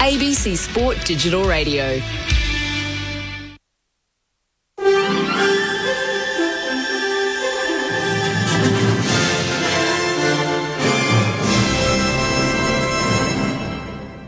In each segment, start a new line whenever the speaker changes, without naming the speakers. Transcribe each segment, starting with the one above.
ABC Sport Digital Radio.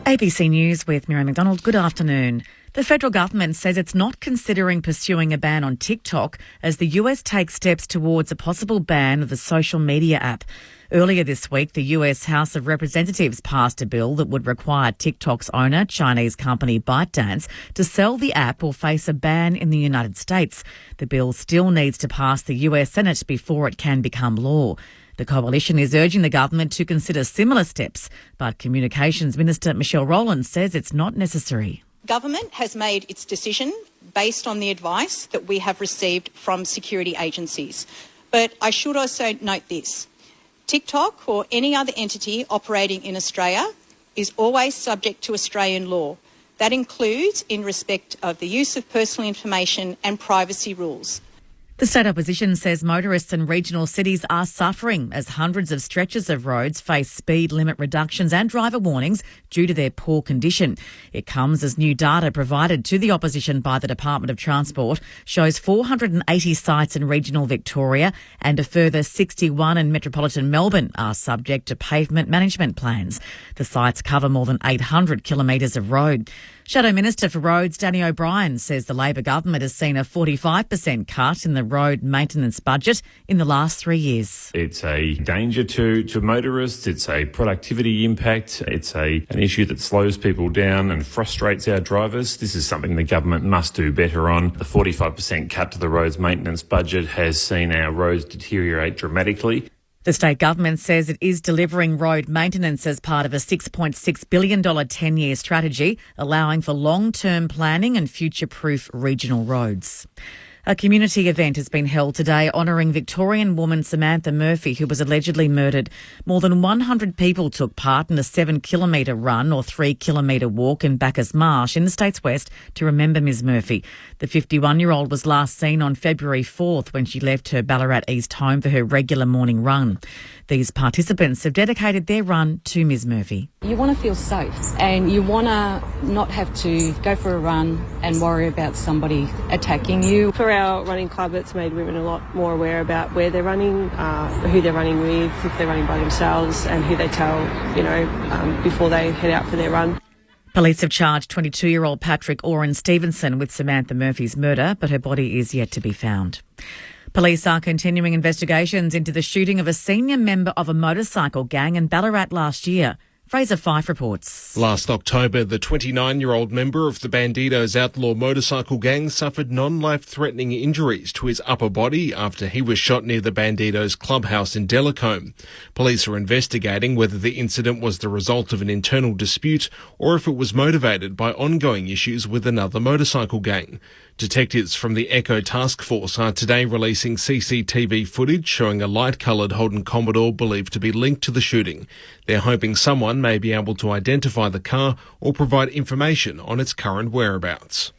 ABC News with Miriam McDonald. Good afternoon. The federal government says it's not considering pursuing a ban on TikTok as the US takes steps towards a possible ban of the social media app. Earlier this week, the US House of Representatives passed a bill that would require TikTok's owner, Chinese company ByteDance, to sell the app or face a ban in the United States. The bill still needs to pass the US Senate before it can become law. The coalition is urging the government to consider similar steps, but Communications Minister Michelle Rowland says it's not necessary.
Government has made its decision based on the advice that we have received from security agencies. But I should also note this. TikTok or any other entity operating in Australia is always subject to Australian law. That includes in respect of the use of personal information and privacy rules.
The state opposition says motorists in regional cities are suffering as hundreds of stretches of roads face speed limit reductions and driver warnings due to their poor condition. It comes as new data provided to the opposition by the Department of Transport shows 480 sites in regional Victoria and a further 61 in metropolitan Melbourne are subject to pavement management plans. The sites cover more than 800 kilometres of road. Shadow Minister for Roads Danny O'Brien says the Labor government has seen a 45% cut in the road maintenance budget in the last 3 years.
It's a danger to motorists. It's a productivity impact. It's an issue that slows people down and frustrates our drivers. This is something the government must do better on. The 45% cut to the roads maintenance budget has seen our roads deteriorate dramatically.
The state government says it is delivering road maintenance as part of a $6.6 billion 10-year strategy, allowing for long-term planning and future-proof regional roads. A community event has been held today honouring Victorian woman Samantha Murphy, who was allegedly murdered. More than 100 people took part in a 7-kilometre run or 3-kilometre walk in Bacchus Marsh in the state's west to remember Ms Murphy. The 51-year-old was last seen on February 4th when she left her Ballarat East home for her regular morning run. These participants have dedicated their run to Ms Murphy.
You want to feel safe and you want to not have to go for a run and worry about somebody attacking you.
For our running club, it's made women a lot more aware about where they're running, who they're running with, if they're running by themselves, and who they tell, before they head out for their run.
Police have charged 22-year-old Patrick Oren Stevenson with Samantha Murphy's murder, but her body is yet to be found. Police are continuing investigations into the shooting of a senior member of a motorcycle gang in Ballarat last year. Fraser Fife reports.
Last October, the 29-year-old member of the Bandidos outlaw motorcycle gang suffered non-life-threatening injuries to his upper body after he was shot near the Bandidos clubhouse in Delacombe. Police are investigating whether the incident was the result of an internal dispute or if it was motivated by ongoing issues with another motorcycle gang. Detectives from the Echo Task Force are today releasing CCTV footage showing a light-coloured Holden Commodore believed to be linked to the shooting. They're hoping someone may be able to identify the car or provide information on its current whereabouts.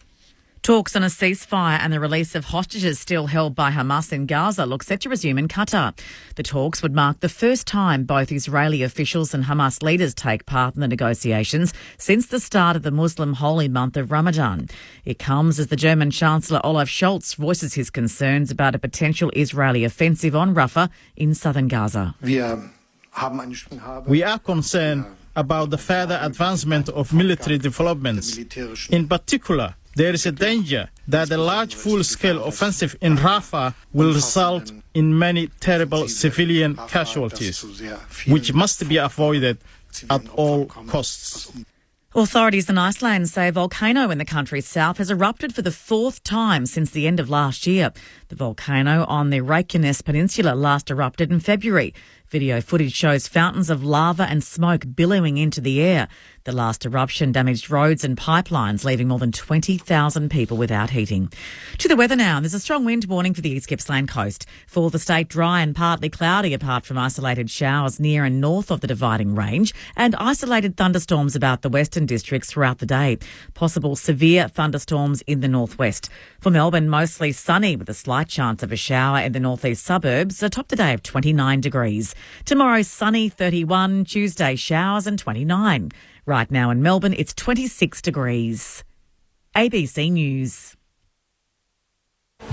Talks on a ceasefire and the release of hostages still held by Hamas in Gaza look set to resume in Qatar. The talks would mark the first time both Israeli officials and Hamas leaders take part in the negotiations since the start of the Muslim holy month of Ramadan. It comes as the German Chancellor Olaf Scholz voices his concerns about a potential Israeli offensive on Rafah in southern Gaza.
We are concerned about the further advancement of military developments. In particular, there is a danger that a large full-scale offensive in Rafah will result in many terrible civilian casualties, which must be avoided at all costs.
Authorities in Iceland say a volcano in the country's south has erupted for the fourth time since the end of last year. The volcano on the Reykjanes Peninsula last erupted in February. Video footage shows fountains of lava and smoke billowing into the air. The last eruption damaged roads and pipelines, leaving more than 20,000 people without heating. To the weather now. There's a strong wind warning for the East Gippsland coast. For the state, dry and partly cloudy apart from isolated showers near and north of the Dividing Range and isolated thunderstorms about the western districts throughout the day. Possible severe thunderstorms in the northwest. For Melbourne, mostly sunny with a slight chance of a shower in the northeast suburbs. A top today of 29 degrees. Tomorrow, sunny 31. Tuesday, showers and 29. Right now in Melbourne, it's 26 degrees. ABC News.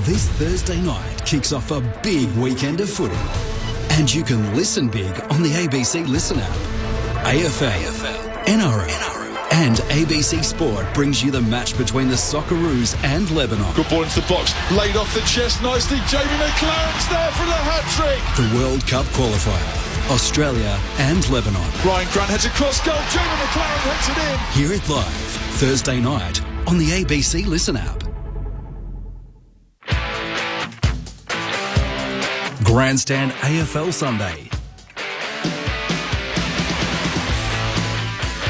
This Thursday night kicks off a big weekend of footy. And you can listen big on the ABC Listen app. AFL, NRL and ABC Sport brings you the match between the Socceroos and Lebanon.
Good ball into the box, laid off the chest nicely. Jamie McLaren's there for the hat-trick.
The World Cup qualifier, Australia and Lebanon.
Ryan Grant has a cross goal, Jamie McLaren hits it in.
Hear it live, Thursday night on the ABC Listen app. Grandstand AFL Sunday.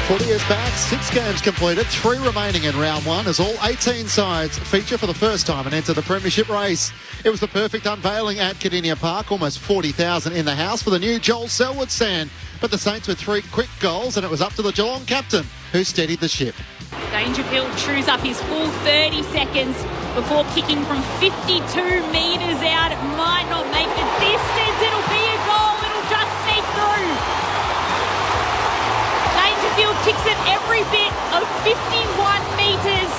Footy is back, 6 games completed, 3 remaining in round 1 as all 18 sides feature for the first time and enter the premiership race. It was the perfect unveiling at Kardinia Park, almost 40,000 in the house for the new Joel Selwood stand. But the Saints with 3 quick goals and it was up to the Geelong captain who steadied the ship.
Dangerfield chews up his full 30 seconds before kicking from 52 metres out. It might not make the distance. It'll be a goal. It'll just sneak through. Dangerfield kicks it every bit of 51 metres.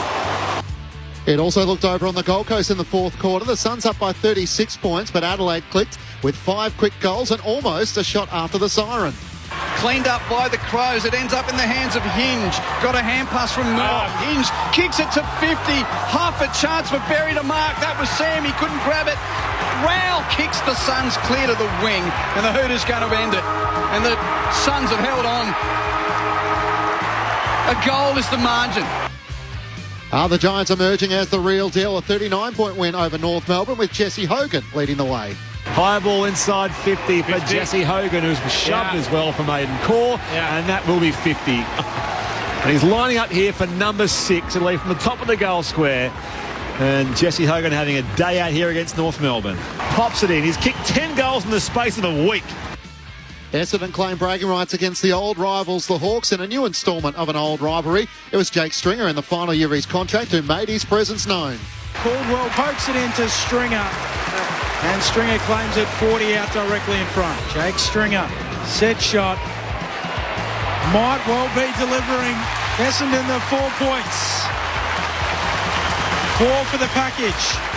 It also looked over on the Gold Coast in the fourth quarter. The Suns up by 36 points, but Adelaide clicked with 5 quick goals and almost a shot after the siren.
Cleaned up by the Crows. It ends up in the hands of Hinge. Got a hand pass from Murdoch. Hinge kicks it to 50. Half a chance for Berry to mark. That was Sam. He couldn't grab it. Rowell kicks the Suns clear to the wing. And the Hooters going to end it. And the Suns have held on. A goal is the margin.
The Giants emerging as the real deal. A 39-point win over North Melbourne with Jesse Hogan leading the way.
High ball inside 50 for Jesse Hogan, who's shoved as well from Aidan Core, and that will be 50. And he's lining up here for number 6, it'll leave from the top of the goal square. And Jesse Hogan having a day out here against North Melbourne. Pops it in. He's kicked 10 goals in the space of a week.
Essendon claim bragging rights against the old rivals, the Hawks, in a new instalment of an old rivalry. It was Jake Stringer in the final year of his contract who made his presence known.
Caldwell pokes it into Stringer. And Stringer claims it 40 out directly in front. Jake Stringer, set shot. Might well be delivering. Essendon the 4 points. 4 for the package.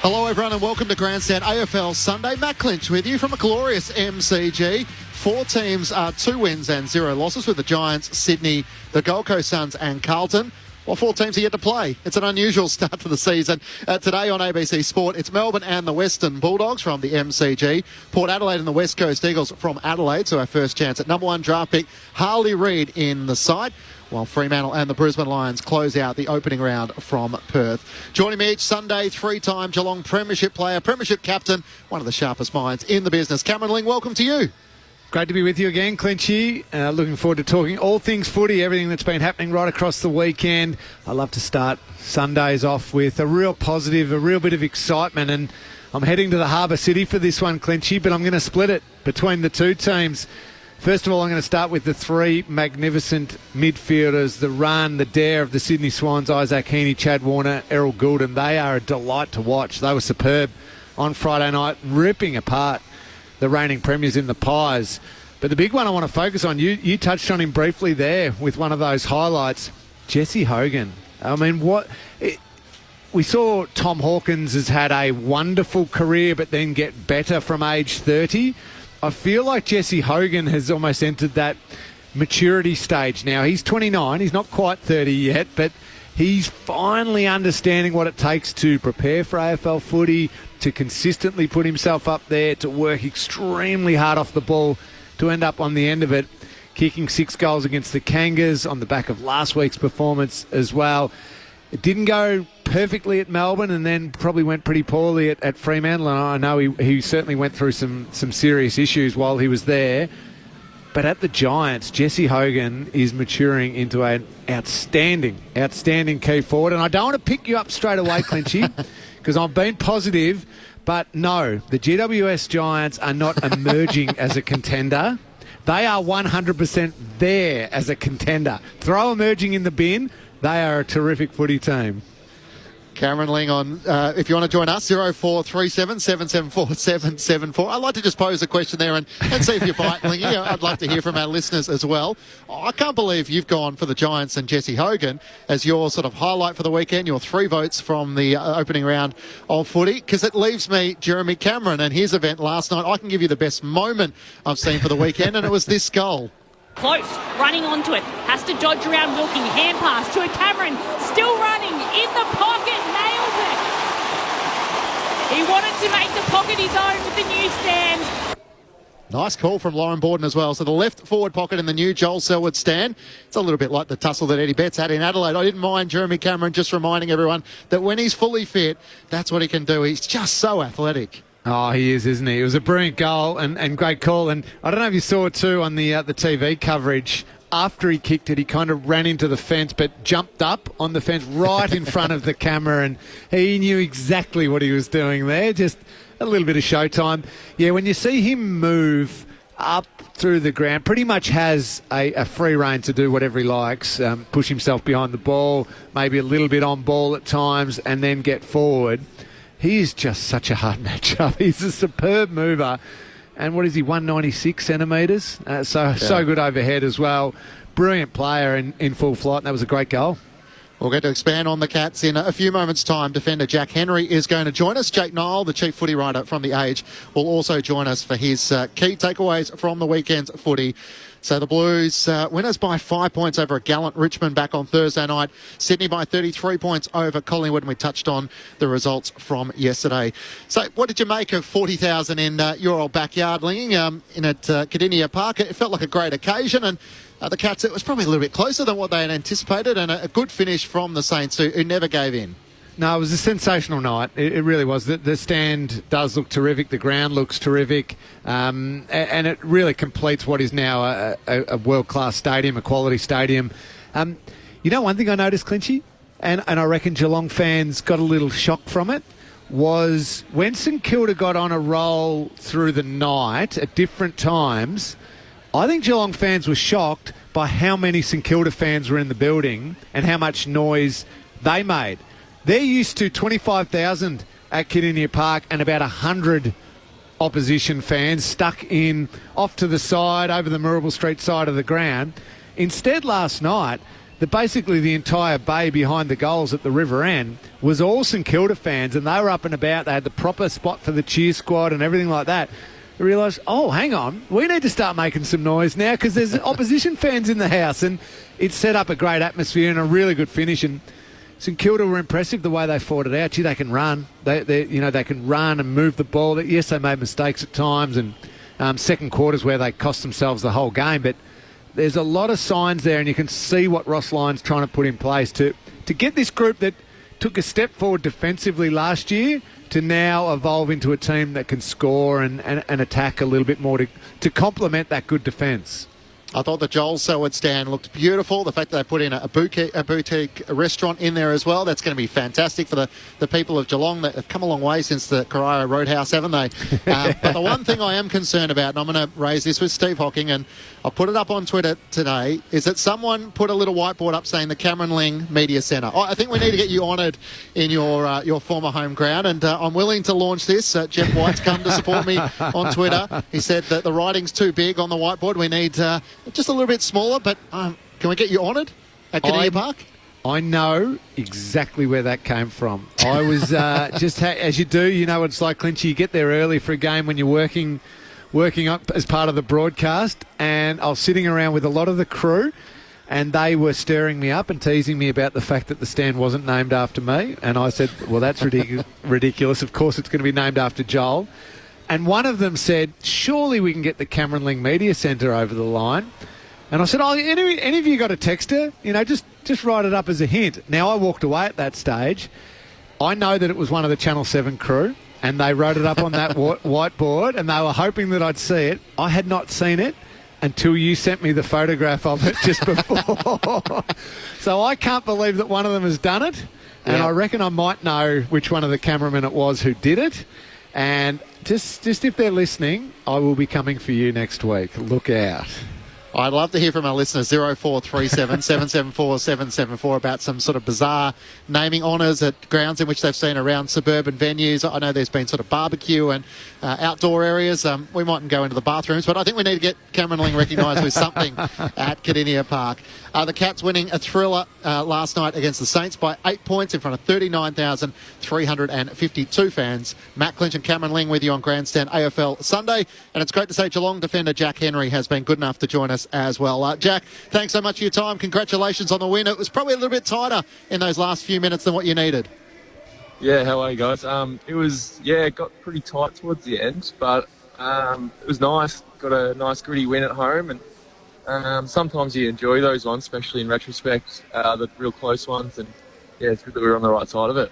Hello everyone and welcome to Grandstand AFL Sunday. Matt Clinch with you from a glorious MCG. 4 teams, 2 wins and 0 losses with the Giants, Sydney, the Gold Coast Suns and Carlton. Well, 4 teams are yet to play. It's an unusual start to the season. Today on ABC Sport, it's Melbourne and the Western Bulldogs from the MCG. Port Adelaide and the West Coast Eagles from Adelaide. So our first chance at number 1 draft pick, Harley Reid in the side. While Fremantle and the Brisbane Lions close out the opening round from Perth. Joining me each Sunday, 3-time Geelong Premiership player, Premiership captain, one of the sharpest minds in the business. Cameron Ling, welcome to you.
Great to be with you again, Clinchy. Looking forward to talking all things footy, everything that's been happening right across the weekend. I love to start Sundays off with a real positive, a real bit of excitement. And I'm heading to the Harbour City for this one, Clinchy, but I'm going to split it between the 2 teams. First of all, I'm going to start with the 3 magnificent midfielders, the run, the dare of the Sydney Swans, Isaac Heaney, Chad Warner, Errol Goulden. They are a delight to watch. They were superb on Friday night, ripping apart the reigning premiers in the Pies. But the big one I want to focus on, you touched on him briefly there with one of those highlights, Jesse Hogan. I mean, we saw Tom Hawkins has had a wonderful career but then get better from age 30. I feel like Jesse Hogan has almost entered that maturity stage now. He's 29, he's not quite 30 yet, but he's finally understanding what it takes to prepare for AFL footy, to consistently put himself up there, to work extremely hard off the ball, to end up on the end of it, kicking 6 goals against the Kangas on the back of last week's performance as well. It didn't go perfectly at Melbourne and then probably went pretty poorly at Fremantle. And I know he certainly went through some serious issues while he was there. But at the Giants, Jesse Hogan is maturing into an outstanding key forward. And I don't want to pick you up straight away, Clinchy, because I've been positive. But no, the GWS Giants are not emerging as a contender. They are 100% there as a contender. Throw emerging in the bin. They are a terrific footy team.
Cameron Ling on, if you want to join us, 0437 774 774. I'd like to just pose a question there and see if you bite, Lingy. I'd love to hear from our listeners as well. I can't believe you've gone for the Giants and Jesse Hogan as your sort of highlight for the weekend, your 3 votes from the opening round of footy, because it leaves me Jeremy Cameron and his event last night. I can give you the best moment I've seen for the weekend, and it was this goal.
Close, running onto it, has to dodge around Wilking, hand pass to a Cameron, still running, in the pocket, nails it. He wanted to make the pocket his own with the new stand.
Nice call from Lauren Borden as well. So the left forward pocket in the new Joel Selwood stand. It's a little bit like the tussle that Eddie Betts had in Adelaide. I didn't mind Jeremy Cameron just reminding everyone that when he's fully fit, that's what he can do. He's just so athletic.
Oh, he is, isn't he? It was a brilliant goal and great call. And I don't know if you saw it too on the TV coverage. After he kicked it, he kind of ran into the fence but jumped up on the fence right in front of the camera, and he knew exactly what he was doing there. Just a little bit of showtime. Yeah, when you see him move up through the ground, pretty much has a free rein to do whatever he likes, push himself behind the ball, maybe a little bit on ball at times, and then get forward. He is just such a hard matchup. He's a superb mover. And what is he, 196 centimetres? So good overhead as well. Brilliant player in full flight, and that was a great goal.
We'll get to expand on the Cats in a few moments' time. Defender Jack Henry is going to join us. Jake Nile, the chief footy writer from The Age, will also join us for his key takeaways from the weekend's footy. So the Blues winners by 5 points over a gallant Richmond back on Thursday night. Sydney by 33 points over Collingwood, and we touched on the results from yesterday. So what did you make of 40,000 in your old backyard, Linging, in at Cardinia Park? It felt like a great occasion, and the Cats, it was probably a little bit closer than what they had anticipated, and a good finish from the Saints, who never gave in.
No, it was a sensational night. It really was. The stand does look terrific. The ground looks terrific. And it really completes what is now a world-class stadium, a quality stadium. You know, one thing I noticed, Clinchy, and I reckon Geelong fans got a little shock from it, was when St Kilda got on a roll through the night at different times, I think Geelong fans were shocked by how many St Kilda fans were in the building and how much noise they made. They're used to 25,000 at Cardinia Park and about 100 opposition fans stuck in off to the side, over the Marrable Street side of the ground. Instead, last night, basically the entire bay behind the goals at the river end was all St Kilda fans, and they were up and about. They had the proper spot for the cheer squad and everything like that. I realised, hang on, we need to start making some noise now because there's opposition fans in the house, and it set up a great atmosphere and a really good finish. And St Kilda were impressive the way they fought it out. Gee, they can run. They can run and move the ball. Yes, they made mistakes at times, and second quarters where they cost themselves the whole game. But there's a lot of signs there, and you can see what Ross Lyon's trying to put in place to get this group that took a step forward defensively last year to now evolve into a team that can score and attack a little bit more to complement that good defence.
I thought the Joel Selwood stand looked beautiful. The fact that they put in a boutique restaurant in there as well, that's going to be fantastic for the people of Geelong. That have come a long way since the Corio Roadhouse, haven't they? But the one thing I am concerned about, and I'm going to raise this with Steve Hocking, and I'll put it up on Twitter today, is that someone put a little whiteboard up saying the Cameron Ling Media Centre. I think we need to get you honoured in your former home ground, and I'm willing to launch this. Jeff White's come to support me on Twitter. He said that the writing's too big on the whiteboard. We need just a little bit smaller, but can we get you honoured at Cardinia Park?
I know exactly where that came from. I was as you do, you know what it's like, Clinchy. You get there early for a game when you're working up as part of the broadcast, and I was sitting around with a lot of the crew, and they were stirring me up and teasing me about the fact that the stand wasn't named after me, and I said, well, that's ridiculous. Of course it's going to be named after Joel. And one of them said, surely we can get the Cameron Ling Media Centre over the line. And I said, any of you got a texter? You know, just write it up as a hint. Now, I walked away at that stage. I know that it was one of the Channel 7 crew, and they wrote it up on that whiteboard, and they were hoping that I'd see it. I had not seen it until you sent me the photograph of it just before. So I can't believe that one of them has done it, and I reckon I might know which one of the cameramen it was who did it. And just if they're listening, I will be coming for you next week. Look out.
I'd love to hear from our listeners, 0437 774 774, about some sort of bizarre naming honours at grounds in which they've seen around suburban venues. I know there's been sort of barbecue and outdoor areas. We mightn't go into the bathrooms, but I think we need to get Cameron Ling recognised with something at Cardinia Park. The Cats winning a thriller last night against the Saints by 8 points in front of 39,352 fans. Matt Clinch and Cameron Ling with you on Grandstand AFL Sunday. And it's great to say Geelong defender Jack Henry has been good enough to join us as well. Jack, thanks so much for your time. Congratulations on the win. It was probably a little bit tighter in those last few minutes than what you needed.
Yeah, how are you guys? It got pretty tight towards the end, but it was nice. Got a nice gritty win at home, and sometimes you enjoy those ones, especially in retrospect, the real close ones, and yeah, it's good that we were on the right side of it.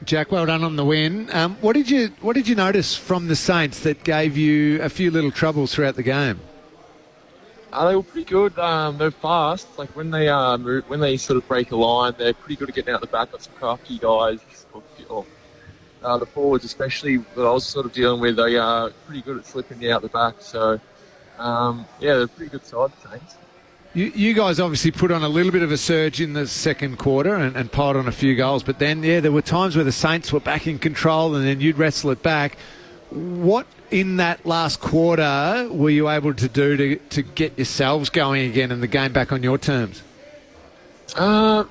Jack, well done on the win. What did you notice from the Saints that gave you a few little troubles throughout the game?
They were pretty good. They're fast. Like when they sort of break a line, they're pretty good at getting out the back. Got some crafty guys. The forwards, especially that I was sort of dealing with, they are pretty good at slipping you out the back. So they're a pretty good side, the Saints.
You guys obviously put on a little bit of a surge in the second quarter and piled on a few goals, but then there were times where the Saints were back in control and then you'd wrestle it back. What in that last quarter were you able to do to get yourselves going again and the game back on your terms?
It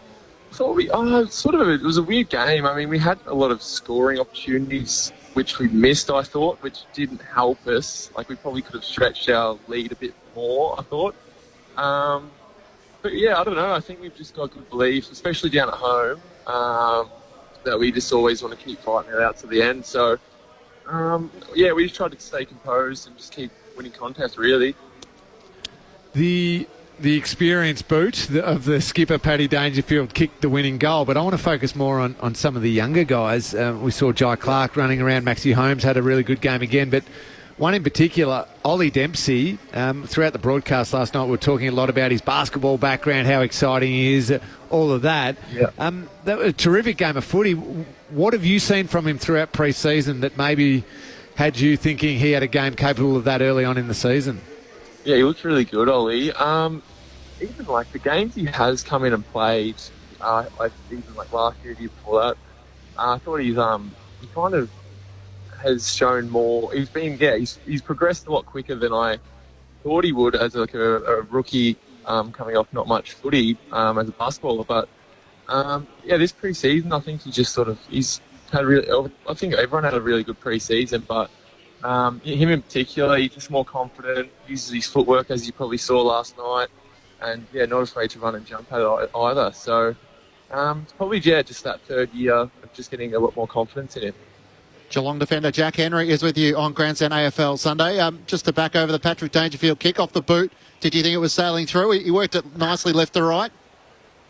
was a weird game. I mean, we had a lot of scoring opportunities which we missed, I thought, which didn't help us. Like, we probably could have stretched our lead a bit more, I thought. But yeah, I don't know. I think we've just got good belief, especially down at home, that we just always want to keep fighting it out to the end. So, we just tried to stay composed and just keep winning contests, really.
The experienced boot of the skipper, Paddy Dangerfield, kicked the winning goal, but I want to focus more on some of the younger guys. We saw Jai Clark running around. Maxie Holmes had a really good game again, but one in particular, Ollie Dempsey, throughout the broadcast last night, we were talking a lot about his basketball background, how exciting he is, all of that.
Yeah.
That was a terrific game of footy. What have you seen from him throughout pre-season that maybe had you thinking he had a game capable of that early on in the season?
Yeah, he looks really good, Ollie. Even like the games he has come in and played, even like last year, the year before that, I thought he kind of has shown more. He's progressed a lot quicker than I thought he would as like a rookie coming off not much footy as a basketballer. But this pre-season, I think he's had really. I think everyone had a really good pre-season, but him in particular, he's just more confident. Uses his footwork, as you probably saw last night, and not afraid to run and jump at it either. So it's probably just that third year of just getting a lot more confidence in him.
Geelong defender Jack Henry is with you on Grandstand AFL Sunday. Just to back over the Patrick Dangerfield kick off the boot, did you think it was sailing through? He worked it nicely left to right?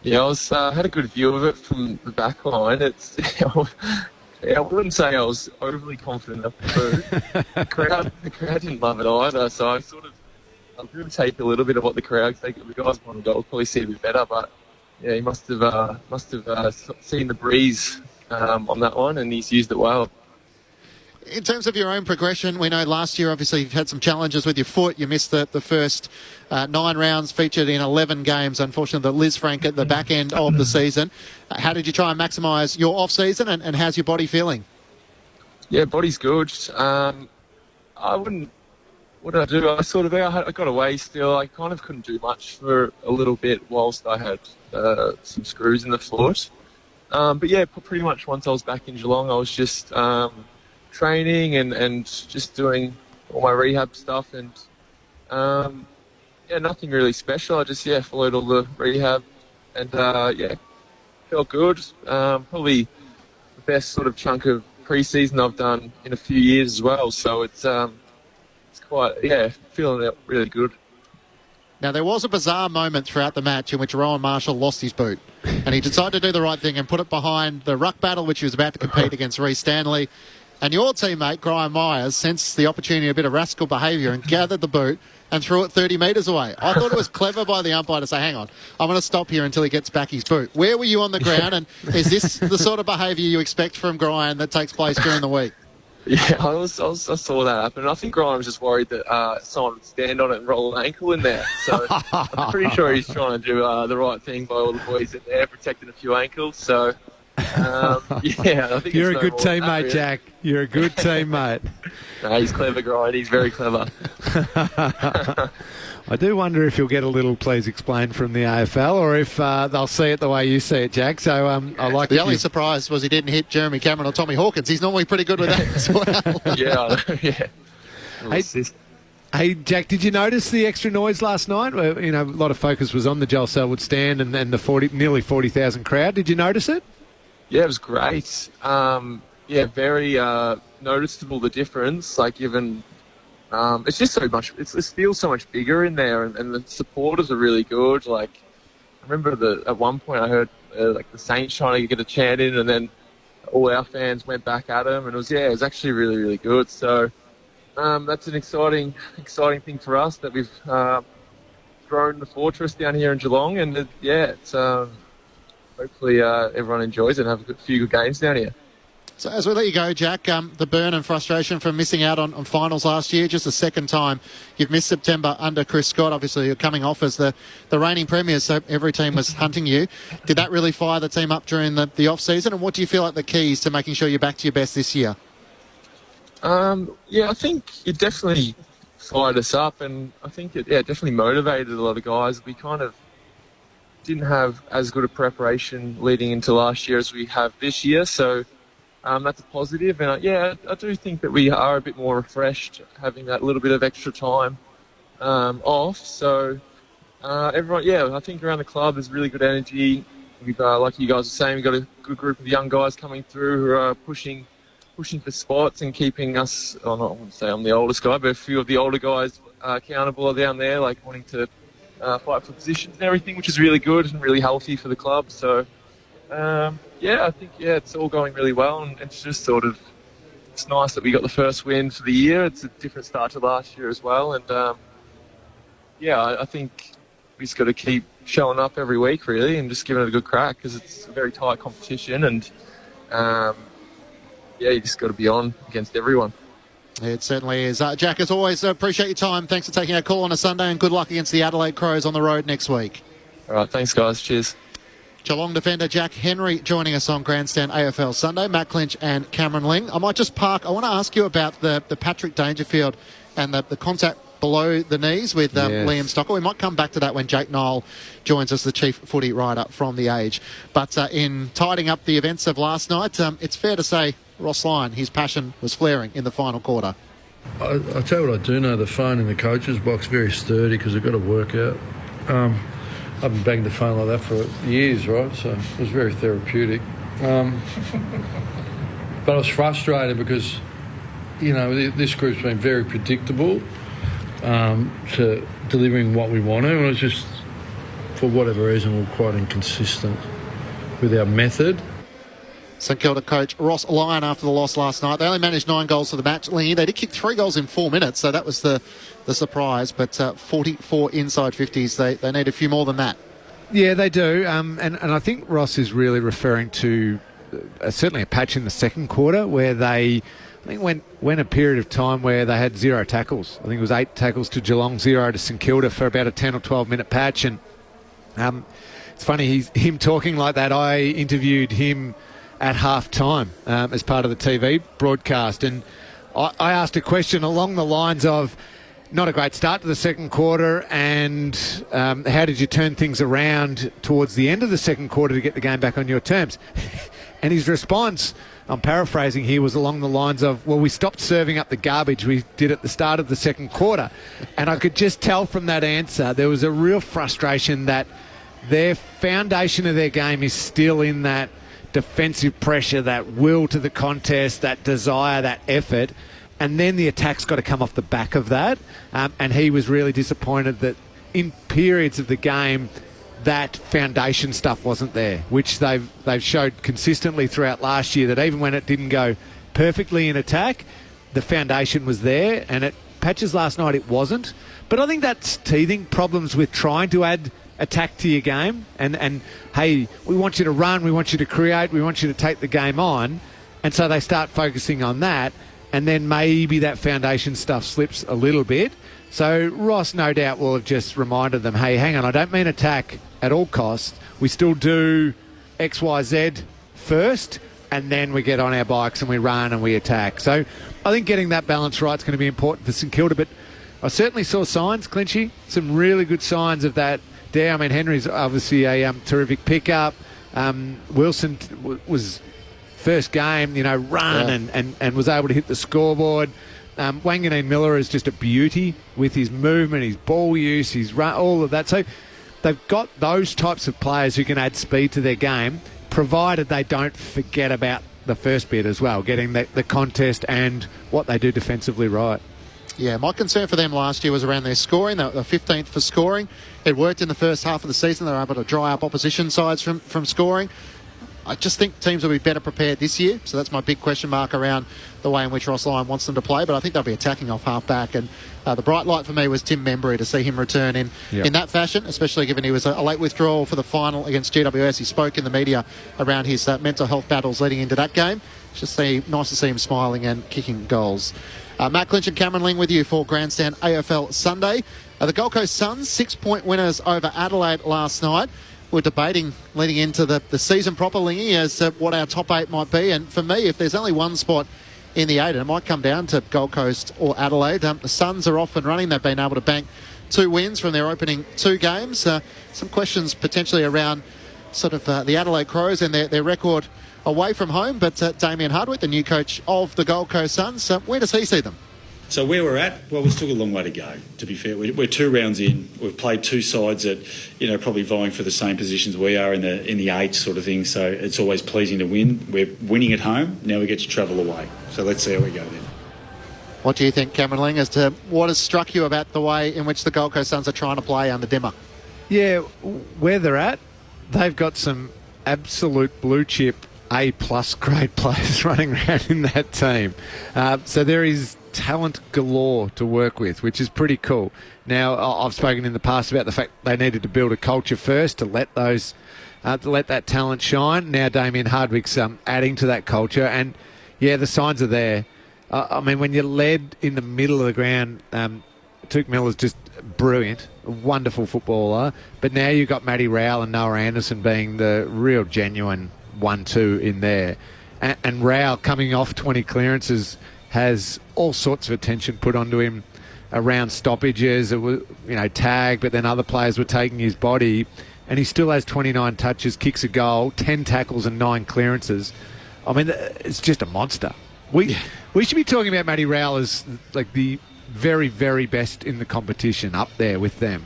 Yeah, I had a good view of it from the back line. I wouldn't say I was overly confident of the boot. The crowd didn't love it either, so I'm going to take a little bit of what the crowd think. The guys on the goal probably see a bit better, but yeah, he must have seen the breeze on that one, and he's used it well.
In terms of your own progression, we know last year obviously you've had some challenges with your foot. You missed the first 9 rounds, featured in 11 games. Unfortunately, the Liz Frank at the back end of the season. How did you try and maximise your off-season, and how's your body feeling?
Yeah, body's good. What did I do? I got away still. I kind of couldn't do much for a little bit whilst I had some screws in the foot. But yeah, pretty much once I was back in Geelong, I was just training and just doing all my rehab stuff, and nothing really special. I just followed all the rehab, and felt good. Probably the best sort of chunk of pre-season I've done in a few years as well. So it's quite feeling it really good.
Now, there was a bizarre moment throughout the match in which Rowan Marshall lost his boot, and he decided to do the right thing and put it behind the ruck battle, which he was about to compete against Reece Stanley. And your teammate, Graham Myers, sensed the opportunity, a bit of rascal behaviour, and gathered the boot and threw it 30 metres away. I thought it was clever by the umpire to say, hang on, I'm going to stop here until he gets back his boot. Where were you on the ground, and is this the sort of behaviour you expect from Graham that takes place during the week?
Yeah, I saw that happen. I think Ryan was just worried that someone would stand on it and roll an ankle in there. So I'm pretty sure he's trying to do the right thing by all the boys in there, protecting a few ankles. So, yeah, I think
You're
it's
a good teammate,
really.
Jack. You're a good teammate.
No, he's clever, Ryan. He's very clever.
I do wonder if you'll get a little please explain from the AFL, or if they'll see it the way you see it, Jack. So I like
the only surprise was he didn't hit Jeremy Cameron or Tommy Hawkins. He's normally pretty good with that as well.
Yeah.
Hey, Jack, did you notice the extra noise last night? You know, a lot of focus was on the Joel Selwood stand and the nearly 40,000 crowd. Did you notice it?
Yeah, it was great. Very noticeable, the difference. Like, even it's just so much. It feels so much bigger in there, and the supporters are really good. Like, I remember at one point I heard like the Saints trying to get a chant in, and then all our fans went back at them, and it was actually really, really good. So that's an exciting thing for us, that we've grown the fortress down here in Geelong, and it's hopefully everyone enjoys it and have a few good games down here.
So as we let you go, Jack, the burn and frustration from missing out on finals last year, just the second time you've missed September under Chris Scott. Obviously, you're coming off as the reigning premiers, so every team was hunting you. Did that really fire the team up during the off-season? And what do you feel like the keys to making sure you're back to your best this year?
I think it definitely fired us up, and I think it definitely motivated a lot of guys. We kind of didn't have as good a preparation leading into last year as we have this year, so that's a positive. And I do think that we are a bit more refreshed, having that little bit of extra time off. So everyone, I think around the club there's really good energy. We've, like you guys are saying, we've got a good group of young guys coming through who are pushing for spots and keeping us, I wouldn't say I'm the oldest guy, but a few of the older guys accountable are down there, like wanting to fight for positions and everything, which is really good and really healthy for the club. So, I think, it's all going really well, and it's just it's nice that we got the first win for the year. It's a different start to last year as well, and I think we just got to keep showing up every week, really, and just giving it a good crack, because it's a very tight competition, and you just got to be on against everyone.
It certainly is. Jack, as always, appreciate your time. Thanks for taking our call on a Sunday, and good luck against the Adelaide Crows on the road next week.
All right, thanks, guys. Cheers.
Geelong defender Jack Henry joining us on Grandstand AFL Sunday. Matt Clinch and Cameron Ling. I might just park. I want to ask you about the Patrick Dangerfield and the contact below the knees with Liam Stockwell. We might come back to that when Jake Knoll joins us, the chief footy writer from The Age. But in tidying up the events of last night, it's fair to say Ross Lyon, his passion was flaring in the final quarter.
I'll tell you what I do know, the phone in the coach's box, very sturdy, because I've got to work out. I've been banging the phone like that for years, right? So it was very therapeutic. But I was frustrated because, this group's been very predictable to delivering what we want to, and it was just, for whatever reason, we're quite inconsistent with our method.
St Kilda coach Ross Lyon after the loss last night. They only managed 9 goals for the match. Lingy, they did kick 3 goals in 4 minutes, so that was the surprise. But 44 inside 50s, they need a few more than that.
Yeah, they do. And I think Ross is really referring to certainly a patch in the second quarter where they, I think, went a period of time where they had 0 tackles. I think it was 8 tackles to Geelong, 0 to St Kilda for about a 10 or 12 minute patch. And it's funny, him talking like that. I interviewed him at half-time as part of the TV broadcast, and I asked a question along the lines of, not a great start to the second quarter, and how did you turn things around towards the end of the second quarter to get the game back on your terms? And his response, I'm paraphrasing here, was along the lines of, well, we stopped serving up the garbage we did at the start of the second quarter. And I could just tell from that answer there was a real frustration that their foundation of their game is still in that defensive pressure, that will to the contest, that desire, that effort, and then the attack's got to come off the back of that. And he was really disappointed that in periods of the game that foundation stuff wasn't there, which they've showed consistently throughout last year, that even when it didn't go perfectly in attack, the foundation was there, and at patches last night it wasn't. But I think that's teething problems with trying to add attack to your game, and hey, we want you to run, we want you to create, we want you to take the game on, and so they start focusing on that, and then maybe that foundation stuff slips a little bit. So Ross no doubt will have just reminded them, hey, hang on, I don't mean attack at all costs. We still do X, Y, Z first, and then we get on our bikes and we run and we attack. So I think getting that balance right is going to be important for St Kilda, but I certainly saw signs, Clinchy, some really good signs of that there. I mean, Henry's obviously a terrific pickup. Wilson was first game, run and was able to hit the scoreboard. Wanganeen Miller is just a beauty with his movement, his ball use, his run, all of that. So they've got those types of players who can add speed to their game, provided they don't forget about the first bit as well, getting the contest and what they do defensively right.
Yeah, my concern for them last year was around their scoring. They were 15th for scoring. It worked in the first half of the season. They were able to dry up opposition sides from scoring. I just think teams will be better prepared this year, so that's my big question mark around the way in which Ross Lyon wants them to play, but I think they'll be attacking off half-back, and the bright light for me was Tim Membry, to see him return in that fashion, especially given he was a late withdrawal for the final against GWS. He spoke in the media around his mental health battles leading into that game. It's just nice to see him smiling and kicking goals. Matt Clinch and Cameron Ling with you for Grandstand AFL Sunday. The Gold Coast Suns, 6-point winners over Adelaide last night. We're debating leading into the season proper, Lingy, as what our top 8 might be. And for me, if there's only one spot in the 8, it might come down to Gold Coast or Adelaide. The Suns are off and running. They've been able to bank 2 wins from their opening 2 games. Some questions potentially around sort of the Adelaide Crows and their record away from home. But Damien Hardwick, the new coach of the Gold Coast Suns, where does he see them?
So where we're at, well, we've still got a long way to go, to be fair. We're 2 rounds in. We've played 2 sides that, probably vying for the same positions we are in the 8 sort of thing. So it's always pleasing to win. We're winning at home. Now we get to travel away. So let's see how we go then.
What do you think, Cameron Ling, as to what has struck you about the way in which the Gold Coast Suns are trying to play under Dimmer?
Yeah, where they're at, they've got some absolute blue chip A-plus grade players running around in that team. So there is talent galore to work with, which is pretty cool. Now, I've spoken in the past about the fact they needed to build a culture first to let that talent shine. Now Damien Hardwick's adding to that culture, and yeah, the signs are there. I mean, when you're led in the middle of the ground, Touk Miller's just brilliant, a wonderful footballer, but now you've got Matty Rowell and Noah Anderson being the real genuine 1-2 in there, and Rowell coming off 20 clearances has all sorts of attention put onto him around stoppages. It was, tag, but then other players were taking his body, and he still has 29 touches, kicks a goal, 10 tackles and 9 clearances. I mean, it's just a monster. We should be talking about Matty Rowell as like the very, very best in the competition, up there with them.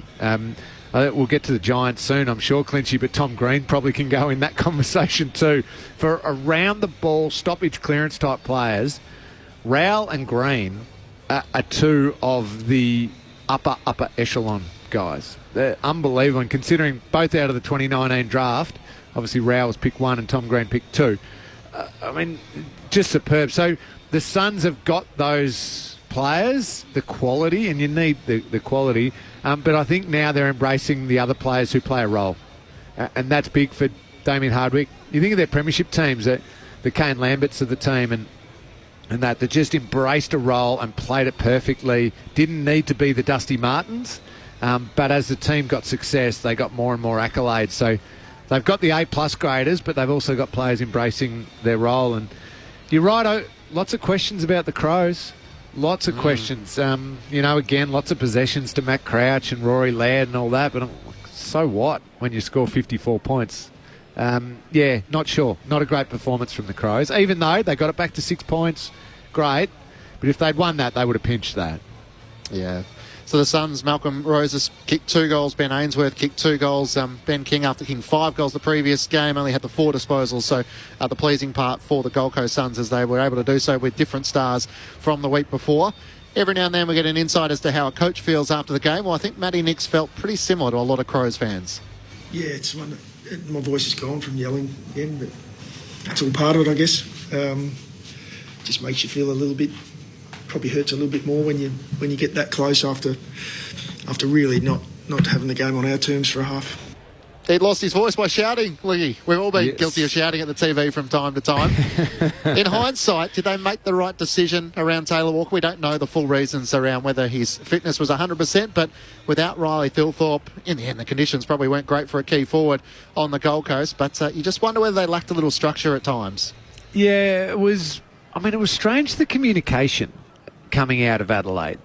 We'll get to the Giants soon, I'm sure, Clinchy, but Tom Green probably can go in that conversation too. For around-the-ball, stoppage clearance type players, Rowell and Green are 2 of the upper echelon guys. They're unbelievable, and considering both out of the 2019 draft, obviously Rowell was pick 1 and Tom Green picked 2. I mean, just superb. So the Suns have got those players, the quality, and you need the quality, but I think now they're embracing the other players who play a role, and that's big for Damien Hardwick. You think of their premiership teams, the Kane Lamberts of the team, and that just embraced a role and played it perfectly. Didn't need to be the Dusty Martins, but as the team got success, they got more and more accolades. So they've got the A-plus graders, but they've also got players embracing their role. And you're right, lots of questions about the Crows. Lots of questions. Again, lots of possessions to Matt Crouch and Rory Laird and all that, but so what when you score 54 points? Not sure. Not a great performance from the Crows, even though they got it back to 6 points. Great. But if they'd won that, they would have pinched that.
Yeah. So the Suns, Malcolm Roses kicked 2 goals. Ben Ainsworth kicked 2 goals. Ben King, after kicking 5 goals the previous game, only had the 4 disposals. So the pleasing part for the Gold Coast Suns as they were able to do so with different stars from the week before. Every now and then we get an insight as to how a coach feels after the game. Well, I think Matty Nix felt pretty similar to a lot of Crows fans.
Yeah, it's one that my voice is gone from yelling again, but that's all part of it, I guess. Just makes you feel a little bit, probably hurts a little bit more when you get that close after really not having the game on our terms for a half.
He lost his voice by shouting, Lee. We've all been guilty of shouting at the TV from time to time. In hindsight, did they make the right decision around Taylor Walker? We don't know the full reasons around whether his fitness was 100%, but without Riley Thilthorpe, in the end, the conditions probably weren't great for a key forward on the Gold Coast, but you just wonder whether they lacked a little structure at times.
Yeah, it was strange, the communication coming out of Adelaide.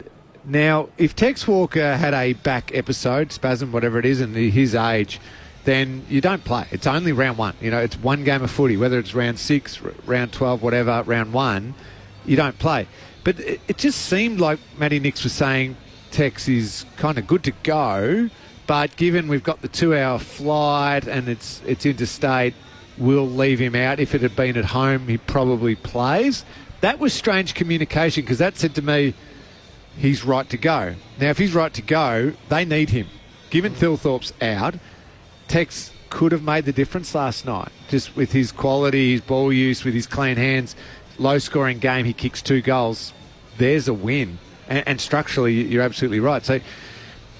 Now, if Tex Walker had a back episode, spasm, whatever it is, and his age, then you don't play. It's only round one. It's one game of footy, whether it's round 6, round 12, whatever, round 1, you don't play. But it just seemed like Matty Nix was saying Tex is kind of good to go, but given we've got the 2-hour flight and it's interstate, we'll leave him out. If it had been at home, he probably plays. That was strange communication, because that said to me, he's right to go. Now, if he's right to go, they need him. Given Thilthorpe's out, Tex could have made the difference last night, just with his quality, his ball use, with his clean hands. Low-scoring game, he kicks 2 goals. There's a win. And structurally, you're absolutely right. So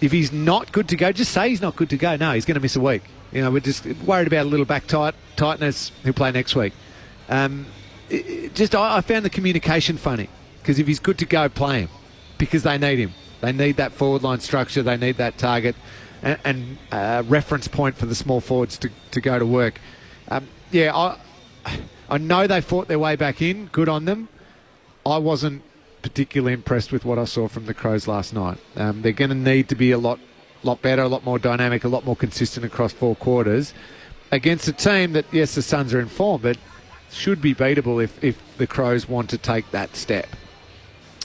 if he's not good to go, just say he's not good to go. No, he's going to miss a week. We're just worried about a little back tightness. He'll play next week. I found the communication funny, because if he's good to go, play him, because they need him. They need that forward line structure. They need that target and reference point for the small forwards to go to work. I know they fought their way back in. Good on them. I wasn't particularly impressed with what I saw from the Crows last night. They're going to need to be a lot better, a lot more dynamic, a lot more consistent across 4 quarters against a team that, yes, the Suns are in form, but should be beatable if the Crows want to take that step.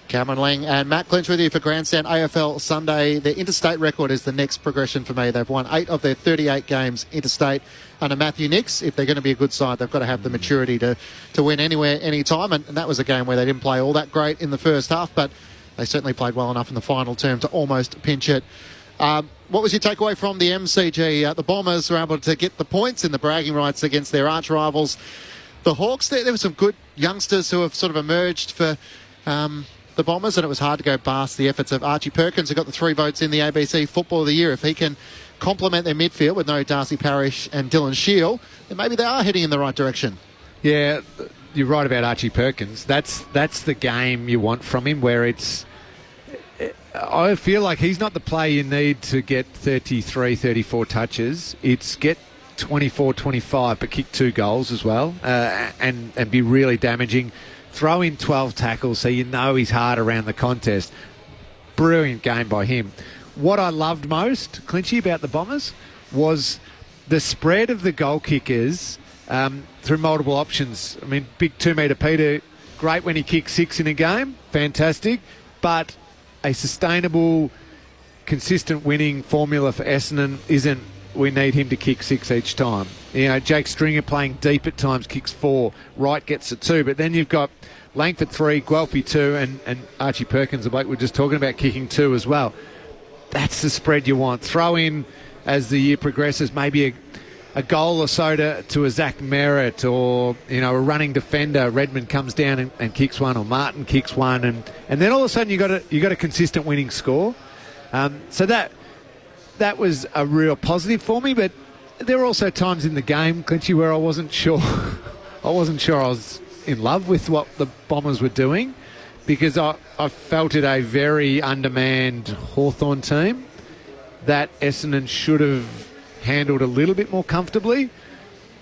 Cameron Lang and Matt Clinch with you for Grandstand AFL Sunday. Their interstate record is the next progression for me. They've won 8 of their 38 games interstate under Matthew Nix. If they're going to be a good side, they've got to have the maturity to win anywhere, anytime. And that was a game where they didn't play all that great in the first half, but they certainly played well enough in the final term to almost pinch it. What was your takeaway from the MCG? The Bombers were able to get the points in the bragging rights against their arch rivals, the Hawks. There were some good youngsters who have sort of emerged for the Bombers, and it was hard to go past the efforts of Archie Perkins, who got the 3 votes in the ABC Football of the Year. If he can complement their midfield with no Darcy Parish and Dylan Shield, then maybe they are heading in the right direction.
Yeah, you're right about Archie Perkins. That's the game you want from him, where I feel like he's not the player you need to get 33, 34 touches. It's get 24, 25, but kick 2 goals as well, and be really damaging. Throw in 12 tackles so you know he's hard around the contest. Brilliant game by him. What I loved most, Clinchy, about the Bombers was the spread of the goal kickers through multiple options. I mean, big 2-metre Peter, great when he kicks 6 in a game, fantastic, but a sustainable, consistent winning formula for Essendon isn't we need him to kick 6 each time. Jake Stringer playing deep at times, kicks 4. Wright gets it 2. But then you've got Langford 3, Guelphy 2, and Archie Perkins, the bloke we're just talking about, kicking 2 as well. That's the spread you want. Throw in, as the year progresses, maybe a goal or so to a Zach Merritt, or a running defender. Redmond comes down and kicks 1, or Martin kicks 1, and then all of a sudden you got a consistent winning score. So that was a real positive for me, but there were also times in the game, Clinchy, where I wasn't sure I was in love with what the Bombers were doing, because I felt it a very undermanned Hawthorn team that Essendon should have handled a little bit more comfortably.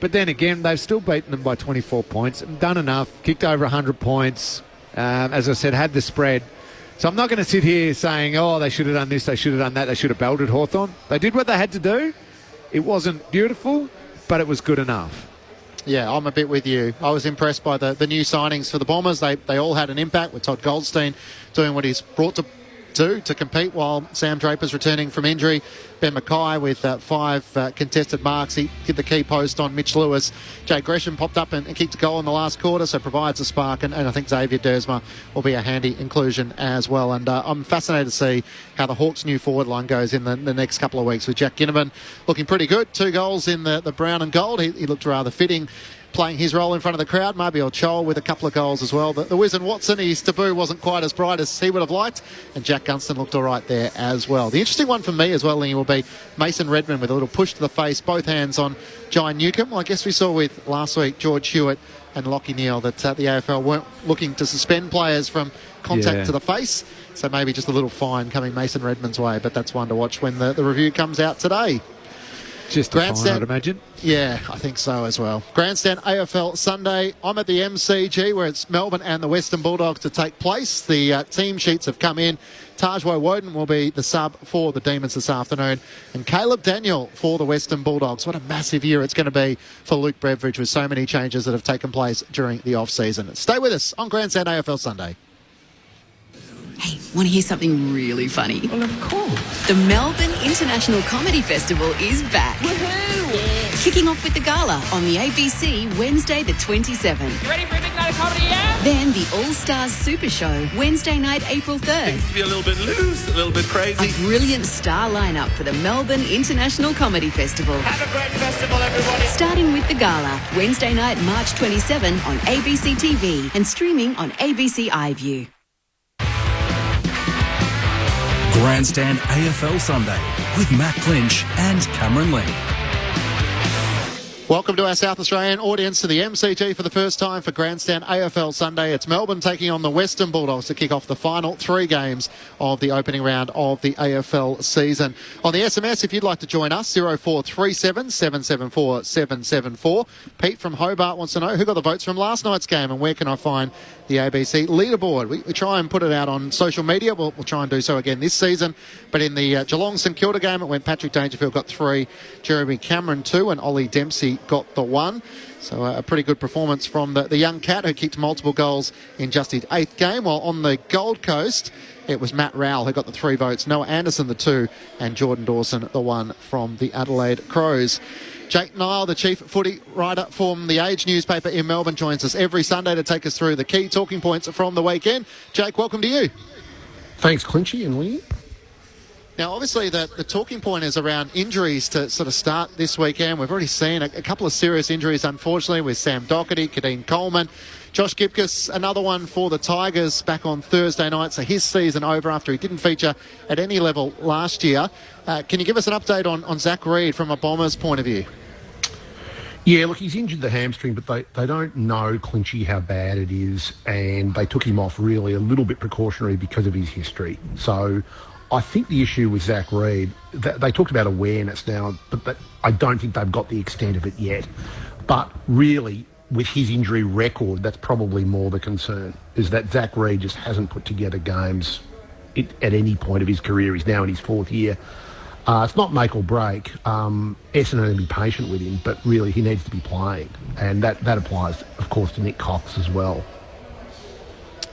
But then again, they've still beaten them by 24 points, done enough, kicked over 100 points, as I said, had the spread. So I'm not going to sit here saying, they should have done this, they should have done that, they should have belted Hawthorn. They did what they had to do. It wasn't beautiful, but it was good enough.
Yeah, I'm a bit with you. I was impressed by the new signings for the Bombers. They all had an impact, with Todd Goldstein doing what he's brought to do to compete while Sam Draper's returning from injury. Ben Mackay with 5 contested marks. He did the key post on Mitch Lewis. Jay Gresham popped up and kicked a goal in the last quarter, so provides a spark. And I think Xavier Dersma will be a handy inclusion as well. And I'm fascinated to see how the Hawks' new forward line goes in the next couple of weeks, with Jack Ginnivan looking pretty good. 2 goals in the brown and gold. He looked rather fitting playing his role in front of the crowd. Mabior Chol with a couple of goals as well. The Wiz and Watson, his debut wasn't quite as bright as he would have liked, and Jack Gunston looked all right there as well. The interesting one for me as well, Lingy, will be Mason Redmond with a little push to the face, both hands on Jai Newcombe. Well, I guess we saw with last week George Hewitt and Lockie Neal that the AFL weren't looking to suspend players from contact to the face, so maybe just a little fine coming Mason Redmond's way, but that's one to watch when the review comes out today.
Just a fine, I'd imagine.
Yeah, I think so as well. Grandstand AFL Sunday. I'm at the MCG where it's Melbourne and the Western Bulldogs to take place. The team sheets have come in. Tajwo Woden will be the sub for the Demons this afternoon, and Caleb Daniel for the Western Bulldogs. What a massive year it's going to be for Luke Beveridge with so many changes that have taken place during the off-season. Stay with us on Grandstand AFL Sunday.
Hey, want to hear something really funny?
Well, of course.
The Melbourne International Comedy Festival is back.
Woohoo! Yes.
Kicking off with the gala on the ABC Wednesday the 27th.
You ready for a big night of comedy, yeah?
Then the All-Stars Super Show, Wednesday night, April 3rd.
Things to be a little bit loose, a little bit crazy.
A brilliant star lineup for the Melbourne International Comedy Festival.
Have a great festival, everybody.
Starting with the gala, Wednesday night, March 27 on ABC TV and streaming on ABC iView.
Grandstand AFL Sunday with Matt Clinch and Cameron Lee.
Welcome to our South Australian audience to the MCG for the first time for Grandstand AFL Sunday. It's Melbourne taking on the Western Bulldogs to kick off the final 3 games of the opening round of the AFL season. On the SMS, if you'd like to join us, 0437 774 774. Pete from Hobart wants to know who got the votes from last night's game and where can I find the ABC leaderboard. We try and put it out on social media. We'll try and do so again this season. But in the Geelong St Kilda game, it went Patrick Dangerfield got 3, Jeremy Cameron 2, and Ollie Dempsey got the 1. So a pretty good performance from the young cat who kicked multiple goals in just his 8th game. While on the Gold Coast, it was Matt Rowell who got the 3 votes, Noah Anderson the 2, and Jordan Dawson the 1 from the Adelaide Crows. Jake Nile, the chief footy writer from the Age newspaper in Melbourne, joins us every Sunday to take us through the key talking points from the weekend. Jake, welcome to you.
Thanks, Clinchy and Lee.
Now, obviously, the talking point is around injuries to sort of start this weekend. We've already seen a couple of serious injuries, unfortunately, with Sam Doherty, Kadeen Coleman. Josh Gibcus, another one for the Tigers back on Thursday night. So his season over after he didn't feature at any level last year. Can you give us an update on Zach Reid from a Bombers point of view?
Yeah, look, he's injured the hamstring, but they don't know, Clinchy, how bad it is, and they took him off really a little bit precautionary because of his history. So I think the issue with Zach Reid, they talked about awareness now, but I don't think they've got the extent of it yet. But really, with his injury record, that's probably more the concern, is that Zach Reid just hasn't put together games at any point of his career. He's now in his 4th year. It's not make or break. Essendon will be patient with him, but really he needs to be playing. And that applies, of course, to Nick Cox as well.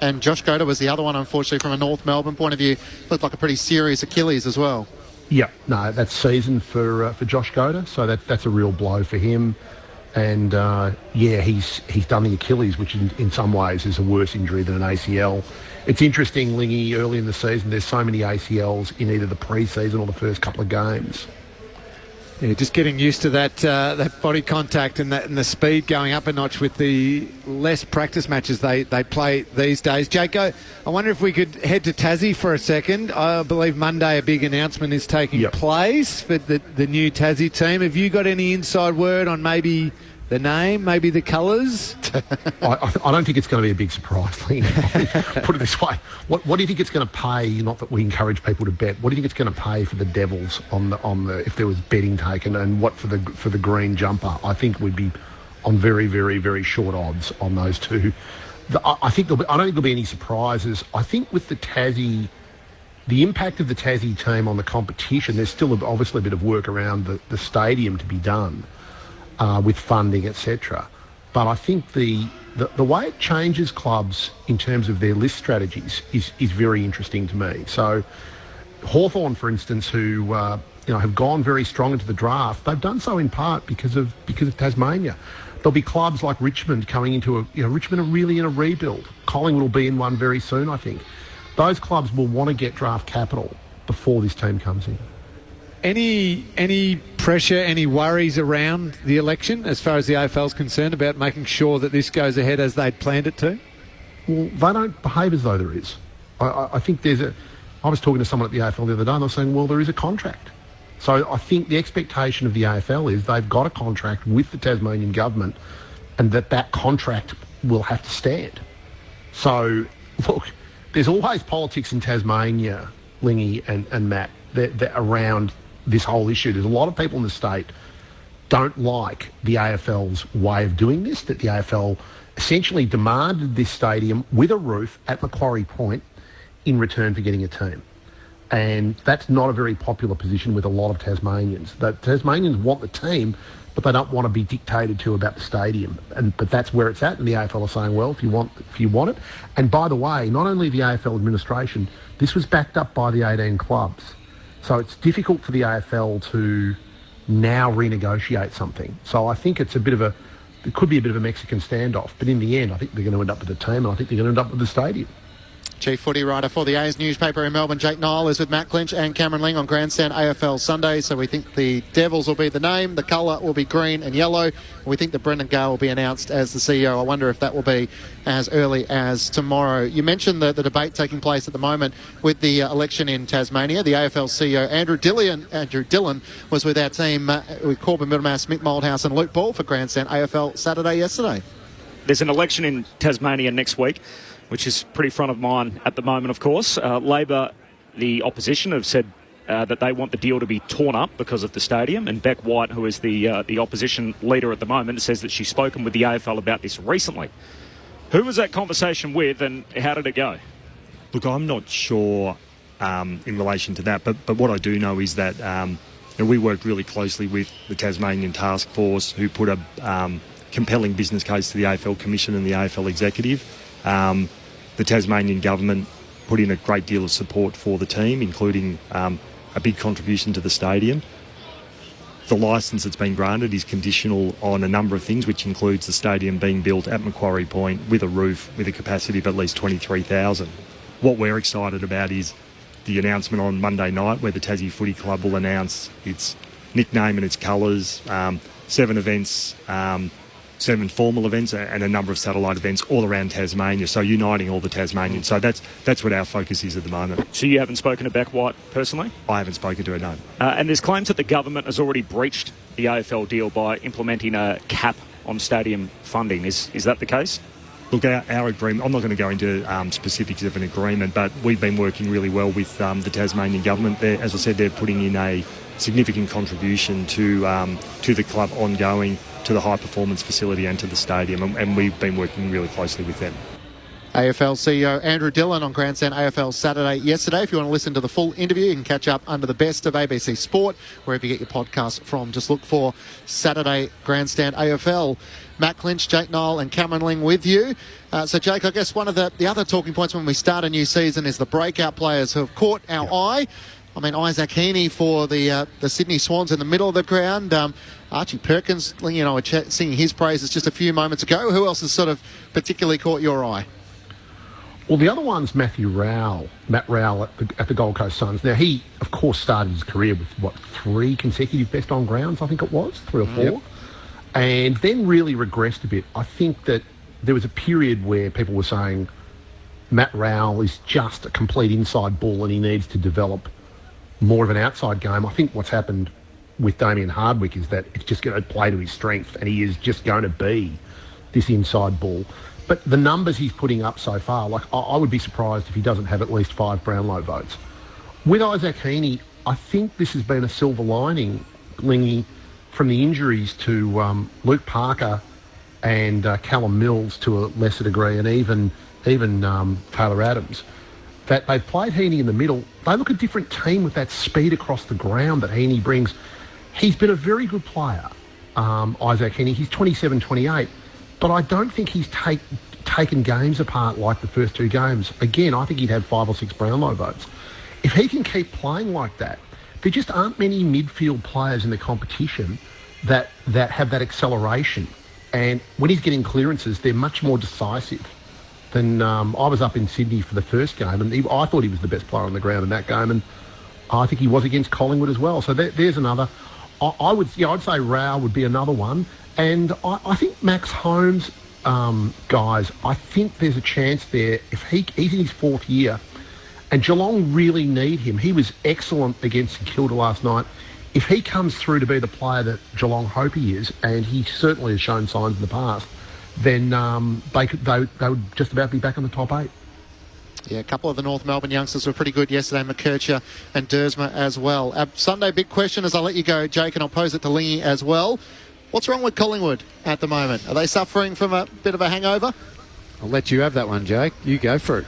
And Josh Goda was the other one, unfortunately, from a North Melbourne point of view. Looked like a pretty serious Achilles as well.
Yeah, no, that's season for Josh Goda, so that's a real blow for him. And, he's done the Achilles, which in some ways is a worse injury than an ACL. It's interesting, Lingy, early in the season, there's so many ACLs in either the pre-season or the first couple of games.
Yeah, just getting used to that body contact and the speed going up a notch with the less practice matches they play these days. Jake, I wonder if we could head to Tassie for a second. I believe Monday a big announcement is taking place for the new Tassie team. Have you got any inside word on maybe the name, maybe the colours?
I don't think it's going to be a big surprise, Lee. Put it this way: what do you think it's going to pay? Not that we encourage people to bet. What do you think it's going to pay for the Devils on the if there was betting taken, and what for the green jumper? I think we'd be on very, very, very short odds on those two. I don't think there'll be any surprises. I think with the Tassie, the impact of the Tassie team on the competition, there's still obviously a bit of work around the stadium to be done. With funding, etc. But I think the way it changes clubs in terms of their list strategies is very interesting to me. So Hawthorn, for instance, who have gone very strong into the draft, they've done so in part because of Tasmania. There'll be clubs like Richmond coming into Richmond are really in a rebuild. Collingwood will be in one very soon, I think. Those clubs will want to get draft capital before this team comes in.
Any pressure, any worries around the election as far as the AFL is concerned about making sure that this goes ahead as they'd planned it to?
Well, they don't behave as though there is. I think I was talking to someone at the AFL the other day and they were saying, well, there is a contract. So I think the expectation of the AFL is they've got a contract with the Tasmanian government and that contract will have to stand. So, look, there's always politics in Tasmania, Lingy and Matt, that around this whole issue. There's a lot of people in the state don't like the AFL's way of doing this, that the AFL essentially demanded this stadium with a roof at Macquarie Point in return for getting a team. And that's not a very popular position with a lot of Tasmanians. The Tasmanians want the team, but they don't want to be dictated to about the stadium. But that's where it's at, and the AFL are saying, well, if you want it. And by the way, not only the AFL administration, this was backed up by the 18 clubs. So it's difficult for the AFL to now renegotiate something. So I think it could be a bit of a Mexican standoff. But in the end, I think they're going to end up with a team, and I think they're going to end up with the stadium.
Chief footy writer for the A's newspaper in Melbourne, Jake Nile, is with Matt Clinch and Cameron Ling on Grandstand AFL Sunday. So we think the Devils will be the name, the colour will be green and yellow. We think that Brendan Gale will be announced as the CEO. I wonder if that will be as early as tomorrow. You mentioned the debate taking place at the moment with the election in Tasmania. The AFL CEO Andrew Dillon was with our team with Corbin Middlemass, Mick Moldhouse and Luke Ball for Grandstand AFL Saturday yesterday.
There's an election in Tasmania next week, which is pretty front of mind at the moment, of course. Labor, the opposition, have said that they want the deal to be torn up because of the stadium. And Beck White, who is the opposition leader at the moment, says that she's spoken with the AFL about this recently. Who was that conversation with and how did it go?
Look, I'm not sure in relation to that, but what I do know is that we worked really closely with the Tasmanian Task Force, who put a compelling business case to the AFL Commission and the AFL Executive. The Tasmanian government put in a great deal of support for the team, including a big contribution to the stadium. The licence that's been granted is conditional on a number of things, which includes the stadium being built at Macquarie Point with a roof with a capacity of at least 23,000. What we're excited about is the announcement on Monday night where the Tassie Footy Club will announce its nickname and its colours, 7 events, 7 formal events and a number of satellite events all around Tasmania, so uniting all the Tasmanians. So that's what our focus is at the moment.
So you haven't spoken to Beck White personally?
I haven't spoken to her, no.
And there's claims that the government has already breached the AFL deal by implementing a cap on stadium funding. Is that the case?
Look, our agreement, I'm not going to go into specifics of an agreement, but we've been working really well with the Tasmanian government. As I said, they're putting in a significant contribution to the club ongoing, to the high-performance facility and to the stadium, and we've been working really closely with them.
AFL CEO Andrew Dillon on Grandstand AFL Saturday yesterday. If you want to listen to the full interview, you can catch up under the best of ABC Sport, wherever you get your podcast from. Just look for Saturday Grandstand AFL. Matt Clinch, Jake Nile and Cameron Ling with you. So, Jake, I guess one of the other talking points when we start a new season is the breakout players who have caught our eye. I mean, Isaac Heaney for the Sydney Swans in the middle of the ground. Archie Perkins, singing his praises just a few moments ago. Who else has sort of particularly caught your eye?
Well, the other one's Matt Rowell at the Gold Coast Suns. Now, he, of course, started his career with, 3 consecutive best on grounds, I think it was, 3 or 4. Yep. And then really regressed a bit. I think that there was a period where people were saying Matt Rowell is just a complete inside bull and he needs to develop more of an outside game. I think what's happened with Damien Hardwick is that it's just going to play to his strength and he is just going to be this inside bull. But the numbers he's putting up so far, I would be surprised if he doesn't have at least 5 Brownlow votes. With Isaac Heaney, I think this has been a silver lining, Lingy, from the injuries to Luke Parker and Callum Mills to a lesser degree, and even Taylor Adams, that they've played Heaney in the middle. They look a different team with that speed across the ground that Heaney brings. He's been a very good player, Isaac Heaney. He's 27, 28, but I don't think he's taken games apart like the first 2 games. Again, I think he'd have 5 or 6 Brownlow votes. If he can keep playing like that, there just aren't many midfield players in the competition that have that acceleration. And when he's getting clearances, they're much more decisive than I was up in Sydney for the first game, and I thought he was the best player on the ground in that game. And I think he was against Collingwood as well. So there's another. I'd say Rao would be another one. And I think Max Holmes, guys, I think there's a chance there. If he's in his fourth year, and Geelong really need him. He was excellent against St Kilda last night. If he comes through to be the player that Geelong hope he is, and he certainly has shown signs in the past, then they would just about be back in the top 8.
Yeah, a couple of the North Melbourne youngsters were pretty good yesterday, McKercher and Dersma as well. Sunday big question as I let you go, Jake, and I'll pose it to Lingy as well. What's wrong with Collingwood at the moment? Are they suffering from a bit of a hangover?
I'll let you have that one, Jake. You go for it.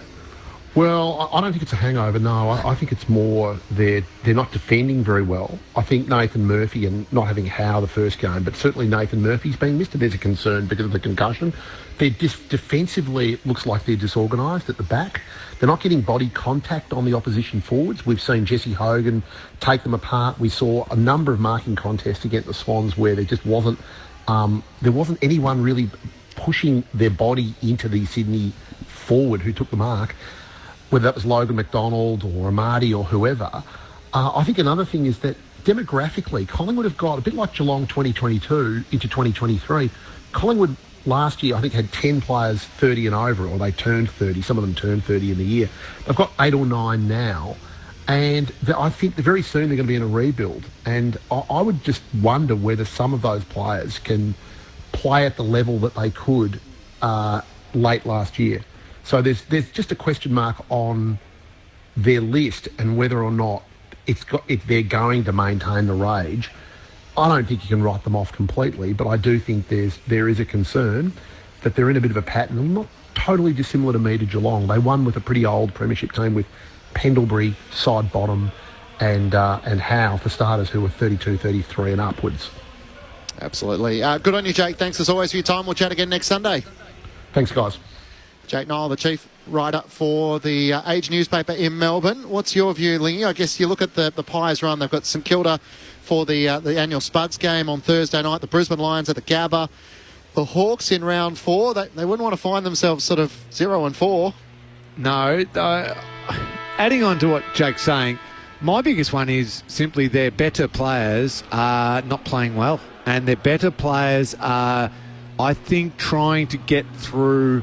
Well, I don't think it's a hangover, no. I think it's more they're not defending very well. I think Nathan Murphy, and not having Howe the first game, but certainly Nathan Murphy's being missed. There's a concern because of the concussion. They're defensively, it looks like they're disorganised at the back. They're not getting body contact on the opposition forwards. We've seen Jesse Hogan take them apart. We saw a number of marking contests against the Swans where there just wasn't anyone really pushing their body into the Sydney forward who took the mark, whether that was Logan McDonald or Amadi or whoever. I think another thing is that demographically, Collingwood have got, a bit like Geelong 2022 into 2023, Collingwood last year I think had 10 players 30 and over, or they turned 30, some of them turned 30 in the year. They've got 8 or 9 now, and I think that very soon they're going to be in a rebuild. And I would just wonder whether some of those players can play at the level that they could late last year. So there's just a question mark on their list and whether or not if they're going to maintain the rage. I don't think you can write them off completely, but I do think there is a concern that they're in a bit of a pattern, not totally dissimilar to me to Geelong. They won with a pretty old premiership team with Pendlebury, side bottom, and Howe for starters, who were 32, 33 and upwards.
Absolutely. Good on you, Jake. Thanks as always for your time. We'll chat again next Sunday.
Thanks, guys. Jake
Niall, the chief writer for the Age newspaper in Melbourne. What's your view, Lingy? I guess you look at the Pies run. They've got St Kilda for the annual Spuds game on Thursday night, the Brisbane Lions at the Gabba, the Hawks in round 4. They wouldn't want to find themselves sort of 0-4.
No. Adding on to what Jake's saying, my biggest one is simply their better players are not playing well. And their better players are, I think, trying to get through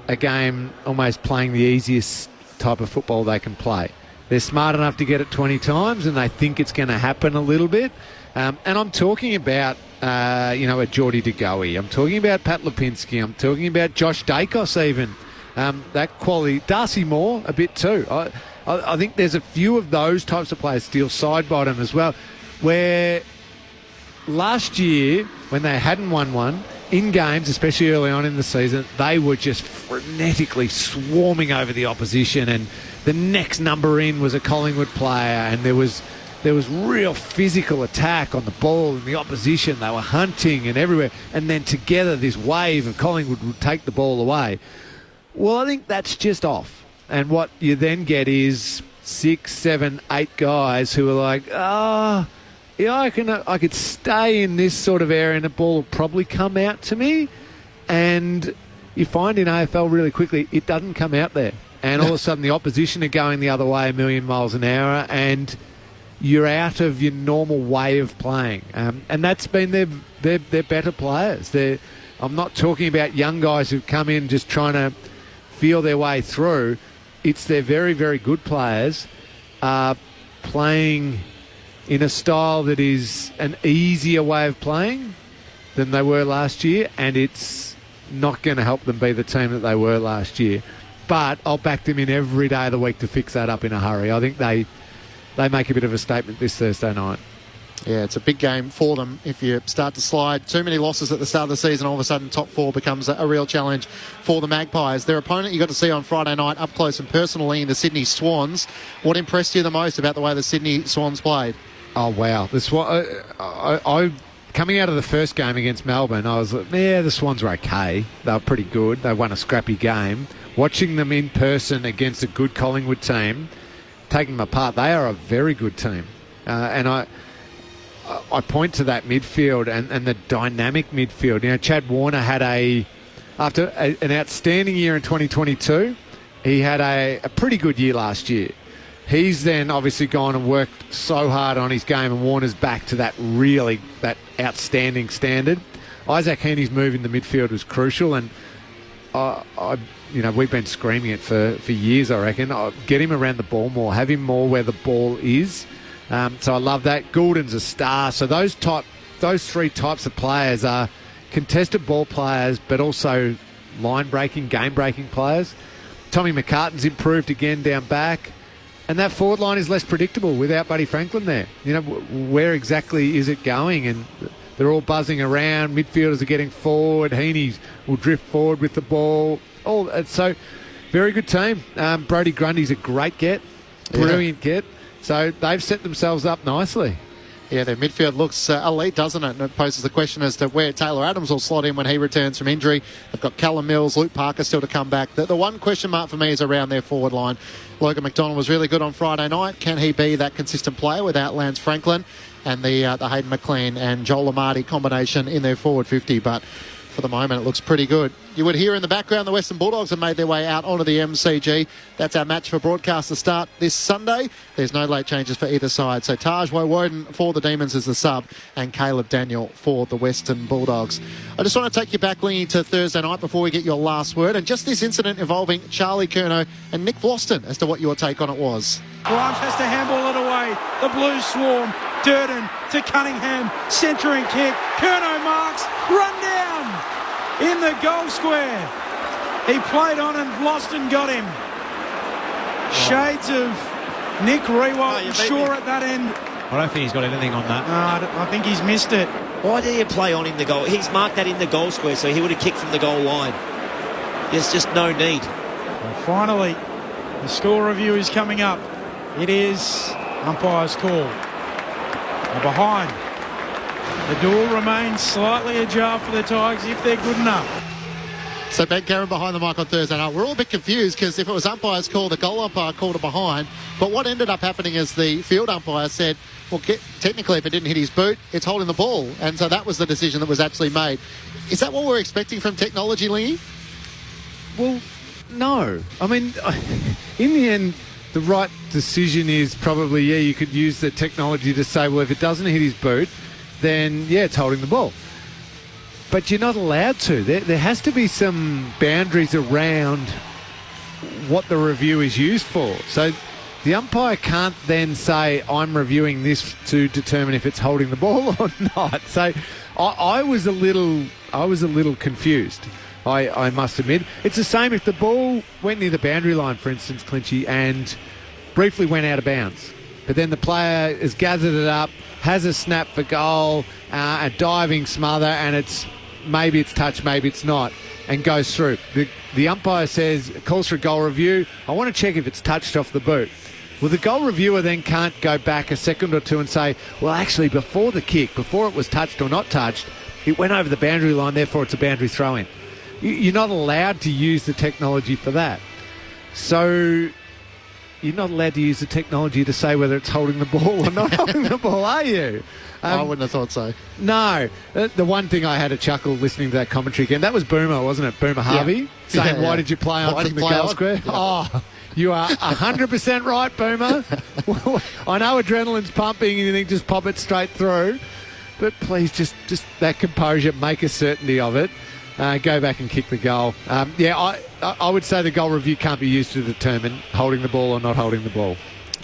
a game almost playing the easiest type of football they can play. They're smart enough to get it 20 times and they think it's going to happen a little bit. And I'm talking about, a Geordie De Goey. I'm talking about Pat Lipinski. I'm talking about Josh Dacos even. That quality. Darcy Moore a bit too. I think there's a few of those types of players, Steele Sidebottom as well, where last year when they hadn't won one, in games, especially early on in the season, they were just frenetically swarming over the opposition, and the next number in was a Collingwood player, and there was real physical attack on the ball in the opposition. They were hunting and everywhere, and then together this wave of Collingwood would take the ball away. Well, I think that's just off, and what you then get is 6, 7, 8 guys who are like, yeah, I could stay in this sort of area and the ball will probably come out to me. And you find in AFL really quickly, it doesn't come out there. And all of a sudden the opposition are going the other way 1,000,000 miles an hour and you're out of your normal way of playing. And that's been their better players. I'm not talking about young guys who've come in just trying to feel their way through. It's their very, very good players playing in a style that is an easier way of playing than they were last year, and it's not going to help them be the team that they were last year. But I'll back them in every day of the week to fix that up in a hurry. I think they make a bit of a statement this Thursday night.
Yeah, it's a big game for them if you start to slide. Too many losses at the start of the season, all of a sudden top 4 becomes a real challenge for the Magpies. Their opponent you got to see on Friday night up close and personally in the Sydney Swans. What impressed you the most about the way the Sydney Swans played?
Oh, wow. I coming out of the first game against Melbourne, I was like, yeah, the Swans were okay. They were pretty good. They won a scrappy game. Watching them in person against a good Collingwood team, taking them apart, they are a very good team. And I point to that midfield and the dynamic midfield. You know, Chad Warner had after an outstanding year in 2022, he had a pretty good year last year. He's then obviously gone and worked so hard on his game, and Warner's back to that outstanding standard. Isaac Heaney's move in the midfield was crucial, and we've been screaming it for years, I reckon. Get him around the ball more, have him more where the ball is. So I love that. Goulden's a star. So those three types of players are contested ball players, but also line-breaking, game-breaking players. Tommy McCartan's improved again down back. And that forward line is less predictable without Buddy Franklin there. Where exactly is it going? And they're all buzzing around. Midfielders are getting forward. Heaney will drift forward with the ball. So, very good team. Brodie Grundy's a great get. Brilliant get. So, they've set themselves up nicely.
Yeah, their midfield looks elite, doesn't it? And it poses the question as to where Taylor Adams will slot in when he returns from injury. They've got Callum Mills, Luke Parker still to come back. The one question mark for me is around their forward line. Logan McDonald was really good on Friday night. Can he be that consistent player without Lance Franklin and the Hayden McLean and Joel Amartey combination in their forward 50? But for the moment, it looks pretty good. You would hear in the background the Western Bulldogs have made their way out onto the MCG. That's our match for broadcast to start this Sunday. There's no late changes for either side. So Taj Woden for the Demons as the sub and Caleb Daniel for the Western Bulldogs. I just want to take you back, Lingy, to Thursday night before we get your last word. And just this incident involving Charlie Curnow and Nick Vlauston as to what your take on it was.
Grimes has to handball it away. The Blues swarm. Durden to Cunningham. Centering kick. Curnow marks. Run down in the goal square. He played on and Vlauston got him. Shades of Nick Rewalt. Sure at that end.
I don't think he's got anything on that.
I think he's missed it.
Why did he play on in the goal? He's marked that in the goal square, so he would have kicked from the goal line. There's just no need.
Well, finally, the score review is coming up. It is umpire's call. Now behind. The door remains slightly ajar for the Tigers if they're good enough.
So Ben Cameron behind the mic on Thursday night. We're all a bit confused because if it was umpire's call, the goal umpire called it behind. But what ended up happening is the field umpire said, well, technically if it didn't hit his boot, it's holding the ball. And so that was the decision that was actually made. Is that what we're expecting from technology, Lingy?
Well, no. I mean, in the end, the right decision is probably, you could use the technology to say, well, if it doesn't hit his boot, then, it's holding the ball. But you're not allowed to. There has to be some boundaries around what the review is used for. So the umpire can't then say, I'm reviewing this to determine if it's holding the ball or not. So I was a little confused. I must admit. It's the same if the ball went near the boundary line, for instance, Clinchy, and briefly went out of bounds. But then the player has gathered it up, has a snap for goal, a diving smother, and maybe it's touched, maybe it's not, and goes through. The umpire calls for a goal review. I want to check if it's touched off the boot. Well, the goal reviewer then can't go back a second or two and say, well, actually, before the kick, before it was touched or not touched, it went over the boundary line, therefore it's a boundary throw-in. You're not allowed to use the technology for that. So you're not allowed to use the technology to say whether it's holding the ball or not holding the ball, are you?
I wouldn't have thought so.
No. The one thing I had a chuckle listening to that commentary again, that was Boomer, wasn't it? Boomer Harvey? Saying, why did you play on from the goal square? Yeah. Oh, you are 100% right, Boomer. I know adrenaline's pumping and you think just pop it straight through. But please, just that composure, make a certainty of it. Go back and kick the goal. I would say the goal review can't be used to determine holding the ball or not holding the ball.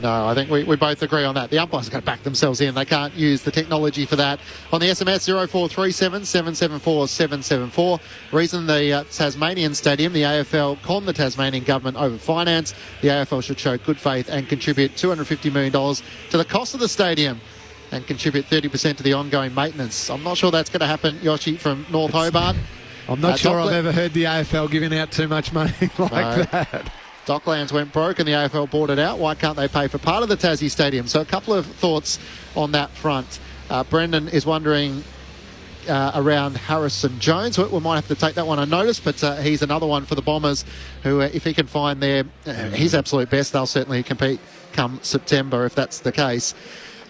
No, I think we both agree on that. The umpires are going to back themselves in. They can't use the technology for that. On the SMS 0437 774 774. Reason the Tasmanian Stadium, the AFL conned the Tasmanian government over finance. The AFL should show good faith and contribute $250 million to the cost of the stadium and contribute 30% to the ongoing maintenance. I'm not sure that's going to happen, Yoshi, from North Hobart.
I'm not sure I've ever heard the AFL giving out too much money like that.
Docklands went broke and the AFL bought it out. Why can't they pay for part of the Tassie Stadium? So a couple of thoughts on that front. Brendan is wondering around Harrison Jones. We might have to take that one on notice, but he's another one for the Bombers who, if he can find his absolute best, they'll certainly compete come September if that's the case.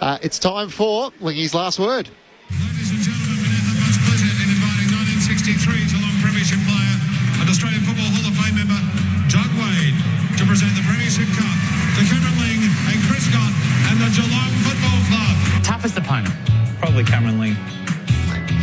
It's time for Lingy's last word.
Ladies and gentlemen, we have the much pleasure in inviting 1963 Geelong Premiership player and Australian Football Hall of Fame member Doug Wade to present the Premiership Cup to Cameron Ling and
toughest opponent? Probably Cameron Ling.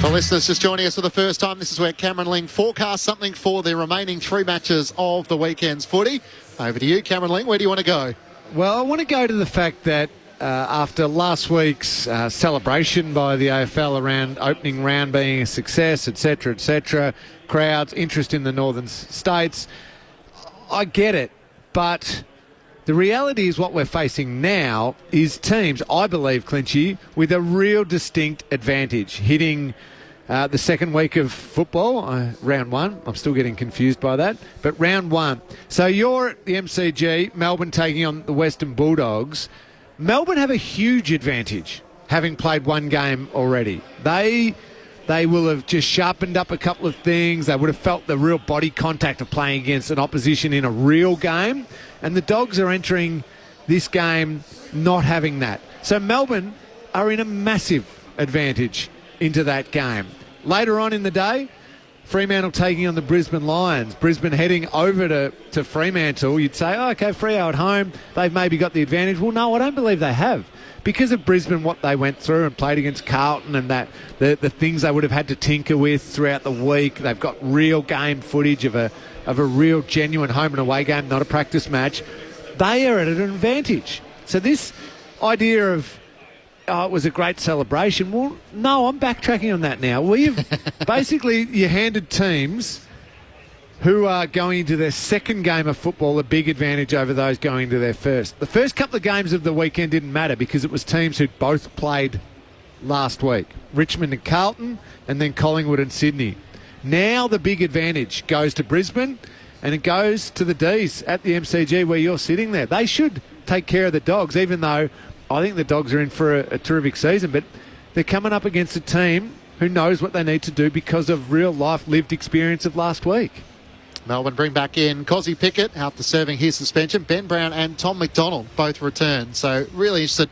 For listeners just joining us for the first time, this is where Cameron Ling forecasts something for the remaining 3 matches of the weekend's footy. Over to you, Cameron Ling. Where do you want to go?
Well, I want to go to the fact that after last week's celebration by the AFL around opening round being a success, etc., crowds, interest in the northern states, I get it. But the reality is what we're facing now is teams, I believe, Clinchy, with a real distinct advantage, hitting the second week of football, round 1. I'm still getting confused by that, but round 1. So you're at the MCG, Melbourne taking on the Western Bulldogs. Melbourne have a huge advantage, having played 1 game already. They will have just sharpened up a couple of things. They would have felt the real body contact of playing against an opposition in a real game. And the Dogs are entering this game not having that. So Melbourne are in a massive advantage into that game. Later on in the day, Fremantle taking on the Brisbane Lions. Brisbane heading over to Fremantle. You'd say, oh, okay, Freo at home, they've maybe got the advantage. Well, no, I don't believe they have. Because of Brisbane, what they went through and played against Carlton and that the things they would have had to tinker with throughout the week, they've got real game footage of a real genuine home and away game, not a practice match. They are at an advantage. So this idea of, it was a great celebration. Well, no, I'm backtracking on that now. We've basically, you handed teams who are going into their second game of football a big advantage over those going into their first. The first couple of games of the weekend didn't matter because it was teams who'd both played last week. Richmond and Carlton, and then Collingwood and Sydney. Now the big advantage goes to Brisbane, and it goes to the D's at the MCG where you're sitting there. They should take care of the Dogs, even though I think the Dogs are in for a terrific season, but they're coming up against a team who knows what they need to do because of real-life lived experience of last week.
Melbourne bring back in Cozzy Pickett after serving his suspension. Ben Brown and Tom McDonald both return. So really interested.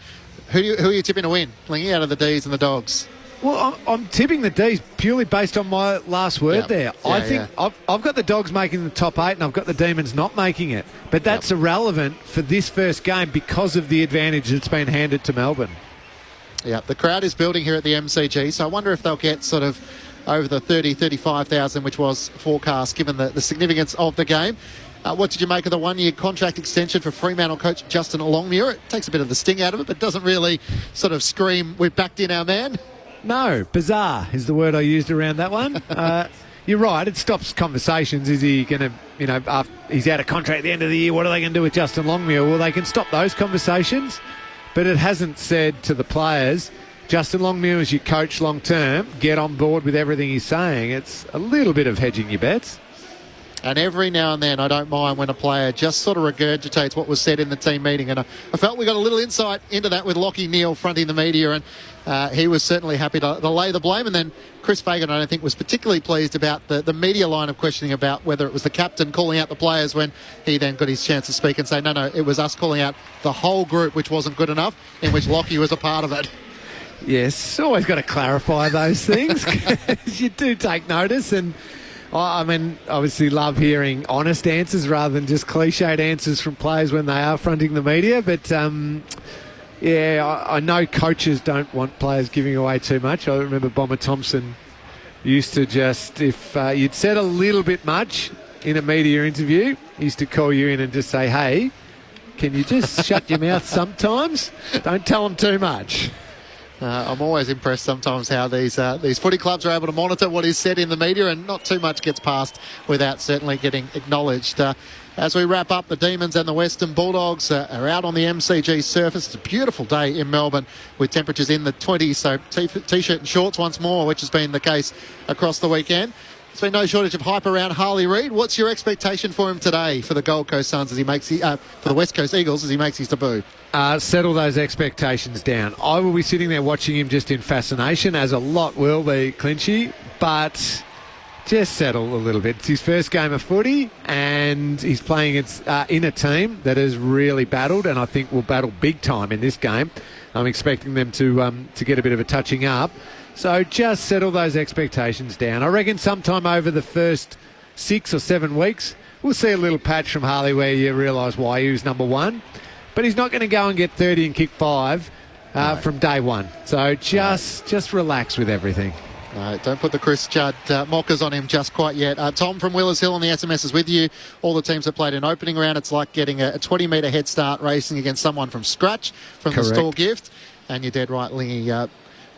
Who are you tipping to win? Lingy out of the D's and the Dogs?
Well, I'm tipping the D's purely based on my last word there. I think I've got the Dogs making the top 8 and I've got the Demons not making it. But that's irrelevant for this first game because of the advantage that's been handed to Melbourne.
Yeah, the crowd is building here at the MCG, so I wonder if they'll get sort of over the 30, 35,000, which was forecast given the significance of the game. What did you make of the 1-year contract extension for Fremantle coach Justin Longmuir? It takes a bit of the sting out of it, but doesn't really sort of scream, we've backed in our man.
No, bizarre is the word I used around that one. You're right, it stops conversations. Is he going to, after he's out of contract at the end of the year, what are they going to do with Justin Longmuir? Well, they can stop those conversations, but it hasn't said to the players, Justin Longmuir is your coach long term, get on board with everything he's saying. It's a little bit of hedging your bets.
And every now and then, I don't mind when a player just sort of regurgitates what was said in the team meeting. And I felt we got a little insight into that with Lachie Neale fronting the media. And he was certainly happy to lay the blame. And then Chris Fagan, I don't think, was particularly pleased about the media line of questioning about whether it was the captain calling out the players when he then got his chance to speak and say, no, it was us calling out the whole group, which wasn't good enough, in which Lachie was a part of it.
Yes, always got to clarify those things. You do take notice, and I mean, obviously love hearing honest answers rather than just cliched answers from players when they are fronting the media. But, I know coaches don't want players giving away too much. I remember Bomber Thompson used to just, if you'd said a little bit much in a media interview, he used to call you in and just say, hey, can you just shut your mouth sometimes? Don't tell them too much.
I'm always impressed sometimes how these footy clubs are able to monitor what is said in the media, and not too much gets passed without certainly getting acknowledged. As we wrap up, the Demons and the Western Bulldogs are out on the MCG surface. It's a beautiful day in Melbourne with temperatures in the 20s, so T-shirt and shorts once more, which has been the case across the weekend. There's been no shortage of hype around Harley Reid. What's your expectation for him today for the Gold Coast Suns as he makes for the West Coast Eagles as he makes his debut?
Settle those expectations down. I will be sitting there watching him just in fascination, as a lot will be, Clinchy, but just settle a little bit. It's his first game of footy, and he's playing in a team that has really battled, and I think will battle big time in this game. I'm expecting them to get a bit of a touching up. So just settle those expectations down. I reckon sometime over the first 6 or 7 weeks, we'll see a little patch from Harley where you realise why he was number one. But he's not going to go and get 30 and kick 5 from day one. So just relax with everything.
No, don't put the Chris Judd mockers on him just quite yet. Tom from Willers Hill on the SMS is with you. All the teams that played in opening round, it's like getting a 20-metre head start racing against someone from scratch from the store gift. And you're dead right, Lingy.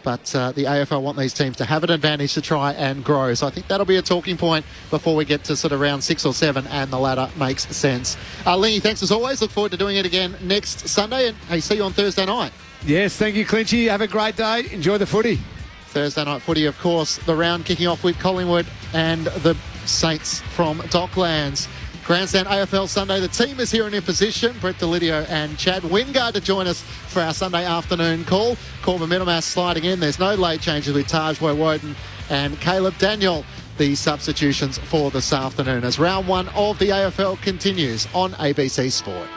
But the AFL want these teams to have an advantage to try and grow. So I think that'll be a talking point before we get to sort of round 6 or 7 and the ladder makes sense. Lingy, thanks as always. Look forward to doing it again next Sunday. And hey, see you on Thursday night.
Yes, thank you, Clinchy. Have a great day. Enjoy the footy.
Thursday night footy, of course, the round kicking off with Collingwood and the Saints from Docklands. Grandstand AFL Sunday. The team is here and in position. Brett Delidio and Chad Wingard to join us for our Sunday afternoon call. Corbin Middlemass sliding in. There's no late changes with Taj Woden and Caleb Daniel, the substitutions for this afternoon, as round 1 of the AFL continues on ABC Sport.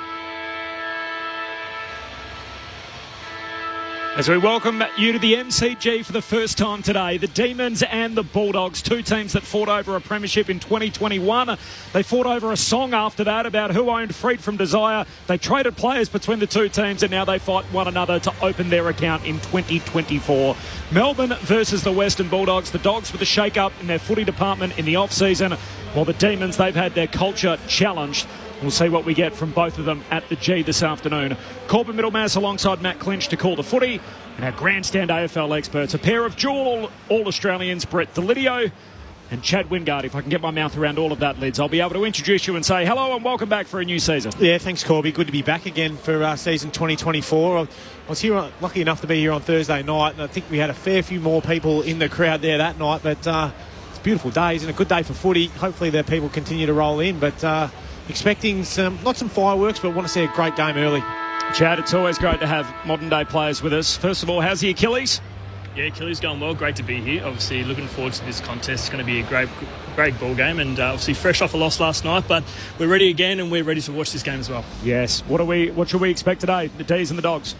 As we welcome you to the MCG for the first time today, the Demons and the Bulldogs, two teams that fought over a premiership in 2021. They fought over a song after that about who owned Freed from Desire. They traded players between the two teams and now they fight one another to open their account in 2024. Melbourne versus the Western Bulldogs. The Dogs with a shake-up in their footy department in the off-season, while the Demons, they've had their culture challenged. We'll see what we get from both of them at the G this afternoon. Corbin Middlemass alongside Matt Clinch to call the footy. And our grandstand AFL experts, a pair of dual All-Australians, Brett Delidio and Chad Wingard. If I can get my mouth around all of that, Lids, I'll be able to introduce you and say hello and welcome back for a new season.
Yeah, thanks, Corby. Good to be back again for season 2024. I was here, lucky enough to be here on Thursday night, and I think we had a fair few more people in the crowd there that night. But it's a beautiful day, and a good day for footy. Hopefully the people continue to roll in, but expecting not some fireworks, but want to see a great game early.
Chad, it's always great to have modern day players with us. First of all, how's the Achilles?
Yeah, Achilles going well. Great to be here. Obviously, looking forward to this contest. It's going to be a great ball game, and obviously fresh off a loss last night, but we're ready again, and we're ready to watch this game as well.
Yes. What should we expect today? The D's and the Dogs.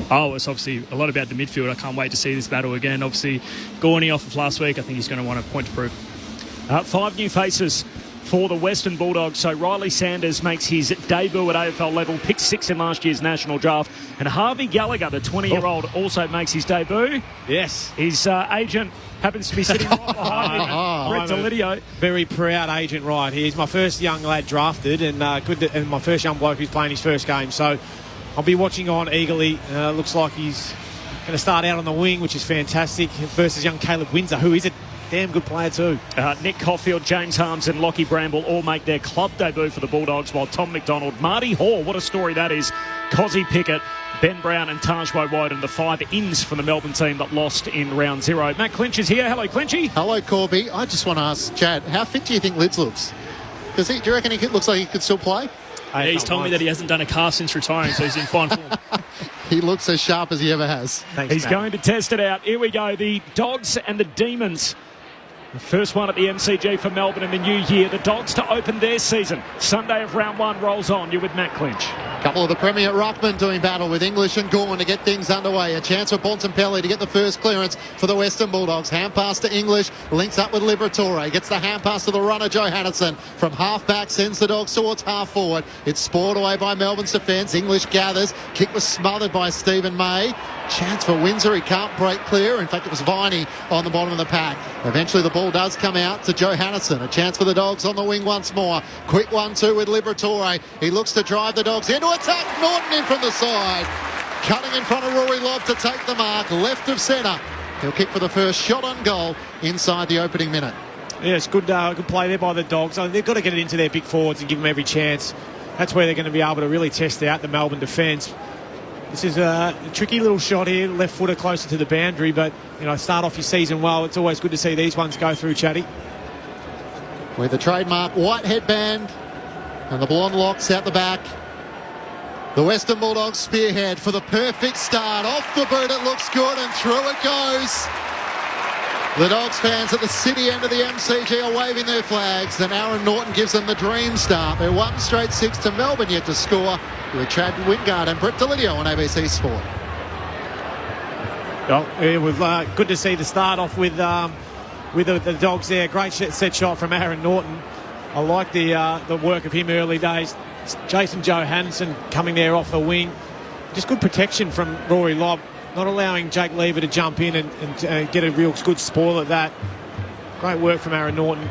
Oh, it's obviously a lot about the midfield. I can't wait to see this battle again. Obviously, Gorney off of last week, I think he's going to want a point to prove.
5 new faces for the Western Bulldogs. So Riley Sanders makes his debut at AFL level, picked 6 in last year's national draft. And Harvey Gallagher, the 20-year-old, also makes his debut.
Yes.
His agent happens to be sitting right behind him, Brett Delidio.
Very proud agent right here. He's my first young lad drafted and and my first young bloke who's playing his first game. So I'll be watching on eagerly. Looks like he's going to start out on the wing, which is fantastic, versus young Caleb Windsor, who is a damn good player too.
Nick Caulfield, James Harms and Lockie Bramble all make their club debut for the Bulldogs, while Tom McDonald, Marty Hall, what a story that is, Cozzy Pickett, Ben Brown and Taj Woden, the 5 ins from the Melbourne team that lost in round 0. Matt Clinch is here. Hello, Clinchy.
Hello, Corby. I just want to ask Chad, how fit do you think Lids looks? Do you reckon he looks like he could still play?
Yeah, he's told me that he hasn't done a calf since retiring, so he's in fine form.
He looks as sharp as he ever has.
Thanks,
he's
Matt.
going to test it out. Here we go. The Dogs and the Demons. The first one at the MCG for Melbourne in the new year. The Dogs to open their season. Sunday of round 1 rolls on. You're with Matt Clinch.
Couple of the Premier Ruckman doing battle with English and Gorn to get things underway. A chance for Bontempelli to get the first clearance for the Western Bulldogs. Hand pass to English, links up with Liberatore. Gets the hand pass to the runner, Johannesson. From half back, sends the Dogs towards half forward. It's spoiled away by Melbourne's defence. English gathers. Kick was smothered by Stephen May. Chance for Windsor. He can't break clear. In fact, it was Viney on the bottom of the pack. Eventually, the ball does come out to Johannesson. A chance for the Dogs on the wing once more. Quick 1-2 with Liberatore. He looks to drive the Dogs into attack. Norton in from the side. Cutting in front of Rory Lobb to take the mark. Left of centre. He'll kick for the first shot on goal inside the opening minute.
Yeah, it's good play there by the Dogs. They've got to get it into their big forwards and give them every chance. That's where they're going to be able to really test out the Melbourne defence. This is a tricky little shot here, left footer closer to the boundary, but start off your season well. It's always good to see these ones go through, Chatty.
With the trademark white headband and the blonde locks out the back. The Western Bulldogs spearhead for the perfect start. Off the boot, it looks good, and through it goes. The Dogs fans at the city end of the MCG are waving their flags, and Aaron Norton gives them the dream start. They're 1 straight 6 to Melbourne yet to score, with Chad Wingard and Brett Delidio on ABC Sport.
Well, it was good to see the start off with the Dogs there. Great set shot from Aaron Norton. I like the work of him early days. Jason Johannesson coming there off the wing. just good protection from Rory Lobb, not allowing Jake Lever to jump in and get a real good spoil at that. Great work from Aaron Norton.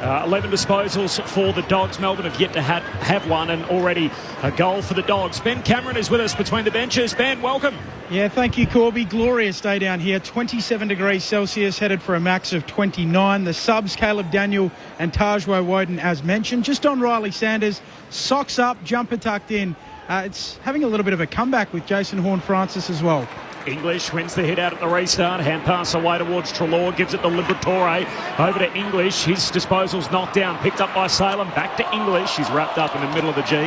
11 disposals for the Dogs. Melbourne have yet to have one, and already a goal for the Dogs. Ben Cameron is with us between the benches. Ben, welcome.
Yeah, thank you, Corby. Glorious day down here. 27 degrees Celsius, headed for a max of 29. The subs, Caleb Daniel and Tajwo Woden, as mentioned. Just on Riley Sanders, socks up, jumper tucked in. It's having a little bit of a comeback with Jason Horne-Francis as well.
English wins the hit out at the restart. Hand pass away towards Treloar. Gives it to Liberatore. Over to English. His disposal's knocked down. Picked up by Salem. Back to English. He's wrapped up in the middle of the G.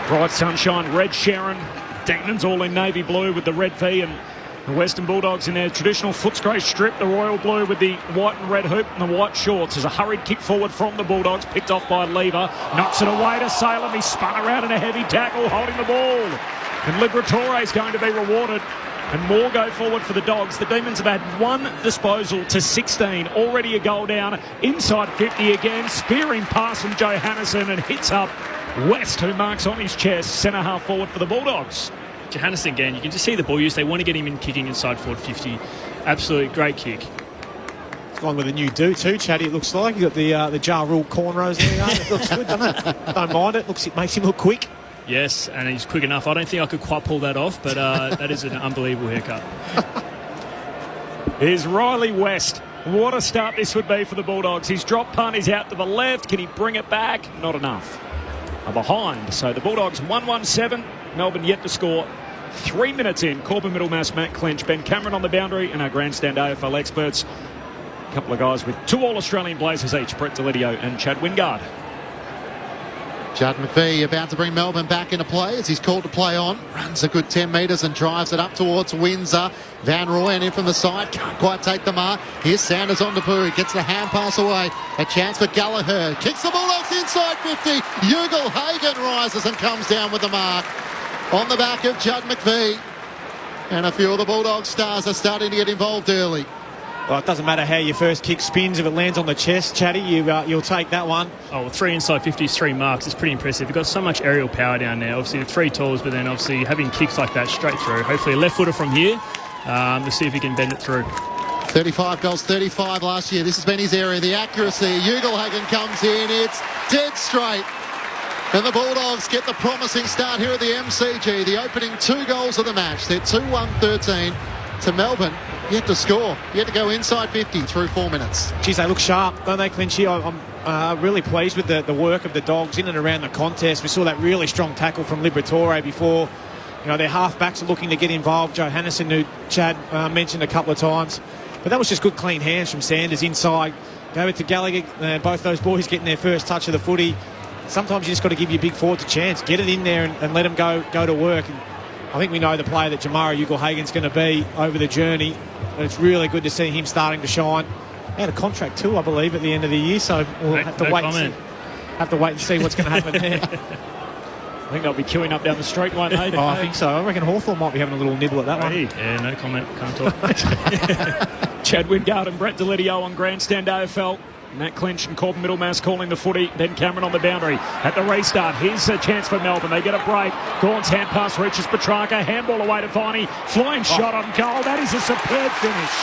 Bright sunshine. Red Sharon. Demons all in navy blue with the red V, and the Western Bulldogs in their traditional Footscray strip. The royal blue with the white and red hoop and the white shorts. There's a hurried kick forward from the Bulldogs. Picked off by Lever. Knocks it away to Salem. He spun around in a heavy tackle holding the ball. And Liberatore is going to be rewarded. And more go forward for the Dogs. The Demons have had one disposal to 16. Already a goal down. Inside 50 again. Spearing pass from Johannisen and hits up West, who marks on his chest. Centre half forward for the Bulldogs.
Johannisen again. You can just see the ball use. They want to get him in kicking inside forward 50. Absolutely great kick.
It's gone with a new do too, Chatty. It looks like you got the Ja Rule cornrows there. It looks good, doesn't it? Don't mind it. It makes him look quick.
Yes, and he's quick enough. I don't think I could quite pull that off, but that is an unbelievable haircut.
Here's Riley West. What a start this would be for the Bulldogs. His drop punt is out to the left. Can he bring it back? Not enough. A behind. So the Bulldogs 1-1-7. Melbourne yet to score. 3 minutes in. Corbin Middlemass, Matt Clinch, Ben Cameron on the boundary, and our grandstand AFL experts. A couple of guys with 2 All-Australian blazers each. Brett Delidio and Chad Wingard.
Judd McVie about to bring Melbourne back into play as he's called to play on. Runs a good 10 metres and drives it up towards Windsor. Van Rooyen in from the side. Can't quite take the mark. Here's Sanders on to Boo. Gets the hand pass away. A chance for Gallagher. Kicks the Bulldogs inside 50. Ugle-Hagan rises and comes down with the mark. On the back of Judd McVie. And a few of the Bulldogs stars are starting to get involved early.
Well, it doesn't matter how your first kick spins. If it lands on the chest, Chatty, you'll take that one.
Oh, well, 3 inside 50s, 3 marks. It's pretty impressive. You've got so much aerial power down there. Obviously, the 3 tools, but then obviously having kicks like that straight through. Hopefully a left footer from here. We'll see if he can bend it through.
35 goals, 35 last year. This has been his area. The accuracy. Ugle-Hagan comes in. It's dead straight. And the Bulldogs get the promising start here at the MCG. The opening 2 goals of the match. They're 2-1-13 to Melbourne. Yet to score. Yet to go inside 50 through 4 minutes.
Geez, they look sharp, don't they, Clinchy? I'm really pleased with the work of the Dogs in and around the contest. We saw that really strong tackle from Liberatore before. You know, their half-backs are looking to get involved. Johannisen, who Chad mentioned a couple of times. But that was just good, clean hands from Sanders inside. Go it to Gallagher. Both those boys getting their first touch of the footy. Sometimes you just got to give your big forwards a chance. Get it in there and let them go to work. And I think we know the player that Jamara Ugle-Hagan's going to be over the journey. But it's really good to see him starting to shine. He had a contract too, I believe, at the end of the year, so we'll have to wait and see what's going to happen there.
I think they'll be queuing up down the street, won't they?
I think so. I reckon Hawthorn might be having a little nibble at that one.
Yeah, no comment. Can't talk.
Chad Wingard and Brett Delidio on Grandstand AFL. Matt Clinch and Corbin Middlemass calling the footy. Ben Cameron on the boundary at the restart. Here's a chance for Melbourne. They get a break. Gaunt's hand pass reaches Petrarca. Handball away to Viney. Flying shot on goal. That is a superb finish.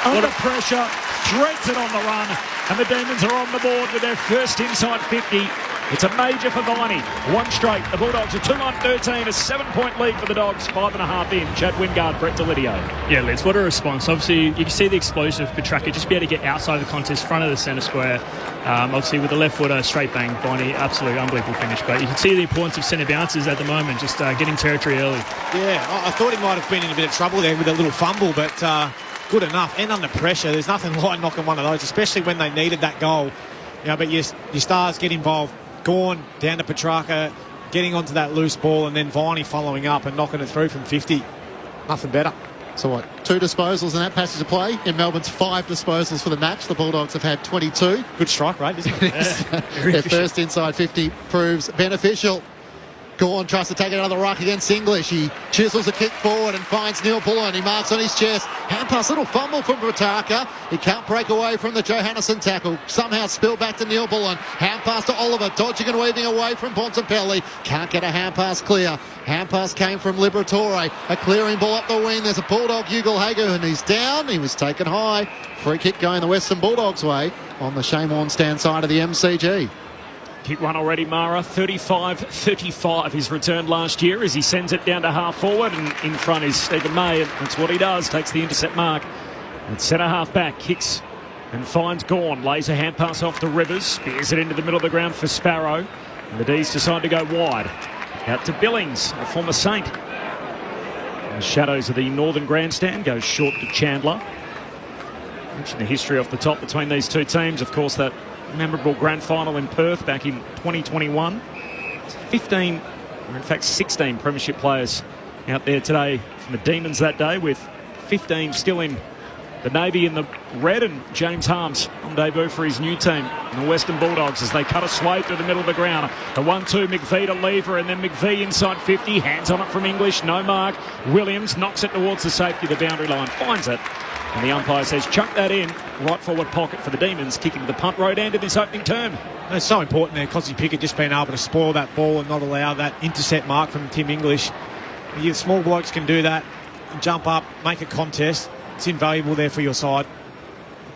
Under pressure. Threads it on the run. And the Demons are on the board with their first inside 50. It's a major for Viney. 1 straight. The Bulldogs are 2-1-13. A 7-point lead for the Dogs. 5.5 in. Chad Wingard, Brett Delidio.
Yeah, Liz, what a response. Obviously, you can see the explosion of Petrarca just be able to get outside the contest, front of the centre square. Obviously, with the left footer, straight bang, Viney, absolutely unbelievable finish. But you can see the importance of centre bounces at the moment, just getting territory early.
Yeah, I thought he might have been in a bit of trouble there with a little fumble, but good enough. And under pressure, there's nothing like knocking one of those, especially when they needed that goal. You know, but your stars get involved. Gawn down to Petrarca, getting onto that loose ball, and then Viney following up and knocking it through from 50. Nothing better.
So what, 2 disposals in that passage of play? In Melbourne's 5 disposals for the match. The Bulldogs have had 22.
Good strike rate, isn't it?
Their first inside 50 proves beneficial. Gawn tries to take it out of the ruck against English. He chisels a kick forward and finds Neil Bullen. He marks on his chest. Hand pass, little fumble from Brataka. He can't break away from the Johannesson tackle. Somehow spill back to Neil Bullen. Hand pass to Oliver, dodging and weaving away from Bontempelli. Can't get a hand pass clear. Hand pass came from Liberatore. A clearing ball up the wing. There's a Bulldog, Ugle-Hager, and he's down. He was taken high. Free kick going the Western Bulldogs' way on the Shane Warnstand side of the MCG.
Kick one already, Mara. 35-35 his return last year as he sends it down to half forward, and in front is Stephen May, and that's what he does. Takes the intercept mark. And centre half back kicks and finds Gawn. Lays a hand pass off to Rivers. Spears it into the middle of the ground for Sparrow. And the D's decide to go wide. Out to Billings, a former Saint. In the shadows of the Northern Grandstand, goes short to Chandler. Mention the history off the top between these two teams. Of course, that memorable grand final in Perth back in 2021. 15, or in fact 16 premiership players out there today from the Demons that day, with 15 still in the Navy in the red, and James Harms on debut for his new team, the Western Bulldogs, as they cut a swathe through the middle of the ground. The 1-2, McVie to Lever, and then McVie inside 50, hands on it from English, no mark. Williams knocks it towards the safety, the boundary line, finds it. And the umpire says, chuck that in, right forward pocket for the Demons, kicking the punt road end in this opening term.
It's so important there, Cosy Pickett just being able to spoil that ball and not allow that intercept mark from Tim English. You small blokes can do that, jump up, make a contest. It's invaluable there for your side.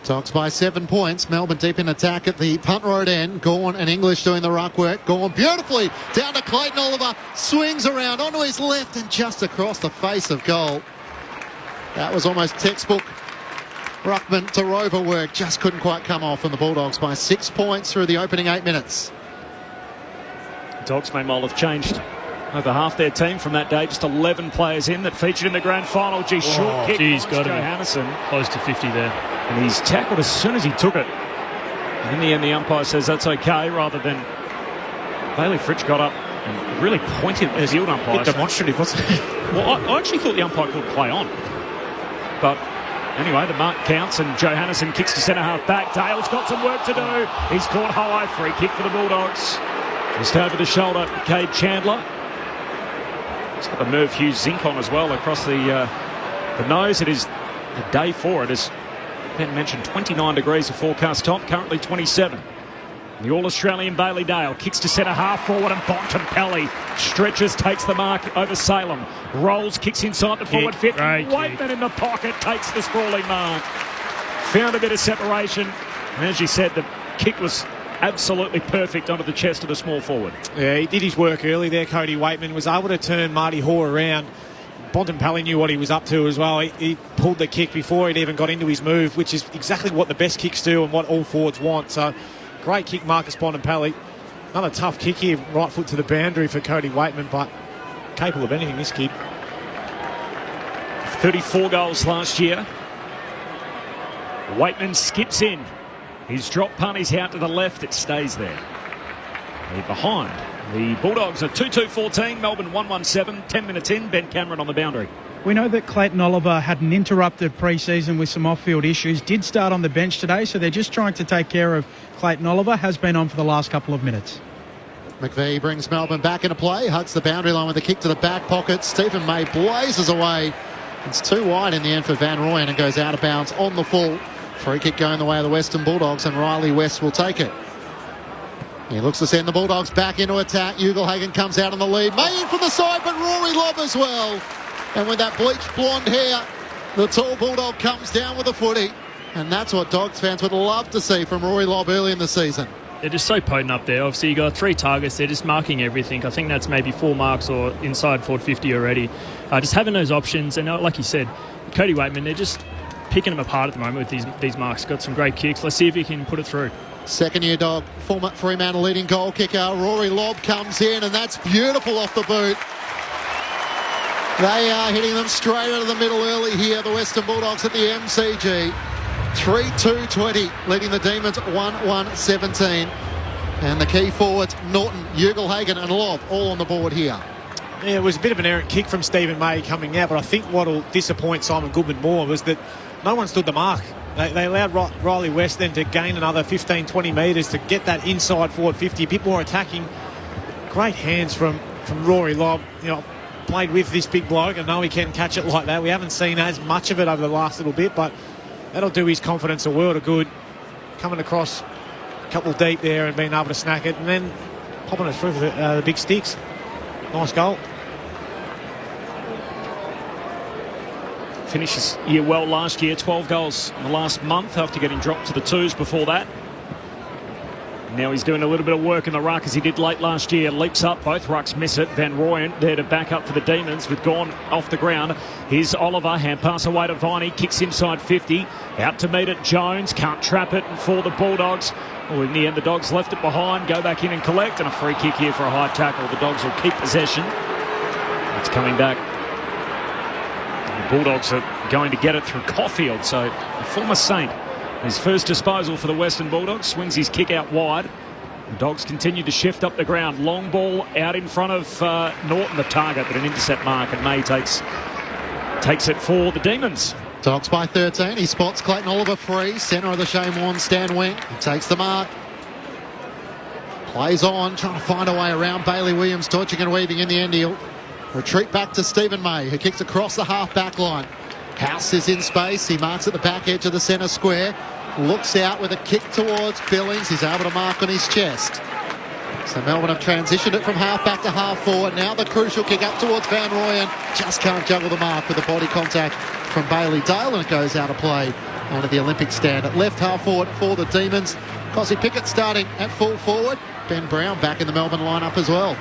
Dogs by 7 points. Melbourne deep in attack at the punt road end. Gawn and English doing the ruck work. Gawn beautifully down to Clayton Oliver. Swings around onto his left and just across the face of goal. That was almost textbook ruckman to rover work. Just couldn't quite come off, and the Bulldogs by 6 points through the opening 8 minutes.
Dogs meanwhile have changed over half their team from that day. Just 11 players in that featured in the grand final. Short kick.
He's got
Johannesson
close to 50 there.
And he's tackled as soon as he took it. And in the end, the umpire says that's okay, rather than Bailey Fritsch got up and really pointed at the field umpire.
Demonstrative, wasn't it?
Well, I actually thought the umpire could play on. But anyway, the mark counts, and Johannesson kicks to centre half back. Dale's got some work to do. He's caught high. Free kick for the Bulldogs. Just over the shoulder, Cade Chandler. He's got the Merv Hughes zinc on as well across the nose. It is a day for it. As Ben mentioned, 29 degrees of forecast top, currently 27. The All-Australian Bailey Dale kicks to centre half forward, and Bontempelli stretches, takes the mark over Salem. Rolls, kicks inside the forward 50. Waitman in the pocket takes the sprawling mark. Found a bit of separation. And as you said, the kick was absolutely perfect onto the chest of the small forward.
Yeah, he did his work early there, Cody Waitman. Was able to turn Marty Hoare around. Bontempelli knew what he was up to as well. He pulled the kick before he'd even got into his move, which is exactly what the best kicks do and what all forwards want. So, great kick, Marcus Bontempelli. Another tough kick here, right foot to the boundary for Cody Waitman, but capable of anything, this kid.
34 goals last year. Waitman skips in. His drop punt is out to the left. It stays there. They're behind. The Bulldogs are 2-2-14. Melbourne 1-1-7. 10 minutes in. Ben Cameron on the boundary.
We know that Clayton Oliver had an interrupted pre-season with some off-field issues. Did start on the bench today, so they're just trying to take care of Clayton Oliver. Has been on for the last couple of minutes.
McVie brings Melbourne back into play. Hugs the boundary line with a kick to the back pocket. Stephen May blazes away. It's too wide in the end for Van Rooyen and goes out of bounds on the full. Free kick going the way of the Western Bulldogs, and Riley West will take it. He looks to send the Bulldogs back into attack. Ugle-Hagen comes out on the lead. May in from the side, but Rory Lobb as well. And with that bleached blonde hair, the tall Bulldog comes down with a footy. And that's what Dogs fans would love to see from Rory Lobb early in the season.
They're just so potent up there. Obviously, you got 3 targets. They're just marking everything. I think that's maybe 4 marks or inside forward 50 already. Just having those options. And like you said, Cody Waitman, they're just picking them apart at the moment with these marks. Got some great kicks. Let's see if he can put it through.
Second-year Dog, former Fremantle leading goal kicker, Rory Lobb comes in, and that's beautiful off the boot. They are hitting them straight out of the middle early here, the Western Bulldogs at the MCG. 3-2-20, leading the Demons 1-1-17. And the key forwards, Norton, Ugle-Hagen and Lobb, all on the board here.
Yeah, it was a bit of an errant kick from Stephen May coming out, but I think what will disappoint Simon Goodman more was that no one stood the mark. They allowed Riley West then to gain another 15-20 metres to get that inside forward 50, a bit more attacking. Great hands from from Rory Lobb. You know, played with this big bloke. I know he can catch it like that. We haven't seen as much of it over the last little bit, but that'll do his confidence a world of good. Coming across a couple deep there and being able to snack it, and then popping it through for the big sticks. Nice goal.
Finishes year well last year, 12 goals in the last month after getting dropped to the twos before that. Now he's doing a little bit of work in the ruck as he did late last year. Leaps up, both rucks miss it. Van Rooyen there to back up for the Demons with Gawn off the ground. Here's Oliver, hand pass away to Viney, kicks inside 50. Out to meet it, Jones, can't trap it, and for the Bulldogs. Well, in the end, the Dogs left it behind, go back in and collect, and a free kick here for a high tackle. The Dogs will keep possession. It's coming back. The Bulldogs are going to get it through Caulfield, so a former Saint. His first disposal for the Western Bulldogs, swings his kick out wide. The Dogs continue to shift up the ground. Long ball out in front of Norton, the target, but an intercept mark, and May takes it for the Demons.
Dogs by 13. He spots Clayton Oliver free. Centre of the Shane Warne stand wing. He takes the mark. Plays on, trying to find a way around Bailey Williams, dodging and weaving. In the end, he'll retreat back to Stephen May, who kicks across the half-back line. House is in space. He marks at the back edge of the centre square. Looks out with a kick towards Billings. He's able to mark on his chest. So Melbourne have transitioned it from half-back to half-forward. Now the crucial kick up towards Van Rooyen. Just can't juggle the mark with the body contact from Bailey Dale, and it goes out of play under the Olympic stand. At left half-forward for the Demons. Cosy Pickett starting at full forward. Ben Brown back in the Melbourne lineup as well.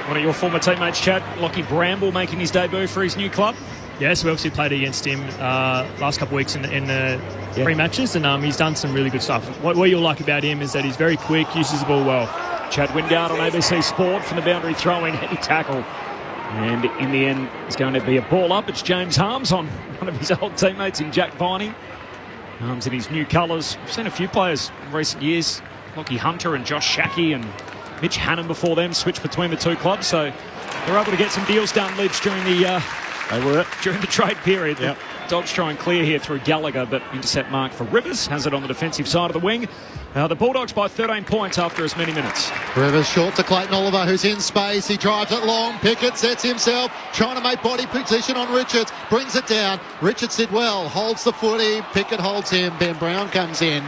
One of your former teammates, Chad, Lockie Bramble, making his debut for his new club.
Yes, we obviously played against him last couple of weeks in the pre-matches, and he's done some really good stuff. What you'll like about him is that he's very quick, uses the ball well.
Chad Wingard on ABC Sport from the boundary throw-in, heavy tackle. And in the end, it's going to be a ball up. It's James Harms on one of his old teammates in Jack Viney. Harms in his new colours. We've seen a few players in recent years, Lockie Hunter and Josh Shackey and Mitch Hannon before them, switch between the two clubs. So they're able to get some deals done, Libs, during the trade period. Yep. The Dogs try and clear here through Gallagher, but intercept mark for Rivers. Has it on the defensive side of the wing. The Bulldogs by 13 points after as many minutes.
Rivers short to Clayton Oliver, who's in space. He drives it long. Pickett sets himself, trying to make body position on Richards. Brings it down. Richards did well. Holds the footy. Pickett holds him. Ben Brown comes in.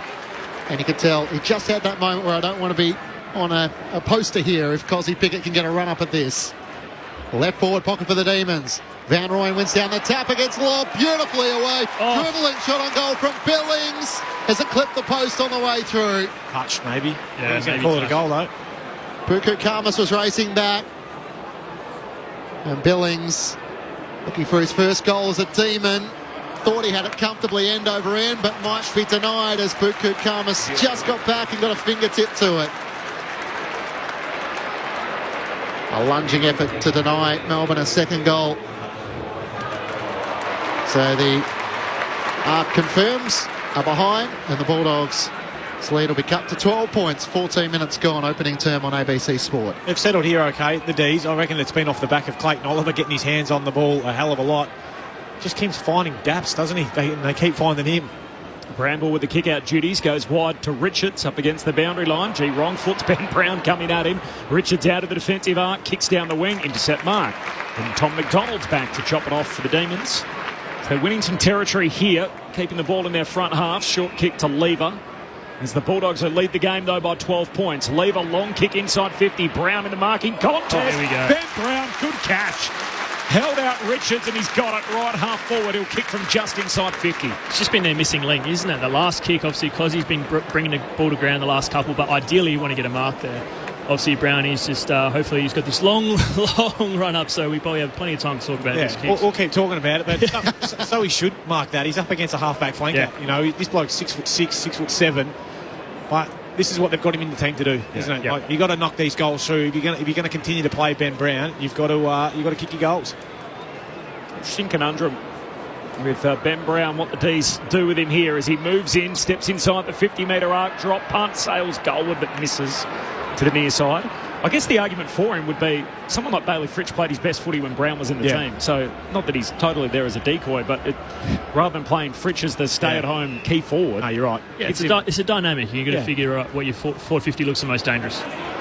And you can tell he just had that moment where I don't want to be on a poster here if Cosy Pickett can get a run up at this. Left forward pocket for the Demons. Van Rooyen wins down the tap against Lobb, beautifully away. Dribbling shot on goal from Billings. Has it clipped the post on the way through?
Touch, maybe.
Yeah,
he's going to call it a goal, though.
Puku Khamis was racing back. And Billings, looking for his first goal as a Demon. Thought he had it comfortably end over end, but might be denied as Puku Khamis just got back and got a fingertip to it. A lunging effort to deny Melbourne a second goal. So the arc confirms are behind, and the Bulldogs' lead will be cut to 12 points. 14 minutes gone, opening term on ABC Sport.
They've settled here okay, the D's. I reckon it's been off the back of Clayton Oliver getting his hands on the ball a hell of a lot. Just keeps finding gaps, doesn't he? They keep finding him.
Bramble with the kick-out duties, goes wide to Richards up against the boundary line. Wrong foot's Ben Brown coming at him. Richards out of the defensive arc, kicks down the wing, intercept mark. And Tom McDonald's back to chop it off for the Demons. So winning some territory here, keeping the ball in their front half. Short kick to Lever. As the Bulldogs will lead the game, though, by 12 points. Lever, long kick inside 50. Brown in the marking contest.
Oh, here we go.
Ben Brown, good catch. Held out Richards, and he's got it right half forward. He'll kick from just inside 50.
It's just been their missing link, isn't it? The last kick, obviously, Cozzy's been bringing the ball to ground the last couple, but ideally you want to get a mark there. Obviously, Brownie's just, hopefully he's got this long run up, so we probably have plenty of time to talk about this kick.
We'll keep talking about it, but so he should mark that. He's up against a half-back flanker. Yeah. You know, this bloke's 6'6", 6'7", but this is what they've got him in the team to do, isn't it? Yep. Like, you've got to knock these goals through. If you're going to continue to play Ben Brown, you've got to kick your goals.
Interesting conundrum with Ben Brown, what the D's do with him here as he moves in, steps inside the 50-metre arc, drop punt, sails goalward but misses to the near side. I guess the argument for him would be someone like Bailey Fritsch played his best footy when Brown was in the team. So not that he's totally there as a decoy, but rather than playing Fritsch as the stay-at-home key forward.
No, you're right.
Yeah, it's a dynamic. You've got to figure out what your 450 looks the most dangerous.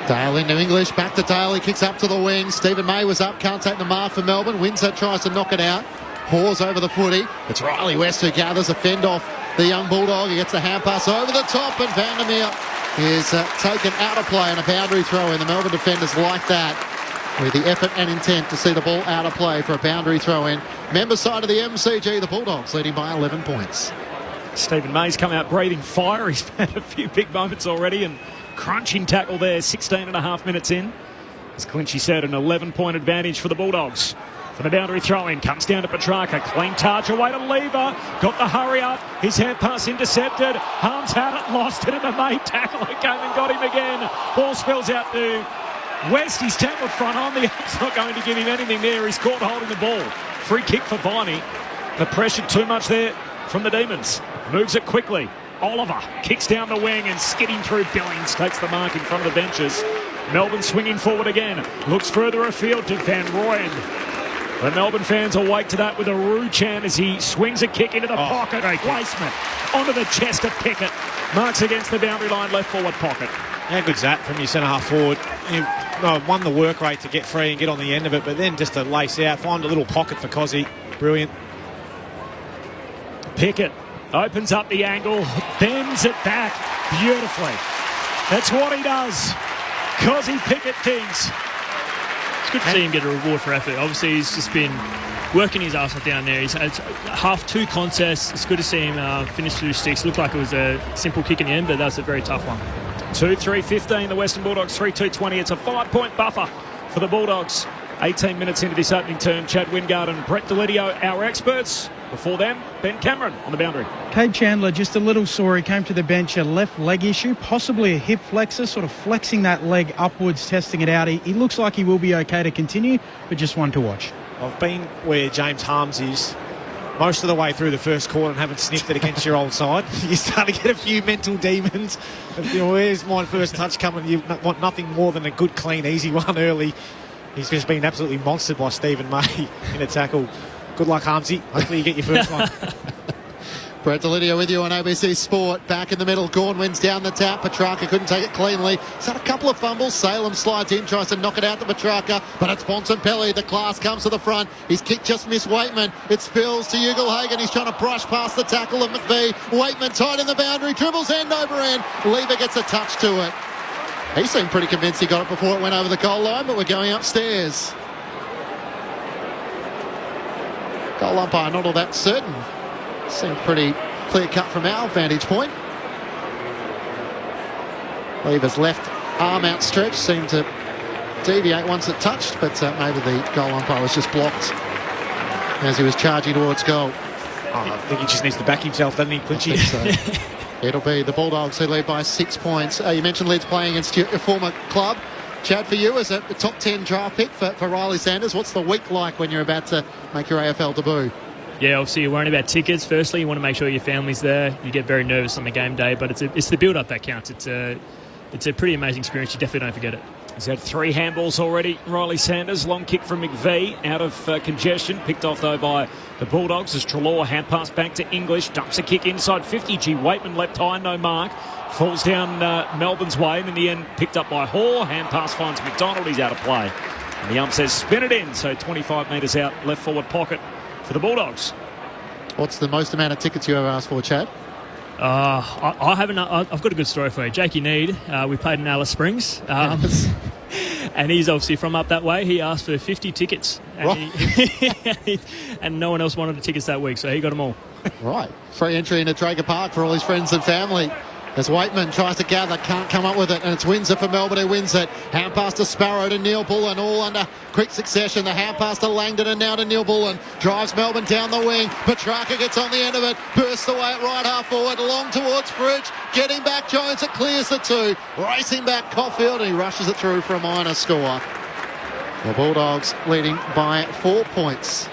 Dale into English, back to Dale, he kicks up to the wing. Stephen May was up, can't take the mark for Melbourne. Windsor tries to knock it out. Paws over the footy. It's Riley West who gathers a fend off the young Bulldog. He gets the hand pass over the top, and Vandermeer is taken out of play on a boundary throw in. The Melbourne defenders like that, with the effort and intent to see the ball out of play for a boundary throw in. Member side of the MCG, the Bulldogs leading by 11 points.
Stephen May's come out breathing fire. He's had a few big moments already, and crunching tackle there 16 and a half minutes in. As Clinchy said, an 11-point advantage for the Bulldogs. For the boundary throw-in, comes down to Petrarca. Clean touch away to Lever. Got the hurry up. His hand pass intercepted. Harms had it, lost it, and the May tackle it came and got him again. Ball spills out to West. He's tackled front on. The Up's not going to give him anything there. He's caught holding the ball. Free kick for Viney. The pressure too much there from the Demons. Moves it quickly. Oliver kicks down the wing and skidding through. Billings takes the mark in front of the benches. Melbourne swinging forward again. Looks further afield to Van Rooyen. The Melbourne fans awake to that with a Roo chant as he swings a kick into the pocket. Placement onto the chest of Pickett. Marks against the boundary line, left forward pocket.
How good's that from your centre-half forward? You won the work rate to get free and get on the end of it, but then just to lace out, find a little pocket for Cozzy. Brilliant.
Pickett opens up the angle, bends it back beautifully. That's what he does. Cozzy Pickett things.
It's good to see him get a reward for effort. Obviously, he's just been working his ass off down there. He's had half two contests. It's good to see him finish through sticks. Looked like it was a simple kick in the end, but that was a very tough one.
2-3-15, the Western Bulldogs 3-2-20. It's a 5-point buffer for the Bulldogs. 18 minutes into this opening term, Chad Wingard and Brett Delidio, our experts. Before them, Ben Cameron on the boundary.
Cade Chandler, just a little sore. He came to the bench, a left leg issue, possibly a hip flexor, sort of flexing that leg upwards, testing it out. He looks like he will be okay to continue, but just one to watch.
I've been where James Harms is most of the way through the first quarter and haven't sniffed it against your old side. You start to get a few mental demons. Where's my first touch coming? You want nothing more than a good, clean, easy one early. He's just been absolutely monstered by Stephen May in a tackle. Good luck, Harmsy. Hopefully you get your first one.
Brett Delidio with you on ABC Sport. Back in the middle. Gawn wins down the tap. Petrarca couldn't take it cleanly. He's had a couple of fumbles. Salem slides in, tries to knock it out to Petrarca, but it's Bontempelli. The class comes to the front. His kick just missed Waitman. It spills to Ugelhagen. He's trying to brush past the tackle of McVie. Waitman tight in the boundary. Dribbles end over end. Lever gets a touch to it. He seemed pretty convinced he got it before it went over the goal line, but we're going upstairs. Goal umpire not all that certain. Seemed pretty clear cut from our vantage point. Lever's left arm outstretched seemed to deviate once it touched, but maybe the goal umpire was just blocked as he was charging towards goal.
I think he just needs to back himself, doesn't he, Clinchy?
So. It'll be the Bulldogs who lead by 6 points. You mentioned Leeds playing against your former club. Chad, for you as a top 10 draft pick for Riley Sanders, what's the week like when you're about to make your AFL debut?
Yeah, obviously you're worrying about tickets. Firstly, you want to make sure your family's there. You get very nervous on the game day, but it's the build-up that counts. It's a pretty amazing experience. You definitely don't forget it.
He's had 3 handballs already. Riley Sanders, long kick from McVie out of congestion. Picked off, though, by the Bulldogs as Treloar hand pass back to English. Dumps a kick inside 50. G. Waitman left high, no mark. Falls down Melbourne's way, and in the end, picked up by Hoare. Hand pass finds McDonald. He's out of play. And the ump says spin it in. So 25 metres out, left forward pocket for the Bulldogs.
What's the most amount of tickets you ever asked for, Chad?
I haven't. I've got a good story for you. Jakey Need, we played in Alice Springs, and he's obviously from up that way. He asked for 50 tickets, and, and no one else wanted the tickets that week, so he got them all.
Right. Free entry into Draker Park for all his friends and family. As Waitman tries to gather, can't come up with it, and it's Windsor for Melbourne who wins it. Hand pass to Sparrow to Neil Bullen, all under quick succession. The hand pass to Langdon and now to Neil Bullen. Drives Melbourne down the wing. Petrarca gets on the end of it, bursts away at right half forward, long towards Fridge. Getting back Jones, it clears the 2. Racing back Caulfield, and he rushes it through for a minor score. The Bulldogs leading by 4 points.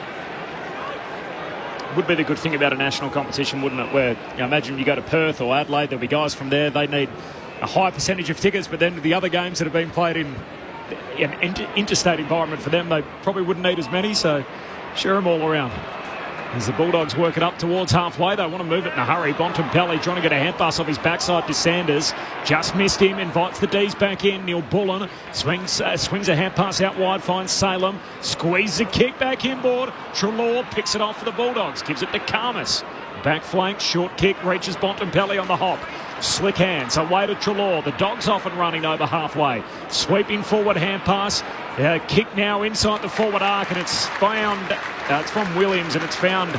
Would be the good thing about a national competition, wouldn't it? Where imagine you go to Perth or Adelaide, there'll be guys from there. They need a high percentage of tickets, but then the other games that have been played in an interstate environment for them. They probably wouldn't need as many, so share them all around. As the Bulldogs work it up towards halfway, they want to move it in a hurry. Bontempelli trying to get a hand pass off his backside to Sanders. Just missed him, invites the D's back in. Neil Bullen swings a hand pass out wide, finds Salem. Squeezes a kick back inboard. Treloar picks it off for the Bulldogs, gives it to Karmas. Back flank, short kick, reaches Bontempelli on the hop. Slick hands, away to Treloar. The Dogs off and running over halfway. Sweeping forward hand pass. Kick now inside the forward arc, and it's found. It's from Williams, and it's found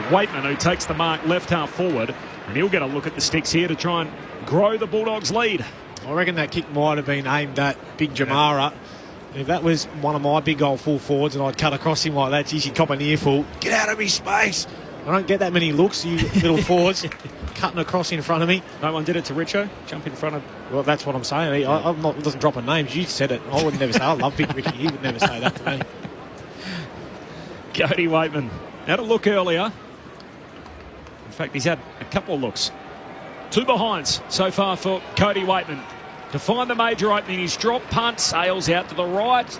Waitman, who takes the mark left half forward, and he'll get a look at the sticks here to try and grow the Bulldogs' lead.
I reckon that kick might have been aimed at Big Jamara. If that was one of my big old full forwards and I'd cut across him like that, geez, he'd cop an earful. Get out of me space. I don't get that many looks, you little forwards, cutting across in front of me.
No one did it to Richo? Jump in front of...
Well, that's what I'm saying. I'm not doesn't drop a name. You said it. I would never say, I love Big Ricky. He would never say that to me.
Cody Waitman had a look earlier. In fact, he's had a couple of looks. 2 behinds so far for Cody Waitman. To find the major opening, he's dropped punt, sails out to the right.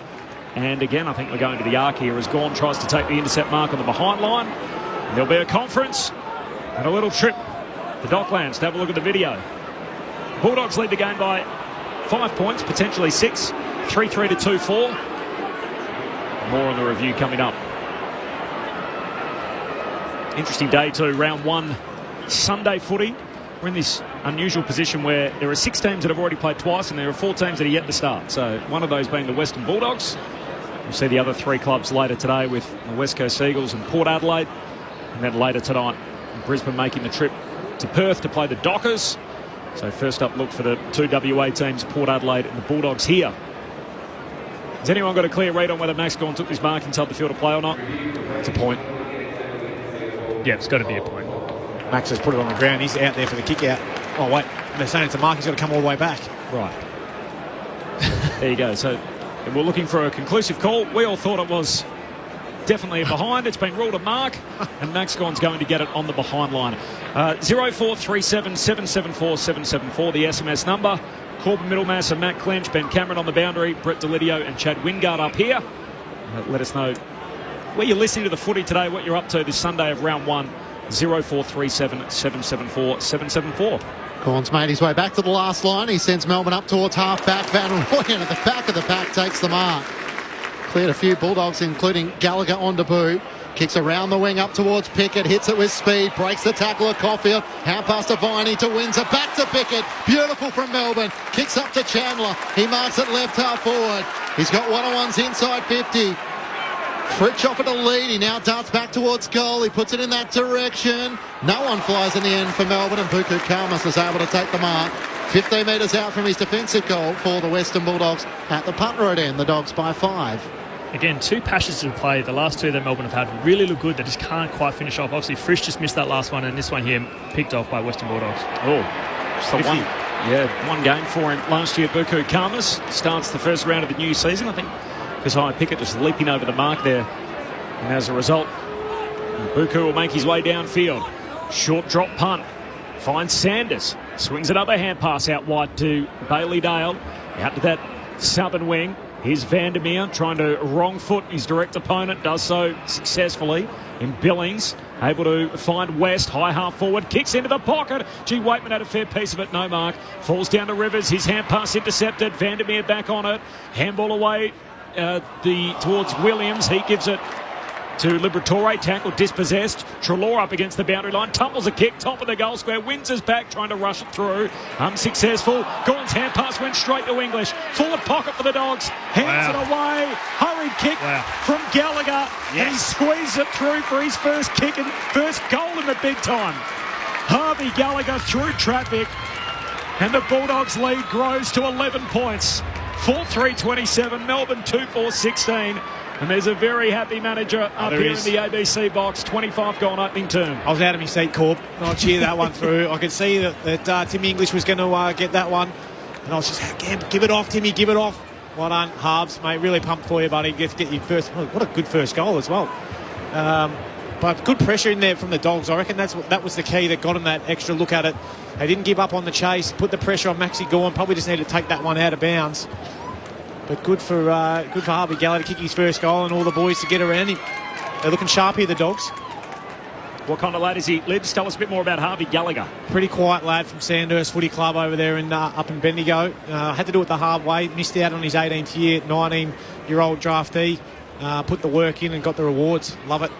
And again, I think we're going to the arc here as Gawn tries to take the intercept mark on the behind line. And there'll be a conference and a little trip to Docklands to have a look at the video. Bulldogs lead the game by 5 points, potentially 6. 3-3 to 2-4. More on the review coming up. Interesting day too, round 1 Sunday footy. We're in this unusual position where there are 6 teams that have already played twice and there are 4 teams that are yet to start. So one of those being the Western Bulldogs. We'll see the other 3 clubs later today with the West Coast Eagles and Port Adelaide. And then later tonight, Brisbane making the trip to Perth to play the Dockers. So first up look for the 2 WA teams, Port Adelaide and the Bulldogs here. Has anyone got a clear read on whether Max Gawn took his mark inside the field of play or not?
It's a point.
Yeah, it's got to be a point.
Max has put it on the ground. He's out there for the kick out. Oh, wait. They're saying it's a mark. He's got to come all the way back.
Right. There you go. So we're looking for a conclusive call. We all thought it was definitely a behind. It's been ruled a mark, and Max Gawn's going to get it on the behind line. 0437 774 774, the SMS number. Corbin Middlemass and Matt Clinch, Ben Cameron on the boundary, Brett Delidio and Chad Wingard up here. Let us know where you're listening to the footy today, what you're up to this Sunday of round 1. 0437 774 774.
Gawn's made his way back to the last line. He sends Melbourne up towards half-back. Van Rooyen at the back of the pack takes the mark. Cleared a few Bulldogs, including Gallagher on debut. Kicks around the wing up towards Pickett. Hits it with speed. Breaks the tackle of Caulfield. Hand pass to Viney to Windsor. Back to Pickett. Beautiful from Melbourne. Kicks up to Chandler. He marks it left half forward. He's got one-on-ones inside 50. Fritsch offered a lead. He now darts back towards goal. He puts it in that direction. No one flies in the end for Melbourne, and Buku Karmas is able to take the mark. 15 metres out from his defensive goal for the Western Bulldogs at the punt road end. The Dogs by 5.
Again, 2 passes of play. The last 2 that Melbourne have had really look good. They just can't quite finish off. Obviously, Frisch just missed that last one, and this one here picked off by Western Bulldogs.
Oh, just the one. Yeah, one game for him last year. Buku Karmas starts the first round of the new season. I think Keziah Pickett just leaping over the mark there. And as a result, Buku will make his way downfield. Short drop punt. Finds Sanders. Swings another hand pass out wide to Bailey Dale. Out to that southern wing. Here's Vandermeer trying to wrong foot his direct opponent. Does so successfully. In Billings, able to find West. High half forward. Kicks into the pocket. Gee, Waitman had a fair piece of it. No mark. Falls down to Rivers. His hand pass intercepted. Vandermeer back on it. Handball away towards Williams. He gives it to Liberatore, tackle dispossessed. Treloar up against the boundary line, tumbles a kick, top of the goal square. Windsor's back, trying to rush it through. Unsuccessful. Gawn's hand pass went straight to English. Forward pocket for the Dogs. Hands it away. Hurried kick from Gallagher. Yes. And he squeezed it through for his first kick and first goal in the big time. Harvey Gallagher through traffic. And the Bulldogs' lead grows to 11 points. 4-3-27, Melbourne 2-4-16. And there's a very happy manager up here in the ABC box. 25 gone opening term.
I was out of my seat, Corb. I'll cheer that one through. I could see that Timmy English was going to get that one. And I was just, give it off, Timmy, give it off. Well done, Harbs, mate. Really pumped for you, buddy. Get your first. Oh, what a good first goal as well. But good pressure in there from the Dogs. I reckon that was the key that got him that extra look at it. They didn't give up on the chase. Put the pressure on Maxi Gawn. Probably just needed to take that one out of bounds. But good for Harvey Gallagher to kick his first goal and all the boys to get around him. They're looking sharp here, the Dogs.
What kind of lad is he? Libs, tell us a bit more about Harvey Gallagher.
Pretty quiet lad from Sandhurst Footy Club over there up in Bendigo. Had to do it the hard way. Missed out on his 18th year, 19-year-old draftee. Put the work in and got the rewards. Love it.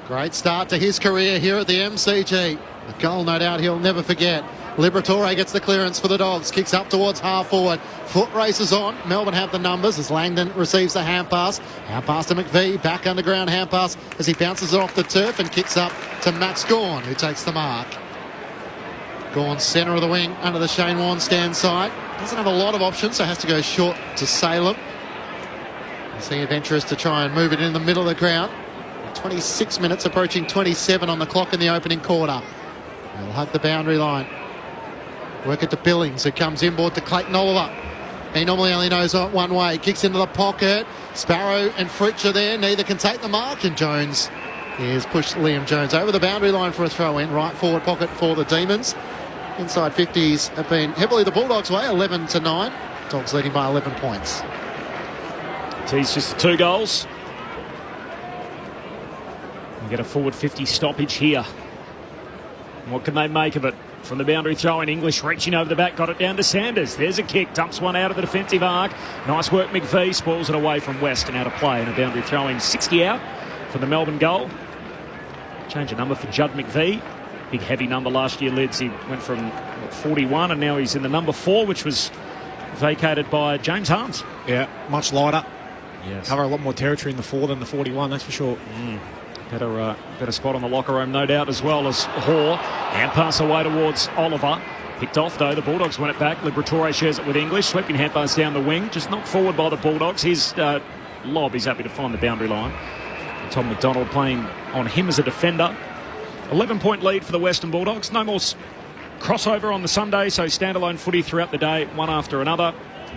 Great start to his career here at the MCG. A goal, no doubt, he'll never forget. Liberatore gets the clearance for the Dogs. Kicks up towards half forward. Foot races on. Melbourne have the numbers as Langdon receives the hand pass. Hand pass to McVie. Back underground hand pass as he bounces it off the turf and kicks up to Max Gawn, who takes the mark. Gawn centre of the wing under the Shane Warne stand side. Doesn't have a lot of options, so has to go short to Salem. He's adventurous to try and move it in the middle of the ground. 26 minutes approaching 27 on the clock in the opening quarter. They'll hug the boundary line. Work it to Billings, who comes inboard to Clayton Oliver. He normally only knows one way. Kicks into the pocket. Sparrow and Fritsch are there. Neither can take the mark. And Jones has pushed Liam Jones over the boundary line for a throw-in. Right forward pocket for the Demons. Inside 50s have been heavily the Bulldogs' way, 11-9. Dogs leading by 11 points.
Tees just 2 goals. We get a forward 50 stoppage here. What can they make of it? From the boundary throw in, English reaching over the back, got it down to Sanders. There's a kick, dumps one out of the defensive arc. Nice work, McVie, spoils it away from West and out of play. And a boundary throw in, 60 out for the Melbourne goal. Change of number for Judd McVie. Big heavy number last year, Lids. He went from 41 and now he's in the number 4, which was vacated by James Harms.
Yeah, much lighter.
Yes.
Cover a lot more territory in the 4 than the 41, that's for sure.
Better spot on the locker room, no doubt, as well as Hoare. Hand pass away towards Oliver. Picked off, though. The Bulldogs win it back. Liberatore shares it with English. Sweeping hand pass down the wing. Just knocked forward by the Bulldogs. His lob, he's happy to find the boundary line. Tom McDonald playing on him as a defender. 11-point lead for the Western Bulldogs. No more crossover on the Sunday, so standalone footy throughout the day, one after another.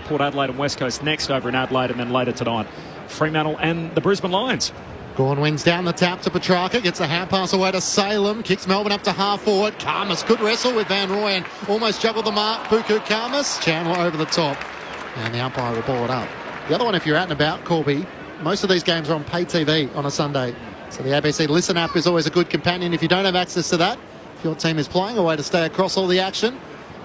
Port Adelaide and West Coast next over in Adelaide, and then later tonight, Fremantle and the Brisbane Lions.
Gawn wins down the tap to Petrarca, gets a hand pass away to Salem, kicks Melbourne up to half forward. Karmas could wrestle with Van Rooyen, almost juggled the mark. Buku Karmas, Chandler over the top, and the umpire will ball it up. The other one, if you're out and about, Corby, most of these games are on pay TV on a Sunday, so the ABC Listen app is always a good companion if you don't have access to that. If your team is playing, a way to stay across all the action.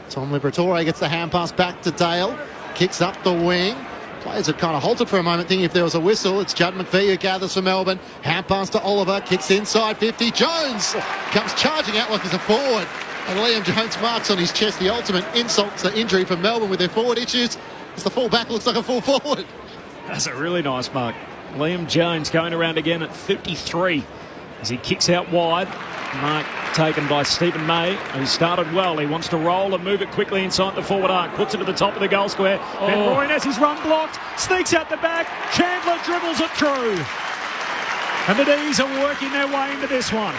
Tom Liberatore gets the hand pass back to Dale, kicks up the wing. Players have kind of halted for a moment thinking if there was a whistle. It's Judd McVie who gathers for Melbourne. Hand pass to Oliver. Kicks inside 50. Jones comes charging out like he's a forward. And Liam Jones marks on his chest the ultimate insult to injury for Melbourne with their forward issues. As the full back looks like a full forward.
That's a really nice mark. Liam Jones going around again at 53 as he kicks out wide. Mark taken by Stephen May, who started well. He wants to roll and move it quickly inside the forward arc. Puts it to the top of the goal square. Van Rooyen has his run blocked. Sneaks out the back. Chandler dribbles it through. And the D's are working their way into this one.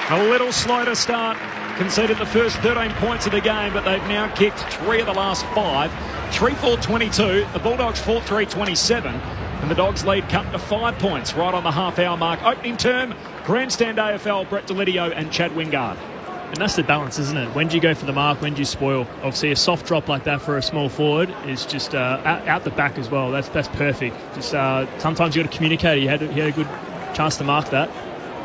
A little slow to start. Conceded the first 13 points of the game, but they've now kicked 3 of the last 5. 3-4-22. The Bulldogs 4-3-27. And the Dogs lead cut to 5 points right on the half-hour mark. Opening term, Grandstand AFL, Brett Delidio and Chad Wingard.
And that's the balance, isn't it? When do you go for the mark? When do you spoil? Obviously, a soft drop like that for a small forward is just out the back as well. That's perfect. Just sometimes you got to communicate. He had a good chance to mark that.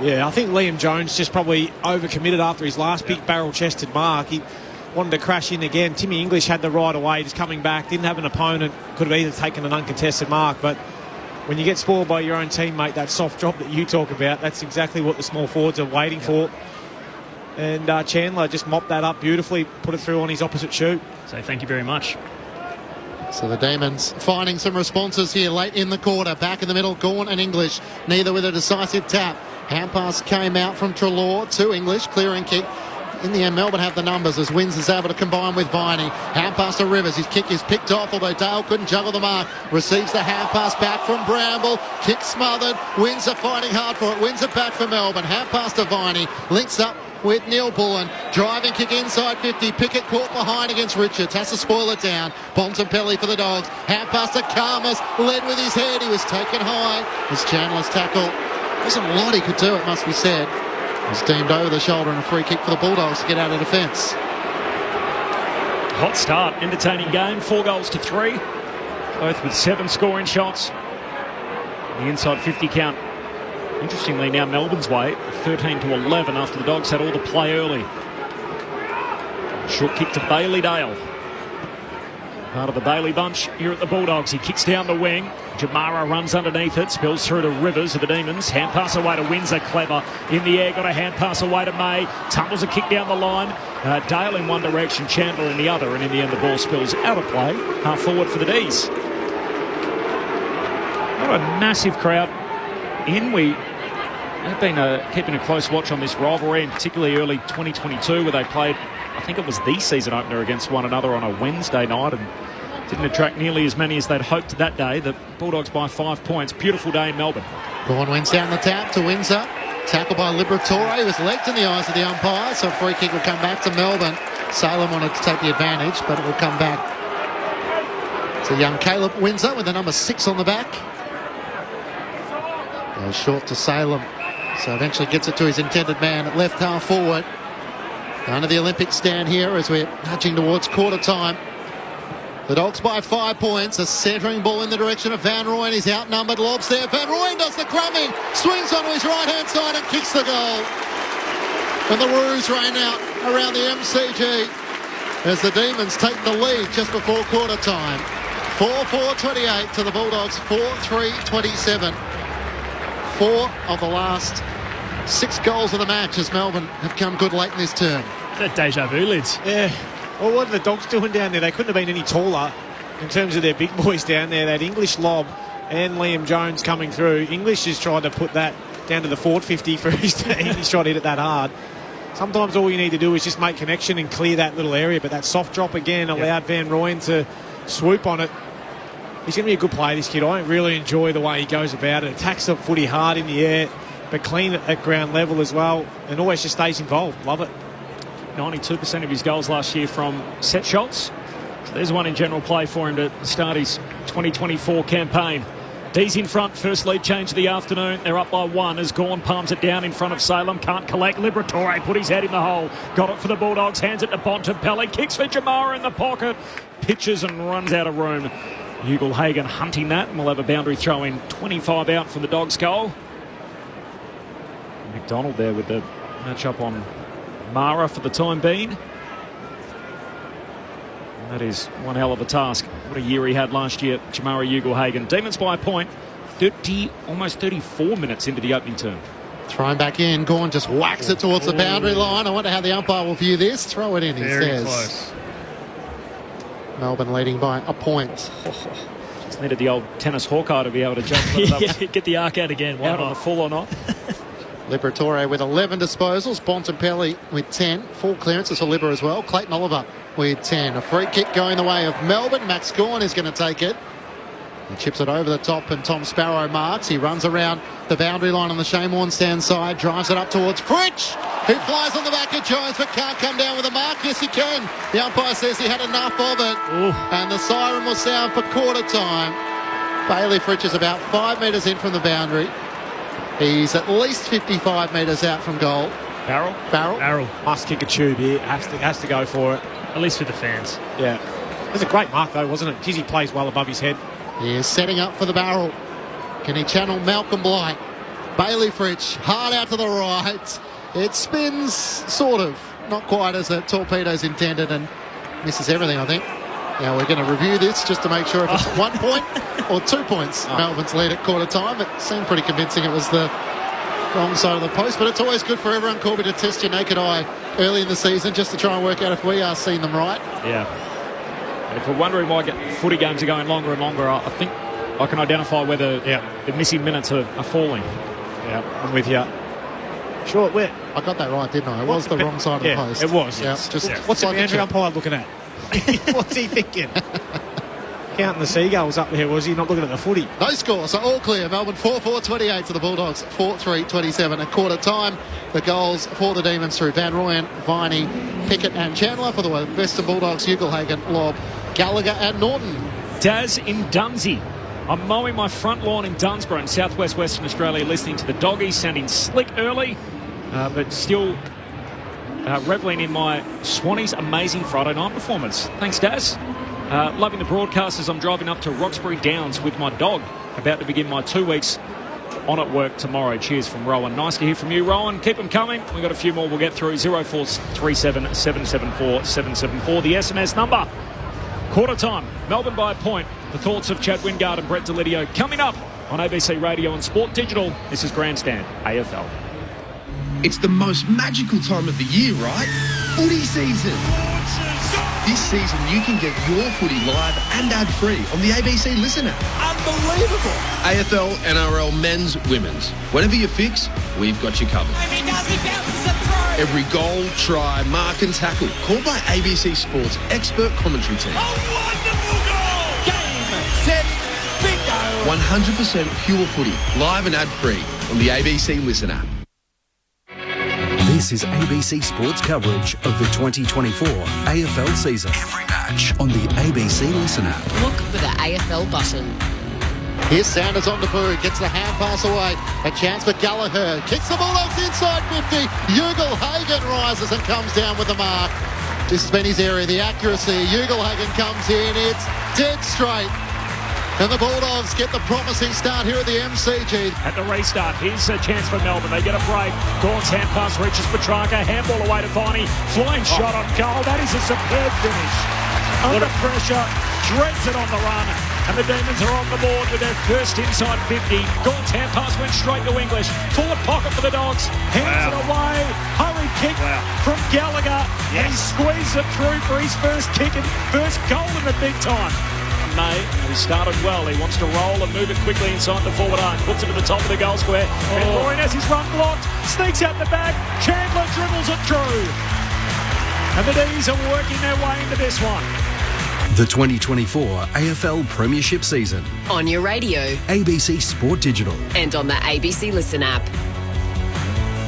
Yeah, I think Liam Jones just probably overcommitted after his last big barrel-chested mark. He wanted to crash in again. Timmy English had the right away, just coming back. Didn't have an opponent. Could have either taken an uncontested mark, but when you get spoiled by your own teammate, that soft drop that you talk about, that's exactly what the small forwards are waiting for. And Chandler just mopped that up beautifully, put it through on his opposite shoot.
So thank you very much.
So the Demons finding some responses here late in the quarter. Back in the middle, Gawn and English, neither with a decisive tap. Hand pass came out from Treloar to English, clearing kick. In the end, Melbourne have the numbers as Wins is able to combine with Viney. Hand pass to Rivers. His kick is picked off, although Dale couldn't juggle the mark. Receives the hand pass back from Bramble. Kick smothered. Wins are fighting hard for it. Wins it back for Melbourne. Hand pass to Viney. Links up with Neil Bullen. Driving kick inside 50. Pickett caught behind against Richards. Has to spoil it down. Bontempelli for the Dogs. Hand pass to Karmas. Led with his head. He was taken high. As Chandler's tackle. Wasn't a lot he could do, it must be said. Was deemed over the shoulder and a free kick for the Bulldogs to get out of defence.
Hot start, entertaining game, 4-3, both with 7 scoring shots. The inside 50 count, interestingly, now Melbourne's way, 13-11 after the Dogs had all the play early. Short kick to Bailey Dale. Part of the Bailey bunch here at the Bulldogs. He kicks down the wing. Jamara runs underneath it, spills through to Rivers of the Demons. Hand pass away to Windsor, clever. In the air, got a hand pass away to May. Tumbles a kick down the line. Dale in one direction, Chandler in the other, and in the end the ball spills out of play. Half forward for the D's. Not a massive crowd in. We have been keeping a close watch on this rivalry, and particularly early 2022 where they played, I think it was the season opener, against one another on a Wednesday night, and didn't attract nearly as many as they'd hoped that day. The Bulldogs by 5 points. Beautiful day in Melbourne.
Gawn wins down the tap to Windsor. Tackle by Liberatore. He was legged in the eyes of the umpire, so a free kick will come back to Melbourne. Salem wanted to take the advantage, but it will come back to young Caleb Windsor with the number 6 on the back. Goes short to Salem, so eventually gets it to his intended man at left half forward. Under the Olympic stand here as we're nudging towards quarter time. The Dogs by 5 points. A centering ball in the direction of Van Rooyen. He's outnumbered. Lobs there. Van Rooyen does the crumbing. Swings onto his right-hand side and kicks the goal. And the Roos rain out around the MCG as the Demons take the lead just before quarter time. 4-4-28 to the Bulldogs. 4-3-27. 4 of the last 6 goals of the match as Melbourne have come good late in this term.
That deja vu, Lids.
Yeah. Well, what are the Dogs doing down there? They couldn't have been any taller in terms of their big boys down there. That English lob and Liam Jones coming through. English has tried to put that down to the 450 for his team. He's tried to hit it that hard. Sometimes all you need to do is just make connection and clear that little area. But that soft drop again allowed Van Rooyen to swoop on it. He's going to be a good player, this kid. I really enjoy the way he goes about it. Attacks the footy hard in the air, but clean at ground level as well, and always just stays involved. Love it.
92% of his goals last year from set shots. So there's one in general play for him to start his 2024 campaign. D's in front, first lead change of the afternoon. They're up by 1 as Gawn palms it down in front of Salem. Can't collect. Liberatore put his head in the hole. Got it for the Bulldogs, hands it to Bontempelli. Kicks for Jamara in the pocket. Pitches and runs out of room. Ugle-Hagan hunting that, and we'll have a boundary throw in 25 out for the Dogs' goal. McDonald there with the match-up on Mara for the time being. And that is one hell of a task. What a year he had last year, Jamara Ugle-Hagan. Demons by a point, almost 34 minutes into the opening term.
Thrown back in, Gawn just whacks it towards the boundary line. I wonder how the umpire will view this. Throw it in, he says.
Close.
Melbourne leading by a point.
Just needed the old tennis Hawkeye to be able to jump.
Get the arc out again. Why
Out on the full or not.
Liberatore with 11 disposals. Bontempelli with 10. 4 clearances for Libber as well. Clayton Oliver with 10. A free kick going the way of Melbourne. Max Gawn is going to take it. He chips it over the top and Tom Sparrow marks. He runs around the boundary line on the Shane Warnstand side. Drives it up towards Fritsch, who flies on the back of Jones but can't come down with a mark. Yes, he can. The umpire says he had enough of it.
Ooh.
And the siren will sound for quarter time. Bailey Fritsch is about 5 metres in from the boundary. He's at least 55 metres out from goal.
Barrel.
Must kick a tube here. Has to go for it.
At least for the fans.
Yeah. It was a great mark, though, wasn't it? He plays well above his head.
He is setting up for the barrel. Can he channel Malcolm Blight? Bailey Fritsch, hard out to the right. It spins, sort of. Not quite as a torpedo's intended and misses everything, I think. Now we're going to review this just to make sure if it's 1 point or 2 points. Melbourne's lead at quarter time. It seemed pretty convincing it was the wrong side of the post, but it's always good for everyone, Corby, to test your naked eye early in the season just to try and work out if we are seeing them right.
Yeah. And if we're wondering why footy games are going longer and longer, I think I can identify whether the missing minutes are falling.
Yeah, I'm with you. Sure,
I got that right, didn't I? It was the wrong side of the post.
It was.
Yeah,
What's the boundary umpire looking at? What's he thinking? Counting the seagulls up there, was he? Not looking at the footy.
No score, so all clear. Melbourne 4-4-28 to the Bulldogs, 4-3-27 at quarter time. The goals for the Demons through Van Rooyen, Viney, Pickett and Chandler. For the Western Bulldogs, Ugle-Hagan, Lobb, Gallagher and Norton.
Daz in Dunsey. I'm mowing my front lawn in Dunsborough in southwest Western Australia, listening to the Doggies, sounding slick early, but still revelling in my Swannies' amazing Friday night performance. Thanks, Daz. Loving the broadcast as I'm driving up to Roxbury Downs with my dog. About to begin my 2 weeks on at work tomorrow. Cheers from Rowan. Nice to hear from you, Rowan. Keep them coming. We've got a few more we'll get through. 0437 774 774. The SMS number. Quarter time. Melbourne by a point. The thoughts of Chad Wingard and Brett Delidio coming up on ABC Radio and Sport Digital. This is Grandstand AFL.
It's the most magical time of the year, right? Footy season. This season you can get your footy live and ad-free on the ABC Listen app. Unbelievable. AFL, NRL, men's, women's. Whatever you fix, we've got you covered. Every goal, try, mark and tackle. Called by ABC Sports expert commentary team.
A wonderful goal! Game, set, bingo!
100% pure footy, live and ad-free on the ABC Listen app.
This is ABC Sports coverage of the 2024 AFL season. Every match on the ABC Listen app.
Look for the AFL button.
Here's Sanders on the boot, gets the hand pass away. A chance for Gallagher. Kicks the Bulldogs inside 50. Ugle-Hagen rises and comes down with the mark. This has been his area, the accuracy. Ugle-Hagen comes in. It's dead straight. And the Bulldogs get the promising start here at the MCG.
At the restart, here's a chance for Melbourne. They get a break. Gaunt's hand pass reaches Petrarca. Handball away to Viney. Flying shot on goal. That is a superb finish. Under pressure, dreads it on the run. And the Demons are on the board with their first inside 50. Gaunt's hand pass went straight to English. Forward pocket for the Dogs. Hands it away. Hurry kick from Gallagher. And he squeezes it through for his first kick and first goal in the big time. May, he started well. He wants to roll and move it quickly inside the forward arc. Puts it to the top of the goal square. And Roy has his run blocked. Sneaks out the back. Chandler dribbles it through. And the D's are working their way into this one.
The 2024 AFL Premiership season.
On your radio.
ABC Sport Digital.
And on the ABC Listen app.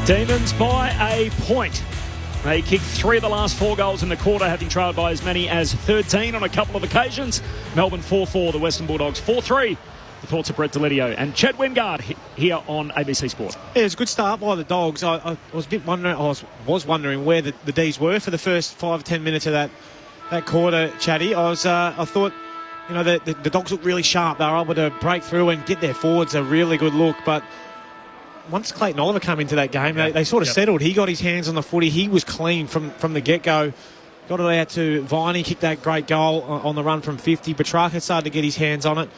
Demons by a point. They kicked 3 of the last 4 goals in the quarter, having trailed by as many as 13 on a couple of occasions. Melbourne 4-4, the Western Bulldogs 4-3. The thoughts of Brett Delidio and Chad Wingard here on ABC Sport.
Yeah, it was a good start by the Dogs. I was a bit wondering. I was wondering where the D's were for the first 5 or 10 minutes of that quarter, Chatty. I thought, you know, the Dogs looked really sharp. They were able to break through and get their forwards a really good look, but once Clayton Oliver came into that game, they sort of settled. He got his hands on the footy. He was clean from the get-go. Got it out to Viney, kicked that great goal on the run from 50. Petrarca started to get his hands on it,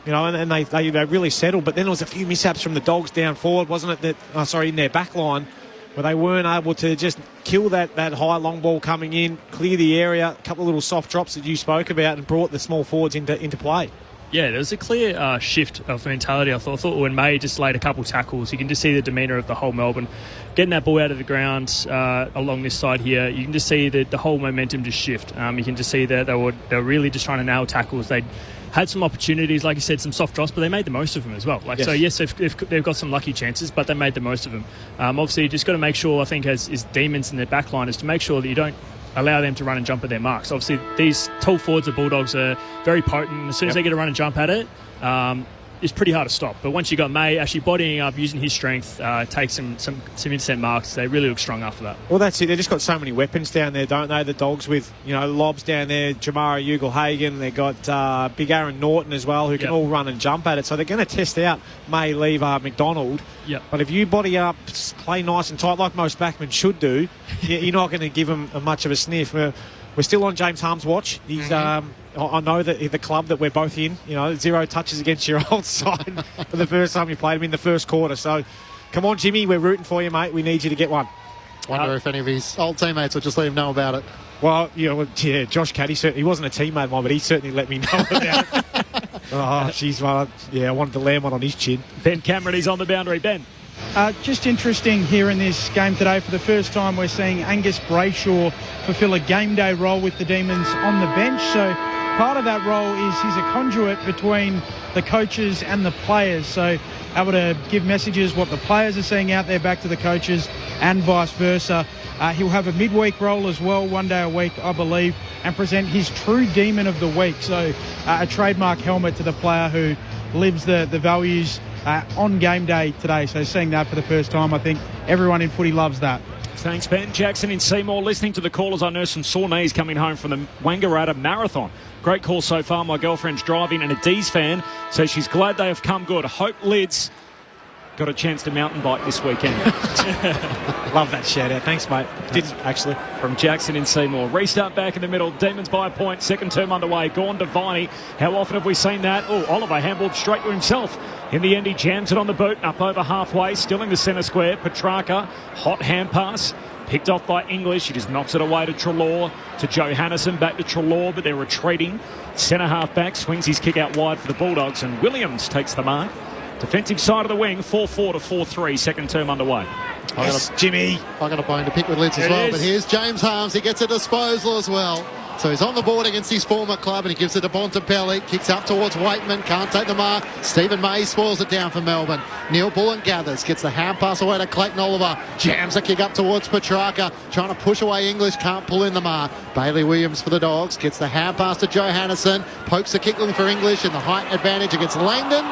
you know, and they really settled. But then there was a few mishaps from the Dogs down forward, wasn't it? In their back line, where they weren't able to just kill that high long ball coming in, clear the area, a couple of little soft drops that you spoke about, and brought the small forwards into play. Yeah, there was a clear shift of mentality. I thought when May just laid a couple tackles, you can just see the demeanour of the whole Melbourne. Getting that ball out of the ground along this side here, you can just see the whole momentum just shift. You can just see that they were really just trying to nail tackles. They had some opportunities, like you said, some soft drops, but they made the most of them as well. So yes, they've got some lucky chances, but they made the most of them. Obviously, you just got to make sure, I think, as Demons in their back line, is to make sure that you don't allow them to run and jump at their marks. Obviously, these tall forwards of Bulldogs are very potent. As soon as they get a run and jump at it, it's pretty hard to stop. But once you got May actually bodying up, using his strength, take some intercept marks, they really look strong after that. Well, that's it. They've just got so many weapons down there, don't they? The Dogs with, you know, Lobs down there, Jamara Ugle-Hagen. They've got Big Aaron Norton as well, who can all run and jump at it. So they're going to test out May, Lever, McDonald. Yep. But if you body up, play nice and tight, like most backmen should do, you're not going to give them much of a sniff. We're still on James Harm's watch. He's, I know that the club that we're both in, you know, 0 touches against your old side for the first time you played him in the first quarter. So, come on, Jimmy, we're rooting for you, mate. We need you to get one.
Wonder if any of his old teammates will just let him know about it.
Well, Josh Caddy, he wasn't a teammate of mine, but he certainly let me know about it. Oh, jeez, well, I wanted to land one on his chin. Ben Cameron, he's on the boundary. Ben.
Just interesting here in this game today. For the first time, we're seeing Angus Brayshaw fulfil a game day role with the Demons on the bench. So part of that role is he's a conduit between the coaches and the players. So able to give messages, what the players are seeing out there, back to the coaches, and vice versa. He'll have a midweek role as well, 1 day a week, I believe, and present his true demon of the week. So a trademark helmet to the player who lives the values on game day today. So seeing that for the first time, I think everyone in footy loves that.
Thanks, Ben. Jackson in Seymour, listening to the callers. I know some sore knees coming home from the Wangaratta Marathon. Great call so far. My girlfriend's driving and a D's fan, so she's glad they have come good. Hope Lids got a chance to mountain bike this weekend.
Love that shout out. Thanks, mate. Didn't actually.
From Jackson in Seymour. Restart back in the middle. Demons by a point. Second term underway. Gone to Viney. How often have we seen that? Oh, Oliver handballed straight to himself. In the end, he jams it on the boot. Up over halfway. Still in the centre square. Petrarca. Hot hand pass. Picked off by English. He just knocks it away to Treloar. To Johannesson. Back to Treloar, but they're retreating. Centre half back. Swings his kick out wide for the Bulldogs. And Williams takes the mark. Defensive side of the wing, 4-4 to 4-3, second term underway.
Yes, Jimmy.
I got a bone to pick with Lids as well, but here's James Harms. He gets a disposal as well. So he's on the board against his former club, and he gives it to Bontempelli. Kicks up towards Waitman, can't take the mark. Stephen May spoils it down for Melbourne. Neil Bullen gathers, gets the hand pass away to Clayton Oliver. Jams a kick up towards Petrarca, trying to push away English, can't pull in the mark. Bailey Williams for the Dogs, gets the hand pass to Johannesson. Pokes the kickling for English, and the height advantage against Langdon.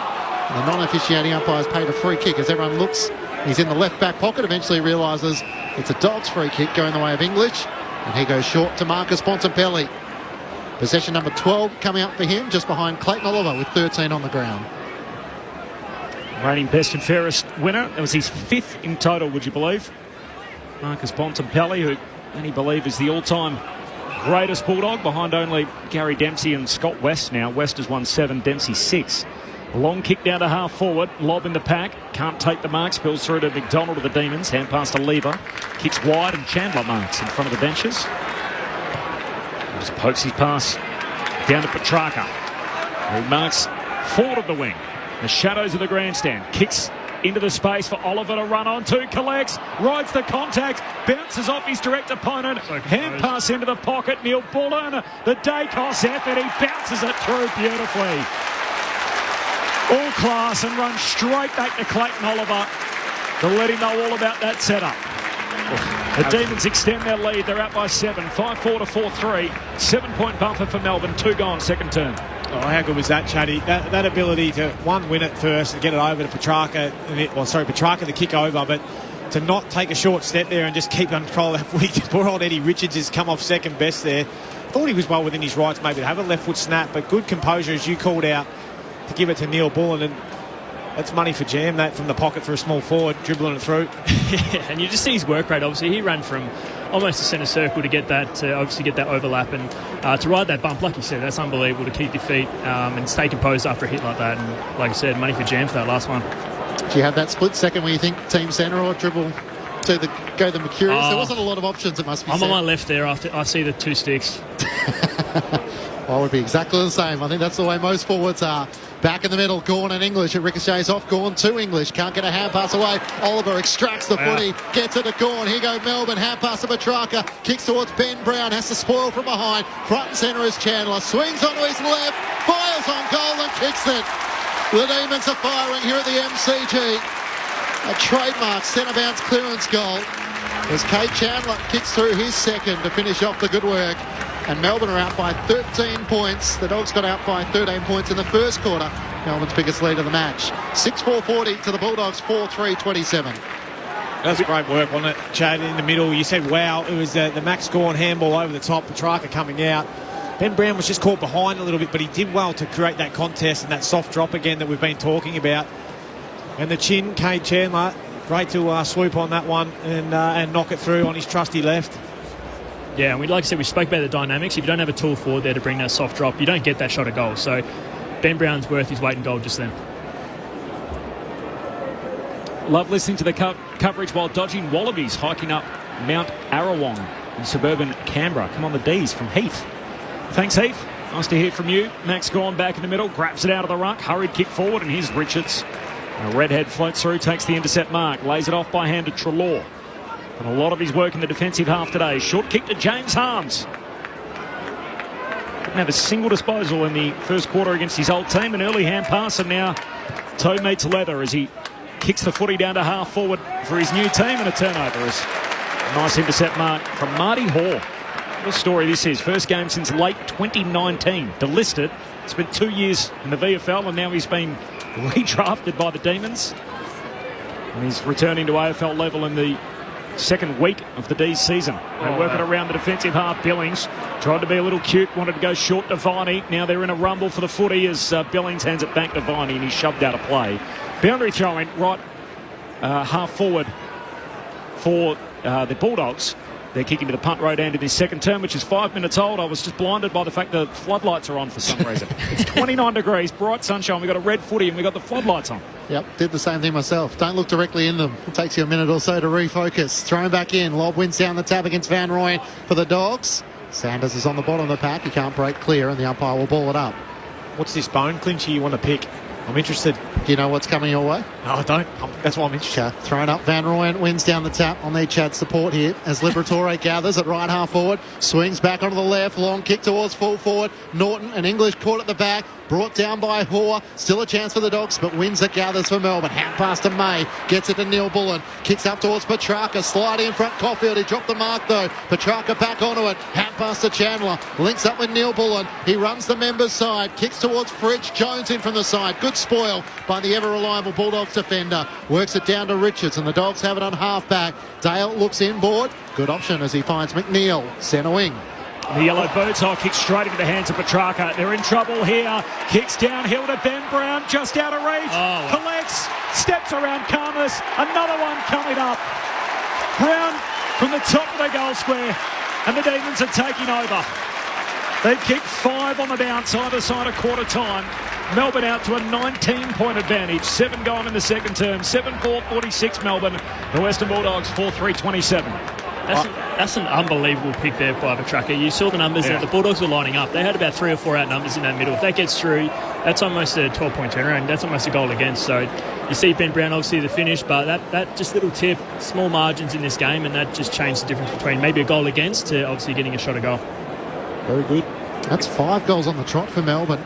The non-officiating umpires paid a free kick as everyone looks. He's in the left back pocket, eventually realises it's a Dogs free kick going the way of English, and he goes short to Marcus Bontempelli. Possession number 12 coming up for him, just behind Clayton Oliver with 13 on the ground.
Reigning best and fairest winner. That was his 5th in total, would you believe? Marcus Bontempelli, who many believe is the all-time greatest Bulldog, behind only Gary Dempsey and Scott West now. West has won 7, Dempsey 6. Long kick down to half forward. Lob in the pack. Can't take the mark. Spills through to McDonald of the Demons. Hand pass to Lever. Kicks wide and Chandler marks in front of the benches. Just pokes his pass down to Petrarca. He marks forward of the wing. The shadows of the grandstand. Kicks into the space for Oliver to run onto. Collects. Rides the contact. Bounces off his direct opponent. Hand pass into the pocket. Neil Bullen. The Dacos effort. He bounces it through beautifully. All class, and runs straight back to Clayton Oliver to let him know all about that setup. The Demons extend their lead. They're out by 7. 5-4 to 4-3. 7-point buffer for Melbourne. 2 gone, second term.
Oh, how good was that, Chaddy? That ability to, one, win it first and get it over to Petrarca. Petrarca the kick over, but to not take a short step there and just keep control of that footy. Poor old Eddie Richards has come off second best there. Thought he was well within his rights maybe to have a left foot snap, but good composure, as you called out, to give it to Neil Bullen, and that's money for Jam, that from the pocket for a small forward, dribbling it through.
Yeah, and you just see his work rate. Obviously, he ran from almost the centre circle to get that, obviously get that overlap, and to ride that bump, like you said, that's unbelievable to keep your feet and stay composed after a hit like that. And like I said, money for Jam for that last one.
Do you have that split second where you think team centre or dribble to go the Mercurius? There wasn't a lot of options, it must be said.
I'm on my left there. I see the 2 sticks.
I would be exactly the same. I think that's the way most forwards are. Back in the middle, Gawn and English. It ricochets off Gawn to English. Can't get a hand pass away. Oliver extracts the footy, gets it to Gawn. Here go Melbourne. Hand pass to Petrarca. Kicks towards Ben Brown. Has to spoil from behind. Front and centre is Chandler. Swings onto his left. Fires on goal and kicks it. The Demons are firing here at the MCG. A trademark centre bounce clearance goal as Kate Chandler kicks through his second to finish off the good work. And Melbourne are out by 13 points. The Dogs got out by 13 points in the first quarter. Melbourne's biggest lead of the match. 6-4-40 to the Bulldogs, 4-3-27.
That was great work, wasn't it, Chad, in the middle? You said, wow, it was the Max Gawn handball over the top, Petrarca coming out. Ben Brown was just caught behind a little bit, but he did well to create that contest and that soft drop again that we've been talking about. And the chin, Cade Chandler, great to swoop on that one and knock it through on his trusty left.
Yeah, and like I said, we spoke about the dynamics. If you don't have a tall forward there to bring that soft drop, you don't get that shot at goal. So Ben Brown's worth his weight in gold just then.
Love listening to the coverage while dodging wallabies hiking up Mount Arawong in suburban Canberra. Come on, the D's from Heath. Thanks, Heath. Nice to hear from you. Max Gawn back in the middle, grabs it out of the ruck, hurried kick forward, and here's Richards. A redhead floats through, takes the intercept mark, lays it off by hand to Treloar. And a lot of his work in the defensive half today. Short kick to James Harms. Didn't have a single disposal in the first quarter against his old team. An early hand pass, and now toe meets leather as he kicks the footy down to half forward for his new team, and a turnover. A nice intercept mark from Marty Hoare. What a story this is. First game since late 2019. Delisted. Spent 2 years in the VFL, and now he's been redrafted by the Demons. And he's returning to AFL level in the second week of the D's season. They're working around the defensive half. Billings tried to be a little cute, wanted to go short to Viney. Now they're in a rumble for the footy as Billings hands it back to Viney and he's shoved out of play. Boundary throwing right half forward for the Bulldogs. They're kicking to the punt road end in this second term, which is 5 minutes old. I was just blinded by the fact that floodlights are on for some reason. It's 29 degrees, bright sunshine. We've got a red footy and we've got the floodlights on.
Yep, did the same thing myself. Don't look directly in them. It takes you a minute or so to refocus. Thrown back in. Lob wins down the tap against Van Rooyen for the Dogs. Sanders is on the bottom of the pack. He can't break clear and the umpire will ball it up.
What's this bone clincher you want to pick? I'm interested.
Do you know what's coming your way?
No, I don't. That's why I'm interested.
Okay. Thrown up. Van Rooyen wins down the tap. I'll need Chad's support here as Liberatore gathers at right half forward. Swings back onto the left. Long kick towards full forward. Norton and English caught at the back. Brought down by Hoare. Still a chance for the Dogs, but Windsor gathers for Melbourne. Hand pass to May. Gets it to Neil Bullen. Kicks up towards Petrarca. Sliding in front. Caulfield. He dropped the mark though. Petrarca back onto it. Hand pass to Chandler. Links up with Neil Bullen. He runs the members' side. Kicks towards Fritsch. Jones in from the side. Good spoil by the ever-reliable Bulldogs defender. Works it down to Richards and the Dogs have it on half-back. Dale looks inboard. Good option as he finds McNeil. Centre wing.
The yellow boots kick straight into the hands of Petrarca. They're in trouble here. Kicks downhill to Ben Brown, just out of reach. Collects, steps around Karmas. Another one coming up. Brown from the top of the goal square. And the Demons are taking over. They kick 5 on the bounce, either side of quarter time. Melbourne out to a 19-point advantage. 7 gone in the second term. 7-4, 46 Melbourne. The Western Bulldogs 4-3, 27.
That's an unbelievable pick there by Petrarca. You saw the numbers that the Bulldogs were lining up. They had about 3 or 4 out numbers in that middle. If that gets through, that's almost a 12-point turnaround. That's almost a goal against. So you see Ben Brown obviously the finish, but that just little tip, small margins in this game, and that just changed the difference between maybe a goal against to obviously getting a shot at goal.
Very good. That's 5 goals on the trot for Melbourne.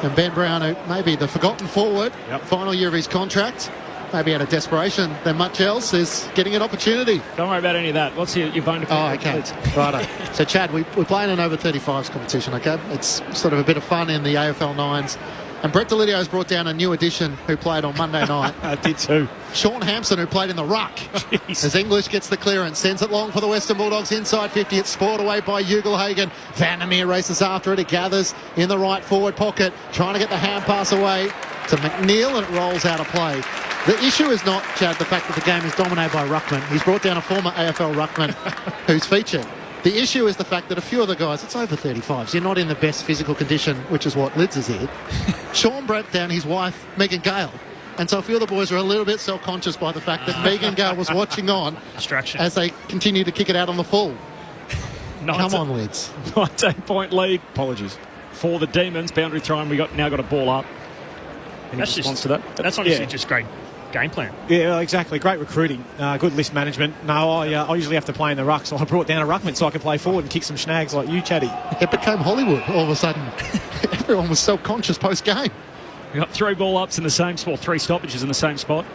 And Ben Brown, who maybe the forgotten forward, final year of his contract, maybe out of desperation than much else, is getting an opportunity.
Don't worry about any of that. What's your bone to pick?
Oh, okay. Righto. So, Chad, we're playing an over 35s competition, okay? It's sort of a bit of fun in the AFL 9s. And Brett Delidio's brought down a new addition who played on Monday night.
I did too.
Sean Hampson, who played in the ruck. As English gets the clearance, sends it long for the Western Bulldogs inside 50. It's spoiled away by Ugelhagen. Vandermeer races after it. It gathers in the right forward pocket, trying to get the hand pass away to McNeil, and it rolls out of play. The issue is not, Chad, the fact that the game is dominated by ruckman. He's brought down a former AFL ruckman who's featured. The issue is the fact that a few of the guys, it's over 35s, you're not in the best physical condition, which is what Lids is here. Sean brought down his wife, Megan Gale. And so a few of the boys are a little bit self-conscious by the fact that Megan Gale was watching on as they continue to kick it out on the full. Come on, Lids.
19-point lead.
Apologies.
For the Demons. Boundary thrown. We now got a ball up. Any response to that?
That's honestly just great game plan.
Yeah, exactly. Great recruiting. Good list management. No, I usually have to play in the ruck, so I brought down a ruckman so I could play forward and kick some snags like you, Chatty.
It became Hollywood all of a sudden. Everyone was self-conscious post-game.
We got 3 ball ups in the same spot, 3 stoppages in the same spot.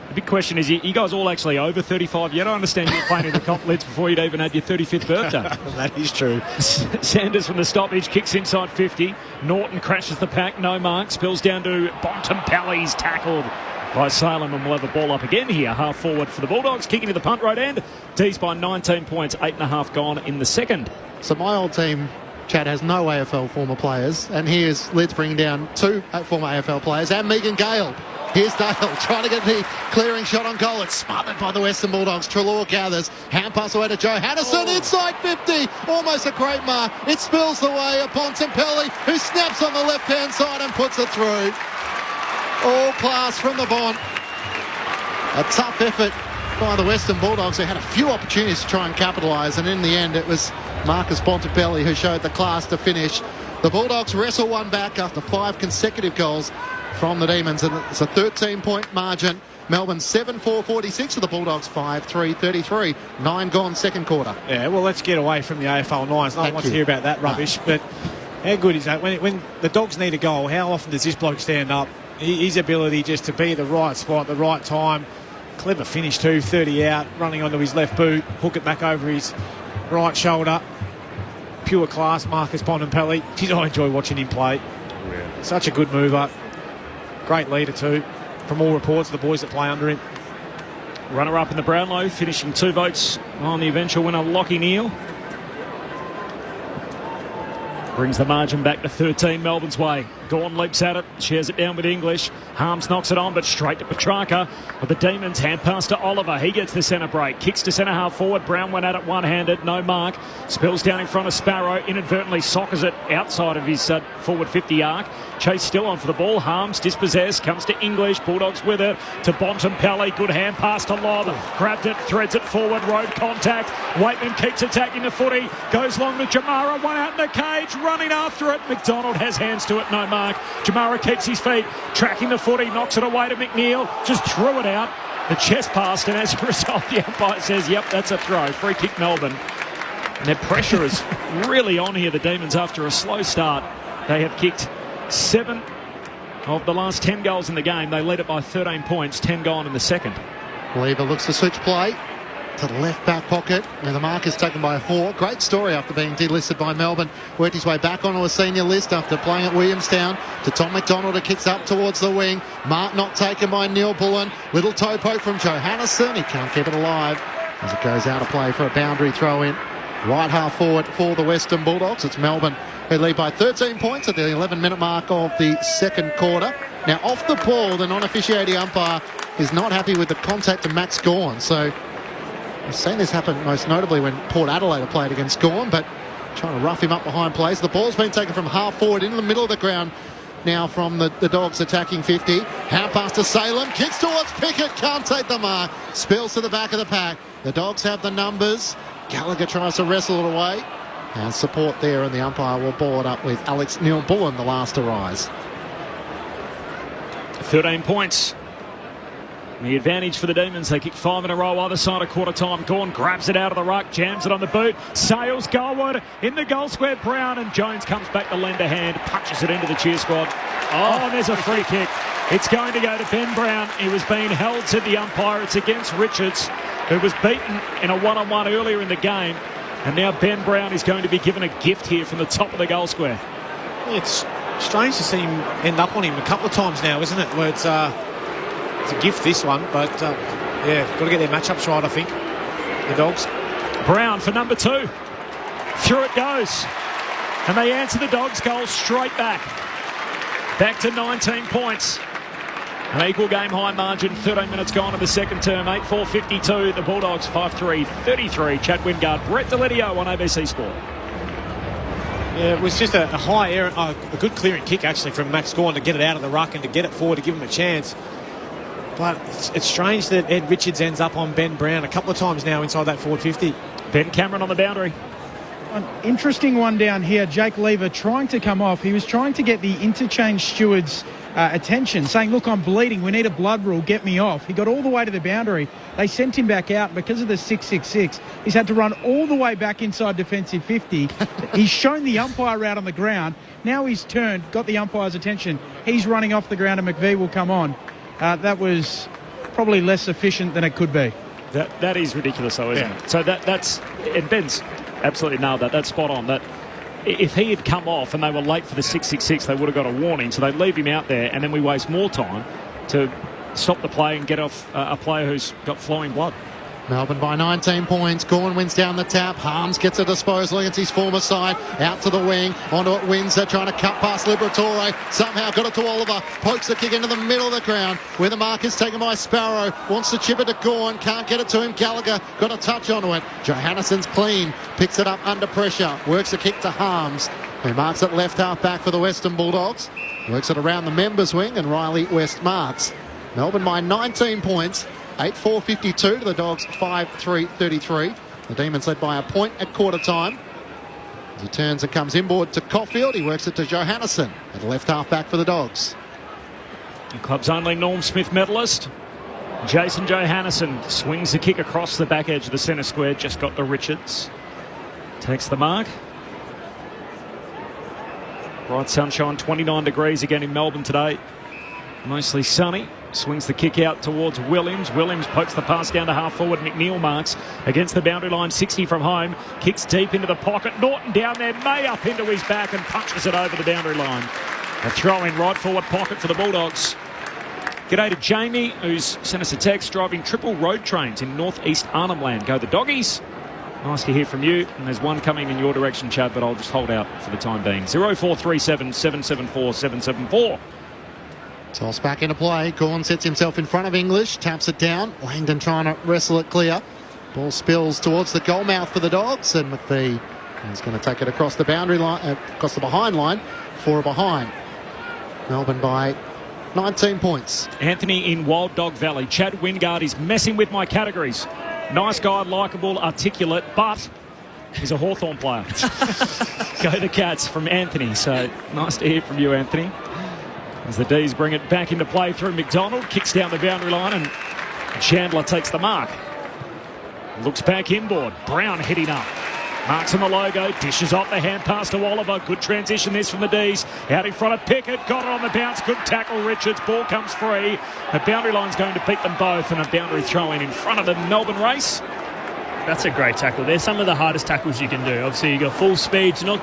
The big question is, you guys all actually over 35 yet? I understand you were playing in the comp Lids before you'd even had your 35th birthday.
That is true.
Sanders from the stoppage kicks inside 50. Norton crashes the pack, no mark. Spills down to Bontempelli's tackled by Salem, and we'll have a ball up again here. Half forward for the Bulldogs, kicking to the punt right end. D's by 19 points, 8.5 gone in the second.
So my old team, Chad, has no AFL former players, and here's Lids bringing down 2 former AFL players and Megan Gale. Here's Dale trying to get the clearing shot on goal. It's smothered by the Western Bulldogs. Treloar gathers. Hand pass away to Joe Hannison inside 50. Almost a great mark. It spills the way upon Bontempelli, who snaps on the left-hand side and puts it through. All class from the Bont. A tough effort by the Western Bulldogs, who had a few opportunities to try and capitalise, and in the end it was Marcus Bontempelli who showed the class to finish. The Bulldogs wrestle one back after 5 consecutive goals from the Demons, and it's a 13-point margin. Melbourne 7-4-46 to the Bulldogs 5-3-33. 9 gone second quarter.
Yeah, well, let's get away from the AFL 9s. No one wants to hear about that rubbish. But how good is that? When the Dogs need a goal, how often does this bloke stand up? His ability just to be at the right spot at the right time. Clever finish too, 30 out, running onto his left boot, hook it back over his right shoulder. Pure class, Marcus Bontempelli. Geez, I enjoy watching him play. Yeah. Such a good mover. Great leader too, from all reports of the boys that play under him.
runner-up in the Brownlow, finishing 2 votes on the eventual winner, Lockie Neal. Brings the margin back to 13 Melbourne's way. Gawn leaps at it, shares it down with English. Harms knocks it on, but straight to Petrarca. But the Demons hand pass to Oliver. He gets the centre break. Kicks to centre half forward. Brown went at it one-handed. No mark. Spills down in front of Sparrow. Inadvertently soccers it outside of his forward 50 arc. Chase still on for the ball. Harms dispossessed. Comes to English. Bulldogs with it. To Bontempelli. Good hand pass to Lob. Grabbed it. Threads it forward. Road contact. Waitman keeps attacking the footy. Goes long to Jamara. One out in the cage. Running after it. McDonald has hands to it. No mark. Jamara keeps his feet. Tracking the footy. Knocks it away to McNeil. Just threw it out. The chest passed, and as a result, the umpire says, yep, that's a throw. Free kick, Melbourne. And their pressure is really on here, the Demons, after a slow start. They have kicked 7 of the last 10 goals in the game. They lead it by 13 points, 10 gone in the second.
Lever looks to switch play to the left back pocket, where the mark is taken by Hall. Great story after being delisted by Melbourne. Worked his way back onto a senior list after playing at Williamstown. To Tom McDonald, who kicks up towards the wing. Mark not taken by Neil Bullen. Little toe poke from Johannesson. He can't keep it alive as it goes out of play for a boundary throw in. Right half forward for the Western Bulldogs. It's Melbourne who lead by 13 points at the 11-minute mark of the second quarter. Now off the ball, the non-officiating umpire is not happy with the contact to Max Gawn. So we've seen this happen most notably when Port Adelaide played against Gawn, but trying to rough him up behind plays. The ball's been taken from half forward into the middle of the ground now from the Dogs attacking 50. Hand pass to Salem. Kicks towards Pickett. Can't take the mark. Spills to the back of the pack. The Dogs have the numbers. Gallagher tries to wrestle it away. And support there, and the umpire will ball it up with Alex Neil Bullen, the last to rise.
13 points. The advantage for the Demons. They kick 5 in a row either side of quarter time. Gawn grabs it out of the ruck, jams it on the boot, sails goalward in the goal square. Brown, and Jones comes back to lend a hand, punches it into the cheer squad. Oh, there's a free kick. It's going to go to Ben Brown. He was being held, said the umpire. It's against Richards, who was beaten in a one-on-one earlier in the game. And now Ben Brown is going to be given a gift here from the top of the goal square.
It's strange to see him end up on him a couple of times now, isn't it? Where it's a gift, this one, but yeah, got to get their matchups right, I think. The Dogs.
Brown for number 2. Through it goes. And they answer the Dogs' goal straight back. Back to 19 points. An equal game high margin, 13 minutes gone in the second term, 8-4-52. The Bulldogs 5-3-33. Chad Wingard, Brett Delidio on ABC Sport.
Yeah, it was just a high error, a good clearing kick actually from Max Gawn to get it out of the ruck and to get it forward to give him a chance. But it's strange that Ed Richards ends up on Ben Brown a couple of times now inside that forward 50.
Ben Cameron on the boundary.
An interesting one down here. Jake Lever trying to come off. He was trying to get the interchange steward's attention, saying, look, I'm bleeding. We need a blood rule. Get me off. He got all the way to the boundary. They sent him back out. Because of the 666, he's had to run all the way back inside defensive 50. He's shown the umpire out on the ground. Now he's turned, got the umpire's attention. He's running off the ground, and McVie will come on. That was probably less efficient than it could be.
That is ridiculous, though, isn't it? So that's... And Ben's absolutely nailed that. That's spot on. That if he had come off and they were late for the 666, they would have got a warning. So they leave him out there, and then we waste more time to stop the play and get off a player who's got flowing blood.
Melbourne by 19 points. Gawn wins down the tap. Harms gets a disposal against his former side. Out to the wing. Onto it Windsor, trying to cut past Liberatore. Somehow got it to Oliver. Pokes the kick into the middle of the ground, where the mark is taken by Sparrow. Wants to chip it to Gawn. Can't get it to him. Gallagher got a touch onto it. Johannesson's clean. Picks it up under pressure. Works the kick to Harms, who marks it left half back for the Western Bulldogs. Works it around the members' wing, and Riley West marks. Melbourne by 19 points. 8-4-52 to the Dogs, 5-3-33. The Demons led by a point at quarter time. As he turns and comes inboard to Caulfield, he works it to Johannesson at left half back for the Dogs.
The club's only Norm Smith medalist, Jason Johannesson, swings the kick across the back edge of the centre square, just got to Richards. Takes the mark. Bright sunshine, 29 degrees again in Melbourne today. Mostly sunny. Swings the kick out towards Williams. Williams pokes the pass down to half forward. McNeil marks against the boundary line, 60 from home. Kicks deep into the pocket. Norton down there, May up into his back and punches it over the boundary line. A throw in right forward pocket for the Bulldogs. G'day to Jamie, who's sent us a text, driving triple road trains in northeast Arnhem Land. Go the doggies. Nice to hear from you. And there's one coming in your direction, Chad, but I'll just hold out for the time being. 0437 774 774.
Toss back into play. Gawn sets himself in front of English, taps it down. Langdon trying to wrestle it clear. Ball spills towards the goal mouth for the Dogs, and McVie is going to take it across the boundary line, across the behind line for a behind. Melbourne by 19 points.
Anthony in Wild Dog Valley. Chad Wingard is messing with my categories. Nice guy, likeable, articulate, but he's a Hawthorn player. Go the Cats from Anthony. So nice to hear from you, Anthony. As the D's bring it back into play through McDonald, kicks down the boundary line, and Chandler takes the mark. Looks back inboard. Brown hitting up. Marks on the logo, dishes off the hand pass to Oliver. Good transition this from the D's. Out in front of Pickett, got it on the bounce. Good tackle, Richards. Ball comes free. The boundary line's going to beat them both, and a boundary throw in front of the Melbourne race.
That's a great tackle. They're some of the hardest tackles you can do. Obviously, you got full speed. Do not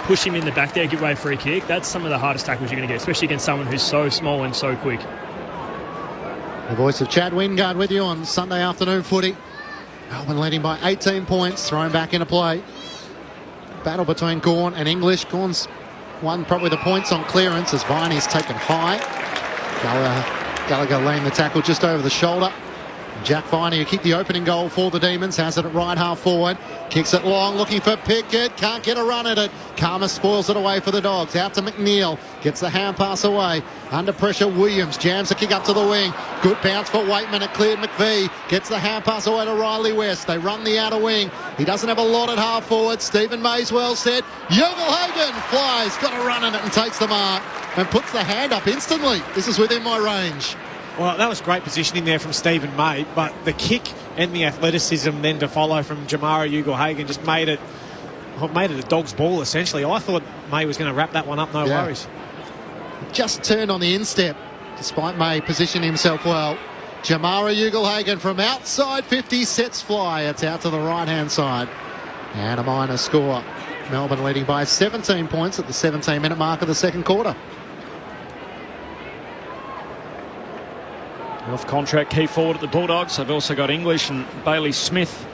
push him in the back there, give away a free kick. That's some of the hardest tackles you're going to get, especially against someone who's so small and so quick.
The voice of Chad Wingard with you on Sunday afternoon footy. Melbourne leading by 18 points, thrown back into play. Battle between Gawn and English. Gawn's won probably the points on clearance as Viney's taken high. Gallagher laying the tackle just over the shoulder. Jack Viney, who kicked the opening goal for the Demons, has it at right half forward. Kicks it long, looking for Pickett. Can't get a run at it. Karma spoils it away for the Dogs. Out to McNeil. Gets the hand pass away. Under pressure, Williams jams the kick up to the wing. Good bounce for Waitman. It cleared McVie. Gets the hand pass away to Riley West. They run the outer wing. He doesn't have a lot at half forward. Stephen May's well set. Jürgen flies. Got a run at it and takes the mark. And puts the hand up instantly. This is within my range.
Well, that was great positioning there from Stephen May, but the kick and the athleticism then to follow from Jamara Ugle-Hagan just made it a dog's ball, essentially. I thought May was going to wrap that one up, no worries.
Just turned on the instep, despite May positioning himself well. Jamara Ugle-Hagan from outside 50 sets fly. It's out to the right-hand side. And a minor score. Melbourne leading by 17 points at the 17-minute mark of the second quarter.
Off contract key forward at the Bulldogs. They've also got English and Bailey Smith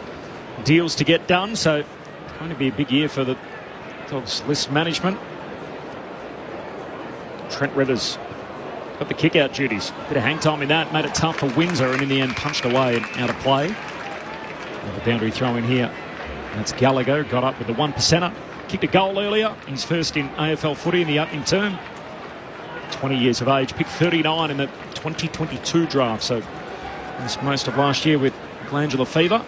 deals to get done, so it's going to be a big year for the Dogs list management. Trent Rivers got the kick out duties. Bit of hang time in that, made it tough for Windsor, and in the end punched away and out of play. And the boundary throw in here. That's Gallagher, got up with the 1%er. Kicked a goal earlier. He's first in AFL footy in the opening term. 20 years of age, picked 39 in the 2022 draft, so missed most of last year with glandular fever.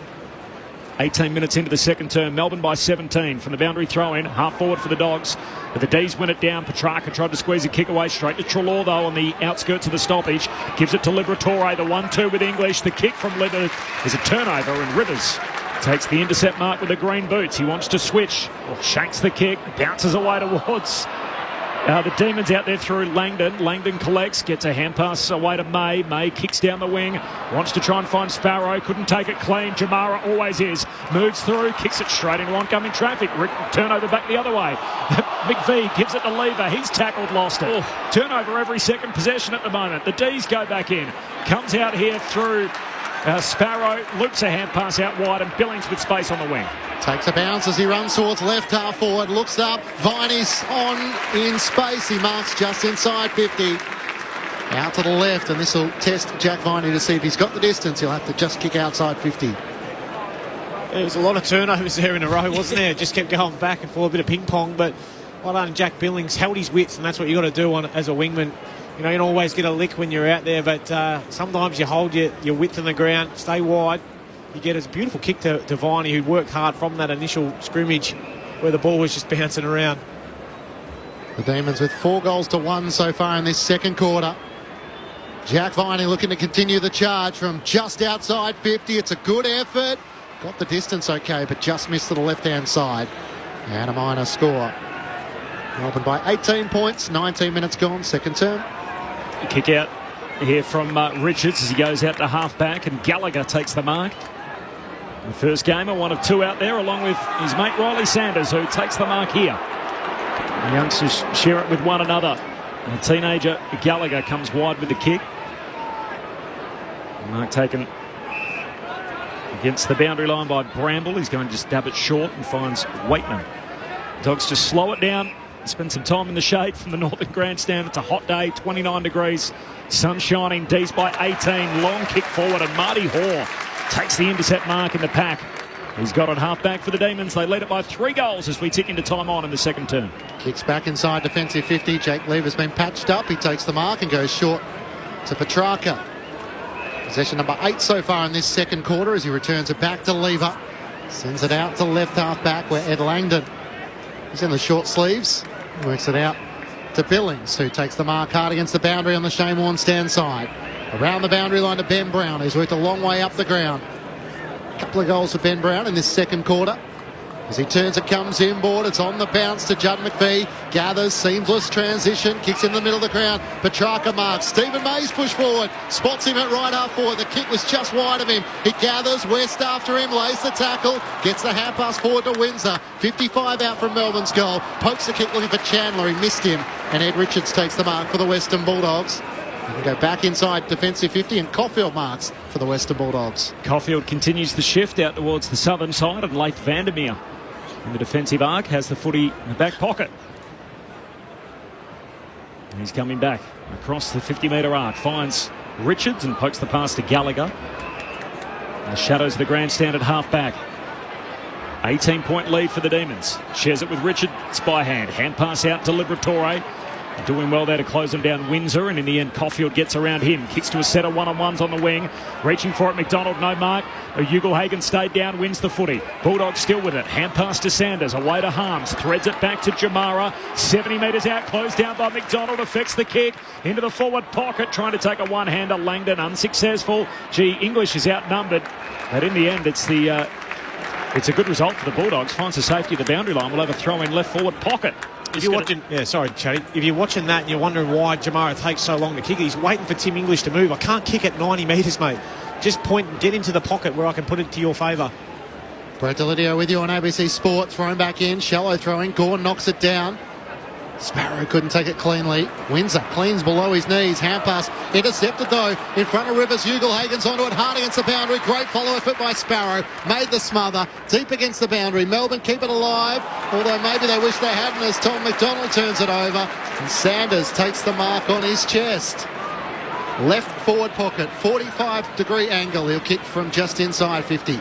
18 minutes into the second term, Melbourne by 17 from the boundary throw-in, half forward for the Dogs. But the D's win it down. Petrarca tried to squeeze a kick away straight to Treloar, though, on the outskirts of the stoppage. Gives it to Liberatore, the 1-2 with English. The kick from Liber is a turnover, and Rivers takes the intercept mark with the green boots. He wants to switch, shanks the kick, bounces away towards the Demons out there through Langdon. Langdon collects, gets a hand pass away to May. May kicks down the wing, wants to try and find Sparrow, couldn't take it clean. Jamara always is. Moves through, kicks it straight into oncoming traffic. Turnover back the other way. McVie gives it to Lever. He's tackled, lost it. Turnover every second possession at the moment. The D's go back in. Comes out here through Sparrow, loops a hand pass out wide, and Billings with space on the wing.
Takes a bounce as he runs towards left half forward, looks up, Viney's on in space, he marks just inside 50. Out to the left, and this will test Jack Viney to see if he's got the distance. He'll have to just kick outside 50.
There was a lot of turnovers there in a row, wasn't there? Just kept going back and forth, a bit of ping pong, but well done, Jack Billings held his width, and that's what you got to do as a wingman. You know, you don't always get a lick when you're out there, but sometimes you hold your width on the ground, stay wide. You get a beautiful kick to Viney, who worked hard from that initial scrimmage where the ball was just bouncing around.
The Demons with 4-1 so far in this second quarter. Jack Viney looking to continue the charge from just outside 50. It's a good effort. Got the distance okay, but just missed to the left-hand side. And a minor score. Melbourne by 18 points, 19 minutes gone, second term.
Kick out here from Richards as he goes out to half-back, and Gallagher takes the mark. The first gamer, one of two out there, along with his mate Riley Sanders, who takes the mark here. The youngsters share it with one another. And the teenager Gallagher comes wide with the kick. Mark taken against the boundary line by Bramble. He's going to just dab it short and finds Waitman. Dogs just slow it down. Spend some time in the shade from the Northern Grandstand. It's a hot day, 29 degrees. Sun shining. D's by 18. Long kick forward, and Marty Hoare takes the intercept mark in the pack. He's got it half back for the Demons. They lead it by 3 goals as we tick into time on in the second term.
Kicks back inside defensive 50. Jake Lever's been patched up. He takes the mark and goes short to Petrarca. Possession number 8 so far in this second quarter as he returns it back to Lever. Sends it out to left half back where Ed Langdon is in the short sleeves. Works it out to Billings, who takes the mark hard against the boundary on the Shane Warne stand side. Around the boundary line to Ben Brown, who's worked a long way up the ground. A couple of goals for Ben Brown in this second quarter. As he turns, it comes inboard. It's on the bounce to Judd McVie. Gathers, seamless transition. Kicks in the middle of the ground. Petrarca marks. Stephen May's push forward. Spots him at right half forward. The kick was just wide of him. He gathers. West after him. Lays the tackle. Gets the hand pass forward to Windsor. 55 out from Melbourne's goal. Pokes the kick looking for Chandler. He missed him. And Ed Richards takes the mark for the Western Bulldogs. You can go back inside defensive 50, and Caulfield marks for the Western Bulldogs.
Caulfield continues the shift out towards the southern side, and Leith Vandermeer in the defensive arc has the footy in the back pocket. And he's coming back across the 50-metre arc, finds Richards and pokes the pass to Gallagher. In the shadows of the grandstand at half-back. 18-point lead for the Demons. Shares it with Richards by hand. Hand pass out to Liberatore. Doing well there to close him down, Windsor, and in the end Caulfield gets around him. Kicks to a set of one-on-ones on the wing. Reaching for it, McDonald, no mark. Ugelhagen stayed down, wins the footy. Bulldogs still with it. Hand pass to Sanders, away to Harms. Threads it back to Jamara. 70 metres out, closed down by McDonald. Affects the kick into the forward pocket. Trying to take a one-hander. Langdon unsuccessful. English is outnumbered. But in the end, it's a good result for the Bulldogs. Finds the safety of the boundary line. We'll have a throw in left forward pocket.
If you're watching, Chatty. If you're watching that and you're wondering why Jamara takes so long to kick, he's waiting for Tim English to move. I can't kick at 90 metres, mate. Just point and get into the pocket where I can put it to your favour.
Brett Delidio with you on ABC Sport. Thrown back in. Shallow throwing. Gorn knocks it down. Sparrow couldn't take it cleanly. Windsor cleans below his knees. Hand pass intercepted though. In front of Rivers. Ugelhagen's onto it hard against the boundary. Great follow effort by Sparrow. Made the smother. Deep against the boundary. Melbourne keep it alive. Although maybe they wish they hadn't as Tom McDonald turns it over. And Sanders takes the mark on his chest. Left forward pocket. 45-degree angle. He'll kick from just inside 50.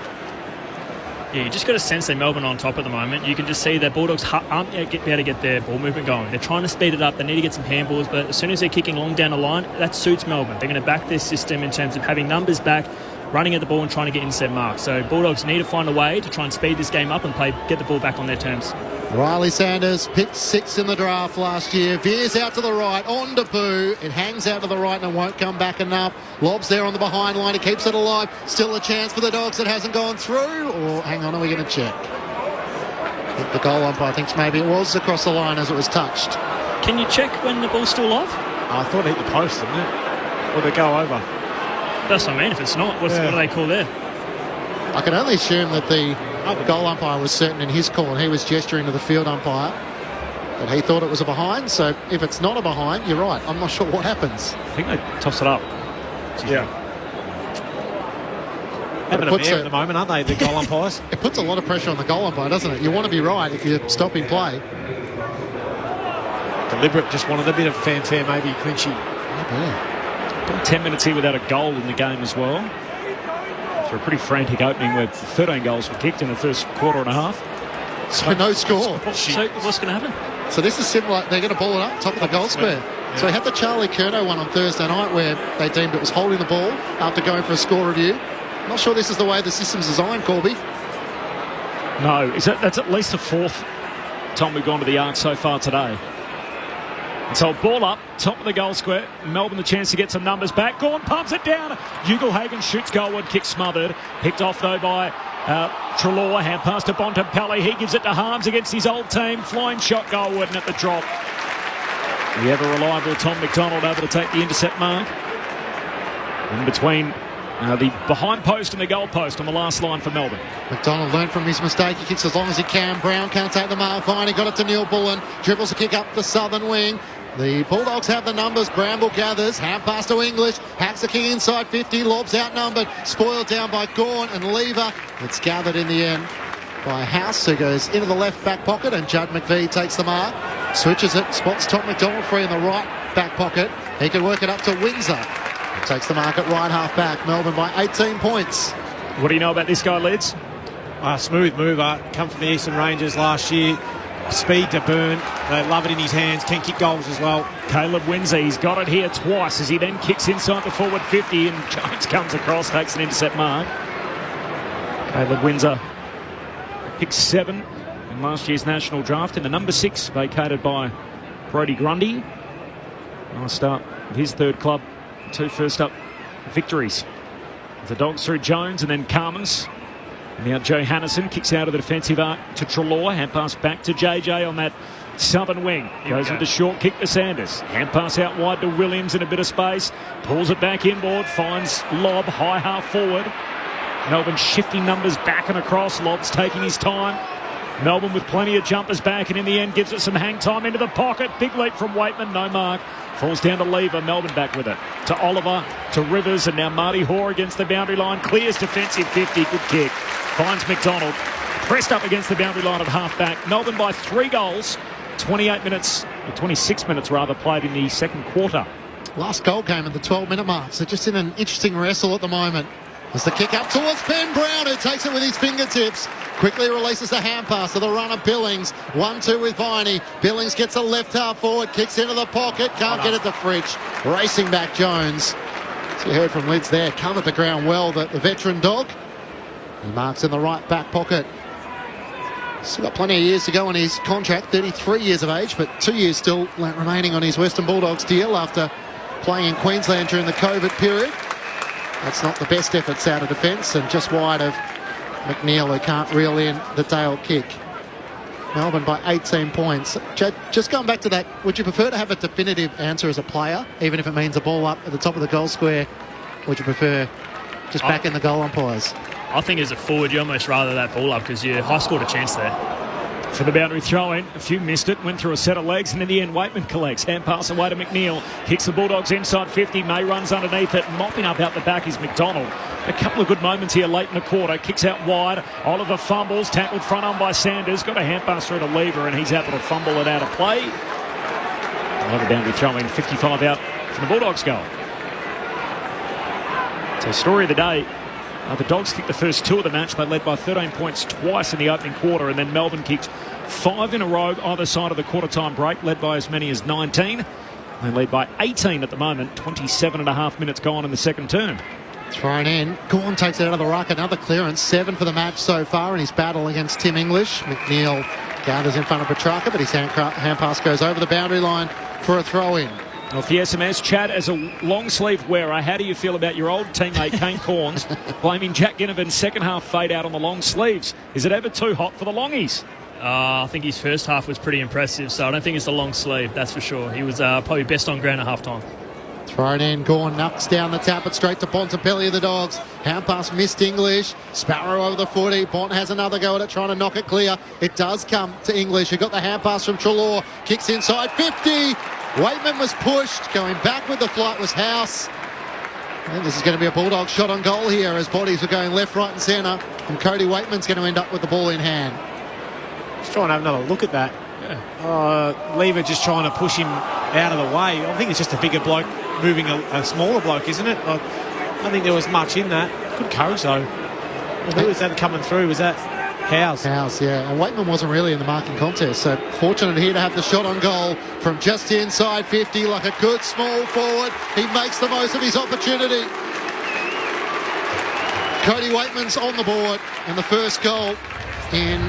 Yeah, you just got a sense that Melbourne are on top at the moment. You can just see that Bulldogs aren't able to get their ball movement going. They're trying to speed it up. They need to get some handballs, but as soon as they're kicking long down the line, that suits Melbourne. They're going to back their system in terms of having numbers back, running at the ball and trying to get intercept marks. So Bulldogs need to find a way to try and speed this game up and get the ball back on their terms.
Riley Sanders picked 6 in the draft last year. Veers out to the right, on to Boo. It hangs out to the right and won't come back enough. Lobs there on the behind line. He keeps it alive. Still a chance for the Dogs. It hasn't gone through. Or hang on, are we going to check? I think the goal umpire thinks maybe it was across the line as it was touched.
Can you check when the ball's still live?
I thought it hit the post, didn't it? Or they go over.
That's what I mean. If it's not, what do they call there?
I can only assume that the goal umpire was certain in his call and he was gesturing to the field umpire that he thought it was a behind. So if it's not a behind, you're right. I'm not sure what happens.
I think they toss it up.
Yeah. Having a mare at the moment, aren't they, the goal umpires?
It puts a lot of pressure on the goal umpire, doesn't it? You want to be right if you're stopping play.
Deliberate, just wanted a bit of fanfare, maybe, Clinchy.
Yeah.
10 minutes here without a goal in the game as well. A pretty frantic opening where 13 goals were kicked in the first quarter and a half.
So no score.
So what's going to happen?
So this is similar. They're going to ball it up top of the goal square. Yeah. So we had the Charlie Curnow one on Thursday night where they deemed it was holding the ball after going for a score review. I'm not sure this is the way the system's designed, Corby.
No, that's at least the 4th time we've gone to the arc so far today. And so ball up, top of the goal square. Melbourne the chance to get some numbers back. Gorn pumps it down. Ugelhagen shoots goalward, kick smothered. Picked off though by Treloar. Hand pass to Bontempelli. He gives it to Harms against his old team. Flying shot goalward and at the drop. The ever reliable Tom McDonald able to take the intercept mark. In between the behind post and the goal post on the last line for Melbourne.
McDonald learned from his mistake. He kicks as long as he can. Brown can't take the mark. Fine. He got it to Neil Bullen. Dribbles a kick up the southern wing. The Bulldogs have the numbers. Bramble gathers. Hand pass to English. Hacks the king inside 50. Lob's outnumbered. Spoiled down by Gawn and Lever. It's gathered in the end by House, who goes into the left back pocket, and Judd McVie takes the mark. Switches it. Spots Tom McDonald free in the right back pocket. He can work it up to Windsor. He takes the mark at right half back. Melbourne by 18 points.
What do you know about this guy, Lids?
Smooth mover. Come from the Eastern Rangers last year. Speed to burn. They love it in his hands. Can kick goals as well.
Caleb Windsor, he's got it here twice as he then kicks inside the forward 50, and Jones comes across, takes an intercept mark. Caleb Windsor, pick 7 in last year's national draft, in the number 6, vacated by Brodie Grundy. Nice start with his third club. 2 first up victories. The Dogs through Jones and then Carmans. And now Joe Hannison kicks out of the defensive arc to Treloar. Hand pass back to JJ on that southern wing. Goes with the short kick to Sanders. Hand pass out wide to Williams in a bit of space. Pulls it back inboard. Finds Lob high half forward. Melbourne shifting numbers back and across. Lob's taking his time. Melbourne with plenty of jumpers back, and in the end gives it some hang time into the pocket. Big leap from Waitman. No mark. Falls down to Lever. Melbourne back with it. To Oliver. To Rivers. And now Marty Hoare against the boundary line. Clears defensive 50. Good kick. Finds McDonald. Pressed up against the boundary line at half-back. Melbourne by 3 goals. 26 minutes rather, played in the second quarter.
Last goal came at the 12-minute mark, so just in an interesting wrestle at the moment. As the kick up towards Ben Brown, who takes it with his fingertips. Quickly releases the hand pass to the runner Billings. 1-2 with Viney. Billings gets a left half forward, kicks into the pocket, can't get it to Fritsch. Racing back Jones. As you heard from Lids there, covered the ground well, the veteran dog. He marks in the right back pocket. Still got plenty of years to go on his contract, 33 years of age, but 2 years still remaining on his Western Bulldogs deal after playing in Queensland during the COVID period. That's not the best efforts out of defence, and just wide of McNeil, who can't reel in the tail kick. Melbourne by 18 points. Jed, just going back to that, would you prefer to have a definitive answer as a player, even if it means a ball up at the top of the goal square? Would you prefer just back in the goal umpires?
I think as a forward, you almost rather that ball up because you high scored a chance there.
For the boundary throw-in, a few missed it, went through a set of legs, and in the end, Waitman collects. Hand pass away to McNeil. Kicks the Bulldogs inside 50. May runs underneath it. Mopping up out the back is McDonald. A couple of good moments here late in the quarter. Kicks out wide. Oliver fumbles. Tackled front on by Sanders. Got a hand pass through to Lever, and he's able to fumble it out of play. Another boundary throw-in. 55 out for the Bulldogs goal. So story of the day. The Dogs kicked the first 2 of the match. They led by 13 points twice in the opening quarter, and then Melbourne kicked 5 in a row either side of the quarter-time break, led by as many as 19. They lead by 18 at the moment. 27.5 minutes gone in the second term.
Thrown in. Gawn takes it out of the ruck. Another clearance. 7 for the match so far in his battle against Tim English. McNeil gathers in front of Petrarca, but his hand pass goes over the boundary line for a throw-in.
Off the SMS, Chad, as a long-sleeve wearer, how do you feel about your old teammate Kane Corns blaming Jack Ginnivan's second half fade out on the long sleeves? Is it ever too hot for the longies?
I think his first half was pretty impressive, so I don't think it's the long sleeve, that's for sure. He was probably best on ground at half-time.
Thrown in, Gawn knocks down the tap, it straight to Bontempelli of the Dogs. Hand pass missed English. Sparrow over the footy. Bont has another go at it, trying to knock it clear. It does come to English, who got the hand pass from Treloar. Kicks inside 50. Waitman was pushed. Going back with the flight was House. And this is going to be a Bulldog shot on goal here as bodies are going left, right and centre. And Cody Waitman's going to end up with the ball in hand.
Just trying to have another look at that. Yeah. Lever just trying to push him out of the way. I think it's just a bigger bloke moving a smaller bloke, isn't it? I don't think there was much in that. Good courage, though. Who was that coming through? Was that House?
House, yeah. And Waitman wasn't really in the marking contest, so fortunate here to have the shot on goal from just inside 50, like a good small forward. He makes the most of his opportunity. Cody Waitman's on the board, and the first goal in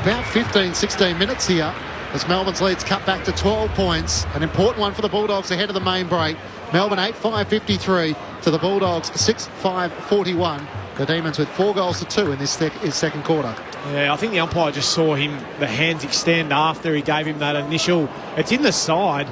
about 15-16 minutes here as Melbourne's lead's cut back to 12 points. An important one for the Bulldogs ahead of the main break. Melbourne 8-5-53 to the Bulldogs 6-5-41. The Demons with 4 goals to 2 in this second quarter.
Yeah, I think the umpire just saw him, the hands extend after he gave him that initial. It's in the side.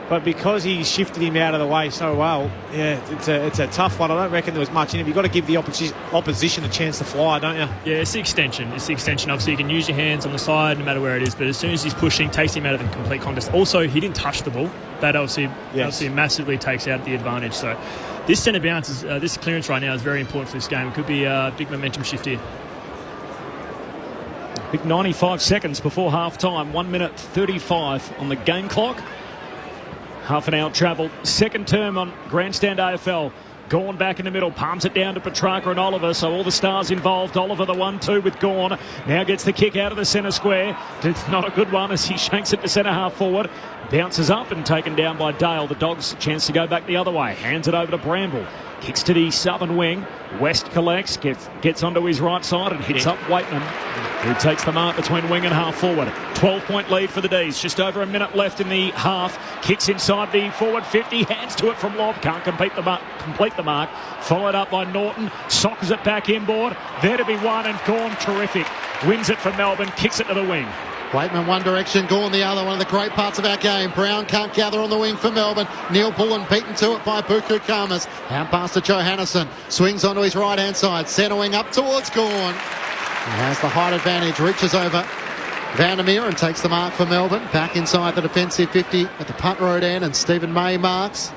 but because he shifted him out of the way so well, yeah, it's a tough one. I don't reckon there was much in it. You've got to give the opposition a chance to fly, don't you?
Yeah, it's the extension. Obviously, you can use your hands on the side no matter where it is, but as soon as he's pushing, takes him out of the complete contest. Also, he didn't touch the ball. That obviously massively takes out the advantage. So this centre bounce, this clearance right now is very important for this game. It could be a big momentum shift here.
Big 95 seconds before half-time. 1 minute 35 on the game clock. Half an hour travel. Second term on Grandstand AFL. Gawn back in the middle, palms it down to Petrarca and Oliver, so all the stars involved. Oliver the 1-2 with Gawn. Now gets the kick out of the centre square. It's not a good one as he shanks it to centre half forward. Bounces up and taken down by Dale. The Dogs a chance to go back the other way. Hands it over to Bramble. Kicks to the southern wing. West collects, gets onto his right side and hits up Waitman, who takes the mark between wing and half forward. 12-point lead for the D's. Just over a minute left in the half. Kicks inside the forward 50. Hands to it from Lobb. Can't complete the mark. Followed up by Norton. Sockers it back inboard. There to be one, and Gawn terrific. Wins it for Melbourne. Kicks it to the wing.
Waitman one direction, Gawn the other. One of the great parts of our game. Brown can't gather on the wing for Melbourne. Neil Bullen beaten to it by Buku Kamas. Out past to Johannison. Swings onto his right-hand side. Centre wing up towards Gawn. He has the height advantage. Reaches over Vandermeer and takes the mark for Melbourne. Back inside the defensive 50 at the punt road end, and Stephen May marks.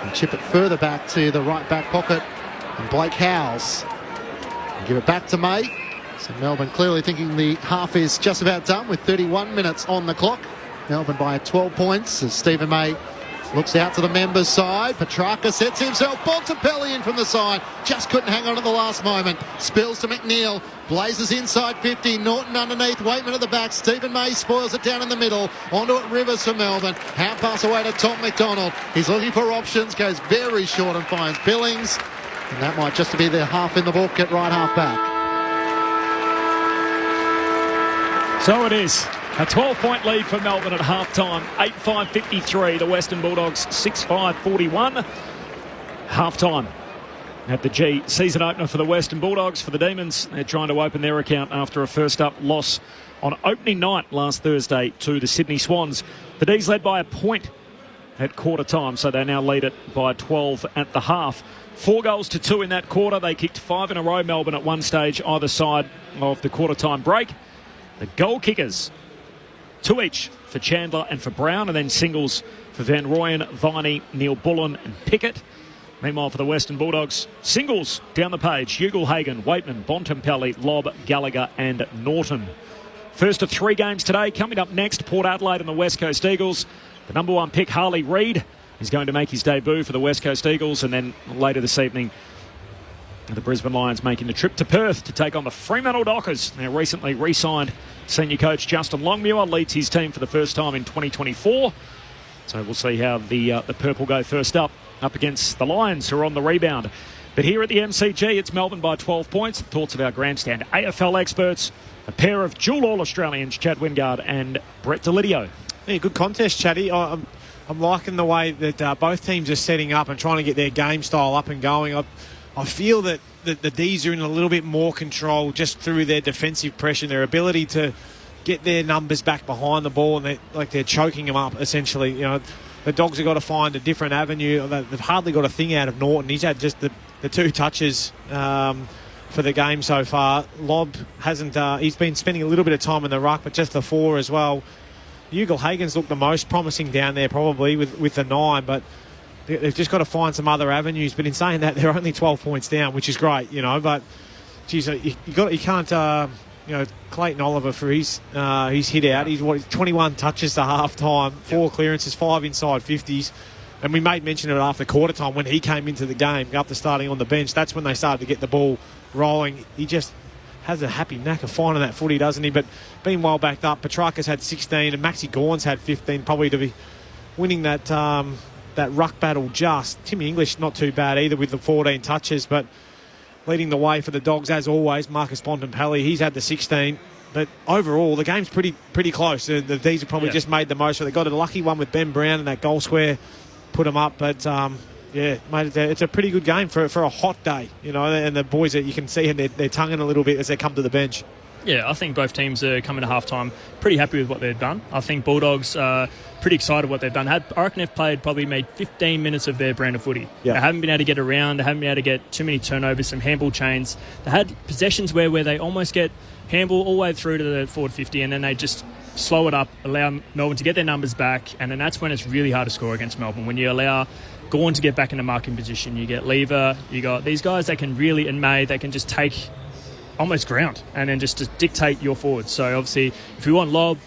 And chip it further back to the right back pocket. And Blake Howes. And give it back to May. So Melbourne clearly thinking the half is just about done with 31 minutes on the clock. Melbourne by 12 points as Stephen May looks out to the members' side. Petrarca sets himself. Bontempelli in from the side. Just couldn't hang on at the last moment. Spills to McNeil. Blazes inside 50. Norton underneath. Waitman at the back. Stephen May spoils it down in the middle. Onto it Rivers for Melbourne. Hand pass away to Tom McDonald. He's looking for options. Goes very short and finds Billings. And that might just be the half in the book at right half back.
So it is. A 12-point lead for Melbourne at half-time. 8-5-53. The Western Bulldogs 6-5-41. Half-time at the G. Season opener for the Western Bulldogs. For the Demons, they're trying to open their account after a first-up loss on opening night last Thursday to the Sydney Swans. The D's led by a point at quarter time, so they now lead it by 12 at the half. 4-2 in that quarter. They kicked 5 in a row, Melbourne, at one stage either side of the quarter-time break. The goal kickers, 2 each for Chandler and for Brown, and then singles for Van Rooyen, Viney, Neil Bullen and Pickett. Meanwhile, for the Western Bulldogs, singles down the page: Ugle-Hagan, Waitman, Bontempelli, Lobb, Gallagher and Norton. First of 3 games today. Coming up next, Port Adelaide and the West Coast Eagles. The number 1 pick, Harley Reid, is going to make his debut for the West Coast Eagles, and then later this evening, the Brisbane Lions making the trip to Perth to take on the Fremantle Dockers. Now recently re-signed senior coach Justin Longmuir leads his team for the first time in 2024. So we'll see how the Purple go first up against the Lions, who are on the rebound. But here at the MCG, it's Melbourne by 12 points. The thoughts of our grandstand AFL experts, a pair of dual All-Australians, Chad Wingard and Brett Delidio.
Yeah, good contest, Chatty. I'm liking the way that both teams are setting up and trying to get their game style up and going. I feel that the D's are in a little bit more control just through their defensive pressure, their ability to get their numbers back behind the ball, and they're choking them up, essentially. You know, the Dogs have got to find a different avenue. They've hardly got a thing out of Norton. He's had just the 2 touches for the game so far. Lobb hasn't. He's been spending a little bit of time in the ruck, but just the 4 as well. Ugle-Hagan's looked the most promising down there, probably with the 9, but they've just got to find some other avenues. But in saying that, they're only 12 points down, which is great, you know. But geez, you can't. Clayton Oliver for his hit out. He's 21 touches to half time, 4 clearances, 5 inside 50s. And we made mention of it after quarter time when he came into the game, after starting on the bench. That's when they started to get the ball rolling. He just has a happy knack of finding that footy, doesn't he? But being well backed up, Petrarca's had 16 and Maxi Gawn's had 15, probably to be winning that ruck battle just. Timmy English not too bad either with the 14 touches, but leading the way for the Dogs, as always, Marcus Bontempelli. He's had the 16. But overall, the game's pretty close. The D's have probably just made the most of it. They got a lucky one with Ben Brown and that goal square put them up. But, mate, it's a pretty good game for a hot day, you know, and the boys, that you can see they're tonguing a little bit as they come to the bench.
Yeah, I think both teams are coming to halftime pretty happy with what they've done. I think Bulldogs pretty excited what they've done. I reckon they've probably made 15 minutes of their brand of footy.
Yeah.
They haven't been able to get around. They haven't been able to get too many turnovers, some handball chains. They had possessions where they almost get handball all the way through to the forward 50, and then they just slow it up, allow Melbourne to get their numbers back, and then that's when it's really hard to score against Melbourne. When you allow Gawn to get back in the marking position, you get Lever, you got these guys that can really, and May, they can just take almost ground and then just dictate your forwards. So obviously, if we want Lob,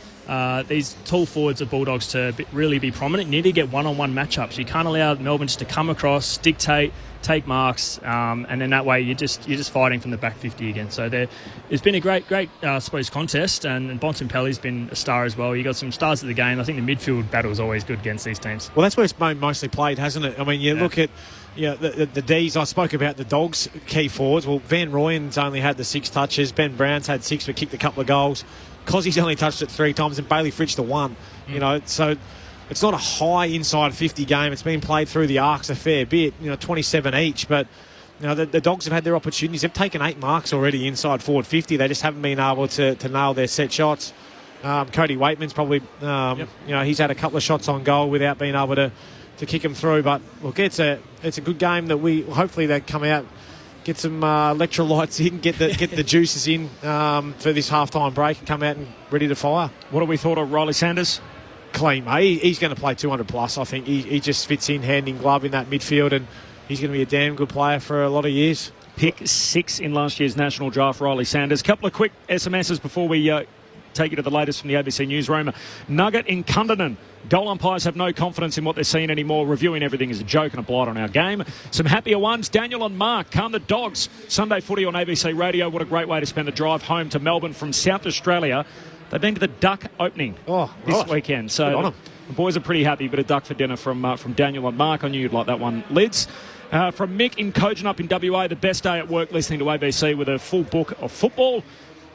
these tall forwards of Bulldogs to really be prominent, you need to get one-on-one matchups. You can't allow Melbourne just to come across, dictate, take marks, and then that way you're just fighting from the back 50 again. So it's been a great I suppose, contest, and Bontempelli's been a star as well. You got some stars of the game. I think the midfield battle is always good against these teams.
Well, that's where it's mostly played, hasn't it? I mean, you look at the Ds. I spoke about the Dogs' key forwards. Well, Van Rooyen's only had the 6 touches. Ben Brown's had 6 but kicked a couple of goals. Cozzy's only touched it 3 times, and Bailey Fritsch the 1. So it's not a high inside 50 game. It's been played through the arcs a fair bit, 27 each. But the Dogs have had their opportunities. They've taken 8 marks already inside forward 50. They just haven't been able to nail their set shots. Cody Waitman's probably, he's had a couple of shots on goal without being able to kick them through. But look, it's a good game that hopefully they come out, get some electrolytes in, get the juices in for this halftime break, and come out and ready to fire.
What have we thought of Riley Sanders?
Clean, mate. He's going to play 200 plus. I think he just fits in hand in glove in that midfield, and he's going to be a damn good player for a lot of years.
Pick 6 in last year's national draft, Riley Sanders. Couple of quick SMSs before we take you to the latest from the ABC newsroom. Nugget in Cundernon. Goal umpires have no confidence in what they're seeing anymore. Reviewing everything is a joke and a blight on our game. Some happier ones. Daniel and Mark calm the dogs. Sunday footy on ABC Radio. What a great way to spend the drive home to Melbourne from South Australia. They've been to the duck opening this weekend. So the boys are pretty happy. Bit of duck for dinner from Daniel and Mark. I knew you'd like that one, Lids. From Mick in Kojonup in WA. The best day at work listening to ABC with a full book of football.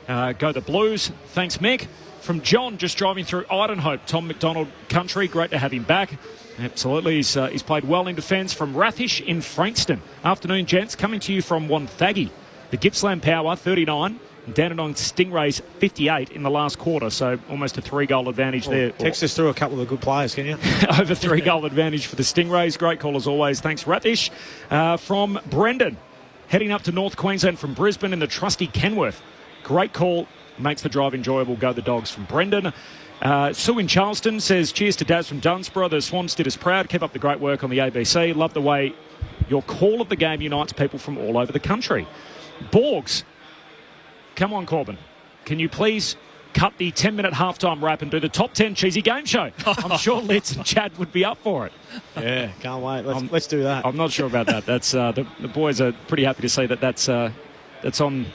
Go the Blues. Thanks, Mick. From John, just driving through Idenhope, Tom McDonald Country. Great to have him back. Absolutely. He's played well in defence. From Rathish in Frankston. Afternoon, gents. Coming to you from Wonthaggi. The Gippsland Power, 39. Dandenong Stingrays, 58 in the last quarter. So almost a 3-goal advantage there.
Text us through a couple of good players, can you?
Over 3-goal advantage for the Stingrays. Great call as always. Thanks, Rathish. From Brendan, heading up to North Queensland from Brisbane in the trusty Kenworth. Great call. Makes the drive enjoyable. Go the Dogs from Brendan. Sue in Charleston says, cheers to Daz from Dunsborough. The Swans did us proud. Keep up the great work on the ABC. Love the way your call of the game unites people from all over the country. Borgs. Come on, Corbin. Can you please cut the 10-minute halftime wrap and do the top 10 cheesy game show? I'm sure Litz and Chad would be up for it.
Yeah, can't wait. Let's do that.
I'm not sure about that. That's the boys are pretty happy to see that's on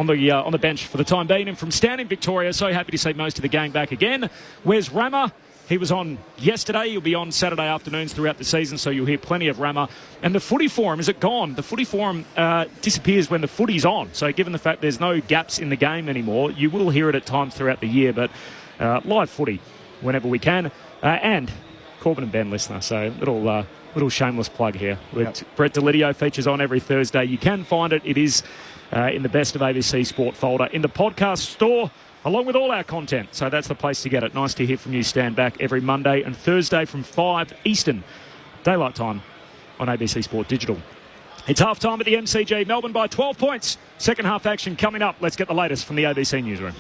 the bench for the time being. And from Stan in Victoria, so happy to see most of the gang back again. Where's Rammer? He was on yesterday. He'll be on Saturday afternoons throughout the season, so you'll hear plenty of Rammer. And the footy forum, is it gone? The footy forum disappears when the footy's on. So given the fact there's no gaps in the game anymore, you will hear it at times throughout the year, but live footy whenever we can. And Corbin and Ben listener, so little shameless plug here. Brett Delidio features on every Thursday. You can find it. It is in the Best of ABC Sport folder in the podcast store, along with all our content. So that's the place to get it. Nice to hear from you. Stand back every Monday and Thursday from 5 Eastern Daylight Time on ABC Sport Digital. It's half-time at the MCG. Melbourne by 12 points. Second half action coming up. Let's get the latest from the ABC newsroom.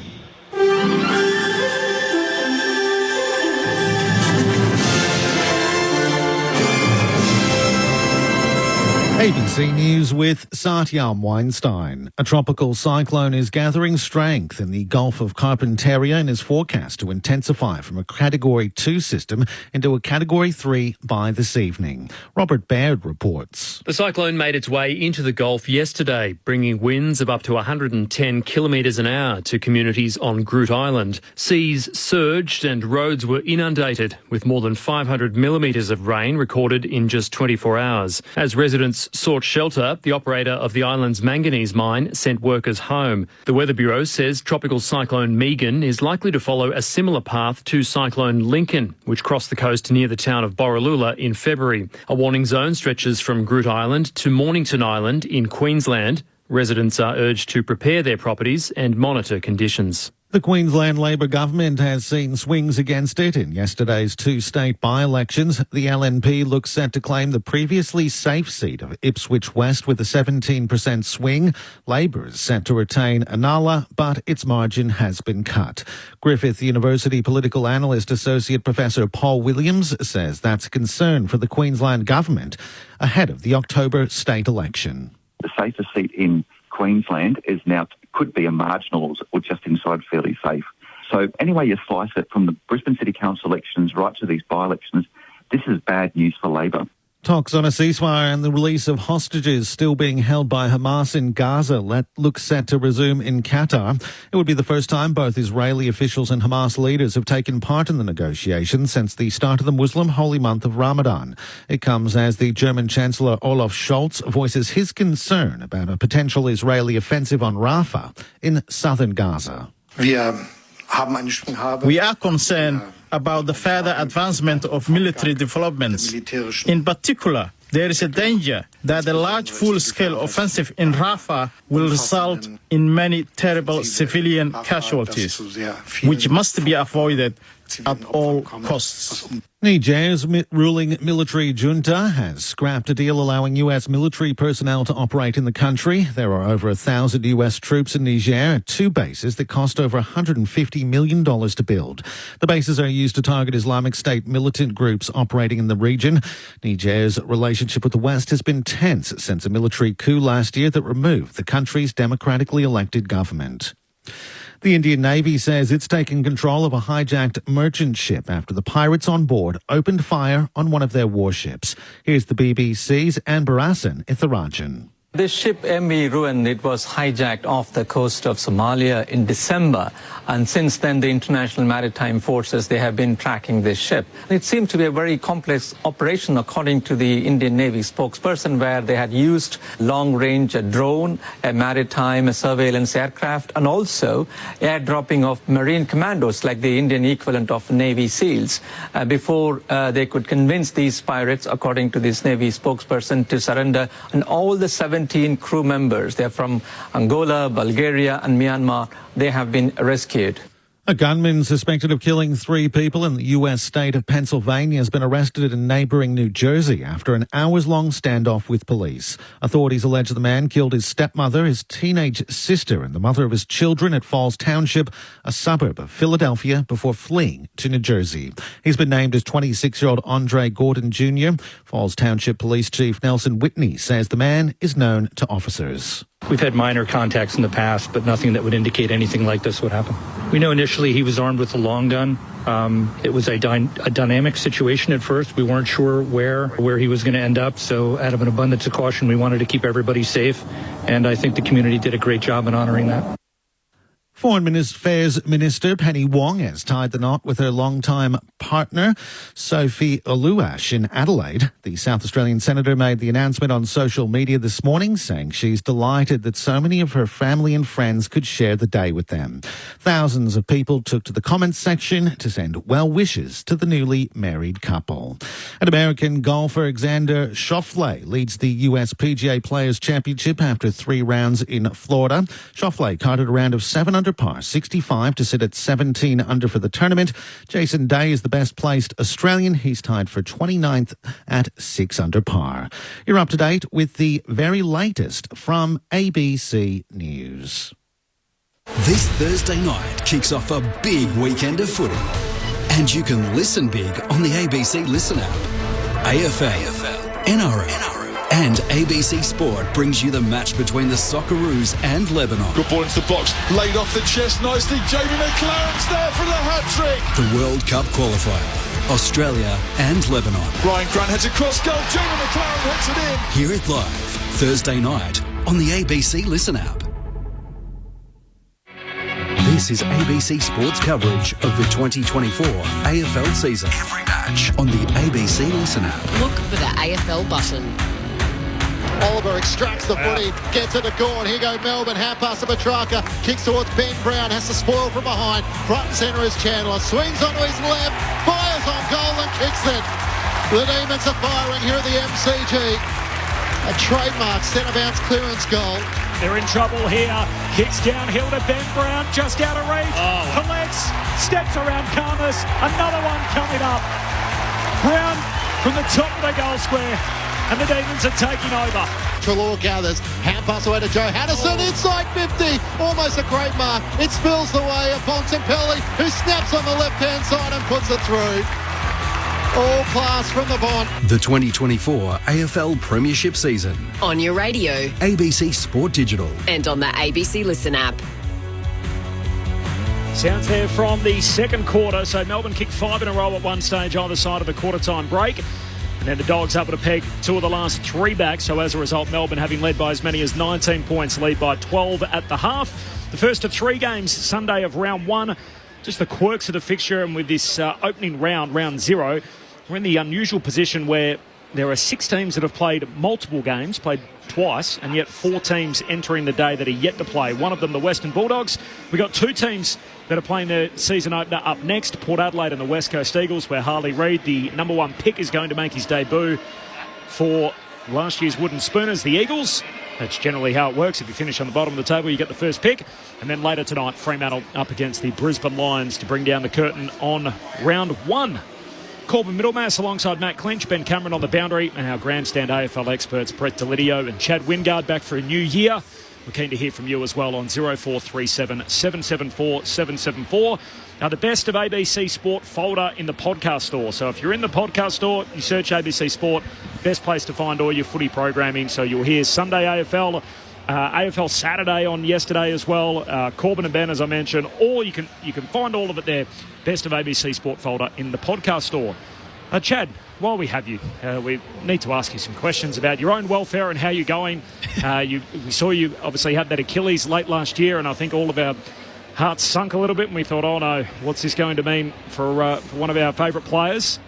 ABC News with Satyam Weinstein. A tropical cyclone is gathering strength in the Gulf of Carpentaria and is forecast to intensify from a Category 2 system into a Category 3 by this evening. Robert Baird reports.
The cyclone made its way into the Gulf yesterday, bringing winds of up to 110 kilometres an hour to communities on Groot Island. Seas surged and roads were inundated, with more than 500 millimetres of rain recorded in just 24 hours. As residents sought shelter, the operator of the island's manganese mine sent workers home. The Weather Bureau says Tropical Cyclone Megan is likely to follow a similar path to Cyclone Lincoln, which crossed the coast near the town of Borroloola in February. A warning zone stretches from Groot Island to Mornington Island in Queensland. Residents are urged to prepare their properties and monitor conditions.
The Queensland Labor government has seen swings against it in yesterday's two state by-elections. The LNP looks set to claim the previously safe seat of Ipswich West with a 17% swing. Labor is set to retain Inala, but its margin has been cut. Griffith University political analyst Associate Professor Paul Williams says that's a concern for the Queensland government ahead of the October state election.
The safest seat in Queensland is now could be a marginal or just inside fairly safe. So any way you slice it, from the Brisbane City Council elections right to these by-elections, this is bad news for Labor.
Talks on a ceasefire and the release of hostages still being held by Hamas in Gaza look set to resume in Qatar. It would be the first time both Israeli officials and Hamas leaders have taken part in the negotiations since the start of the Muslim holy month of Ramadan. It comes as the German Chancellor Olaf Scholz voices his concern about a potential Israeli offensive on Rafah in southern Gaza.
We are concerned about the further advancement of military developments. In particular, there is a danger that a large full-scale offensive in Rafah will result in many terrible civilian casualties, which must be avoided at all costs.
Niger's ruling military junta has scrapped a deal allowing U.S. military personnel to operate in the country. There are over 1,000 U.S. troops in Niger at two bases that cost over $150 million to build. The bases are used to target Islamic State militant groups operating in the region. Niger's relationship with the West has been tense since a military coup last year that removed the country's democratically elected government. The Indian Navy says it's taken control of a hijacked merchant ship after the pirates on board opened fire on one of their warships. Here's the BBC's Anbarasan Itharajan.
This ship MV Ruin, it was hijacked off the coast of Somalia in December, and since then the International Maritime Forces, they have been tracking this ship. It seemed to be a very complex operation according to the Indian Navy spokesperson, where they had used long-range drone, a maritime surveillance aircraft, and also airdropping of marine commandos like the Indian equivalent of Navy SEALs before they could convince these pirates, according to this Navy spokesperson, to surrender. And all the 17 crew members, they're from Angola, Bulgaria and Myanmar, they have been rescued.
A gunman suspected of killing 3 people in the U.S. state of Pennsylvania has been arrested in neighbouring New Jersey after an hours-long standoff with police. Authorities allege the man killed his stepmother, his teenage sister and the mother of his children at Falls Township, a suburb of Philadelphia, before fleeing to New Jersey. He's been named as 26-year-old Andre Gordon Jr. Falls Township Police Chief Nelson Whitney says the man is known to officers.
We've had minor contacts in the past, but nothing that would indicate anything like this would happen. We know initially he was armed with a long gun. It was a dynamic situation at first. We weren't sure where he was going to end up. So out of an abundance of caution, we wanted to keep everybody safe. And I think the community did a great job in honoring that.
Foreign Affairs Minister Penny Wong has tied the knot with her longtime partner, Sophie Oluash, in Adelaide. The South Australian Senator made the announcement on social media this morning, saying she's delighted that so many of her family and friends could share the day with them. Thousands of people took to the comments section to send well wishes to the newly married couple. And American golfer Xander Schauffele leads the US PGA Players Championship after 3 rounds in Florida. Schauffele carded a round of 7 under par 65 to sit at 17 under for the tournament. Jason Day is the best placed Australian. He's tied for 29th at 6 under par. You're up to date with the very latest from ABC News.
This Thursday night kicks off a big weekend of footy. And you can listen big on the ABC Listen app. AFL, NRL. And ABC Sport brings you the match between the Socceroos and Lebanon.
Good ball into the box, laid off the chest nicely. Jamie McLaren's there for the hat-trick.
The World Cup qualifier, Australia and Lebanon.
Ryan Grant heads across goal. Jamie McLaren hits it in.
Hear it live Thursday night on the ABC Listen app. This is ABC Sports coverage of the 2024 AFL season. Every match on the ABC Listen app.
Look for the AFL button.
Oliver extracts the footy, gets it to Gawn. Here go Melbourne, half pass to Petrarca, kicks towards Ben Brown, has to spoil from behind. Front and centre is Chandler, swings onto his left, fires on goal and kicks it. The Demons are firing here at the MCG. A trademark centre bounce clearance goal.
They're in trouble here. Kicks downhill to Ben Brown, just out of reach. Collects, steps around Karmas. Another one coming up. Brown from the top of the goal square. And the Demons are taking over.
Treloar gathers. Hand pass away to Joe Haddison. Inside 50. Almost a great mark. It spills the way of Bontempelli, who snaps on the left-hand side and puts it through. All class from the Bont.
The 2024 AFL Premiership season.
On your radio.
ABC Sport Digital.
And on the ABC Listen app.
Sounds there from the second quarter. So Melbourne kicked 5 in a row at one stage either side of the quarter-time break. And then the Dogs up at a peg 2 of the last 3 back. So as a result, Melbourne having led by as many as 19 points, lead by 12 at the half. The first of 3 games Sunday of round 1. Just the quirks of the fixture, and with this opening round, round 0, we're in the unusual position where there are 6 teams that have played multiple games, played twice, and yet 4 teams entering the day that are yet to play. One of them, the Western Bulldogs. We've got 2 teams that are playing their season opener up next, Port Adelaide and the West Coast Eagles, where Harley Reid, the number 1 pick, is going to make his debut for last year's Wooden Spooners, the Eagles. That's generally how it works. If you finish on the bottom of the table, you get the first pick. And then later tonight, Fremantle up against the Brisbane Lions to bring down the curtain on round 1. Corbin Middlemass alongside Matt Clinch, Ben Cameron on the boundary, and our grandstand AFL experts Brett Delidio and Chad Wingard back for a new year. We're keen to hear from you as well on 0437 774 774. Now, the best of ABC Sport folder in the podcast store. So if you're in the podcast store, you search ABC Sport, best place to find all your footy programming. So you'll hear Sunday AFL, AFL Saturday on yesterday as well, Corbin and Ben, as I mentioned, or you can find all of it there. Best of ABC Sport folder in the podcast store. Chad, while we have you, we need to ask you some questions about your own welfare and how you're going. We saw you obviously had that Achilles late last year, and I think all of our hearts sunk a little bit, and we thought, oh no, what's this going to mean for one of our favourite players?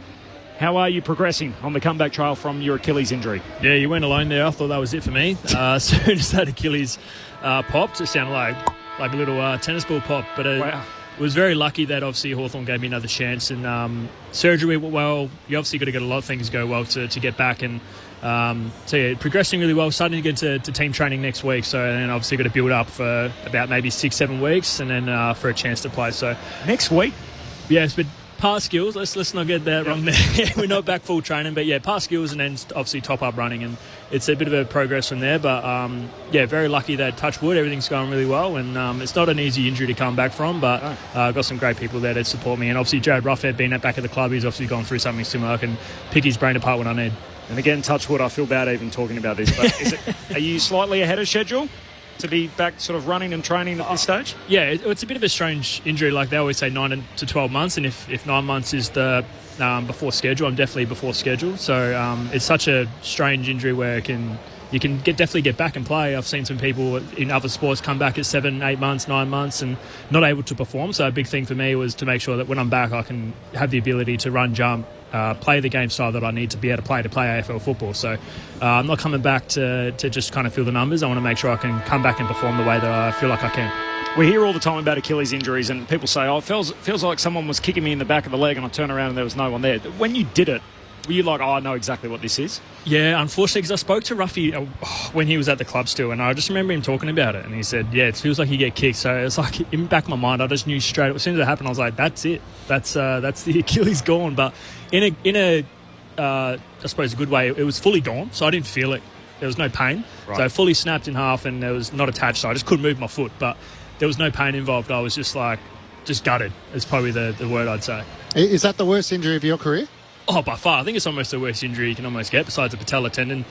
How are you progressing on the comeback trail from your Achilles injury?
Yeah, you weren't alone there. I thought that was it for me. As soon as that Achilles popped, it sounded like a little tennis ball pop. But wow. It was very lucky that obviously Hawthorn gave me another chance, and surgery went well. You obviously got to get a lot of things go well to get back, and so yeah, progressing really well. Starting to get to team training next week, so then obviously got to build up for about maybe 6-7 weeks, and then for a chance to play. So
next week,
yes, but past skills. Let's not get that wrong there. We're not back full training, but yeah, past skills, and then obviously top up running, and it's a bit of a progress from there. But yeah, very lucky that touch wood, everything's going really well, and it's not an easy injury to come back from. But I've got some great people there to support me, and obviously Jared Ruffhead being at back at the club, he's obviously gone through something similar. I can pick his brain apart when I need.
And again, touch wood, I feel bad even talking about this, but are you slightly ahead of schedule to be back sort of running and training at this stage?
Yeah, it's a bit of a strange injury. Like they always say 9 to 12 months, and if 9 months is the before schedule, I'm definitely before schedule. So it's such a strange injury where you can definitely get back and play. I've seen some people in other sports come back at 7, 8 months, 9 months and not able to perform. So a big thing for me was to make sure that when I'm back, I can have the ability to run, jump, play the game style that I need to be able to play AFL football. So I'm not coming back to just kind of fill the numbers. I want to make sure I can come back and perform the way that I feel like I can.
We hear all the time about Achilles injuries, and people say, oh, it feels like someone was kicking me in the back of the leg, and I turn around and there was no one there. When you did it, were you like, oh, I know exactly what this is?
Yeah, unfortunately, because I spoke to Ruffy when he was at the club still, and I just remember him talking about it, and he said, yeah, it feels like you get kicked. So it's like in the back of my mind, I just knew straight as soon as it happened, I was like, that's it. That's the Achilles gone. But in a I suppose a good way, it was fully gone, so I didn't feel it. There was no pain. Right. So fully snapped in half, and it was not attached, so I just couldn't move my foot. But there was no pain involved. I was just gutted is probably the word I'd say.
Is that the worst injury of your career?
Oh, by far. I think it's almost the worst injury you can almost get, besides a patella tendon.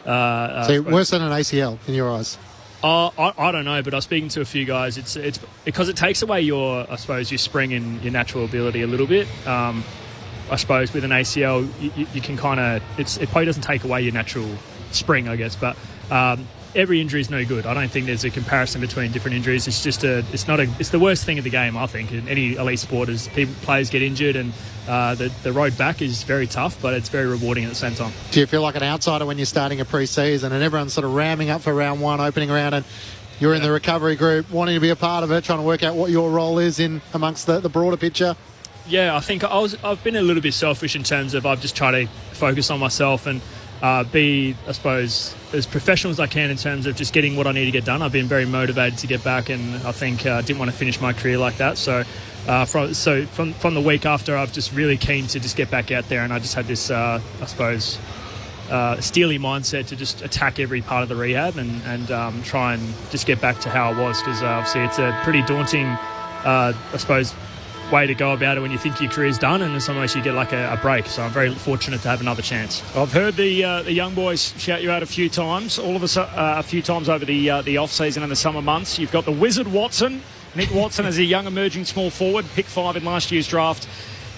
So worse than an ACL in your eyes?
I don't know, but I was speaking to a few guys. It's because it takes away your spring and your natural ability a little bit. I suppose with an ACL, you can kind of... It probably doesn't take away your natural spring, I guess, but... every injury is no good. I don't think there's a comparison between different injuries. It's just it's the worst thing of the game, I think. In any elite sport is players get injured, and the road back is very tough, but it's very rewarding at the same time.
Do you feel like an outsider when you're starting a pre-season and everyone's sort of ramming up for round 1, opening round, and you're in the recovery group, wanting to be a part of it, trying to work out what your role is in amongst the broader picture?
Yeah, I think I've been a little bit selfish in terms of I've just tried to focus on myself, and be, I suppose, as professional as I can in terms of just getting what I need to get done. I've been very motivated to get back, and I think didn't want to finish my career like that. So from the week after, I've just really keen to just get back out there, and I just had this, I suppose, steely mindset to just attack every part of the rehab and try and just get back to how I was, because obviously it's a pretty daunting, I suppose, way to go about it when you think your career's done, and in some ways you get like a break. So I'm very fortunate to have another chance.
I've heard the young boys shout you out a few times, all of us a few times over the off-season and the summer months. You've got the Wizard Watson, Nick Watson, as a young emerging small forward, pick 5 in last year's draft.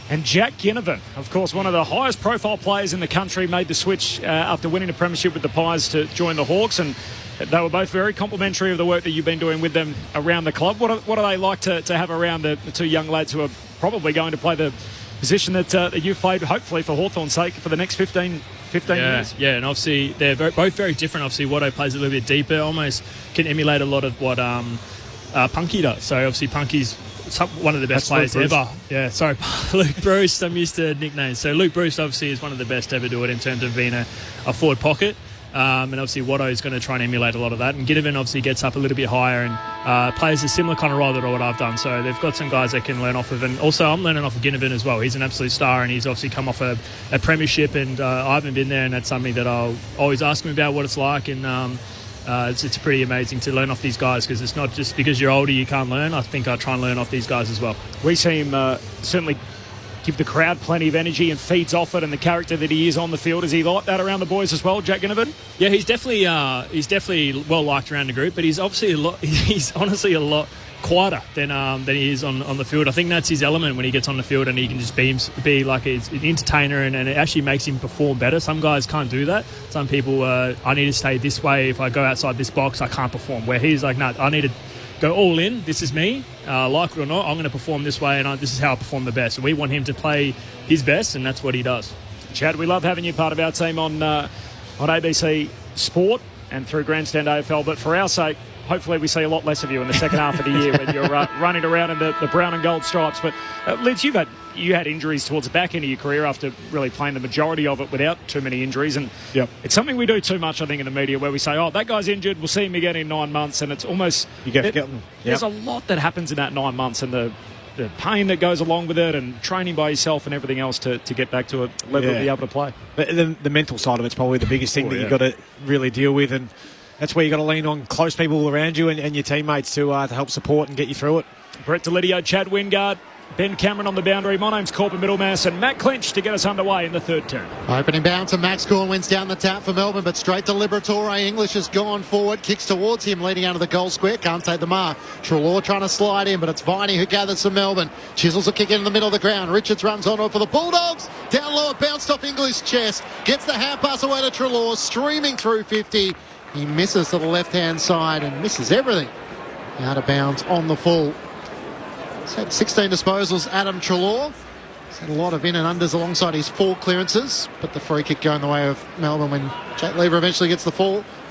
And Jack Ginnivan, of course, one of the highest profile players in the country, made the switch after winning a premiership with the Pies to join the Hawks, and they were both very complimentary of the work that you've been doing with them around the club. What do they like to have around the two young lads who are probably going to play the position that you've played, hopefully for Hawthorn's sake, for the next 15 years? Yeah, and obviously they're both very different. Obviously Watto plays a little bit deeper, almost can emulate a lot of what Punky does. So obviously Punky's one of the best players ever. Yeah, sorry, Luke Bruce. I'm used to nicknames. So Luke Bruce obviously is one of the best to ever do it in terms of being a forward pocket. And obviously Watto is going to try and emulate a lot of that. And Ginnivan obviously gets up a little bit higher and plays a similar kind of role to what I've done. So they've got some guys that can learn off of. And also I'm learning off of Ginnivan as well. He's an absolute star, and he's obviously come off a premiership, and I haven't been there, and that's something that I'll always ask him about what it's like. And it's pretty amazing to learn off these guys, because it's not just because you're older you can't learn. I think I try and learn off these guys as well. We see him certainly give the crowd plenty of energy and feeds off it, and the character that he is on the field. Is he like that around the boys as well, Jack Ginnivan?
Yeah, he's definitely well liked around the group, but he's obviously he's honestly a lot quieter than he is on the field. I think that's his element when he gets on the field, and he can just be like an entertainer, and it actually makes him perform better. Some guys can't do that. Some people, I need to stay this way. If I go outside this box, I can't perform. Where he's like, no, I need to go all in. This is me. Like it or not, I'm going to perform this way, and this is how I perform the best. And we want him to play his best, and that's what he does.
Chad, we love having you part of our team on ABC Sport and through Grandstand AFL, but for our sake, hopefully we see a lot less of you in the second half of the year when you're running around in the brown and gold stripes. But Liz, you had injuries towards the back end of your career after really playing the majority of it without too many injuries, and it's something we do too much, I think, in the media, where we say, oh, that guy's injured, we'll see him again in 9 months, and it's almost there's a lot that happens in that 9 months, and the pain that goes along with it, and training by yourself and everything else to get back to a level to be able to play.
The mental side of it's probably the biggest thing that you've got to really deal with, and that's where you've got to lean on close people around you and your teammates to help support and get you through it.
Brett Delidio, Chad Wingard, Ben Cameron on the boundary. My name's Corbin Middlemass, and Matt Clinch to get us underway in the third term.
Opening bounce, and Max Corwin's down the tap for Melbourne, but straight to Liberatore. English has gone forward, kicks towards him, leading out of the goal square. Can't take the mark. Treloar trying to slide in, but it's Viney who gathers for Melbourne. Chisels a kick in the middle of the ground. Richards runs on for the Bulldogs. Down low, it bounced off English's chest. Gets the hand pass away to Treloar, streaming through 50. He misses to the left-hand side and misses everything. Out of bounds on the full. He's had 16 disposals, Adam Treloar. He's had a lot of in and unders alongside his 4 clearances, but the free kick going the way of Melbourne when Jake Lever eventually gets the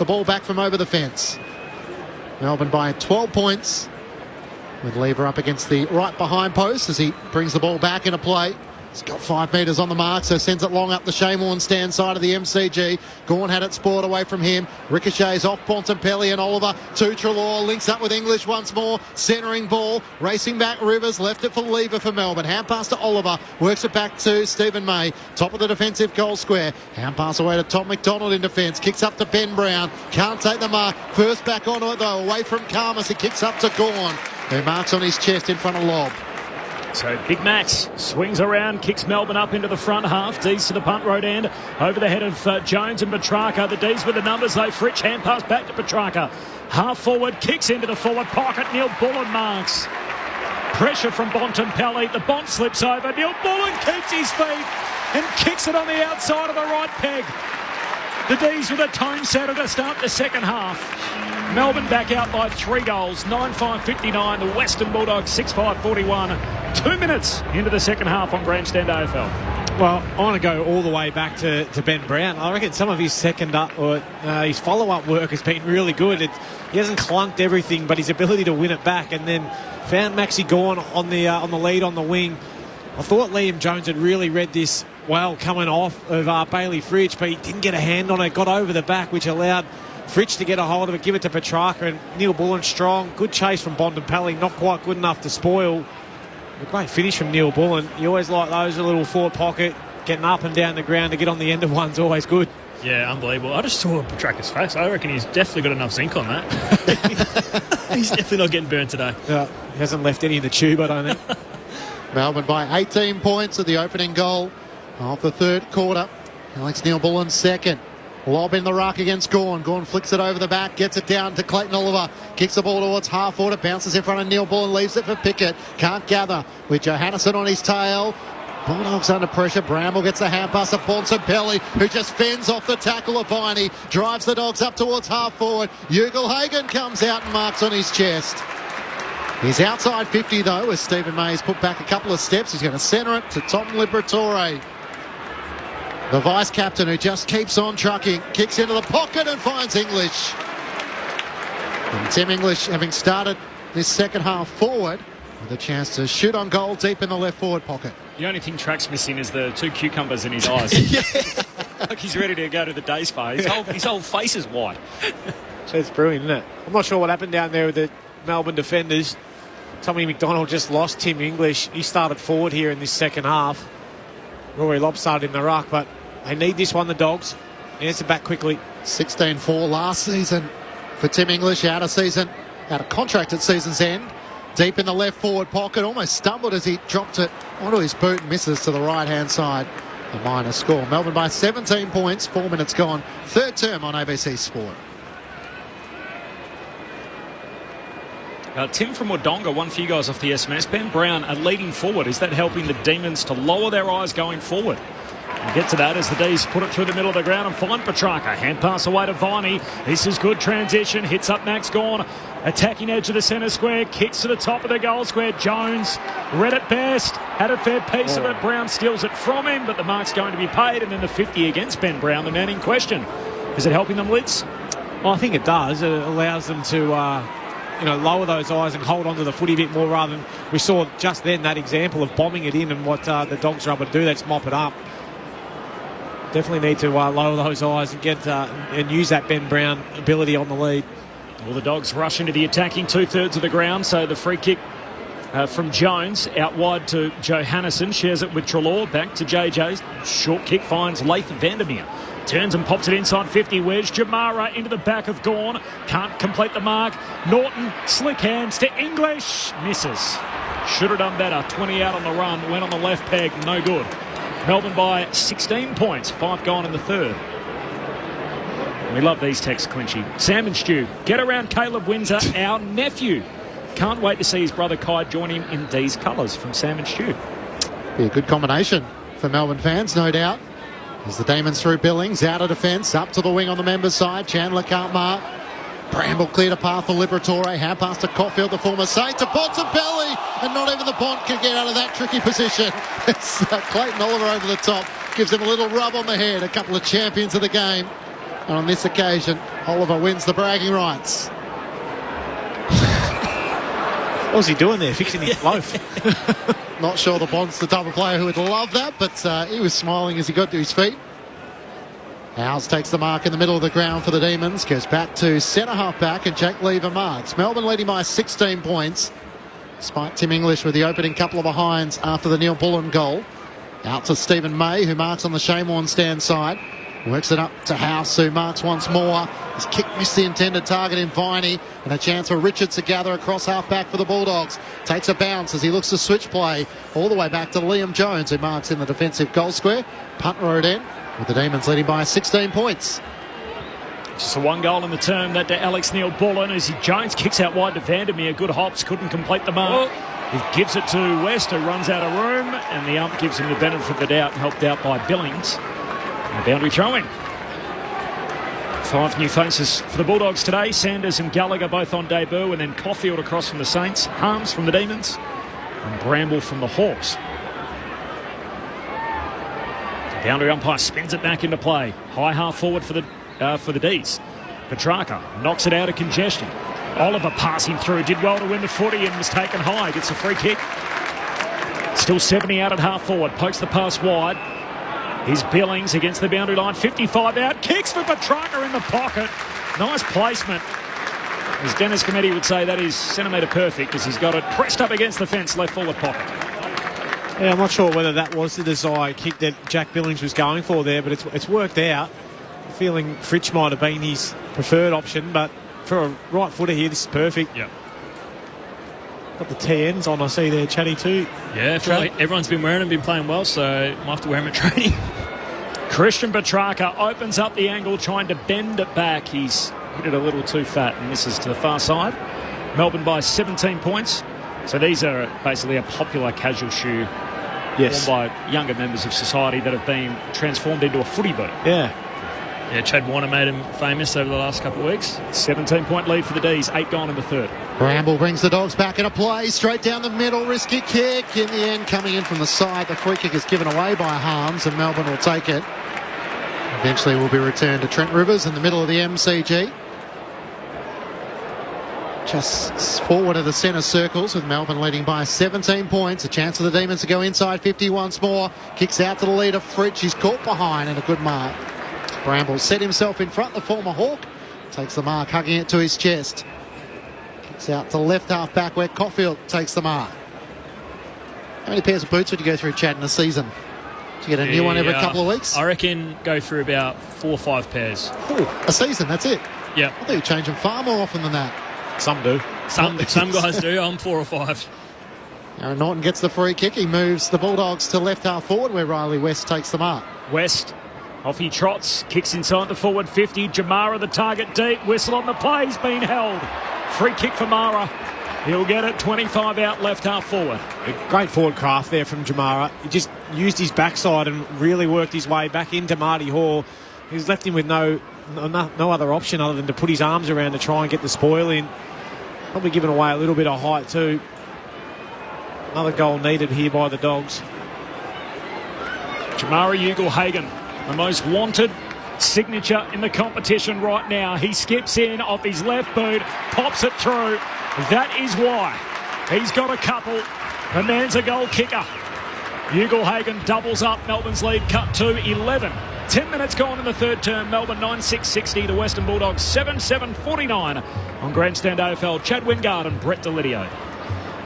ball back from over the fence. Melbourne by 12 points, with Lever up against the right behind post as he brings the ball back into play. He's got 5 metres on the mark, so sends it long up the Shane stand side of the MCG. Gawn had it spoiled away from him. Ricochets off Bontempelli and Oliver to Treloar. Links up with English once more. Centering ball. Racing back Rivers. Left it for Lever for Melbourne. Hand pass to Oliver. Works it back to Stephen May. Top of the defensive goal square. Hand pass away to Tom McDonald in defence. Kicks up to Ben Brown. Can't take the mark. First back onto it though. Away from Karmas. He kicks up to Gawn, who marks on his chest in front of Lobb.
So Big Max swings around, kicks Melbourne up into the front half. D's to the punt road end, over the head of Jones and Petrarca. The D's with the numbers though. Fritsch hand pass back to Petrarca. Half forward, kicks into the forward pocket. Neil Bullen marks. Pressure from Bontempelli. The Bont slips over. Neil Bullen keeps his feet and kicks it on the outside of the right peg. The D's with a tone setter to start the second half. Melbourne back out by 3 goals, 9-5-59. The Western Bulldogs 6-5-41. 2 minutes into the second half on Grandstand AFL.
Well, I want to go all the way back to Ben Brown. I reckon some of his his follow-up work has been really good. He hasn't clunked everything, but his ability to win it back, and then found Maxi Gawn on the lead on the wing. I thought Liam Jones had really read this well coming off of Bailey Fritsch, but he didn't get a hand on it, got over the back, which allowed Fritsch to get a hold of it, give it to Petrarca, and Neil Bullen strong. Good chase from Bontempelli, not quite good enough to spoil. A great finish from Neil Bullen. You always like those, a little forward pocket, getting up and down the ground to get on the end of one's always good.
Yeah, unbelievable. I just saw Petrarca's face. I reckon he's definitely got enough zinc on that. He's definitely not getting burnt today.
Yeah, he hasn't left any in the tube, I don't think.
Melbourne by 18 points at the opening goal of the third quarter. Alex Neil Bullen second. Lob in the ruck against Gawn. Gawn flicks it over the back, gets it down to Clayton Oliver. Kicks the ball towards half forward. It bounces in front of Neil Bullen, leaves it for Pickett. Can't gather with Johannesson on his tail. Bulldogs under pressure. Bramble gets the hand pass to Bontempelli, who just fends off the tackle of Viney. Drives the Dogs up towards half forward. Ugelhagen comes out and marks on his chest. He's outside 50 though, as Stephen May's put back a couple of steps. He's going to centre it to Tom Liberatore. The vice-captain, who just keeps on trucking, kicks into the pocket and finds English. And Tim English, having started this second half forward, with a chance to shoot on goal deep in the left forward pocket.
The only thing Track's missing is the two cucumbers in his eyes. Like he's ready to go to the day spa. His whole face is white.
It's brilliant, isn't it? I'm not sure what happened down there with the Melbourne defenders. Tommy McDonald just lost Tim English. He started forward here in this second half. Rory Lobb started in the ruck, but they need this one, the Dogs. Answer back quickly.
16-4 last season for Tim English, out of contract at season's end. Deep in the left forward pocket, almost stumbled as he dropped it onto his boot and misses to the right-hand side. A minor score. Melbourne by 17 points, 4 minutes gone. Third term on ABC Sport.
Tim from Wodonga, one for you guys off the SMS. Ben Brown, a leading forward. Is that helping the Demons to lower their eyes going forward? We'll get to that as the D's put it through the middle of the ground and find Petrarca. Hand pass away to Viney. This is good transition. Hits up Max Gawn. Attacking edge of the centre square. Kicks to the top of the goal square. Jones read it best. Had a fair piece of it. Brown steals it from him, but the mark's going to be paid. And then the 50 against Ben Brown, the man in question. Is it helping them, Lids?
Well, I think it does. It allows them to lower those eyes and hold on to the footy a bit more, rather than we saw just then that example of bombing it in, and what the Dogs are able to do, that's mop it up. Definitely need to lower those eyes and get and use that Ben Brown ability on the lead.
Well, the Dogs rush into the attacking two-thirds of the ground, so the free kick from Jones out wide to Johannesson, shares it with Treloar, back to JJ. Short kick finds Latham Vandermeer. Turns and pops it inside 50 wedge. Jamara into the back of Gawn. Can't complete the mark. Norton, slick hands to English. Misses. Should have done better. 20 out on the run. Went on the left peg. No good. Melbourne by 16 points. 5 gone in the third. We love these texts, Clinchy. Sam and Stu, get around Caleb Windsor, our nephew. Can't wait to see his brother Kai join him in D's colours, from Sam and Stu.
Be a good combination for Melbourne fans, no doubt. As the Demons through Billings, out of defence, up to the wing on the members' side. Chandler can't mark. Bramble cleared a path for Liberatore. Hand pass to Caulfield, the former Saint, to Bontempelli. And not even the Bont can get out of that tricky position. It's Clayton Oliver over the top. Gives him a little rub on the head. A couple of champions of the game. And on this occasion, Oliver wins the bragging rights.
What was he doing there? Fixing his loaf.
Not sure the Bond's the type of player who would love that, but he was smiling as he got to his feet. Howes takes the mark in the middle of the ground for the Demons. Goes back to centre half back, and Jake Lever marks. Melbourne leading by 16 points. Despite Tim English with the opening couple of behinds after the Neil Bullen goal. Out to Stephen May, who marks on the Shane Warne stand side. Works it up to House, who marks once more. His kick missed the intended target in Viney, and a chance for Richards to gather across half-back for the Bulldogs. Takes a bounce as he looks to switch play all the way back to Liam Jones, who marks in the defensive goal square. Punt rode in, with the Demons leading by 16 points.
Just a one goal in the term, that to Alex Neil Bullen, as Jones kicks out wide to Vandermeer. Good hops, couldn't complete the mark. He gives it to West, who runs out of room, and the ump gives him the benefit of the doubt, helped out by Billings. A boundary throwing. 5 new faces for the Bulldogs today. Sanders and Gallagher both on debut, and then Caulfield across from the Saints, Harms from the Demons, and Bramble from the Hawks. The boundary umpire spins it back into play. High half forward for the D's. Petrarca knocks it out of congestion. Oliver passing through, did well to win the footy and was taken high. Gets a free kick. Still 70 out at half forward. Pokes the pass wide. Here's Billings against the boundary line. 55 out. Kicks for Petrarca in the pocket. Nice placement. As Dennis Cometti would say, that is centimetre perfect as he's got it pressed up against the fence, left forward pocket.
Yeah, I'm not sure whether that was the desired kick that Jack Billings was going for there, but it's worked out. Feeling Fritsch might have been his preferred option, but for a right footer here, this is perfect.
Yep.
Got the TNs on, I see there, Chatty too.
Yeah, I feel like everyone's been wearing them, been playing well, so I might have to wear them at training.
Christian Petrarca opens up the angle, trying to bend it back. He's hit it a little too fat and misses to the far side. Melbourne by 17 points. So these are basically a popular casual shoe worn by younger members of society that have been transformed into a footy boot.
Yeah.
Yeah, Chad Warner made him famous over the last couple of weeks.
17-point lead for the D's, 8 gone in the third.
Bramble brings the Dogs back into play, straight down the middle, risky kick. In the end, coming in from the side, the free kick is given away by Harms, and Melbourne will take it. Eventually will be returned to Trent Rivers in the middle of the MCG. Just forward of the centre circles with Melbourne leading by 17 points. A chance for the Demons to go inside 50 once more. Kicks out to the leader, Fritsch. He's caught behind and a good mark. Bramble set himself in front, the former Hawk. Takes the mark, hugging it to his chest. Kicks out to left half back where Caulfield takes the mark. How many pairs of boots would you go through, Chad, in a season? Do you get a new one every couple of weeks?
I reckon go through about 4 or 5 pairs.
Ooh, a season, that's it?
Yeah.
I think you change them far more often than that.
Some do.
Some guys do. I'm 4 or 5.
Aaron Norton gets the free kick. He moves the Bulldogs to left half forward where Riley West takes the mark.
West, off he trots, kicks inside the forward 50. Jamara the target deep. Whistle on the play. He's been held. Free kick for Mara. He'll get it. 25 out, left half forward.
Great forward craft there from Jamara. He just used his backside and really worked his way back into Marty Hall. He's left him with no other option other than to put his arms around to try and get the spoil in. Probably giving away a little bit of height too. Another goal needed here by the Dogs.
Jamara Ugle-Hagan, the most wanted signature in the competition right now. He skips in off his left boot, pops it through. That is why he's got a couple. The man's a goal kicker. Ugle-Hagan doubles up Melbourne's lead, cut to 11. 10 minutes gone in the third term. Melbourne 9-6-60. The Western Bulldogs 7-7-49 on Grandstand AFL. Chad Wingard and Brett Delidio.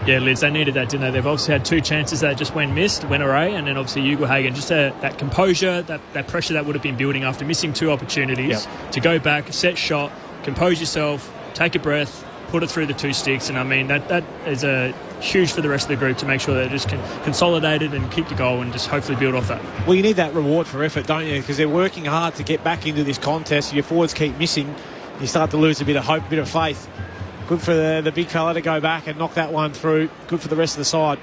Yeah, Liz, they needed that, didn't they? They've obviously had 2 chances that just went away, and then obviously Ugle-Hagan, just that composure, that pressure that would have been building after missing 2 opportunities to go back, set shot, compose yourself, take a breath, put it through the 2 sticks, and I mean that is huge for the rest of the group to make sure they're just consolidated and keep the goal and just hopefully build off that.
Well, you need that reward for effort, don't you? Because they're working hard to get back into this contest. Your forwards keep missing. You start to lose a bit of hope, a bit of faith. Good for the big fella to go back and knock that one through. Good for the rest of the side.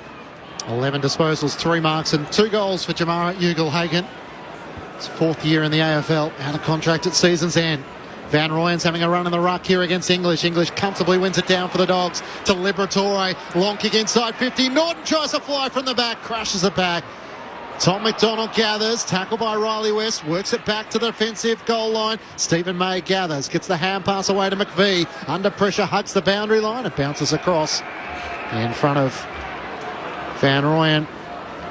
11 disposals, 3 marks and 2 goals for Jamara Ugle-Hagan. His 4th year in the AFL, out of contract at season's end. Van Rooyen's having a run in the ruck here against English. English comfortably wins it down for the Dogs to Liberatore. Long kick inside 50. Norton tries to fly from the back, crashes it back. Tom McDonald gathers, tackled by Riley West, works it back to the defensive goal line. Stephen May gathers, gets the hand pass away to McVie. Under pressure, hugs the boundary line. It bounces across in front of Van Rooyen,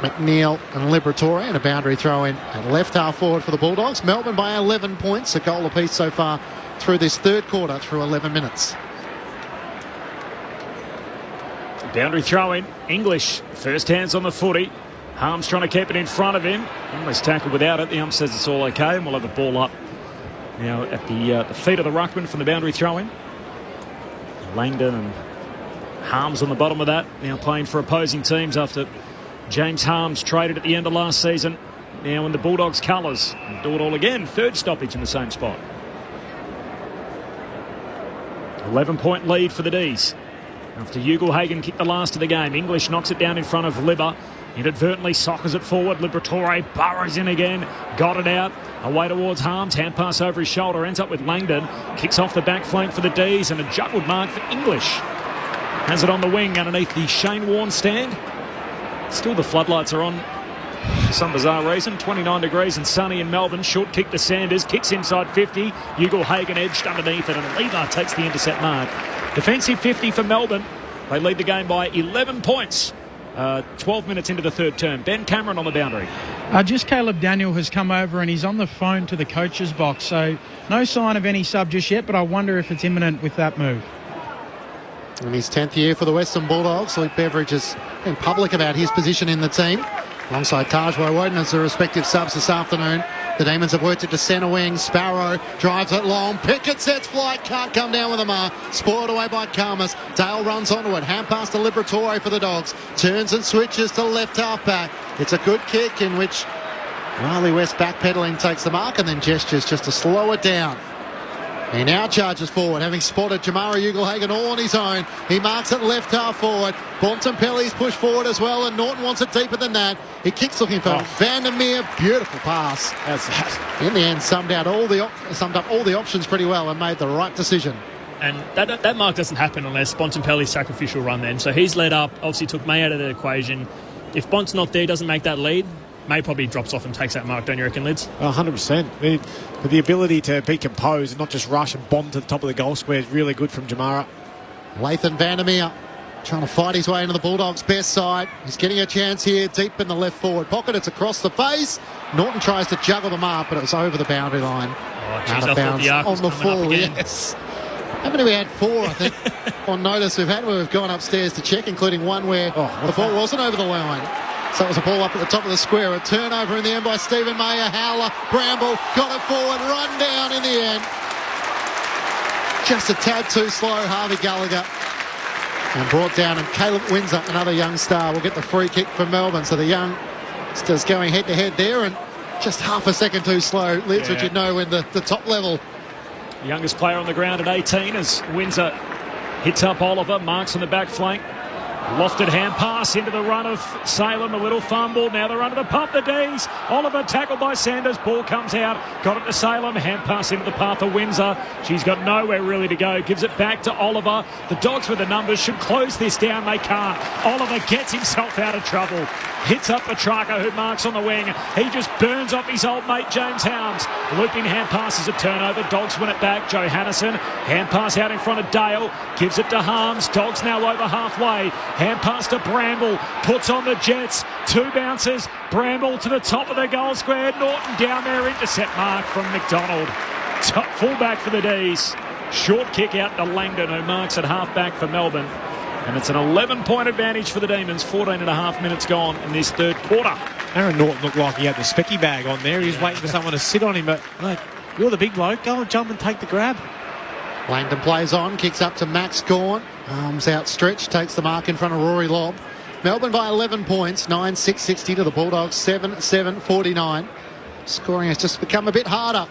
McNeil and Liberatore, and a boundary throw in at left half forward for the Bulldogs. Melbourne by 11 points, a goal apiece so far through this third quarter, through 11 minutes.
Boundary throw in. English, first hands on the footy. Harms trying to keep it in front of him. Almost tackled without it. The ump says it's all okay, and we'll have the ball up now at the feet of the ruckman from the boundary throw in. Langdon and Harms on the bottom of that, now playing for opposing teams after James Harms traded at the end of last season. Now in the Bulldogs colours. Do it all again. 3rd stoppage in the same spot. 11-point lead for the D's. After Ugle-Hagan kicked the last of the game, English knocks it down in front of Libba. Inadvertently soccers it forward. Liberatore burrows in again. Got it out. Away towards Harms. Hand pass over his shoulder. Ends up with Langdon. Kicks off the back flank for the D's. And a juggled mark for English. Has it on the wing underneath the Shane Warne stand. Still the floodlights are on for some bizarre reason. 29 degrees and sunny in Melbourne. Short kick to Sanders. Kicks inside 50. Ugle-Hagan edged underneath it. And Lever takes the intercept mark. Defensive 50 for Melbourne. They lead the game by 11 points. 12 minutes into the third term. Ben Cameron on the boundary.
Just Caleb Daniel has come over and he's on the phone to the coach's box. So no sign of any sub just yet, but I wonder if it's imminent with that move.
In his 10th year for the Western Bulldogs, Luke Beveridge has been public about his position in the team. Alongside Tajwai Woden as the respective subs this afternoon. The Demons have worked it to centre wing. Sparrow drives it long. Pickett sets flight. Can't come down with a mark. Spoiled away by Karmas. Dale runs onto it. Hand pass to Liberatore for the Dogs. Turns and switches to left half back. It's a good kick in which Riley West backpedaling takes the mark and then gestures just to slow it down. He now charges forward, having spotted Jamara Ugelhagen all on his own. He marks it left half forward. Bontempelli's pushed forward as well, and Norton wants it deeper than that. He kicks looking for Vandermeer. Beautiful pass. In the end, summed up all the options pretty well and made the right decision.
And that mark doesn't happen unless Bontempelli's sacrificial run then. So he's led up, obviously took May out of the equation. If Bont's not there, doesn't make that lead, May probably drops off and takes that mark, don't you reckon, Lids?
100%. The ability to be composed and not just rush and bomb to the top of the goal square is really good from Jamara.
Lathan Vandermeer trying to fight his way into the Bulldogs' best side. He's getting a chance here deep in the left forward pocket. It's across the face. Norton tries to juggle them up, but it was over the boundary line.
Out of bounds on the full,
yes. How many we had? 4, I think, on notice we've had where we've gone upstairs to check, including one where the ball wasn't over the line. So it was a ball up at the top of the square. A turnover in the end by Stephen Mayer. Howler, Bramble, got it forward, run down in the end. Just a tad too slow, Harvey Gallagher. And brought down, and Caleb Windsor, another young star, will get the free kick for Melbourne. So the youngsters going head-to-head there, and just half a second too slow. Lids, which you'd know in the top level.
The youngest player on the ground at 18 as Windsor hits up Oliver, marks on the back flank. Lofted hand pass into the run of Salem, a little fumble. Now the run of the pump, the D's. Oliver tackled by Sanders. Ball comes out. Got it to Salem. Hand pass into the path of Windsor. She's got nowhere really to go. Gives it back to Oliver. The Dogs with the numbers should close this down. They can't. Oliver gets himself out of trouble. Hits up Petrarca, who marks on the wing. He just burns off his old mate James Hounds. Looping hand pass is a turnover. Dogs win it back. Joe Hannison. Hand pass out in front of Dale. Gives it to Harms. Dogs now over halfway. Hand pass to Bramble. Puts on the Jets. 2 bounces. Bramble to the top of the goal square. Norton down there. Intercept mark from McDonald. Top fullback for the D's. Short kick out to Langdon, who marks at halfback for Melbourne. And it's an 11-point advantage for the Demons. 14 and a half minutes gone in this third quarter.
Aaron Norton looked like he had the specky bag on there. He was waiting for someone to sit on him, but like, you're the big bloke. Go and jump and take the grab.
Langdon plays on, kicks up to Max Gawn. Arms outstretched, takes the mark in front of Rory Lobb. Melbourne by 11 points, 9-6-60 to the Bulldogs, 7-7-49. Scoring has just become a bit harder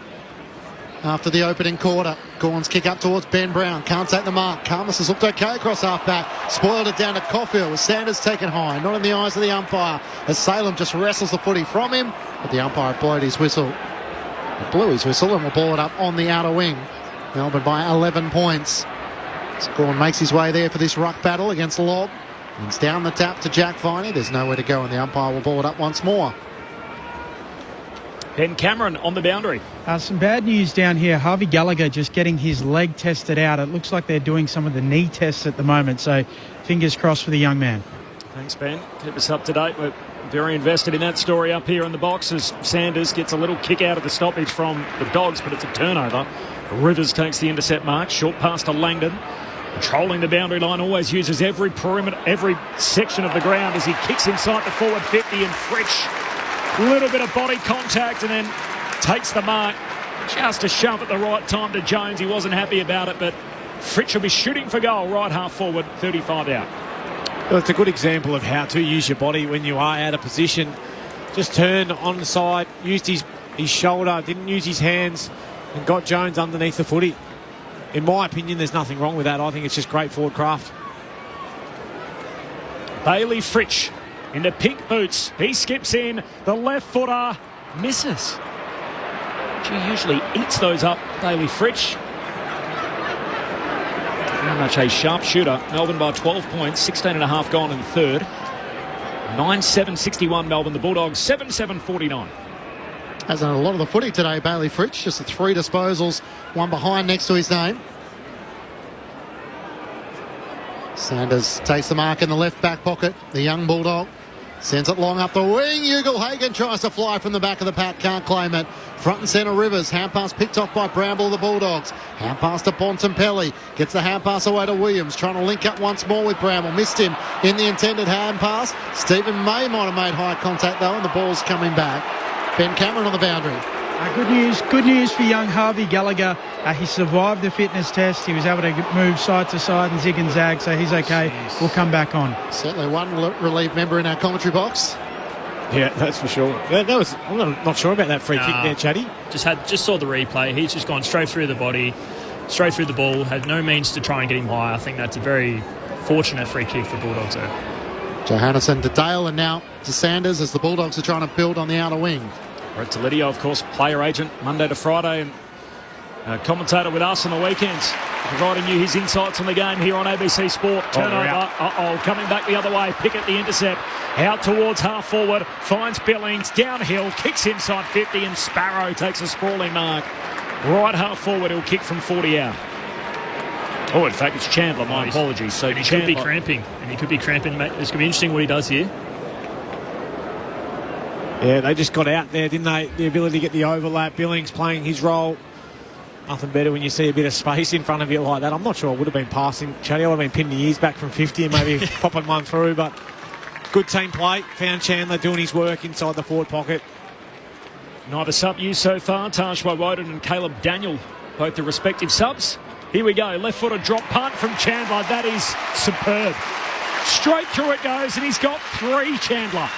after the opening quarter. Gawn's kick up towards Ben Brown. Can't take the mark. Karmas has looked okay across half-back. Spoiled it down to Caulfield with Sanders taken high. Not in the eyes of the umpire as Salem just wrestles the footy from him. But the umpire blew his whistle and will ball it up on the outer wing. Melbourne by 11 points. Gawn makes his way there for this ruck battle against Lobb. It's down the tap to Jack Viney. There's nowhere to go and the umpire will ball it up once more.
Ben Cameron on the boundary.
Some bad news down here. Harvey Gallagher just getting his leg tested out. It looks like they're doing some of the knee tests at the moment, so fingers crossed for the young man.
Thanks, Ben. Keep us up to date. We're very invested in that story up here in the box as Sanders gets a little kick out of the stoppage from the Dogs, but it's a turnover. Rivers takes the intercept mark. Short pass to Langdon. Controlling the boundary line, always uses every perimeter, every section of the ground as he kicks inside the forward 50, and Fritsch, little bit of body contact and then takes the mark. Just a shove at the right time to Jones. He wasn't happy about it, but Fritsch will be shooting for goal right half forward, 35 out.
Well, it's a good example of how to use your body when you are out of position. Just turned on the side, used his shoulder, didn't use his hands, and got Jones underneath the footy. In my opinion, there's nothing wrong with that. I think it's just great forward craft.
Bailey Fritsch in the pink boots. He skips in. The left footer misses. She usually eats those up, Bailey Fritsch. Very much a sharp shooter. Melbourne by 12 points, 16 and a half gone in the third. 9-7-61 Melbourne. The Bulldogs 7-7-49.
Hasn't had a lot of the footy today, Bailey Fritsch. Just the 3 disposals, one behind next to his name. Sanders takes the mark in the left back pocket. The young Bulldog sends it long up the wing. Ugle-Hagan tries to fly from the back of the pack. Can't claim it. Front and centre Rivers. Hand pass picked off by Bramble, the Bulldogs. Hand pass to Bontempelli. Gets the hand pass away to Williams. Trying to link up once more with Bramble. Missed him in the intended hand pass. Stephen May might have made high contact though, and the ball's coming back. Ben Cameron on the boundary.
Good news for young Harvey Gallagher. He survived the fitness test. He was able to move side to side and zig and zag, so he's okay. We'll come back on.
Certainly one relieved member in our commentary box.
Yeah, that's for sure. I'm not sure about that free kick there, Chatty.
Just saw the replay. He's just gone straight through the body, straight through the ball. Had no means to try and get him high. I think that's a very fortunate free kick for Bulldogs there.
Johannesson to Dale and now to Sanders as the Bulldogs are trying to build on the outer wing.
Brett Delidio, of course, player agent Monday to Friday and commentator with us on the weekends, providing you his insights on the game here on ABC Sport. Turnover, coming back the other way. Pickett the intercept, out towards half forward, finds Billings, downhill, kicks inside 50 and Sparrow takes a sprawling mark. Right half forward, he'll kick from 40 out. Oh, in fact, it's Chandler, my apologies. So
he could be cramping, It's going to be interesting what he does here.
Yeah, they just got out there, didn't they? The ability to get the overlap. Billings playing his role. Nothing better when you see a bit of space in front of you like that. I'm not sure I would have been passing. Chatty, I would have been pinning the ears back from 50 and maybe popping one through, but good team play. Found Chandler doing his work inside the forward pocket.
Neither sub used so far. Tajwa Woden and Caleb Daniel, both the respective subs. Here we go. Left-footed drop punt from Chandler. That is superb. Straight through it goes, and he's got 3, Chandler.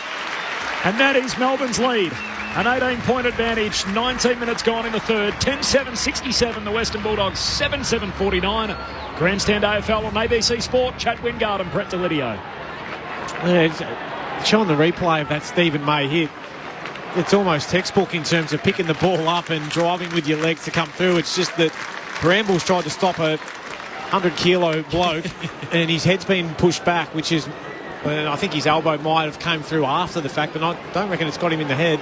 And that is Melbourne's lead. An 18-point advantage. 19 minutes gone in the third. 10-7-67. The Western Bulldogs 7-7-49. Grandstand AFL on ABC Sport. Chad Wingard and Brett Delidio.
Yeah, showing the replay of that Stephen May hit. It's almost textbook in terms of picking the ball up and driving with your legs to come through. It's just that Brambles tried to stop a 100-kilo bloke and his head's been pushed back, which is... I think his elbow might have come through after the fact, but I don't reckon it's got him in the head.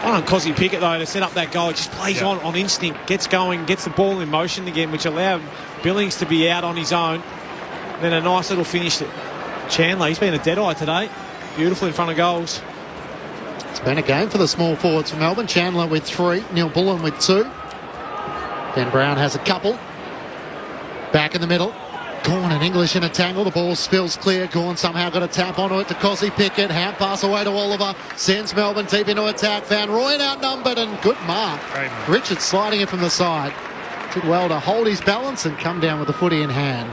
I don't Cozzy Pickett, though, to set up that goal. It just plays on instinct, gets going, gets the ball in motion again, which allowed Billings to be out on his own. Then a nice little finish to Chandler. He's been a dead-eye today. Beautiful in front of goals.
It's been a game for the small forwards for Melbourne. Chandler with 3, Neil Bullen with 2. Ben Brown has a couple. Back in the middle. Gawn and English in a tangle. The ball spills clear. Gawn somehow got a tap onto it to Cozzy Pickett. Hand pass away to Oliver. Sends Melbourne deep into attack. Van Rooyen outnumbered and good mark. Richard sliding it from the side. Did well to hold his balance and come down with the footy in hand.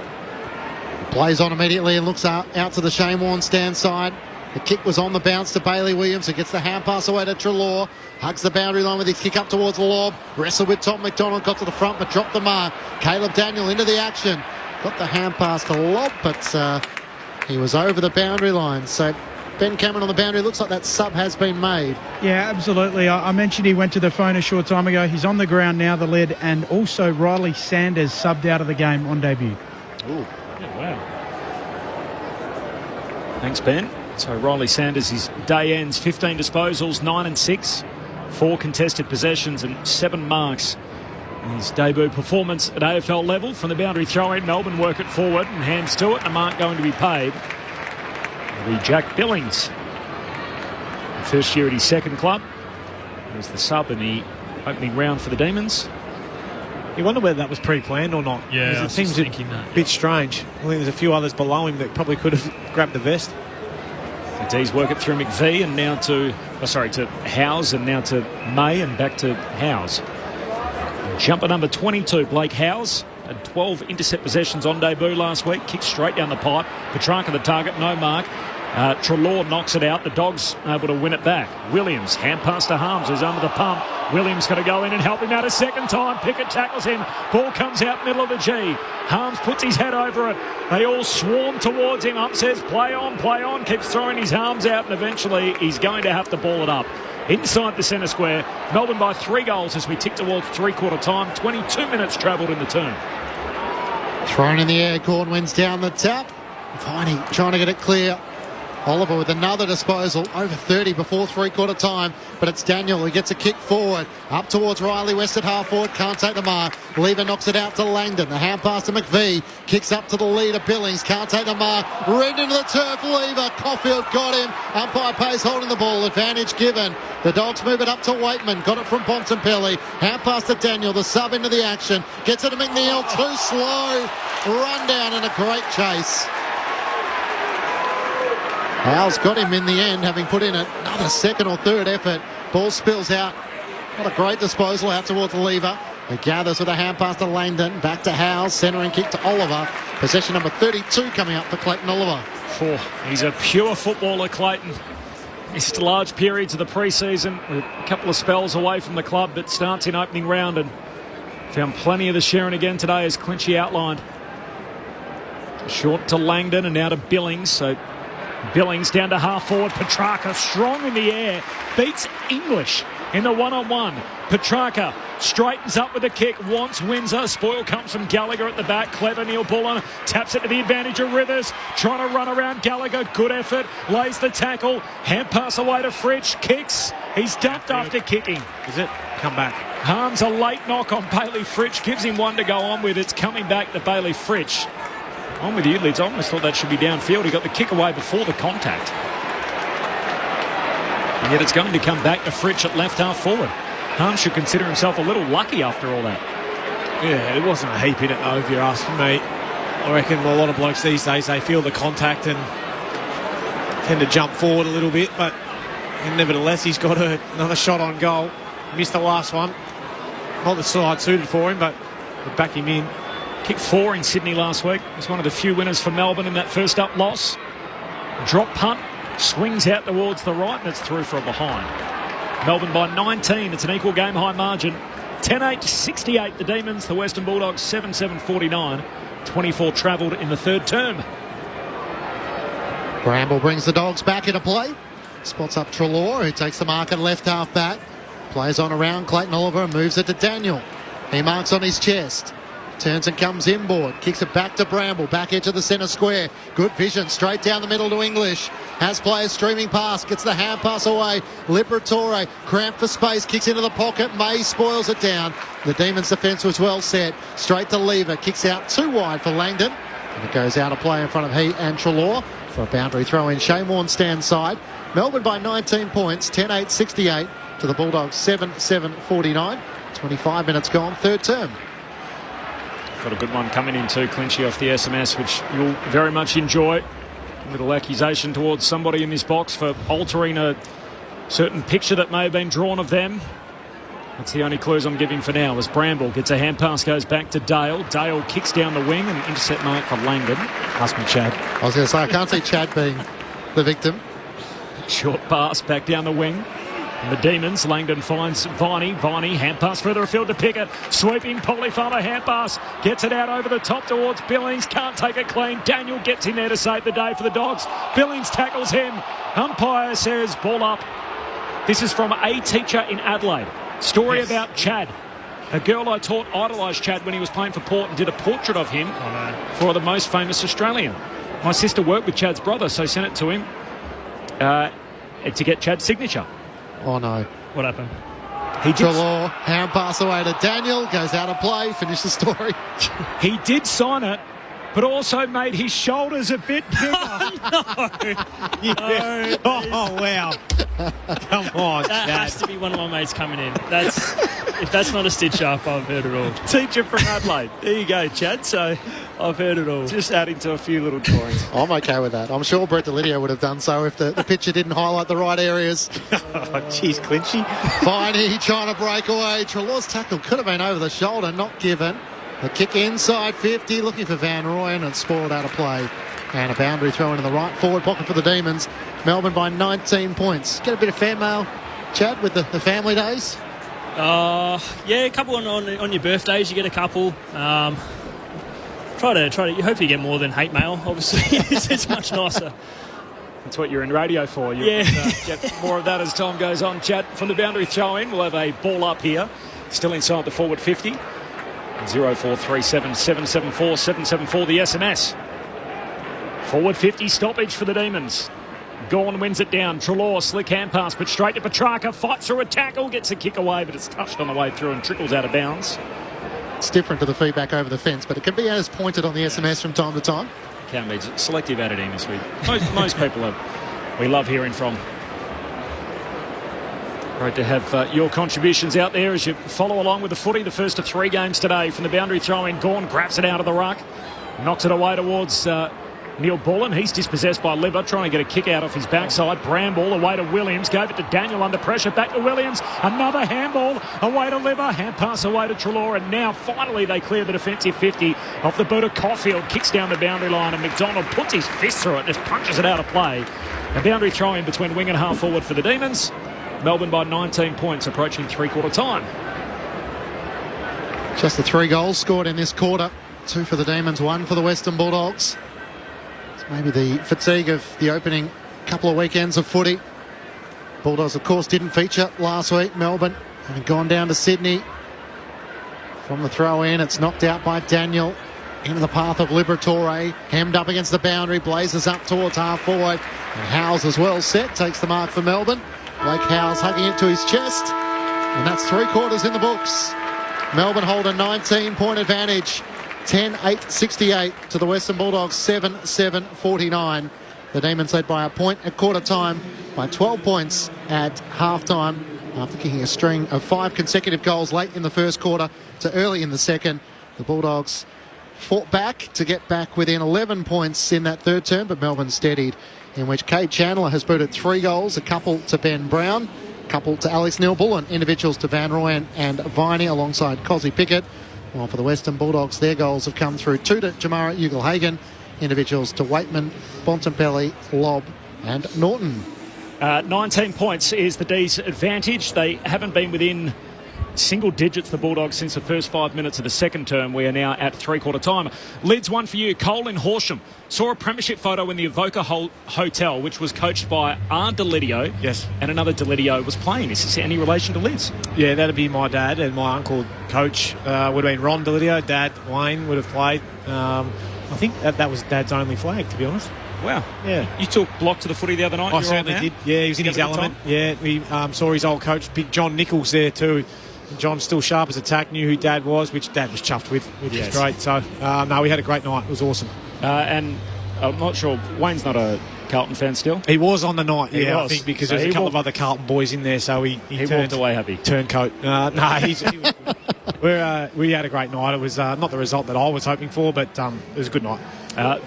Plays on immediately and looks out to the Shane Warne stand side. The kick was on the bounce to Bailey Williams, who gets the hand pass away to Treloar. Hugs the boundary line with his kick up towards the lob. Wrestled with Tom McDonald. Got to the front but dropped the mark. Caleb Daniel into the action. Got the hand pass to Lob, but he was over the boundary line. So Ben Cameron on the boundary. Looks like that sub has been made.
Yeah, absolutely. I mentioned he went to the phone a short time ago. He's on the ground now, the lead, and also Riley Sanders subbed out of the game on debut.
Ooh, yeah, wow. Thanks, Ben. So Riley Sanders, his day ends 15 disposals, 9 and 6, 4 contested possessions and 7 marks. His debut performance at AFL level from the boundary throw-in. Melbourne work it forward and hands to it. And a mark going to be paid. It'll be Jack Billings. First year at his second club. There's the sub in the opening round for the Demons.
You wonder whether that was pre-planned or not.
Yeah,
it seems a bit strange. I think there's a few others below him that probably could have grabbed the vest.
The D's work it through McVee and now to Howes and now to May and back to Howes. Jumper number 22, Blake Howes, had 12 intercept possessions on debut last week. Kicked straight down the pipe. Petrarca the target, no mark. Treloar knocks it out. The Dogs able to win it back. Williams, hand pass to Harms, who's under the pump. Williams going to go in and help him out a second time. Pickett tackles him. Ball comes out middle of the G. Harms puts his head over it. They all swarm towards him. Up says, play on. Keeps throwing his arms out and eventually he's going to have to ball it up. Inside the centre square. Melbourne by 3 goals as we tick towards three-quarter time. 22 minutes travelled in the turn.
Thrown in the air. Cornwin's down the tap. Viney trying to get it clear. Oliver with another disposal, over 30 before three-quarter time, but it's Daniel who gets a kick forward, up towards Riley West at half-forward, can't take the mark. Lever knocks it out to Langdon, the hand pass to McVie, kicks up to the leader, Billings, can't take the mark, red into the turf, Lever, Caulfield got him, umpire Pace holding the ball, advantage given. The Dogs move it up to Waitman, got it from Bontempelli, hand pass to Daniel, the sub into the action, gets it to McNeil, too slow, run down and a great chase. Al's got him in the end, having put in another second or third effort. Ball spills out. What a great disposal out towards the lever. He gathers with a hand pass to Langdon. Back to Howes. Centering kick to Oliver. Possession number 32 coming up for Clayton Oliver.
He's a pure footballer, Clayton. Missed large periods of the pre-season. A couple of spells away from the club, but starts in opening round and found plenty of the sharing again today, as Clinchy outlined. Short to Langdon and now to Billings. So Billings down to half forward. Petrarca strong in the air. Beats English in the one-on-one. Petrarca straightens up with a kick. Wants Windsor. Spoil comes from Gallagher at the back. Clever Neil Bullen taps it to the advantage of Rivers. Trying to run around Gallagher. Good effort. Lays the tackle. Hand pass away to Fritsch. Kicks. He's dumped after kicking.
Is it? Come back.
Harms a late knock on Bailey Fritsch. Gives him one to go on with. It's coming back to Bailey Fritsch. On with you, Lids. I almost thought that should be downfield. He got the kick away before the contact. And yet it's going to come back to Fritsch at left half forward. Harms should consider himself a little lucky after all that.
Yeah, it wasn't a heap in it, though, if you're asking me. I reckon a lot of blokes these days, they feel the contact and tend to jump forward a little bit, but nevertheless, he's got another shot on goal. Missed the last one. Not the side suited for him, but we'll back him in.
Kicked 4 in Sydney last week. Was one of the few winners for Melbourne in that first up loss. Drop punt, swings out towards the right, and it's through for a behind. Melbourne by 19. It's an equal game high margin. 10-8-68 the Demons. The Western Bulldogs 7-7-49. 24 travelled in the third term.
Bramble brings the Dogs back into play. Spots up Treloar, who takes the mark at left half back. Plays on around Clayton Oliver and moves it to Daniel. He marks on his chest. Turns and comes inboard. Kicks it back to Bramble. Back edge of the centre square. Good vision. Straight down the middle to English. Has players streaming past. Gets the hand pass away. Liberatore. Cramped for space. Kicks into the pocket. May spoils it down. The Demons' defence was well set. Straight to Lever. Kicks out too wide for Langdon. And it goes out of play in front of he and Treloar for a boundary throw in. Shane Warne stands side. Melbourne by 19 points. 10-8-68 to the Bulldogs 7-7-49. 25 minutes gone. Third term.
Got a good one coming in too, Clinchy, off the SMS, which you'll very much enjoy. A little accusation towards somebody in this box for altering a certain picture that may have been drawn of them. That's the only clues I'm giving for now, as Bramble gets a hand pass, goes back to Dale. Dale kicks down the wing and intercept mark for Langdon.
Must be Chad.
I was going to say, I can't see Chad being the victim.
Short pass back down the wing. And the Demons, Langdon finds Viney. Viney, hand pass further afield to Pickett. Sweeping Polyfarmer, hand pass. Gets it out over the top towards Billings. Can't take it clean. Daniel gets in there to save the day for the Dogs. Billings tackles him. Umpire says ball up. This is from a teacher in Adelaide. Story about Chad. A girl I taught idolised Chad when he was playing for Port and did a portrait of him for the most famous Australian. My sister worked with Chad's brother, so sent it to him to get Chad's signature.
Oh no.
What happened?
He did. Treloar, hand pass away to Daniel, goes out of play, finish the story.
He did sign it, but also made his shoulders a bit bigger.
Yeah. Oh, wow. Come on,
That
Chad.
has to be one of my mates coming in. If that's not a stitch up, I've heard it all.
Teacher from Adelaide. There you go, Chad. So
I've heard it all.
Just adding to a few little drawings.
I'm okay with that. I'm sure Brett Delidio would have done so if the picture didn't highlight the right areas.
Jeez, Clinchy.
Viney trying to break away. Treloar's tackle could have been over the shoulder, not given. The kick inside 50, looking for Van Rooyen, and spoiled out of play. And a boundary throw into the right forward pocket for the Demons. Melbourne by 19 points. Get a bit of fan mail, Chad, with the family days?
Yeah, a couple on your birthdays. You get a couple. Try to. Hopefully you get more than hate mail. Obviously, it's much nicer.
That's what you're in radio for. You get more of that as time goes on. Chad, from the boundary throw in, we'll have a ball up here. Still inside the forward 50. 0437 774 774 the SMS. Forward 50 stoppage for the Demons. Gawn wins it down. Treloar, slick hand pass, but straight to Petrarca. Fights through a tackle, gets a kick away, but it's touched on the way through and trickles out of bounds.
It's different to the feedback over the fence, but it can be as pointed on the SMS from time to time.
Can be. Selective editing this week. Most people we love hearing from. Great to have your contributions out there as you follow along with the footy. The first of 3 games today from the boundary throw-in. Gawn grabs it out of the ruck. Knocks it away towards Neil Bullen. He's dispossessed by Libba, trying to get a kick out off his backside. Bramble away to Williams. Gave it to Daniel under pressure. Back to Williams. Another handball away to Libba. Hand pass away to Treloar. And now finally they clear the defensive 50 off the boot of Caulfield. Kicks down the boundary line and McDonald puts his fist through it and just punches it out of play. A boundary throw-in between wing and half forward for the Demons. Melbourne by 19 points, approaching three-quarter time.
Just the 3 goals scored in this quarter. 2 for the Demons, 1 for the Western Bulldogs. It's maybe the fatigue of the opening couple of weekends of footy. Bulldogs, of course, didn't feature last week. Melbourne having gone down to Sydney. From the throw-in, it's knocked out by Daniel. Into the path of Liberatore. Hemmed up against the boundary. Blazes up towards half-forward. And Howes as well set. Takes the mark for Melbourne. Blake Howes hugging it to his chest. And that's 3 quarters in the books. Melbourne hold a 19-point advantage. 10-8-68 to the Western Bulldogs, 7-7-49. The Demons led by a point at quarter time, by 12 points at half time, after kicking a string of 5 consecutive goals late in the first quarter to early in the second. The Bulldogs fought back to get back within 11 points in that third term, but Melbourne steadied, in which Kate Chandler has booted 3 goals, a couple to Ben Brown, a couple to Alex Neil-Bullen, individuals to Van Rooyen and Viney alongside Cozzy Pickett. While for the Western Bulldogs, their goals have come through 2 to Jamara Ugle-Hagan, individuals to Waitman, Bontempelli, Lobb and Norton.
19 points is the D's advantage. They haven't been within single digits, the Bulldogs, since the first 5 minutes of the second term. We are now at three-quarter time. Lids, one for you. Cole in Horsham saw a premiership photo in the Evoca Hotel, which was coached by Delidio.
Yes.
And another Delidio was playing. Is this any relation to Lids?
Yeah, that'd be my dad, and my uncle coach would have been Ron Delidio. Dad, Wayne, would have played. I think that was Dad's only flag, to be honest.
Wow.
Yeah.
You took Block to the footy the other night?
I certainly did. Yeah, he was in his element. Yeah, we saw his old coach, Big John Nichols, there too. John's still sharp as a tack, knew who Dad was, which Dad was chuffed with, which is great. So, no, we had a great night. It was awesome.
And I'm not sure, Wayne's not a Carlton fan still?
He was on the night, yeah, I think, because
so
there's a couple of other Carlton boys in there, so he
walked away happy.
Turncoat. We had a great night. It was not the result that I was hoping for, but it was a good night.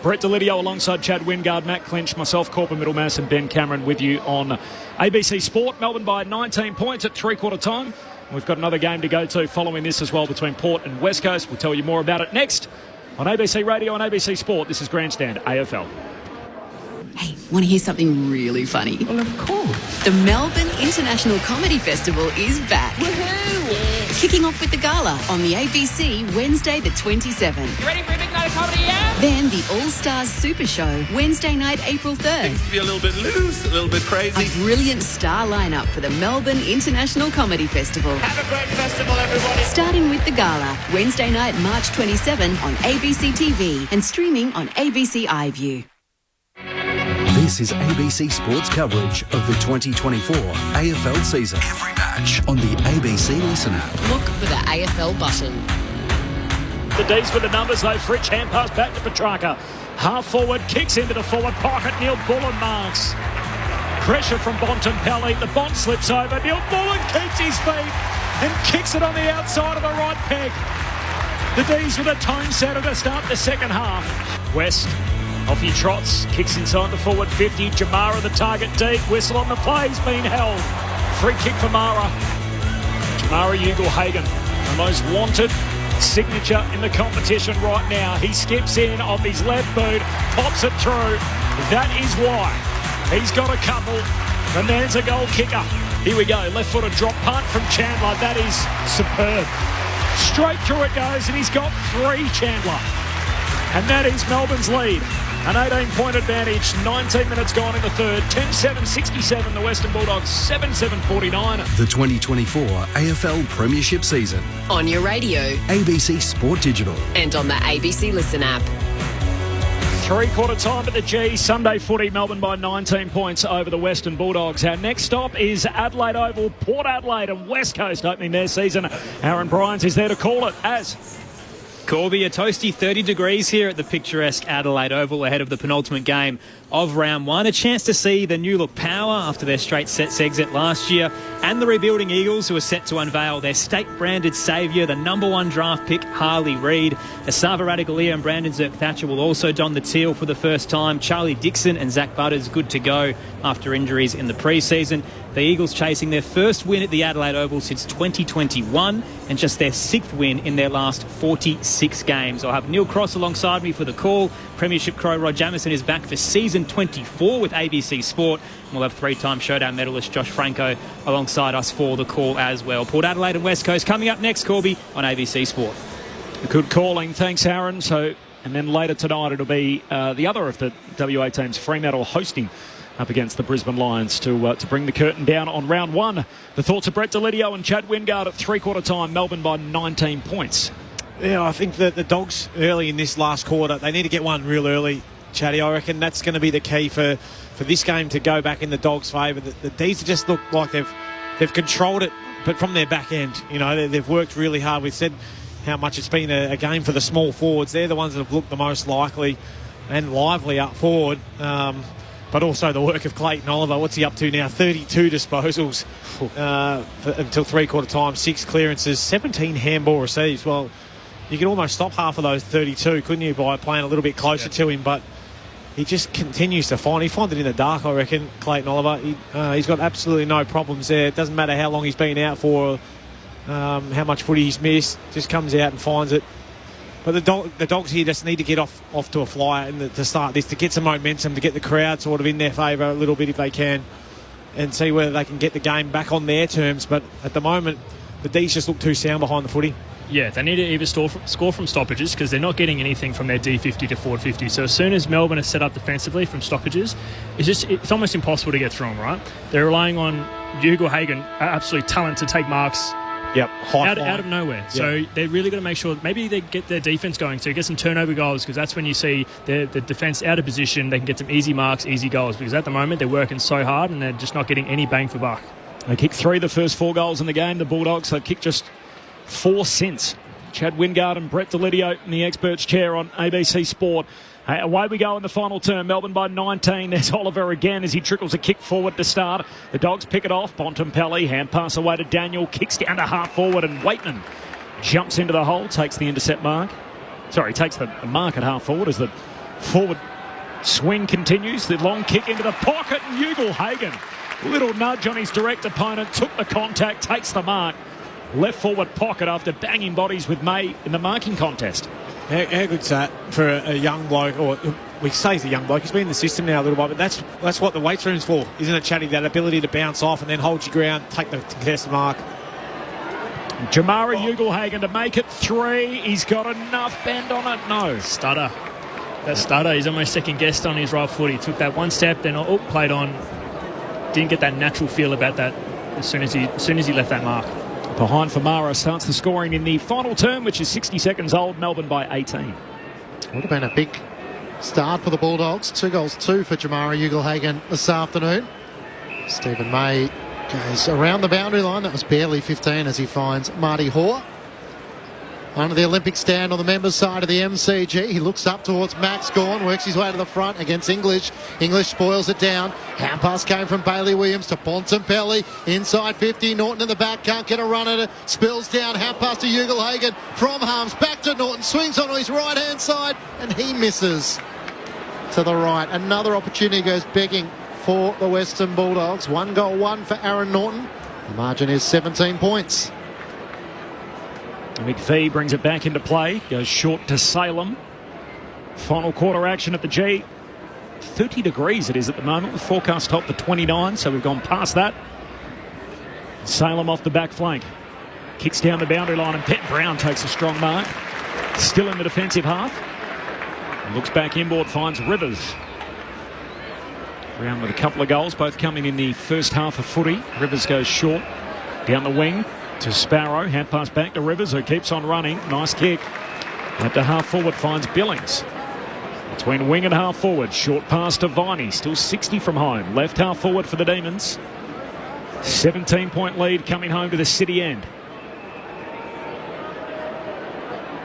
Brett Delidio alongside Chad Wingard, Matt Clinch, myself, Corporal Middlemass and Ben Cameron with you on ABC Sport. Melbourne by 19 points at three-quarter time. We've got another game to go to following this as well between Port and West Coast. We'll tell you more about it next on ABC Radio and ABC Sport. This is Grandstand AFL.
Hey, want to hear something really funny?
Well, of course.
The Melbourne International Comedy Festival is back.
Woohoo! Yes.
Kicking off with the gala on the ABC Wednesday the 27th.
You ready for a big night of comedy, yeah?
Then the All-Stars Super Show, Wednesday night, April 3rd.
Things to be a little bit loose, a little bit crazy.
A brilliant star lineup for the Melbourne International Comedy Festival.
Have a great festival, everybody.
Starting with the gala, Wednesday night, March 27 on ABC TV and streaming on ABC iView.
This is ABC Sports coverage of the 2024 AFL season. Every match on the ABC Listen app.
Look for the AFL button.
The D's with the numbers though. Fritsch hand pass back to Petrarca. Half forward, kicks into the forward pocket. Neil Bullen marks. Pressure from Bontempelli. The Bont slips over. Neil Bullen keeps his feet and kicks it on the outside of the right peg. The D's with a tone setter to start the second half. West. Off he trots, kicks inside the forward 50. Jamara the target deep, whistle on the play, he's been held. Free kick for Mara. Jamara Ugle-Hagan, the most wanted signature in the competition right now. He skips in off his left boot, pops it through. That is why he's got a couple. The man's a goal kicker. Here we go, left-footed drop punt from Chandler. That is superb. Straight through it goes, and he's got 3, Chandler. And that is Melbourne's lead. An 18-point advantage, 19 minutes gone in the third, 10-7-67, the Western Bulldogs, 7-7-49.
The 2024 AFL Premiership season.
On your radio.
ABC Sport Digital.
And on the ABC Listen app.
Three-quarter time at the G. Sunday footy, Melbourne by 19 points over the Western Bulldogs. Our next stop is Adelaide Oval, Port Adelaide and West Coast opening their season. Aaron Bryant is there to call it as...
Corby, a toasty 30 degrees here at the picturesque Adelaide Oval ahead of the penultimate game of round one. A chance to see the new look power after their straight sets exit last year, and the rebuilding Eagles, who are set to unveil their state-branded saviour, the number one draft pick, Harley Reid. Asava Radicalier and Brandon Zerk-Thatcher will also don the teal for the first time. Charlie Dixon and Zach Butters good to go after injuries in the pre-season. The Eagles chasing their first win at the Adelaide Oval since 2021 and just their sixth win in their last 46 games. I'll have Neil Cross alongside me for the call. Premiership Crow Rod Jamieson is back for season 24 with ABC Sport. And we'll have three-time showdown medalist Josh Franco alongside us for the call as well. Port Adelaide and West Coast coming up next, Corby, on ABC Sport.
Good calling. Thanks, Aaron. And then later tonight it'll be the other of the WA teams, Fremantle, hosting up against the Brisbane Lions to bring the curtain down on round one. The thoughts of Brett Delidio and Chad Wingard at three-quarter time, Melbourne by 19 points.
Yeah, I think that the Dogs early in this last quarter, they need to get one real early, Chatty. I reckon that's going to be the key for this game to go back in the Dogs' favour. The D's just look like they've controlled it, but from their back end. You know, they've worked really hard. We've said how much it's been a game for the small forwards. They're the ones that have looked the most likely and lively up forward. But also the work of Clayton Oliver. What's he up to now? 32 disposals until three-quarter time, 6 clearances, 17 handball receives. Well, you could almost stop half of those 32, couldn't you, by playing a little bit closer to him? But he just continues to find. He finds it in the dark, I reckon, Clayton Oliver. He's got absolutely no problems there. It doesn't matter how long he's been out for, how much footy he's missed. Just comes out and finds it. But the Dogs here just need to get off to a flyer to start this, to get some momentum, to get the crowd sort of in their favour a little bit if they can, and see whether they can get the game back on their terms. But at the moment, the D's just look too sound behind the footy.
Yeah, they need to either score from stoppages, because they're not getting anything from their D50 to forward 50. So as soon as Melbourne is set up defensively from stoppages, it's almost impossible to get through them, right? They're relying on Hugo Hagen, absolute talent, to take marks out of nowhere. Yep. So they're really going to make sure maybe they get their defence going, so get some turnover goals, because that's when you see the defence out of position. They can get some easy marks, easy goals, because at the moment they're working so hard and they're just not getting any bang for buck.
They kicked 3 of the first 4 goals in the game, the Bulldogs. They've kicked just 4 since. Chad Wingard and Brett Delidio in the experts chair on ABC Sport. Away we go in the final term. Melbourne by 19. There's Oliver again as he trickles a kick forward to start. The Dogs pick it off. Bontempelli, hand pass away to Daniel, kicks down to half forward, and Waitman jumps into the hole, takes the intercept mark. Sorry, takes the mark at half forward as the forward swing continues. The long kick into the pocket, and Hugo Hagen, little nudge on his direct opponent, took the contact, takes the mark. Left forward pocket after banging bodies with May in the marking contest.
How good's that for a young bloke? Or we say he's a young bloke. He's been in the system now a little bit, but that's what the weights room's for, isn't it, Chatty? That ability to bounce off and then hold your ground, take the contested mark.
Jamari Ugelhagen to make it 3. He's got enough bend on it. No.
Stutter. That stutter, he's almost second-guessed on his right foot. He took that one step, then played on. Didn't get that natural feel about that as soon as he left that mark.
Behind Famara starts the scoring in the final term, which is 60 seconds old. Melbourne by 18.
Would have been a big start for the Bulldogs. 2 goals, 2 for Jamari Ugelhagen this afternoon. Stephen May goes around the boundary line. That was barely 15 as he finds Marty Hoare. Under the Olympic stand on the members' side of the MCG. He looks up towards Max Gawn, works his way to the front against English. English spoils it down. Hand pass came from Bailey Williams to Bontempelli. Inside 50, Norton in the back, can't get a run at it. Spills down, hand pass to Ugelhagen from Harms. Back to Norton, swings on his right-hand side, and he misses to the right. Another opportunity goes begging for the Western Bulldogs. 1 goal, 1 for Aaron Norton. The margin is 17 points.
McVee brings it back into play, goes short to Salem. Final quarter action at the G. 30 degrees it is at the moment, with forecast top to 29, so we've gone past that. Salem off the back flank. Kicks down the boundary line, and Pet Brown takes a strong mark. Still in the defensive half. Looks back inboard, finds Rivers. Brown with a couple of goals, both coming in the first half of footy. Rivers goes short, down the wing to Sparrow, hand pass back to Rivers, who keeps on running. Nice kick. At the half forward finds Billings. Between wing and half forward. Short pass to Viney. Still 60 from home. Left half forward for the Demons. 17-point lead coming home to the city end.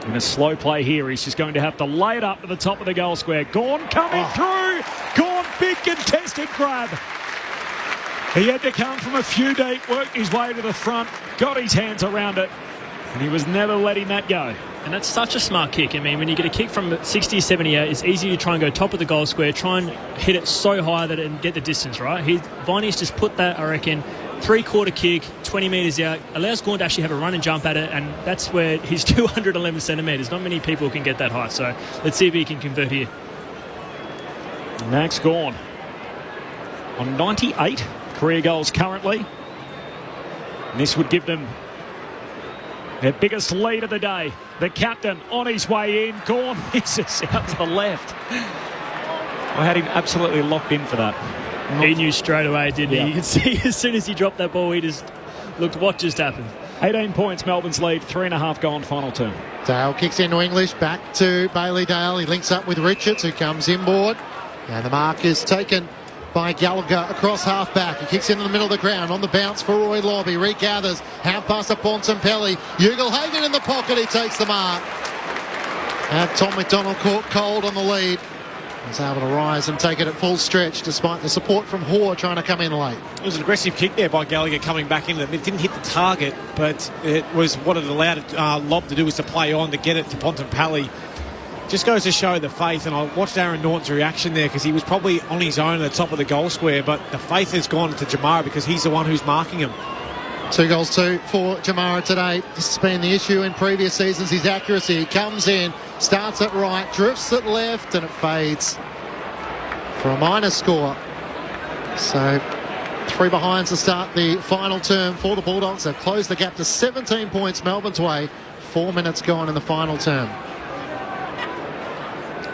In a slow play here, he's just going to have to lay it up to the top of the goal square. Gawn coming through. Gawn, big contested grab. He had to come from a few deep, worked his way to the front, got his hands around it, and he was never letting that go.
And that's such a smart kick. I mean, when you get a kick from 60 or 70 out, it's easy to try and go top of the goal square, try and hit it so high that it and get the distance, right? Viney's just put that, I reckon, three-quarter kick, 20 metres out, allows Gawn to actually have a run and jump at it, and that's where he's 211 centimetres. Not many people can get that high, so let's see if he can convert here.
Max Gawn on 98 career goals currently. And this would give them their biggest lead of the day. The captain on his way in. Gawn misses out to the left. I had him absolutely locked in for that.
He knew straight away, didn't he? You can see as soon as he dropped that ball, he just looked what just happened.
18 points, Melbourne's lead, 3.5 gone final term.
Dale kicks into English, back to Bailey Dale. He links up with Richards, who comes inboard. And the mark is taken by Gallagher across half-back. He kicks into the middle of the ground on the bounce for Roy Lobby. Regathers, hand pass to Bontempelli. Ugle-Hagen in the pocket, he takes the mark. And Tom McDonald caught cold on the lead. He's able to rise and take it at full stretch despite the support from Hoare trying to come in late.
It was an aggressive kick there by Gallagher coming back in. It didn't hit the target, but it was what it allowed Lob to do was to play on to get it to Bontempelli. Just goes to show the faith, and I watched Aaron Norton's reaction there because he was probably on his own at the top of the goal square, but the faith has gone to Jamara because he's the one who's marking him.
2 goals for Jamara today. This has been the issue in previous seasons, his accuracy. He comes in, starts at right, drifts at left, and it fades for a minor score. So 3 behinds to start the final term for the Bulldogs. They've closed the gap to 17 points Melbourne's way. 4 minutes gone in the final term.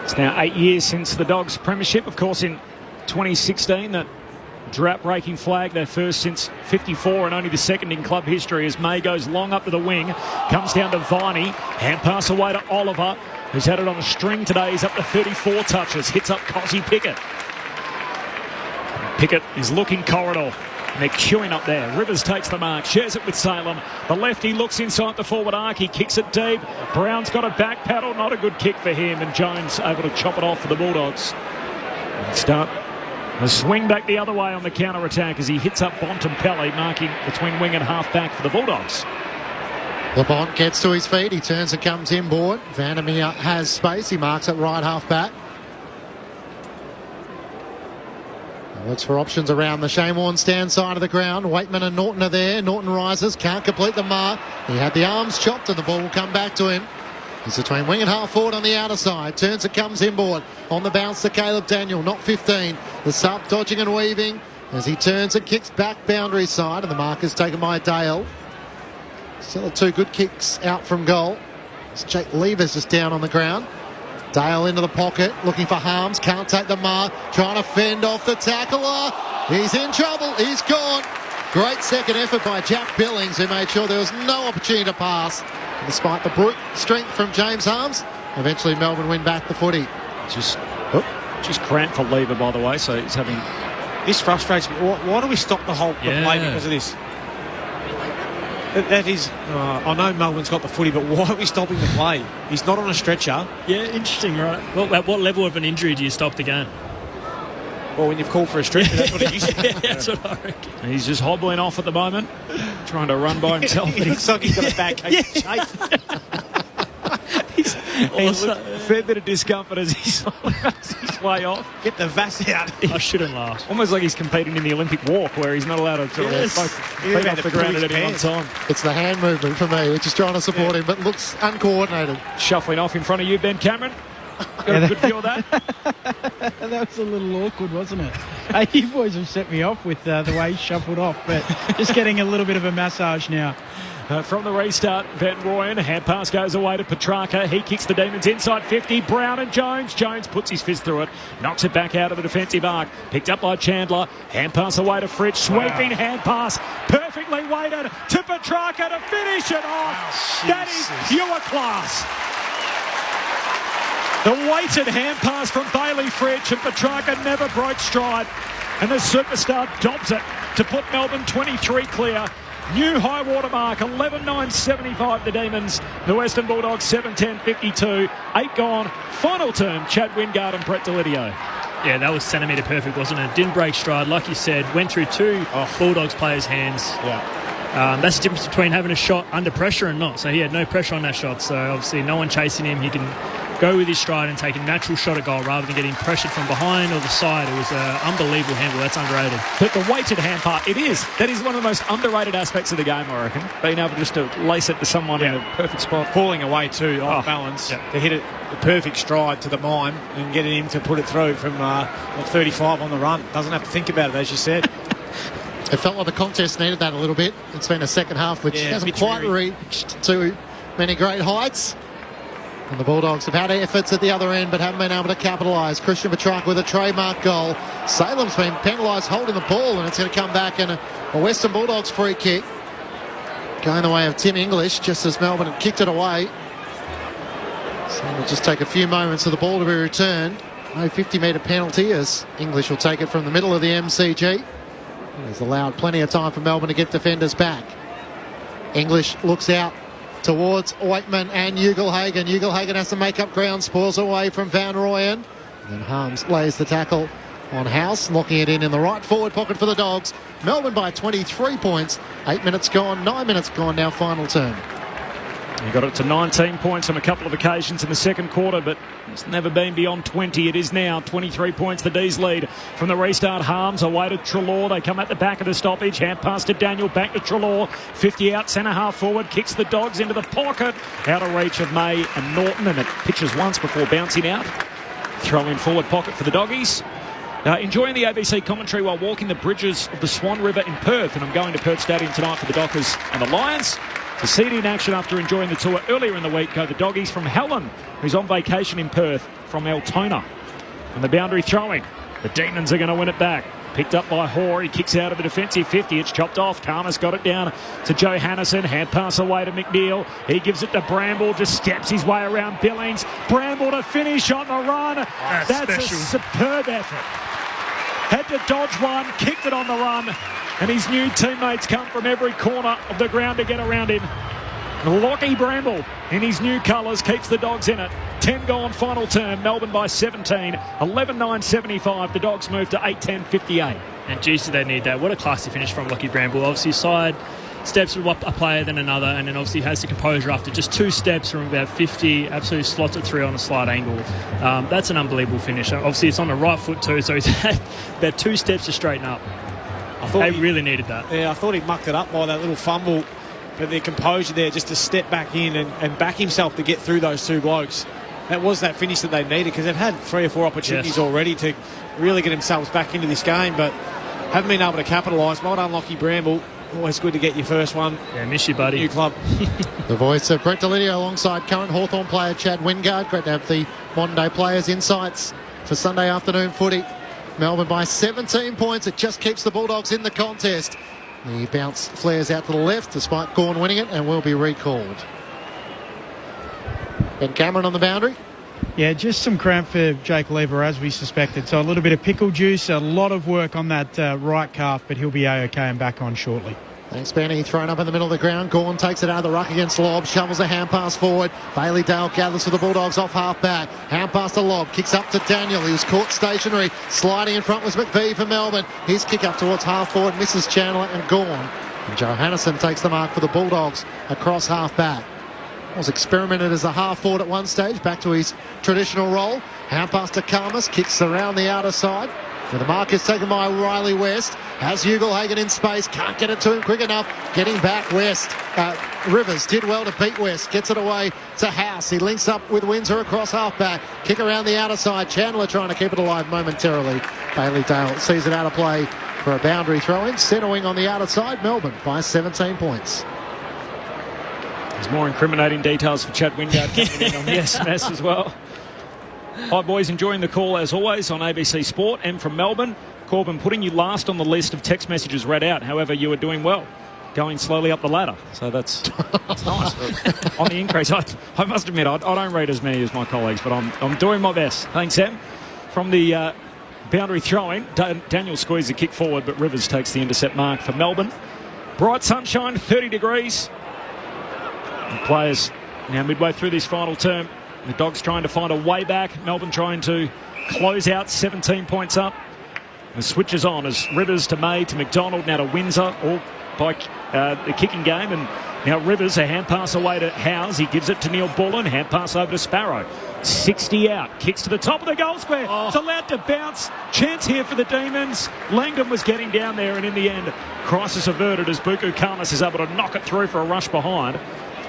It's now 8 years since the Dogs' premiership. Of course, in 2016, that drought-breaking flag, their first since 54 and only the second in club history, as May goes long up to the wing, comes down to Viney, hand pass away to Oliver, who's had it on a string today. He's up to 34 touches, hits up Cozzy Pickett. Pickett is looking corridor. And they're queuing up there. Rivers takes the mark, shares it with Salem. The lefty looks inside the forward arc. He kicks it deep. Brown's got a back paddle. Not a good kick for him. And Jones able to chop it off for the Bulldogs. And start the swing back the other way on the counter-attack as he hits up Bontempelli, marking between wing and half-back for the Bulldogs.
LeBont gets to his feet. He turns and comes inboard. Vandermeer has space. He marks it right half-back. Looks for options around the Shane Warne stand side of the ground. Waitman and Norton are there. Norton rises, can't complete the mark. He had the arms chopped and the ball will come back to him. He's between wing and half forward on the outer side. Turns and comes inboard. On the bounce to Caleb Daniel, not 15. The sub dodging and weaving as he turns and kicks back boundary side, and the mark is taken by Dale. Still 2 good kicks out from goal. Jake Lever's just down on the ground. Dale into the pocket, looking for Harms, can't take the mark, trying to fend off the tackler. He's in trouble, he's gone. Great second effort by Jack Billings, who made sure there was no opportunity to pass. And despite the brute strength from James Harms, eventually Melbourne win back the footy.
Just cramped for Lever, by the way, so he's having...
This frustrates me. Why do we stop the whole play because of this? That is, I know Melbourne's got the footy, but why are we stopping the play? He's not on a stretcher.
Yeah, interesting, right? Well, at what level of an injury do you stop the game?
Well, when you've called for a stretcher, that's what it used to be.
That's what I reckon.
He's just hobbling off at the moment, trying to run by himself.
He looks like he's got a bad case of chafe.
He's a fair bit of discomfort as he's his way off.
Get the Vass out.
I shouldn't laugh.
Almost like he's competing in the Olympic walk, where he's not allowed to feet off the ground at any one time.
It's the hand movement for me, which is trying to support him, but looks uncoordinated.
Shuffling off in front of you, Ben Cameron. Got a good view of that?
That was a little awkward, wasn't it? Hey, you boys have set me off with the way he shuffled off, but just getting a little bit of a massage now.
From the restart, Van Rooyen, hand pass goes away to Petrarca. He kicks the Demons inside 50. Brown and Jones. Jones puts his fist through it, knocks it back out of the defensive arc. Picked up by Chandler. Hand pass away to Fritsch. Sweeping hand pass. Perfectly weighted to Petrarca to finish it off. That is pure class.
The weighted hand pass from Bailey Fritsch, and Petrarca never broke stride. And the superstar dobs it to put Melbourne 23 clear. New high water mark, 11.975 the Demons. The Western Bulldogs 7.10.52. 8 gone. Final term, Chad Wingard and Brett Delidio.
Yeah, that was centimetre perfect, wasn't it? Didn't break stride, like you said. Went through two Bulldogs players' hands.
Yeah.
That's the difference between having a shot under pressure and not. So he had no pressure on that shot. So obviously no one chasing him. He can go with his stride and take a natural shot at goal rather than getting pressured from behind or the side. It was an unbelievable handle. That's underrated.
But the weighted hand part, it is. That is one of the most underrated aspects of the game, I reckon. Being able just to lace it to someone in a perfect spot.
Falling away too, off balance, to hit it the perfect stride to the mime and getting him to put it through from 35 on the run. Doesn't have to think about it, as you said.
It felt like the contest needed that a little bit. It's been a second half which hasn't quite reached to many great heights. And the Bulldogs have had efforts at the other end but haven't been able to capitalise. Christian Petrarca with a trademark goal. Salem's been penalised holding the ball, and it's going to come back in a Western Bulldogs free kick. Going the way of Tim English just as Melbourne had kicked it away. So it'll just take a few moments for the ball to be returned. No 50-metre penalty as English will take it from the middle of the MCG. He's allowed plenty of time for Melbourne to get defenders back. English looks out towards Oitman and Ugelhagen. Ugelhagen has to make up ground, spoils away from Van Rooyen. And then Harms lays the tackle on House, locking it in the right forward pocket for the Dogs. Melbourne by 23 points. 8 minutes gone, 9 minutes gone now, final turn.
He got it to 19 points on a couple of occasions in the second quarter, but it's never been beyond 20. It is now 23 points, the D's lead. From the restart, Harms away to Treloar. They come at the back of the stoppage. Hand pass to Daniel, back to Treloar. 50 out, centre half forward, kicks the Dogs into the pocket. Out of reach of May and Norton, and it pitches once before bouncing out. Throw in forward pocket for the Doggies. Enjoying the ABC commentary while walking the bridges of the Swan River in Perth, and I'm going to Perth Stadium tonight for the Dockers and the Lions. To see it in action after enjoying the tour earlier in the week go the Doggies from Helen, who's on vacation in Perth from Altona. And the boundary throwing. The Demons are going to win it back. Picked up by Hoare. He kicks out of the defensive 50. It's chopped off. Karmas got it down to Joe Hannison. Hand pass away to McNeil. He gives it to Bramble. Just steps his way around Billings. Bramble to finish on the run. That's a superb effort. Had to dodge one. Kicked it on the run. And his new teammates come from every corner of the ground to get around him. Lockie Bramble in his new colours keeps the Dogs in it. 10 gone, final term. Melbourne by 17. 11.975. The Dogs move to 8.10.58.
And geez, do they need that. What a classy finish from Lockie Bramble. Obviously, side steps with a player then another, and then obviously has the composure after just 2 steps from about 50. Absolutely slots it through on a slight angle. That's an unbelievable finish. Obviously, it's on the right foot too, so he's had about 2 steps to straighten up. They really needed that.
Yeah, I thought he mucked it up by that little fumble, but the composure there just to step back in and back himself to get through those 2 blokes. That was that finish that they needed, because they've had 3 or 4 opportunities already to really get themselves back into this game, but haven't been able to capitalise. Well done, Lockie Bramble. Always good to get your first one.
Yeah, miss you, buddy.
New club.
The voice of Brett Delidio alongside current Hawthorn player Chad Wingard. Great to have the modern day players' insights for Sunday afternoon footy. Melbourne by 17 points. It just keeps the Bulldogs in the contest. The bounce flares out to the left despite Gawn winning it and will be recalled. Ben Cameron on the boundary.
Yeah, just some cramp for Jake Lever, as we suspected. So a little bit of pickle juice, a lot of work on that right calf, but he'll be A-OK and back on shortly.
Thanks, Benny. Thrown up in the middle of the ground. Gawn takes it out of the ruck against Lobb. Shovels a hand pass forward. Bailey Dale gathers for the Bulldogs off half back. Hand pass to Lobb. Kicks up to Daniel. He was caught stationary. Sliding in front was McVie for Melbourne. His kick up towards half forward. Misses Chandler and Gawn. And Joe Hannison takes the mark for the Bulldogs across half back. Was experimented as a half forward at one stage. Back to his traditional role. Hand pass to Karmas. Kicks around the outer side. But the mark is taken by Riley West. Has Ugelhagen in space. Can't get it to him quick enough. Getting back West. Rivers did well to beat West. Gets it away to House. He links up with Windsor across half-back. Kick around the outer side. Chandler trying to keep it alive momentarily. Bailey Dale sees it out of play for a boundary throw-in. Centering on the outer side. Melbourne by 17 points.
There's more incriminating details for Chad Wingard coming in on the SMS as well. Hi, boys. Enjoying the call, as always, on ABC Sport. And from Melbourne, Corbin, putting you last on the list of text messages read out. However, you are doing well. going slowly up the ladder. So that's nice. On the increase, I must admit, I don't read as many as my colleagues, but I'm doing my best. Thanks, Sam. From the boundary throwing, Daniel squeezed the kick forward, but Rivers takes the intercept mark for Melbourne. Bright sunshine, 30 degrees. And players now midway through this final term. The Dogs trying to find a way back. Melbourne trying to close out, 17 points up. The switches on as Rivers to May to McDonald, now to Windsor, all by the kicking game. And now Rivers, a hand pass away to Howes. He gives it to Neil Bullen, hand pass over to Sparrow. 60 out, kicks to the top of the goal square. It's allowed to bounce. Chance here for the Demons. Langdon was getting down there, and in the end, crisis averted as Buku Karmas is able to knock it through for a rush behind.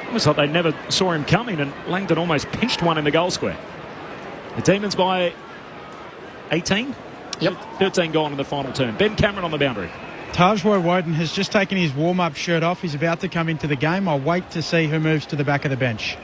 Almost like they never saw him coming, and Langdon almost pinched one in the goal square. The Demons by 18?
Yep.
13 gone in the final term. Ben Cameron on the boundary.
Taj Woden has just taken his warm-up shirt off. He's about to come into the game. I'll wait to see who moves to the back of the bench.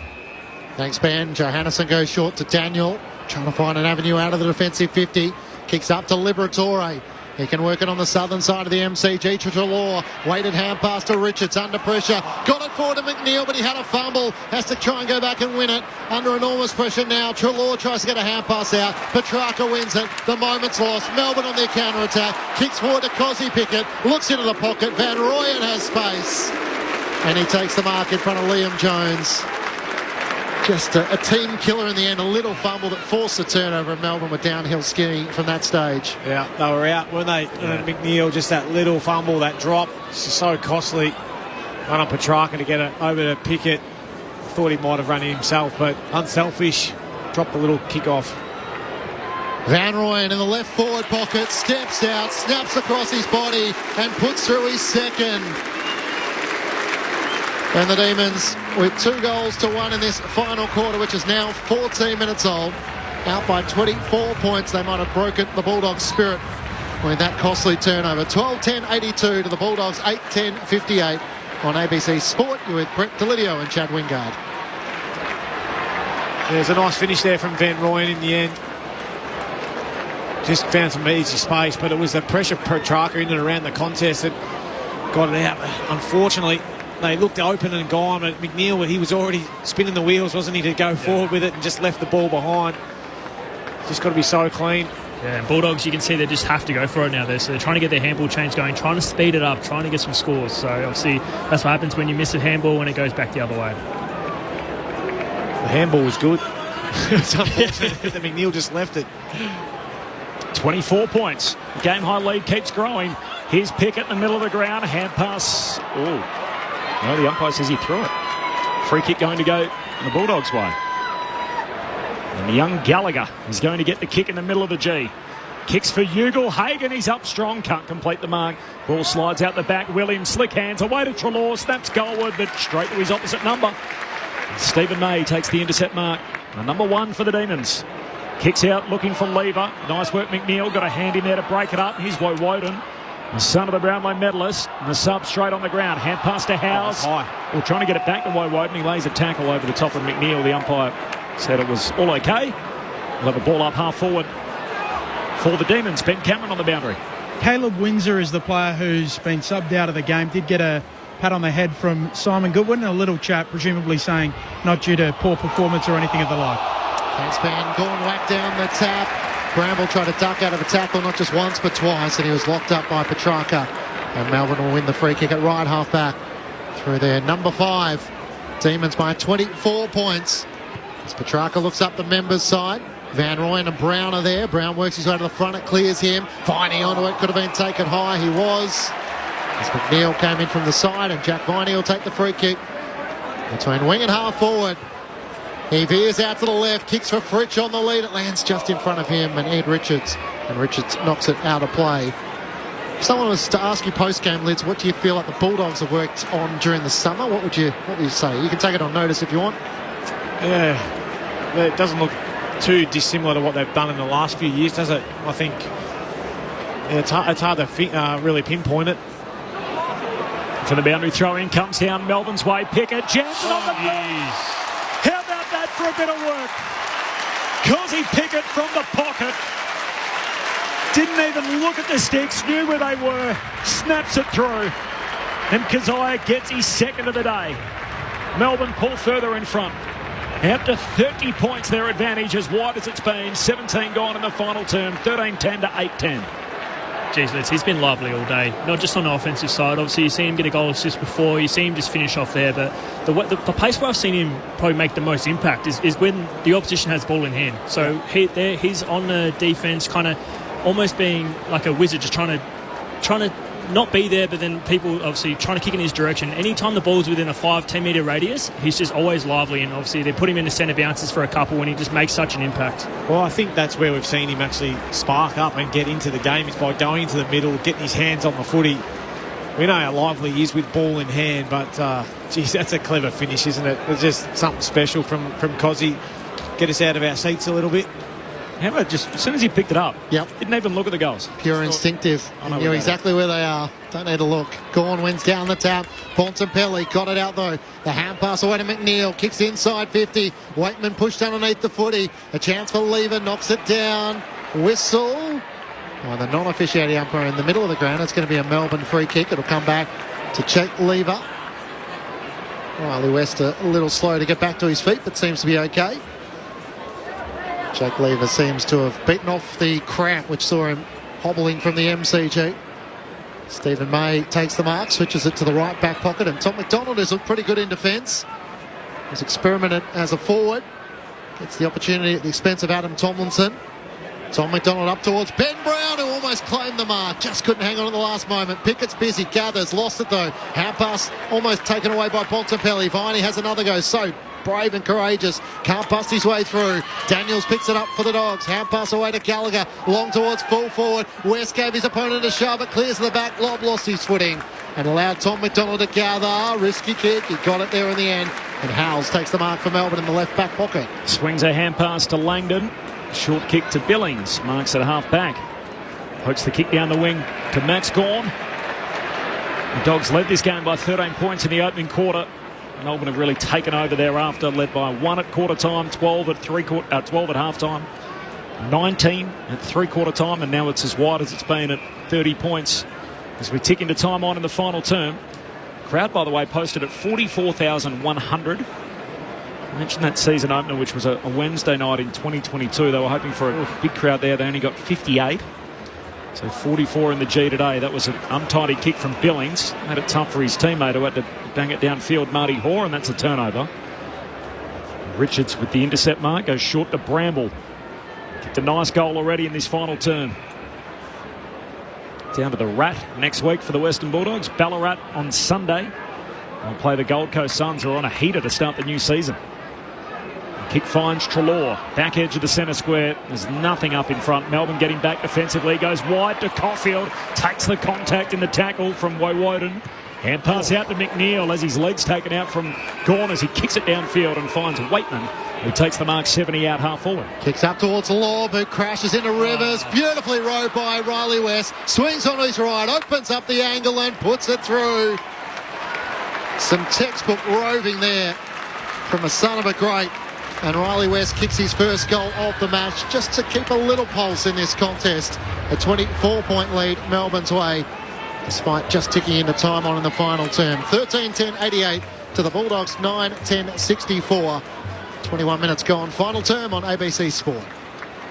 Thanks, Ben. Johannesson goes short to Daniel, trying to find an avenue out of the defensive 50. Kicks up to Liberatore. He can work it on the southern side of the MCG. Trelaw, weighted hand pass to Richards, under pressure. Got it forward to McNeil, but he had a fumble. Has to try and go back and win it. Under enormous pressure now. Trelaw tries to get a hand pass out. Petrarca wins it. The moment's lost. Melbourne on their counter-attack. Kicks forward to Cosy Pickett. Looks into the pocket. Van Rooyen has space. And he takes the mark in front of Liam Jones. Just a team killer in the end. A little fumble that forced the turnover, and Melbourne were downhill skiing from that stage.
Yeah, they were out, weren't they? Yeah. McNeil, just that little fumble, that drop, it's so costly. Run on Petrarca to get it over to Pickett. Thought he might have run it himself, but unselfish. Dropped a little kick off.
Van Rooyen in the left forward pocket, steps out, snaps across his body, and puts through his second. And the Demons with 2-1 in this final quarter, which is now 14 minutes old. Out by 24 points. They might have broken the Bulldogs' spirit with that costly turnover. 12-10-82 to the Bulldogs, 8-10-58 on ABC Sport. You're with Brett Delidio and Chad Wingard.
There's a nice finish there from Van Rooyen in the end. Just found some easy space, but it was the pressure of Petrarca in and around the contest that got it out. Unfortunately, they looked open and gone, but McNeil, he was already spinning the wheels, wasn't he, to go forward with it and just left the ball behind. Just got to be so clean.
Yeah, and Bulldogs, you can see they just have to go for it now. So they're trying to get their handball change going, trying to speed it up, trying to get some scores. So obviously that's what happens when you miss a handball when it goes back the other way.
The handball was good. It's unfortunate that McNeil just left it.
24 points. Game high lead keeps growing. Here's Pickett in the middle of the ground. Hand pass. Oh. No, the umpire says he threw it. Free kick going to go the Bulldogs' way. And the young Gallagher is going to get the kick in the middle of the G. Kicks for Ugle. Hagan, he's up strong. Can't complete the mark. Ball slides out the back. Williams, slick hands. Away to Trelaw. Snaps goalward, but straight to his opposite number. Stephen May takes the intercept mark. The number 1 for the Demons. Kicks out, looking for Lever. Nice work, McNeil. Got a hand in there to break it up. Here's Woden. The son of the Brownlow medalist, and the sub straight on the ground. Hand pass to Howes. Well, trying to get it back to Woden. He lays a tackle over the top of McNeil. The umpire said it was all okay. We'll have a ball up half forward for the Demons. Ben Cameron on the boundary.
Caleb Windsor is the player who's been subbed out of the game. Did get a pat on the head from Simon Goodwin, a little chat presumably saying not due to poor performance or anything of the like.
Fanspan going whack down the tap. Bramble tried to duck out of a tackle, not just once but twice, and he was locked up by Petrarca. And Melbourne will win the free kick at right half back through their number 5. Demons by 24 points. As Petrarca looks up the members' side. Van Rooyen and Brown are there. Brown works his way to the front. It clears him. Viney onto it. Could have been taken high. He was. As McNeil came in from the side, and Jack Viney will take the free kick between wing and half forward. He veers out to the left, kicks for Fritsch on the lead. It lands just in front of him and Ed Richards. And Richards knocks it out of play. If someone was to ask you post-game, Lids, what do you feel like the Bulldogs have worked on during the summer? What would you say? You can take it on notice if you want.
Yeah, it doesn't look too dissimilar to what they've done in the last few years, does it? I think it's hard to really pinpoint it.
For the boundary throw-in, comes down Melbourne's way. Pickett, Jansen on the ball. How about that for a bit of work? Cosy Pickett from the pocket. Didn't even look at the sticks, knew where they were, snaps it through. And Keziah gets his second of the day. Melbourne pull further in front. Out to 30 points, their advantage as wide as it's been. 17 gone in the final term, 13-10 to 8-10.
Jeez, Liz, he's been lovely all day. Not just on the offensive side. Obviously, you see him get a goal assist before. You see him just finish off there. But the pace where I've seen him probably make the most impact is when the opposition has ball in hand. So he's on the defence, kind of almost being like a wizard, just trying to not be there, but then people obviously trying to kick in his direction. Anytime the ball's within a 5-10 metre radius, he's just always lively, and obviously they put him in the centre bounces for a couple and he just makes such an impact.
Well, I think that's where we've seen him actually spark up and get into the game, is by going into the middle, getting his hands on the footy. We know how lively he is with ball in hand, but geez, that's a clever finish, isn't it? It's just something special from Cozzy. Get us out of our seats a little bit.
How about just as soon as he picked it up, didn't even look at the goals.
Pure instinctive. He knew exactly where they are. Don't need to look. Gawn wins down the tap. Bontempelli got it out though. The hand pass away to McNeil. Kicks inside 50. Wakeman pushed underneath the footy. A chance for Lever. Knocks it down. Whistle. Oh, the non-officiating umpire in the middle of the ground. It's going to be a Melbourne free kick. It'll come back to Jake Lever. Riley West a little slow to get back to his feet, but seems to be okay. Jake Lever seems to have beaten off the cramp which saw him hobbling from the MCG. Stephen May takes the mark, switches it to the right back pocket, and Tom McDonald has looked pretty good in defence. He's experimented as a forward. Gets the opportunity at the expense of Adam Tomlinson. Tom McDonald up towards Ben Brown, who almost claimed the mark. Just couldn't hang on at the last moment. Pickett's busy, gathers, lost it though. Hand pass almost taken away by Bontempelli. Viney has another go. So brave and courageous. Can't bust his way through. Daniels picks it up for the Dogs. Hand pass away to Gallagher. Long towards full forward. West gave his opponent a shove. It clears to the back. Lobb lost his footing and allowed Tom McDonald to gather. Risky kick. He got it there in the end. And Howells takes the mark for Melbourne in the left back pocket.
Swings a hand pass to Langdon. Short kick to Billings. Marks at half back. Pokes the kick down the wing to Max Gawn. The Dogs led this game by 13 points in the opening quarter. Melbourne have really taken over thereafter, led by 1 at quarter time, 12 at half time, 19 at three-quarter time, and now it's as wide as it's been at 30 points as we tick into time on in the final term. Crowd, by the way, posted at 44,100. I mentioned that season opener, which was a Wednesday night in 2022. They were hoping for a big crowd there. They only got 58. So 44 in the G today. That was an untidy kick from Billings. Made it tough for his teammate who had to bang it downfield, Marty Hoare, and that's a turnover. Richards with the intercept mark goes short to Bramble. Kicked a nice goal already in this final term. Down to the Rat next week for the Western Bulldogs. Ballarat on Sunday. They'll play the Gold Coast Suns, who are on a heater to start the new season. Kick finds Treloar. Back edge of the centre square. There's nothing up in front. Melbourne getting back defensively. Goes wide to Caulfield. Takes the contact in the tackle from Woden. Hand pass out to McNeil as his leg's taken out from Gawn as he kicks it downfield and finds Wakeman, who takes the mark 70 out half forward.
Kicks up towards Law, who crashes into Rivers. Beautifully rowed by Riley West. Swings on his right, opens up the angle and puts it through. Some textbook roving there from a son of a great. And Riley West kicks his first goal of the match just to keep a little pulse in this contest. A 24-point lead Melbourne's way, despite just ticking into time on in the final term. 13-10-88 to the Bulldogs, 9-10-64. 21 minutes gone. Final term on ABC Sport.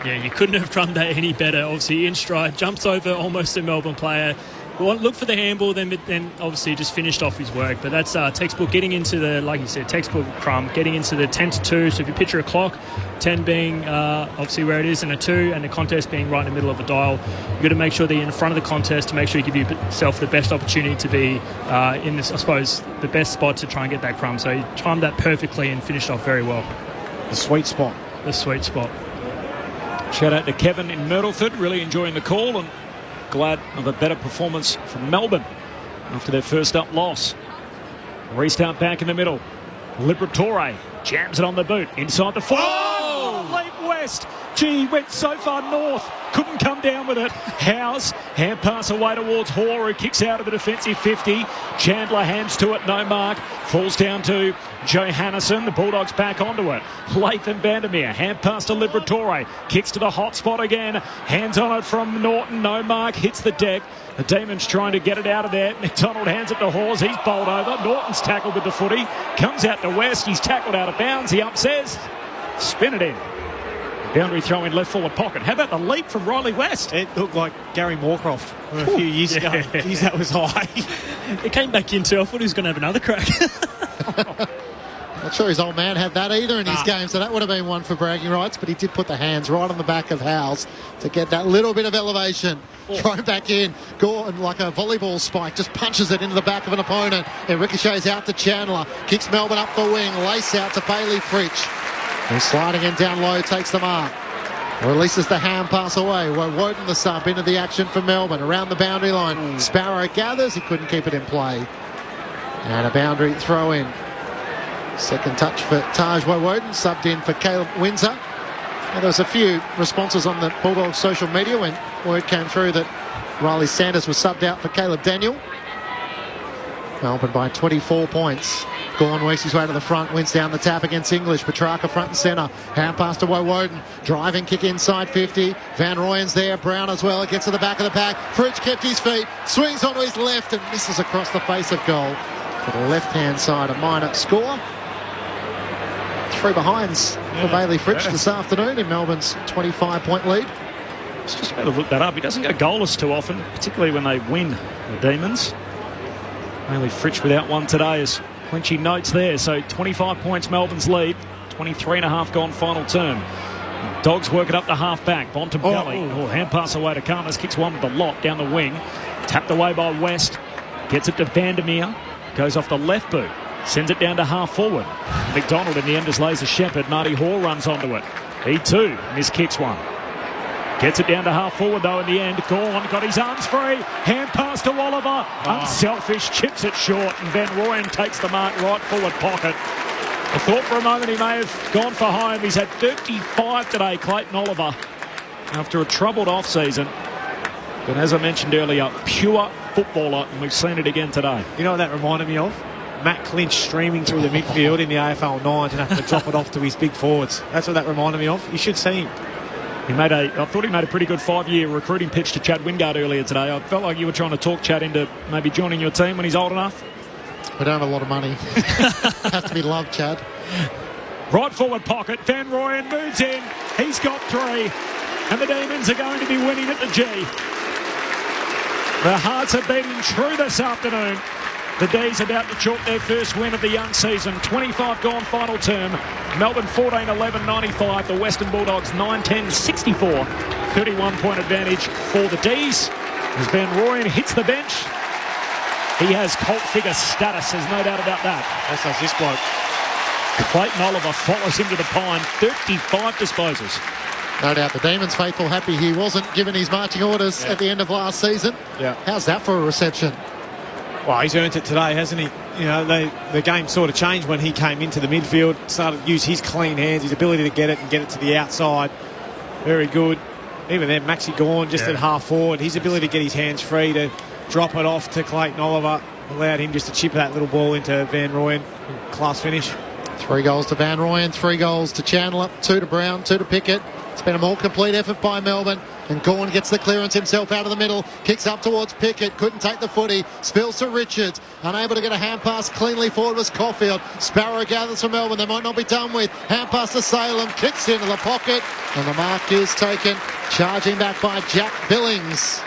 Yeah, you couldn't have drummed that any better. Obviously in stride, jumps over almost a Melbourne player. Look for the handball, then obviously just finished off his work. But that's textbook, getting into the, like you said, textbook crumb, getting into the 10-2. So if you picture a clock, 10 being obviously where it is, and a 2, and the contest being right in the middle of a dial, you've got to make sure that you're in front of the contest to make sure you give yourself the best opportunity to be in this, I suppose, the best spot to try and get that crumb. So he timed that perfectly and finished off very well.
The sweet spot.
The sweet spot.
Shout out to Kevin in Myrtleford, really enjoying the call and glad of a better performance from Melbourne after their first up loss. Restart back in the middle. Liberatore jams it on the boot inside the 4. Oh! Leap West Gee, went so far north. Couldn't come down with it. Howes, hand pass away towards Hoare, who kicks out of the defensive 50. Chandler hands to it, no mark. Falls down to Johannesen. The Bulldogs back onto it. Latham Vandermeer, hand pass to Liberatore. Kicks to the hot spot again. Hands on it from Norton, no mark. Hits the deck. The Demons trying to get it out of there. McDonald hands it to Hawes. He's bowled over. Norton's tackled with the footy. Comes out to West. He's tackled out of bounds. He upsays. Spin it in. Boundary throw in left forward pocket. How about the leap from Riley West?
It looked like Gary Moorcroft a few years ago. Jeez, that was high.
It came back in too. I thought he was going to have another crack.
Not sure his old man had that either in his game, so that would have been one for bragging rights, but he did put the hands right on the back of Howes to get that little bit of elevation. Thrown back in. Gordon, like a volleyball spike, just punches it into the back of an opponent. It ricochets out to Chandler. Kicks Melbourne up the wing. Lace out to Bailey Fritsch. He's sliding in down low, takes the mark. Releases the hand pass away. Woden the sub into the action for Melbourne. Around the boundary line. Sparrow gathers. He couldn't keep it in play. And a boundary throw in. Second touch for Taj Woden. Subbed in for Caleb Windsor. Now, there was a few responses on the Bulldogs social media when word came through that Riley Sanders was subbed out for Caleb Daniel. Melbourne by 24 points. Gawn works his way to the front, wins down the tap against English. Petrarca front and centre. Hand pass to Woden. Driving kick inside 50. Van Rooyen's there. Brown as well. It gets to the back of the pack. Fritsch kept his feet. Swings onto his left and misses across the face of goal. For the left-hand side, a minor score. 3 behinds for Bailey Fritsch this afternoon in Melbourne's 25-point lead.
Just got to look that up. He doesn't go goalless too often, particularly when they win the Demons. Bailey Fritsch without one today, as Clinchy notes there. So 25 points Melbourne's lead, 23.5 gone final term. Dogs work it up to half back. Bontempelli, hand pass away to Karmas, kicks one with the lot down the wing. Tapped away by West, gets it to Vandermeer, goes off the left boot, sends it down to half forward. McDonald in the end just lays a shepherd. Marty Hoare runs onto it. He too miskicks one. Gets it down to half forward though in the end. Gawn got his arms free. Hand pass to Oliver. Unselfish, chips it short. And Van Rooyen takes the mark right forward pocket. I thought for a moment he may have gone for home. He's had 35 today, Clayton Oliver, after a troubled off-season. But as I mentioned earlier, pure footballer, and we've seen it again today.
You know what that reminded me of? Matt Clinch streaming through the midfield in the AFL 9s and having to drop it off to his big forwards. That's what that reminded me of. You should see him.
I thought he made a pretty good 5-year recruiting pitch to Chad Wingard earlier today. I felt like you were trying to talk Chad into maybe joining your team when he's old enough.
We don't have a lot of money. Have to be loved, Chad.
Right forward pocket. Van Rooyen moves in. He's got 3. And the Demons are going to be winning at the G. The Hearts have beaten true this afternoon. The D's about to chalk their first win of the young season. 25 gone final term. Melbourne 14-11-95. The Western Bulldogs 9-10-64. 31-point advantage for the D's. As Van Rooyen hits the bench, he has cult figure status. There's no doubt about that.
That's us, this bloke.
Clayton Oliver follows him to the pine. 35 disposals.
No doubt the Demons faithful happy he wasn't given his marching orders at the end of last season.
Yeah.
How's that for a reception?
Well, he's earned it today, hasn't he? You know, the game sort of changed when he came into the midfield, started to use his clean hands, his ability to get it and get it to the outside. Very good. Even then, Maxi Gawn just at half forward. His ability to get his hands free to drop it off to Clayton Oliver allowed him just to chip that little ball into Van Rooyen. Class finish.
3 goals to Van Rooyen, 3 goals to Chandler, 2 to Brown, 2 to Pickett. It's been a more complete effort by Melbourne. And Gawn gets the clearance himself out of the middle. Kicks up towards Pickett. Couldn't take the footy. Spills to Richards. Unable to get a hand pass cleanly forward was Caulfield. Sparrow gathers from Melbourne. They might not be done with. Hand pass to Salem. Kicks into the pocket. And the mark is taken. Charging back by Jack Billings.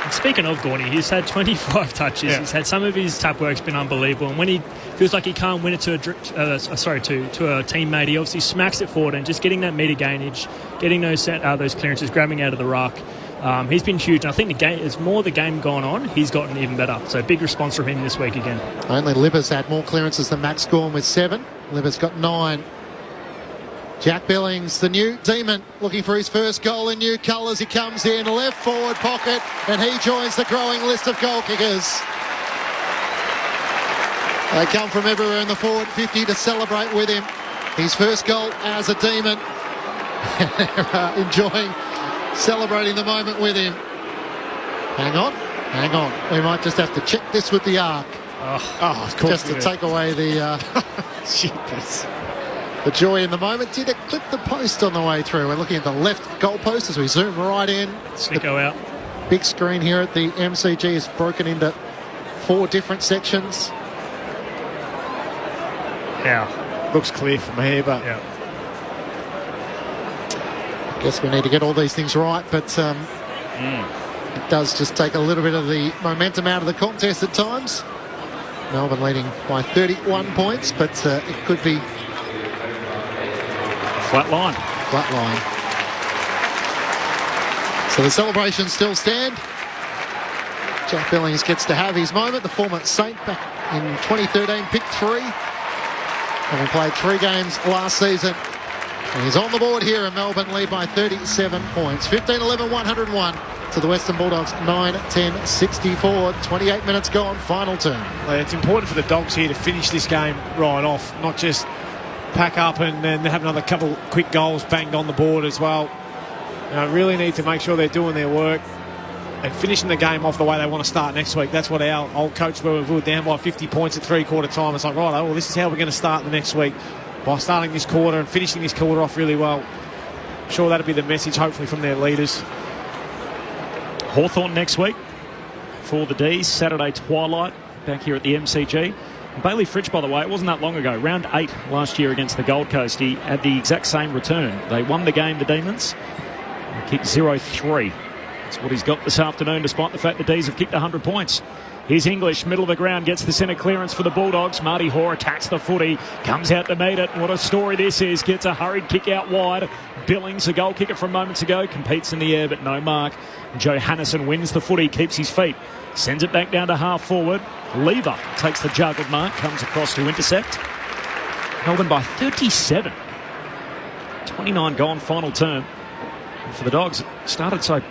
Speaking of Gordy, he's had 25 touches.
Yeah.
He's had some of his tap work's been unbelievable. And when he feels like he can't win it to a teammate, he obviously smacks it forward and just getting that metre gainage, getting those clearances, grabbing out of the ruck. He's been huge. And I think the game, as more the game gone on, he's gotten even better. So big response from him this week again.
Only Libbers had more clearances than Max Gawn with 7. Libbers got 9. Jack Billings, the new Demon, looking for his first goal in new colours. He comes in, left forward pocket, and he joins the growing list of goal kickers. They come from everywhere in the forward 50 to celebrate with him. His first goal as a Demon. enjoying, celebrating the moment with him. Hang on. We might just have to check this with the arc.
Of course.
Just to take away the the joy in the moment. Did it clip the post on the way through? We're looking at the left goal post as we zoom right in.
Snicko out.
Big screen here at the MCG is broken into 4 different sections.
Yeah, looks clear from here, but
yeah.
I guess we need to get all these things right, but it does just take a little bit of the momentum out of the contest at times. Melbourne leading by 31 points, but it could be
flat line.
So the celebrations still stand. Jack Billings gets to have his moment. The former Saint back in 2013 picked 3. Having played 3 games last season. And he's on the board here, and Melbourne lead by 37 points. 15-11, 101 to the Western Bulldogs, 9-10, 64. 28 minutes gone, final turn.
Well, it's important for the Dogs here to finish this game right off, not just pack up and then have another couple quick goals banged on the board as well. Really need to make sure they're doing their work and finishing the game off the way they want to start next week. That's what our old coach, where we were down by 50 points at 3-quarter time. It's like, right, well, this is how we're going to start the next week, by starting this quarter and finishing this quarter off really well. I'm sure that'll be the message, hopefully, from their leaders.
Hawthorn next week for the D's, Saturday twilight, back here at the MCG. Bailey Fritsch, by the way, it wasn't that long ago, round 8 last year against the Gold Coast. He had the exact same return. They won the game, the Demons. They kicked 0-3. That's what he's got this afternoon, despite the fact the D's have kicked 100 points. Here's English, middle of the ground, gets the centre clearance for the Bulldogs. Marty Hoare attacks the footy, comes out to meet it. What a story this is. Gets a hurried kick out wide. Billings, the goal kicker from moments ago, competes in the air, but no mark. Johannisen wins the footy, keeps his feet, sends it back down to half forward. Lever takes the juggled mark, comes across to intercept. Melbourne by 37. 29 gone, final term. And for the Dogs, it started so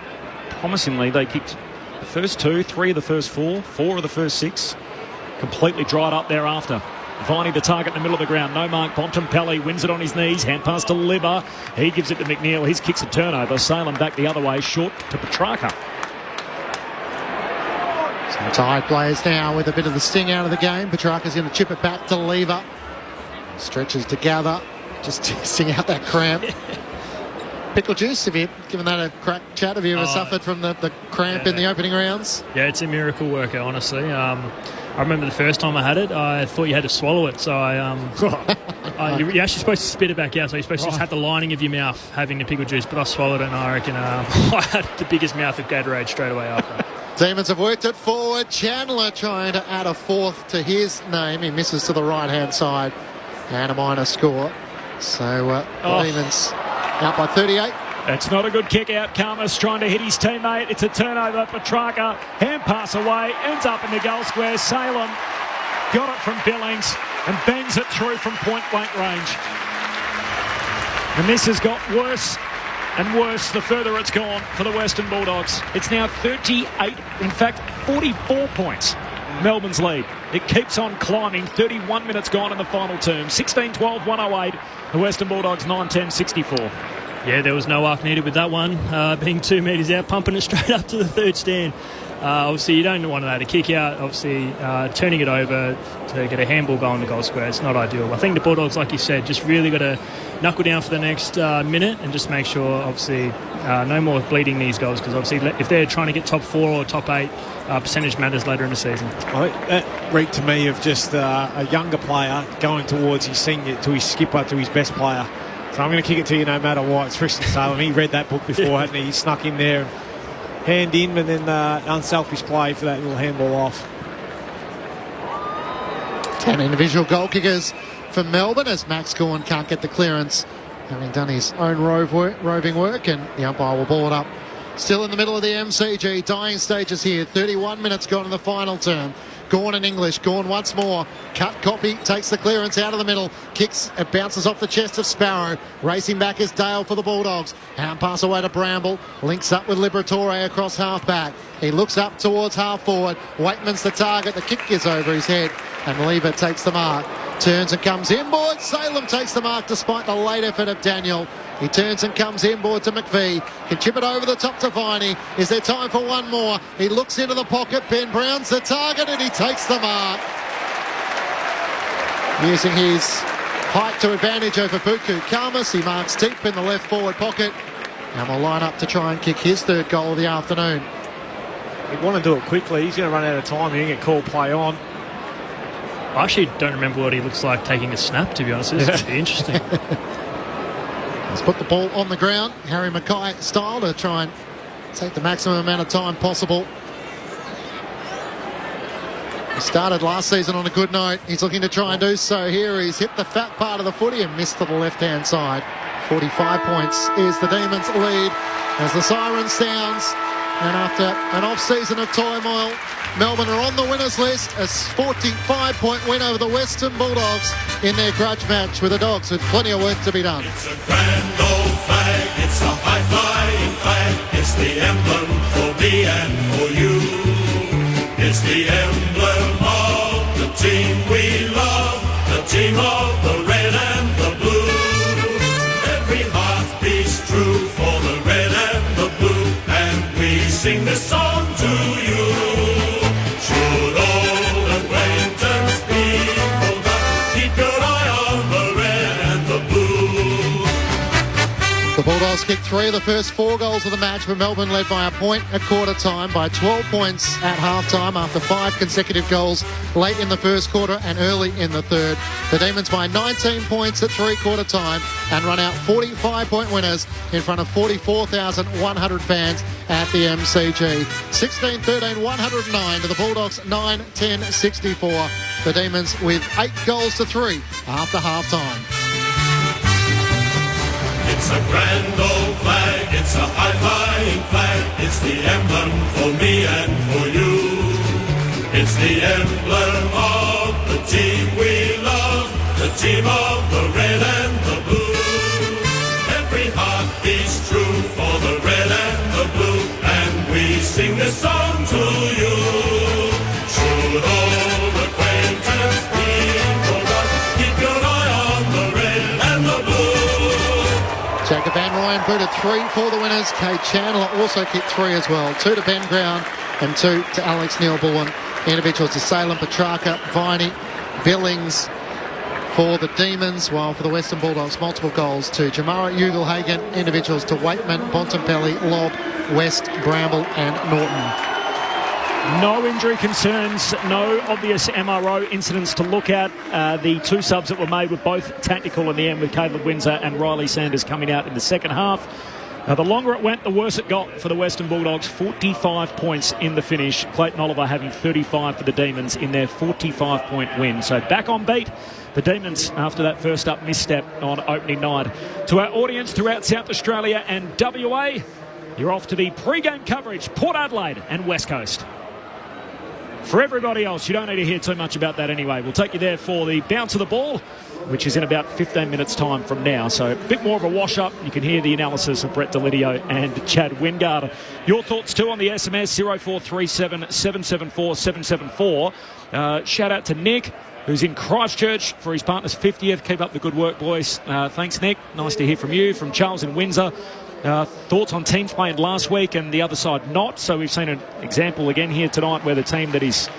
promisingly. They kicked the first 2, 3 of the first 4, 4 of the first 6. Completely dried up thereafter. Viney the target in the middle of the ground. No mark. Bontempelli wins it on his knees. Hand pass to Libba. He gives it to McNeil. His kick's a turnover. Salem back the other way. Short to Petrarca.
Some tired players now with a bit of the sting out of the game. Petrarca's going to chip it back to Lever. Stretches to Gather. Just testing out that cramp. Pickle juice, have you given that a crack chat? Have you ever suffered from the cramp in the opening rounds?
Yeah, it's a miracle worker, honestly. I remember the first time I had it, I thought you had to swallow it. So you're actually supposed to spit it back out. So you're supposed to just have the lining of your mouth having the pickle juice. But I swallowed it, and I reckon I had the biggest mouth of Gatorade straight away after.
Demons have worked it forward. Chandler trying to add a 4th to his name. He misses to the right-hand side. And a minor score. So Demons out by 38.
It's not a good kick out. Karmas trying to hit his teammate. It's a turnover. Petrarca, hand pass away, ends up in the goal square. Salem got it from Billings and bangs it through from point-blank range. And this has got worse and worse the further it's gone for the Western Bulldogs. It's now 38, in fact 44 points. Melbourne's lead. It keeps on climbing. 31 minutes gone in the final term. 16-12, 108. The Western Bulldogs 9-10, 64.
Yeah, there was no arc needed with that one. Being 2 metres out, pumping it straight up to the third stand. Obviously, you don't want that. A kick out, obviously, turning it over to get a handball goal in the goal square. It's not ideal. I think the Bulldogs, like you said, just really got to knuckle down for the next minute and just make sure, obviously, no more bleeding these goals, because obviously if they're trying to get top 4 or top 8, percentage matters later in the season.
That reeked to me of just a younger player going towards his senior, to his skipper, to his best player. So I'm going to kick it to you no matter what. It's Tristan Salem. He read that book before, hadn't he? He snuck in there, hand in, and then unselfish play for that little handball off.
10 individual goal kickers for Melbourne as Max Gorn can't get the clearance, having done his own roving work, and the umpire will ball it up. Still in the middle of the MCG, dying stages here. 31 minutes gone in the final term. Gorn and English. Gorn once more. Cut copy. Takes the clearance out of the middle. Kicks. It bounces off the chest of Sparrow. Racing back is Dale for the Bulldogs. Hand pass away to Bramble. Links up with Liberatore across half back. He looks up towards half forward. Waitman's the target. The kick is over his head. And Lever takes the mark. Turns and comes inboard. Salem takes the mark despite the late effort of Daniel. He turns and comes inboard to McVie. Can chip it over the top to Viney. Is there time for one more? He looks into the pocket. Ben Brown's the target and he takes the mark. Using his height to advantage over Buku Kamas. He marks deep in the left forward pocket and will line up to try and kick his third goal of the afternoon.
He'd want to do it quickly. He's going to run out of time. He'll get called play on.
I actually don't remember what he looks like taking a snap, to be honest. This is interesting.
Let's put the ball on the ground. Harry Mackay style to try and take the maximum amount of time possible. He started last season on a good note. He's looking to try and do so here. He's hit the fat part of the footy and missed to the left-hand side. 45 points is the Demons' lead as the siren sounds. And after an off-season of turmoil, Melbourne are on the winners list. A 45-point win over the Western Bulldogs in their grudge match with the Dogs, with plenty of work to be done.
It's a grand old flag, it's a high-flying flag. It's the emblem for me and for you. It's the emblem of the team we love, the team of the red and the blue. Every heart beats true for the red and the blue, and we sing this song to you. Should old acquaintance be forgot, keep your eye on the red and the blue.
The Bulldogs kicked 3 of the first 4 goals of the match, with Melbourne led by a point at quarter time, by 12 points at half time after 5 consecutive goals late in the first quarter and early in the third. The Demons by 19 points at 3-quarter time and run out 45-point winners in front of 44,100 fans at the MCG. 16-13, 109 to the Bulldogs 9-10-64. The Demons with 8 goals to 3 after half time.
It's a grand old flag, it's a high-flying flag. It's the emblem for me and for you. It's the emblem of the team we love, the team of the red and the blue. Every heart beats true for the red and the blue, and we sing this song to you. Should old acquaintance be forgot, keep your eye on the red and the blue.
Jacob Van Ryan booted 3 for the winners. Kate Chandler also kicked 3 as well. 2 to Ben Brown and 2 to Alex Neil-Bullen. Individuals to Salem, Petrarca, Viney, Billings for the Demons, while for the Western Bulldogs, multiple goals to Jamara Ugle-Hagan. Individuals to Waitman, Bontempelli, Lobb, West, Bramble and Norton.
No injury concerns, no obvious MRO incidents to look at. The 2 subs that were made were both tactical in the end, with Caleb Windsor and Riley Sanders coming out in the second half. The longer it went, the worse it got for the Western Bulldogs. 45 points in the finish. Clayton Oliver having 35 for the Demons in their 45-point win. So back on beat, the Demons, after that first up misstep on opening night. To our audience throughout South Australia and WA, you're off to the pre-game coverage, Port Adelaide and West Coast. For everybody else, you don't need to hear too much about that anyway. We'll take you there for the bounce of the ball, which is in about 15 minutes' time from now. So a bit more of a wash-up. You can hear the analysis of Brett Delidio and Chad Wingard. Your thoughts too on the SMS, 0437 774 774. Shout out to Nick, who's in Christchurch for his partner's 50th. Keep up the good work, boys. Thanks, Nick. Nice to hear from you. From Charles in Windsor. Thoughts on teams playing last week and the other side not. So we've seen an example again here tonight where the team that is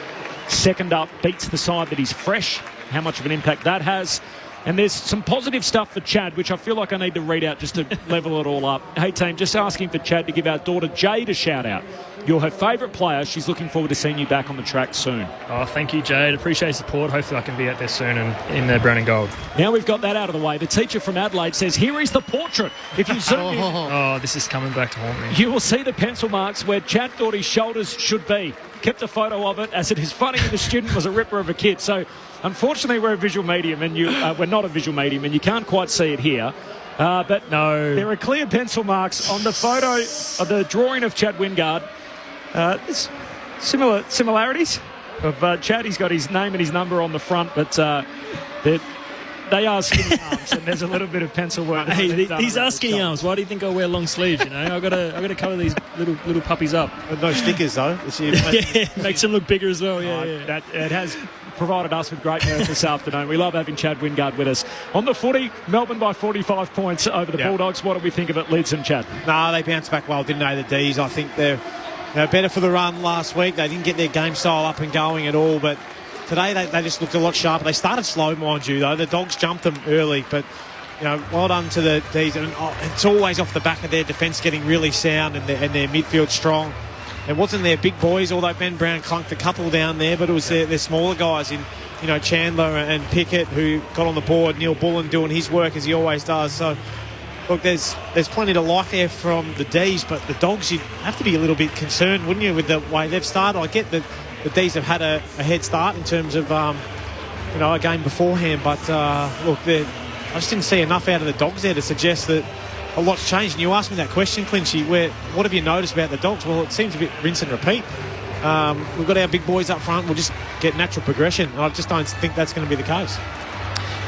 second up beats the side that is fresh. How much of an impact that has. And there's some positive stuff for Chad, which I feel like I need to read out just to level it all up. Hey, team, just asking for Chad to give our daughter Jade a shout-out. You're her favourite player. She's looking forward to seeing you back on the track soon.
Oh, thank you, Jade. Appreciate your support. Hopefully I can be out there soon and in the brown and gold.
Now we've got that out of the way. The teacher from Adelaide says, here is the portrait. If you zoom in...
Oh, this is coming back to haunt me.
You will see the pencil marks where Chad thought his shoulders should be. Kept a photo of it, as it is funny the student was a ripper of a kid. So, unfortunately, we're a visual medium, and we're not a visual medium, and you can't quite see it here. But no, there are clear pencil marks on the photo of the drawing of Chad Wingard. There's similarities of Chad. He's got his name and his number on the front, but they are skinny arms, and there's a little bit of pencil work.
Hey, these are skinny arms. Why do you think I wear long sleeves? You know, I've got to cover these little puppies up.
No stickers though.
Yeah, makes them look bigger as well. Yeah.
That it has provided us with great mirth this afternoon. We love having Chad Wingard with us. On the footy, Melbourne by 45 points over the Bulldogs. What do we think of it, Lids and Chad?
No, they bounced back well, didn't they, the D's? I think they're better for the run last week. They didn't get their game style up and going at all, but today they just looked a lot sharper. They started slow, mind you, though. The Dogs jumped them early, but well done to the D's. And it's always off the back of their defence getting really sound and their midfield strong. It wasn't their big boys, although Ben Brown clunked a couple down there, but it was their smaller guys in Chandler and Pickett who got on the board. Neil Bullen doing his work as he always does. So, look, there's plenty to like there from the D's, but the Dogs, you'd have to be a little bit concerned, wouldn't you, with the way they've started? I get that the D's have had a head start in terms of a game beforehand, but look, I just didn't see enough out of the Dogs there to suggest that a lot's changed. And you asked me that question, Clinchy, what have you noticed about the Dogs? Well, it seems a bit rinse and repeat. We've got our big boys up front. We'll just get natural progression. I just don't think that's going to be the case.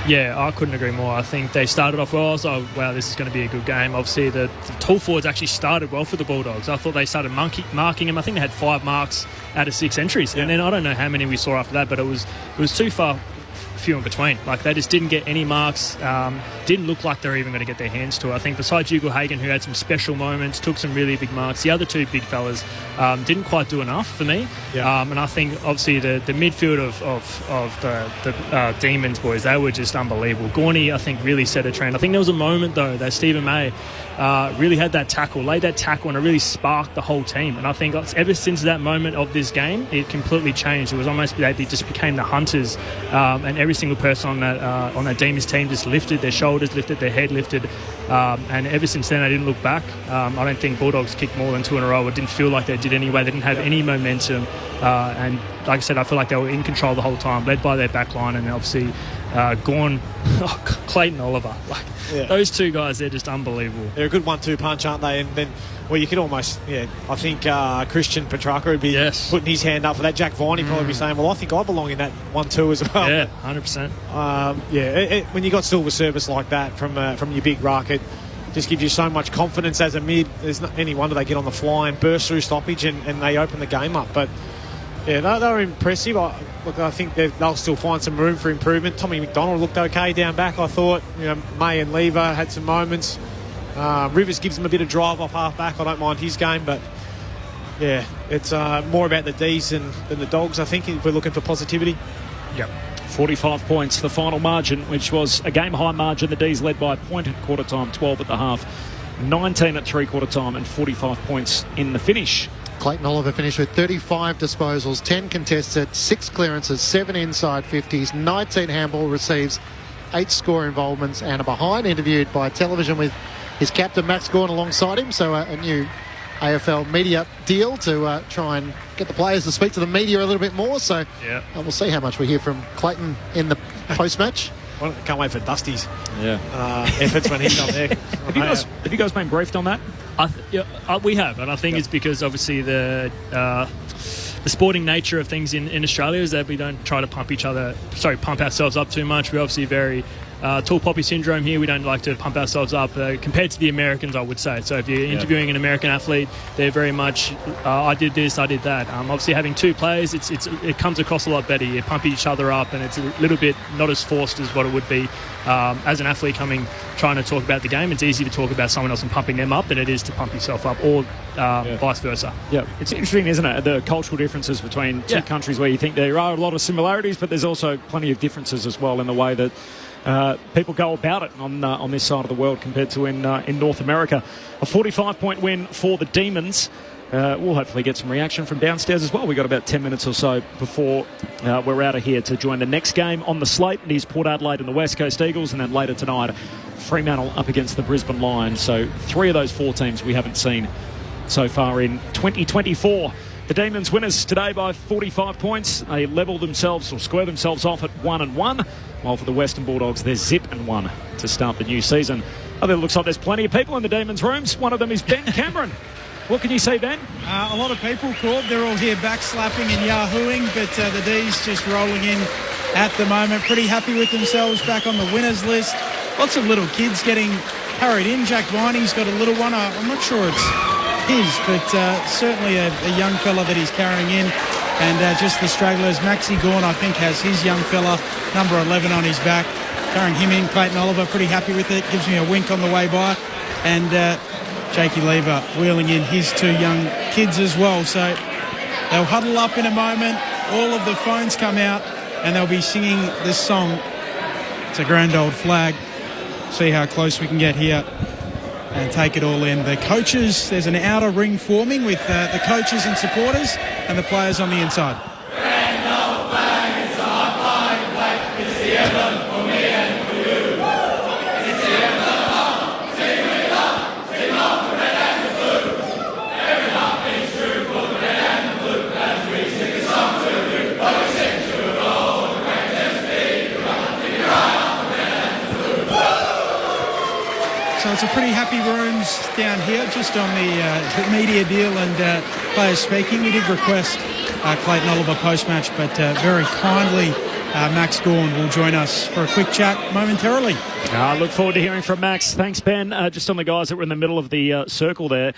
Yeah, I couldn't agree more. I think they started off well. I was like, wow, this is going to be a good game. Obviously, the tall forwards actually started well for the Bulldogs. I thought they started marking them. I think they had 5 marks out of 6 entries. And then I don't know how many we saw after that, but it was too few in between. Like, they just didn't get any marks. Didn't look like they were even going to get their hands to it. I think besides Hugo Hagen, who had some special moments, took some really big marks, the other 2 big fellas didn't quite do enough for me. And I think obviously the midfield of the Demons boys, they were just unbelievable. Gorney, I think, really set a trend. I think there was a moment though that Stephen May really had that tackle, laid that tackle, and it really sparked the whole team. And I think ever since that moment of this game, it completely changed. It was almost they just became the hunters, and every single person on that Demons team just lifted their shoulders, lifted their head, lifted, and ever since then they didn't look back. I don't think Bulldogs kicked more than 2 in a row. It didn't feel like they did anyway. They didn't have any momentum, and like I said, I feel like they were in control the whole time, led by their back line, and obviously Clayton Oliver. Those 2 guys, they're just unbelievable.
They're a good 1-2 punch, aren't they? And then, you could almost, I think Christian Petrarca would be putting his hand up for that. Jack Viney probably be saying, well, I think I belong in that 1-2 as well.
Yeah, 100%.
When you got silver service like that from your big ruck, it just gives you so much confidence as a mid. There's not any wonder they get on the fly and burst through stoppage and they open the game up. But yeah, they were impressive. I think they'll still find some room for improvement. Tommy McDonald looked okay down back, I thought. May and Lever had some moments. Rivers gives them a bit of drive off half back. I don't mind his game, but yeah, it's more about the D's than the Dogs, I think, if we're looking for positivity.
Yep. 45 points, the final margin, which was a game-high margin. The D's led by a point at quarter time, 12 at the half, 19 at three-quarter time, and 45 points in the finish.
Clayton Oliver finished with 35 disposals, 10 contested, 6 clearances, 7 inside 50s, 19 handball receives, 8 score involvements, and a behind. Interviewed by television with his captain Max Gawn alongside him, so a new AFL media deal to try and get the players to speak to the media a little bit more. So we'll see how much we hear from Clayton in the post-match.
Well, can't wait for Dusty's
efforts
when he's not there.
Have you guys been briefed on that?
We have, and I think it's because obviously the sporting nature of things in Australia is that we don't try to pump ourselves up too much. We're obviously very tall poppy syndrome here. We don't like to pump ourselves up compared to the Americans, I would say. So if you're interviewing an American athlete, they're very much I did this, I did that. Obviously having 2 players, it comes across a lot better. You pump each other up, and it's a little bit not as forced as what it would be as an athlete trying to talk about the game. It's easy to talk about someone else and pumping them up than it is to pump yourself up, or vice versa.
Yeah, it's interesting, isn't it, the cultural differences between 2 countries where you think there are a lot of similarities, but there's also plenty of differences as well in the way that people go about it on this side of the world compared to in North America. A 45-point win for the Demons. We'll hopefully get some reaction from downstairs as well. We've got about 10 minutes or so before we're out of here to join the next game on the slate. It is Port Adelaide and the West Coast Eagles, and then later tonight, Fremantle up against the Brisbane Lions. So 3 of those 4 teams we haven't seen so far in 2024. The Demons winners today by 45 points. They level themselves or square themselves off at 1-1, while for the Western Bulldogs, they're 0-1 to start the new season. It looks like there's plenty of people in the Demons' rooms. One of them is Ben Cameron. What can you say, Ben?
A lot of people, Corb. They're all here backslapping and yahooing, but the D's just rolling in at the moment. Pretty happy with themselves, back on the winners list. Lots of little kids getting carried in. Jack Viney's got a little one. I'm not sure it's his, but certainly a young fella that he's carrying in. And just the stragglers, Maxi Gawn, I think, has his young fella, number 11, on his back. Carrying him in, Clayton Oliver, pretty happy with it. Gives me a wink on the way by. And Jakey Lever wheeling in his 2 young kids as well. So they'll huddle up in a moment. All of the phones come out and they'll be singing this song. It's a grand old flag. See how close we can get here and take it all in. The coaches, there's an outer ring forming with the coaches and supporters and the players on the inside. So it's a pretty happy rooms down here, just on the media deal and players speaking. We did request Clayton Oliver post-match, but very kindly Max Gawn will join us for a quick chat momentarily.
I look forward to hearing from Max. Thanks, Ben. Just on the guys that were in the middle of the circle there.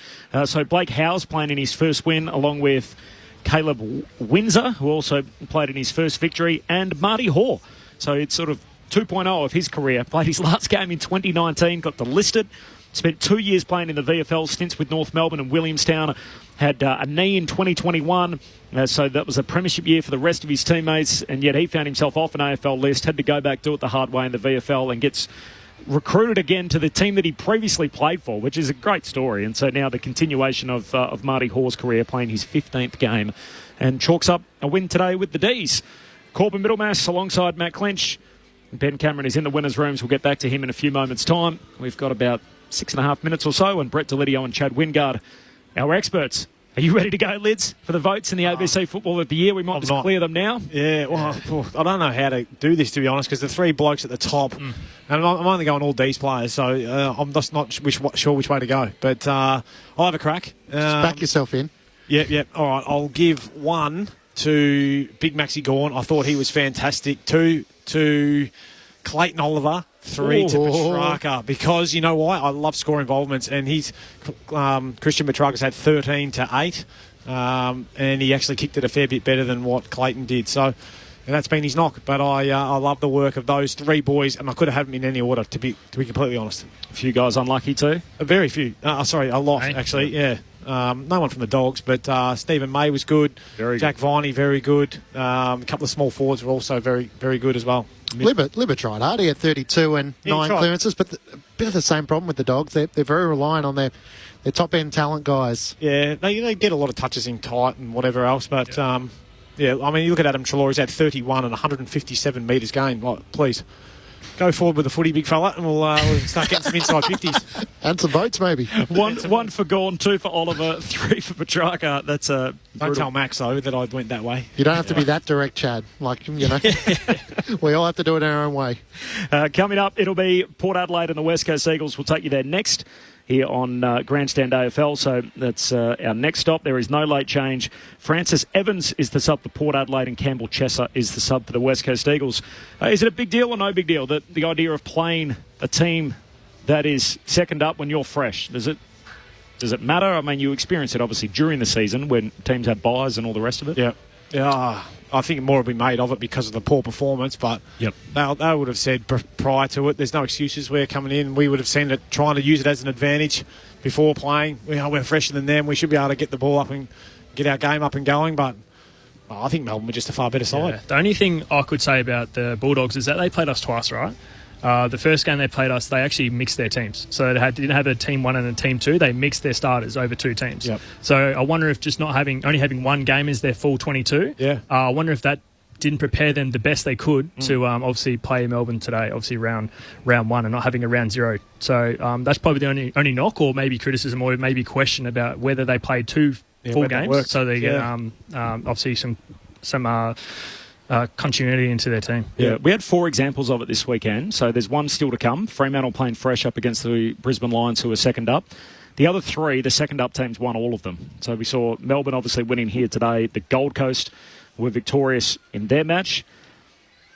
So Blake Howe's playing in his first win, along with Caleb Windsor, who also played in his first victory, and Marty Hoare. So it's sort of 2.0 of his career. Played his last game in 2019, got delisted, spent 2 years playing in the VFL, stints with North Melbourne and Williamstown, had a knee in 2021, so that was a premiership year for the rest of his teammates, and yet he found himself off an AFL list, had to go back, do it the hard way in the VFL, and gets recruited again to the team that he previously played for, which is a great story. And so now the continuation of Marty Hoare's career, playing his 15th game, and chalks up a win today with the D's. Corbin Middlemass alongside Matt Clinch. Ben Cameron is in the winners' rooms. We'll get back to him in a few moments' time. We've got about 6.5 minutes or so, and Brett Delidio and Chad Wingard, our experts. Are you ready to go, Lids, for the votes in the ABC Football of the Year? We might just clear them now.
Yeah, well, I don't know how to do this, to be honest, because the 3 blokes at the top, and I'm only going all D's players, so I'm just not sure which way to go. But I'll have a crack.
Just back yourself in.
Yep. All right, I'll give 1 to Big Maxi Gawn. I thought he was fantastic. 2 to Clayton Oliver. 3 to Petrarca, because you know why? I love score involvements, and he's Christian Petrarca's had 13 to 8, and he actually kicked it a fair bit better than what Clayton did. So, and that's been his knock. But I love the work of those 3 boys, and I could have had them in any order, to be completely honest.
A few guys unlucky too.
Very few. Sorry, a lot actually. Yeah. No one from the Dogs, but Stephen May was good. Jack Viney, very good. A couple of small forwards were also very, very good as well.
Libba tried hard. He had 32 and 9 clearances, but a bit of the same problem with the Dogs. They're very reliant on their top-end talent guys.
Yeah, they get a lot of touches in tight and whatever else, but, I mean, you look at Adam Treloar, he's had 31 and 157 metres gained. Like, please, go forward with the footy, big fella, and we'll start getting some inside 50s.
And some votes, maybe.
One for Gawn, 2 for Oliver, 3 for Petrarca. That's
Don't tell Max, though, that I went that way.
You don't have to be that direct, Chad. Like, you know, we all have to do it our own way.
Coming up, it'll be Port Adelaide and the West Coast Eagles. We'll take you there next here on Grandstand AFL. So that's our next stop. There is no late change. Francis Evans is the sub for Port Adelaide, and Campbell Chesser is the sub for the West Coast Eagles. Is it a big deal or no big deal, that the idea of playing a team that is second up when you're fresh? Does it matter? I mean, you experience it obviously during the season when teams have buys and all the rest of it.
Yeah. I think more will be made of it because of the poor performance, but they would have said prior to it, there's no excuses. We're coming in. We would have seen it, trying to use it as an advantage before playing. We're fresher than them. We should be able to get the ball up and get our game up and going, but I think Melbourne were just a far better side.
Yeah. The only thing I could say about the Bulldogs is that they played us twice, right? The first game they played us, they actually mixed their teams. So they didn't have a team 1 and a team 2. They mixed their starters over 2 teams.
Yep.
So I wonder if just only having 1 game as their full 22.
Yeah.
I wonder if that didn't prepare them the best they could to obviously play Melbourne today, obviously round 1, and not having a round 0. So that's probably the only knock, or maybe criticism, or maybe question about whether they played 2 full games, so they get obviously some continuity into their team.
Yeah, we had 4 examples of it this weekend, so there's 1 still to come. Fremantle playing fresh up against the Brisbane Lions, who are second up. The other 3, the second up teams won all of them. So we saw Melbourne obviously winning here today. The Gold Coast were victorious in their match.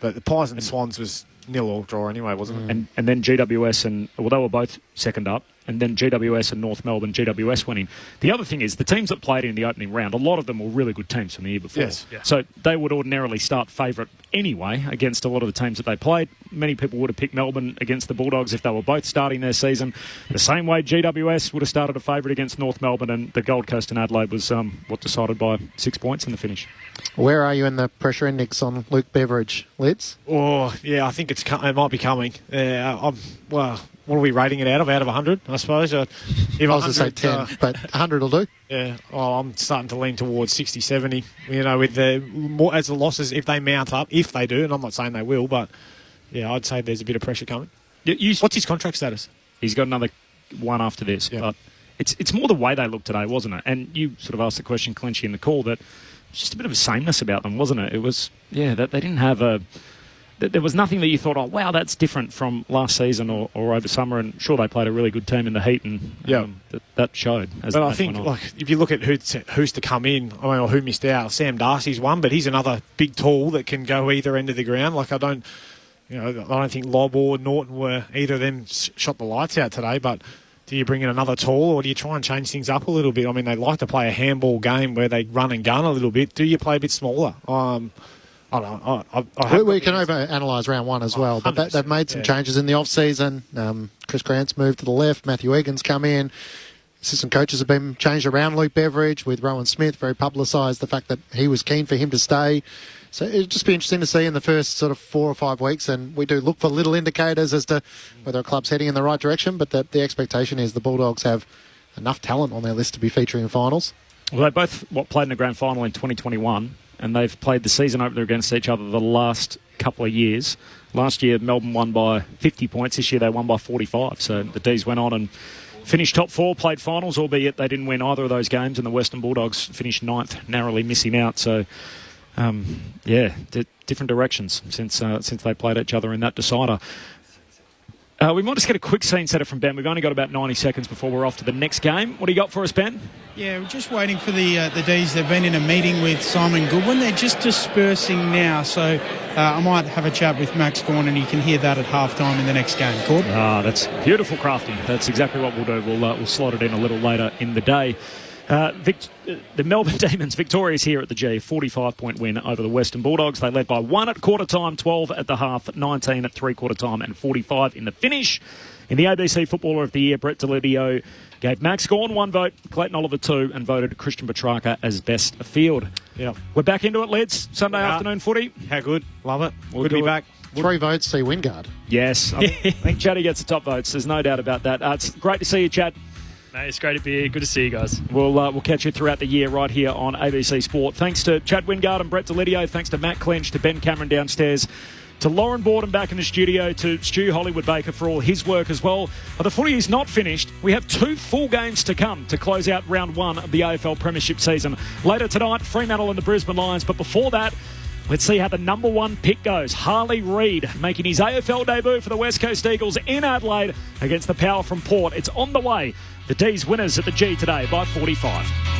But the Pies and the Swans was 0-0 draw anyway, wasn't it?
And then GWS, they were both second up. and then GWS and North Melbourne, GWS winning. The other thing is, the teams that played in the opening round, a lot of them were really good teams from the year before.
Yes. Yeah.
So they would ordinarily start favourite anyway against a lot of the teams that they played. Many people would have picked Melbourne against the Bulldogs if they were both starting their season. The same way GWS would have started a favourite against North Melbourne, and the Gold Coast and Adelaide was decided by 6 points in the finish.
Where are you in the pressure index on Luke Beveridge, Lids?
Oh, yeah, I think it might be coming. What are we rating it out of? Out of 100, I suppose.
I was going to say 10, but 100 will do.
Yeah, I'm starting to lean towards 60, 70. With as the losses, if they mount up, if they do, and I'm not saying they will, but yeah, I'd say there's a bit of pressure coming. What's his contract status?
He's got another one after this, but it's more the way they looked today, wasn't it? And you sort of asked the question, Clinchy, in the call, that it's just a bit of a sameness about them, wasn't it? It was, that they didn't have there was nothing that you thought, oh, wow, that's different from last season or over summer. And sure, they played a really good team in the heat, and that showed. But
I think, if you look at who's to come in, or who missed out, Sam Darcy's one, but he's another big tool that can go either end of the ground. I don't think Lobb or Norton were either of them shot the lights out today, but do you bring in another tall, or do you try and change things up a little bit? I mean, they like to play a handball game where they run and gun a little bit. Do you play a bit smaller? I don't know.
We can over-analyse round one as well, but they've made some changes in the off-season. Chris Grant's moved to the left. Matthew Egan's come in. Assistant coaches have been changed around Luke Beveridge with Rowan Smith, very publicised the fact that he was keen for him to stay. So it'd just be interesting to see in the first sort of 4 or 5 weeks, and we do look for little indicators as to whether a club's heading in the right direction, but the expectation is the Bulldogs have enough talent on their list to be featuring in finals.
Well, they both played in the grand final in 2021, and they've played the season opener against each other the last couple of years. Last year, Melbourne won by 50 points. This year, they won by 45. So the D's went on and finished top 4, played finals, albeit they didn't win either of those games, and the Western Bulldogs finished 9th, narrowly missing out. So, different directions since they played each other in that decider. We might just get a quick scene setter from Ben. We've only got about 90 seconds before we're off to the next game. What do you got for us, Ben?
Yeah, we're just waiting for the D's. They've been in a meeting with Simon Goodwin. They're just dispersing now, so I might have a chat with Max Gawn, and you can hear that at halftime in the next game. Cool?
That's beautiful crafting. That's exactly what we'll do. We'll slot it in a little later in the day. The Melbourne Demons victorious here at the G, 45-point win over the Western Bulldogs. They led by 1 at quarter time, 12 at the half, 19 at three-quarter time, and 45 in the finish. In the ABC Footballer of the Year, Brett Delidio gave Max Gawn 1 vote, Clayton Oliver 2, and voted Christian Petrarca as best afield.
Yeah,
we're back into it, Lids. Sunday afternoon footy.
How good. Love it.
Good
to be back.
3 votes, see Wingard.
Yes. I think Chaddy gets the top votes. There's no doubt about that. It's great to see you, Chad.
Mate, it's great to be here. Good to see you guys.
We'll catch you throughout the year right here on ABC Sport. Thanks to Chad Wingard and Brett Delidio. Thanks to Matt Clench, to Ben Cameron downstairs, to Lauren Borden back in the studio, to Stu Hollywood Baker for all his work as well. But the footy is not finished. We have 2 full games to come to close out round 1 of the AFL Premiership season. Later tonight, Fremantle and the Brisbane Lions. But before that, let's see how the number 1 pick goes. Harley Reid making his AFL debut for the West Coast Eagles in Adelaide against the Power from Port. It's on the way. The D's winners at the G today by 45.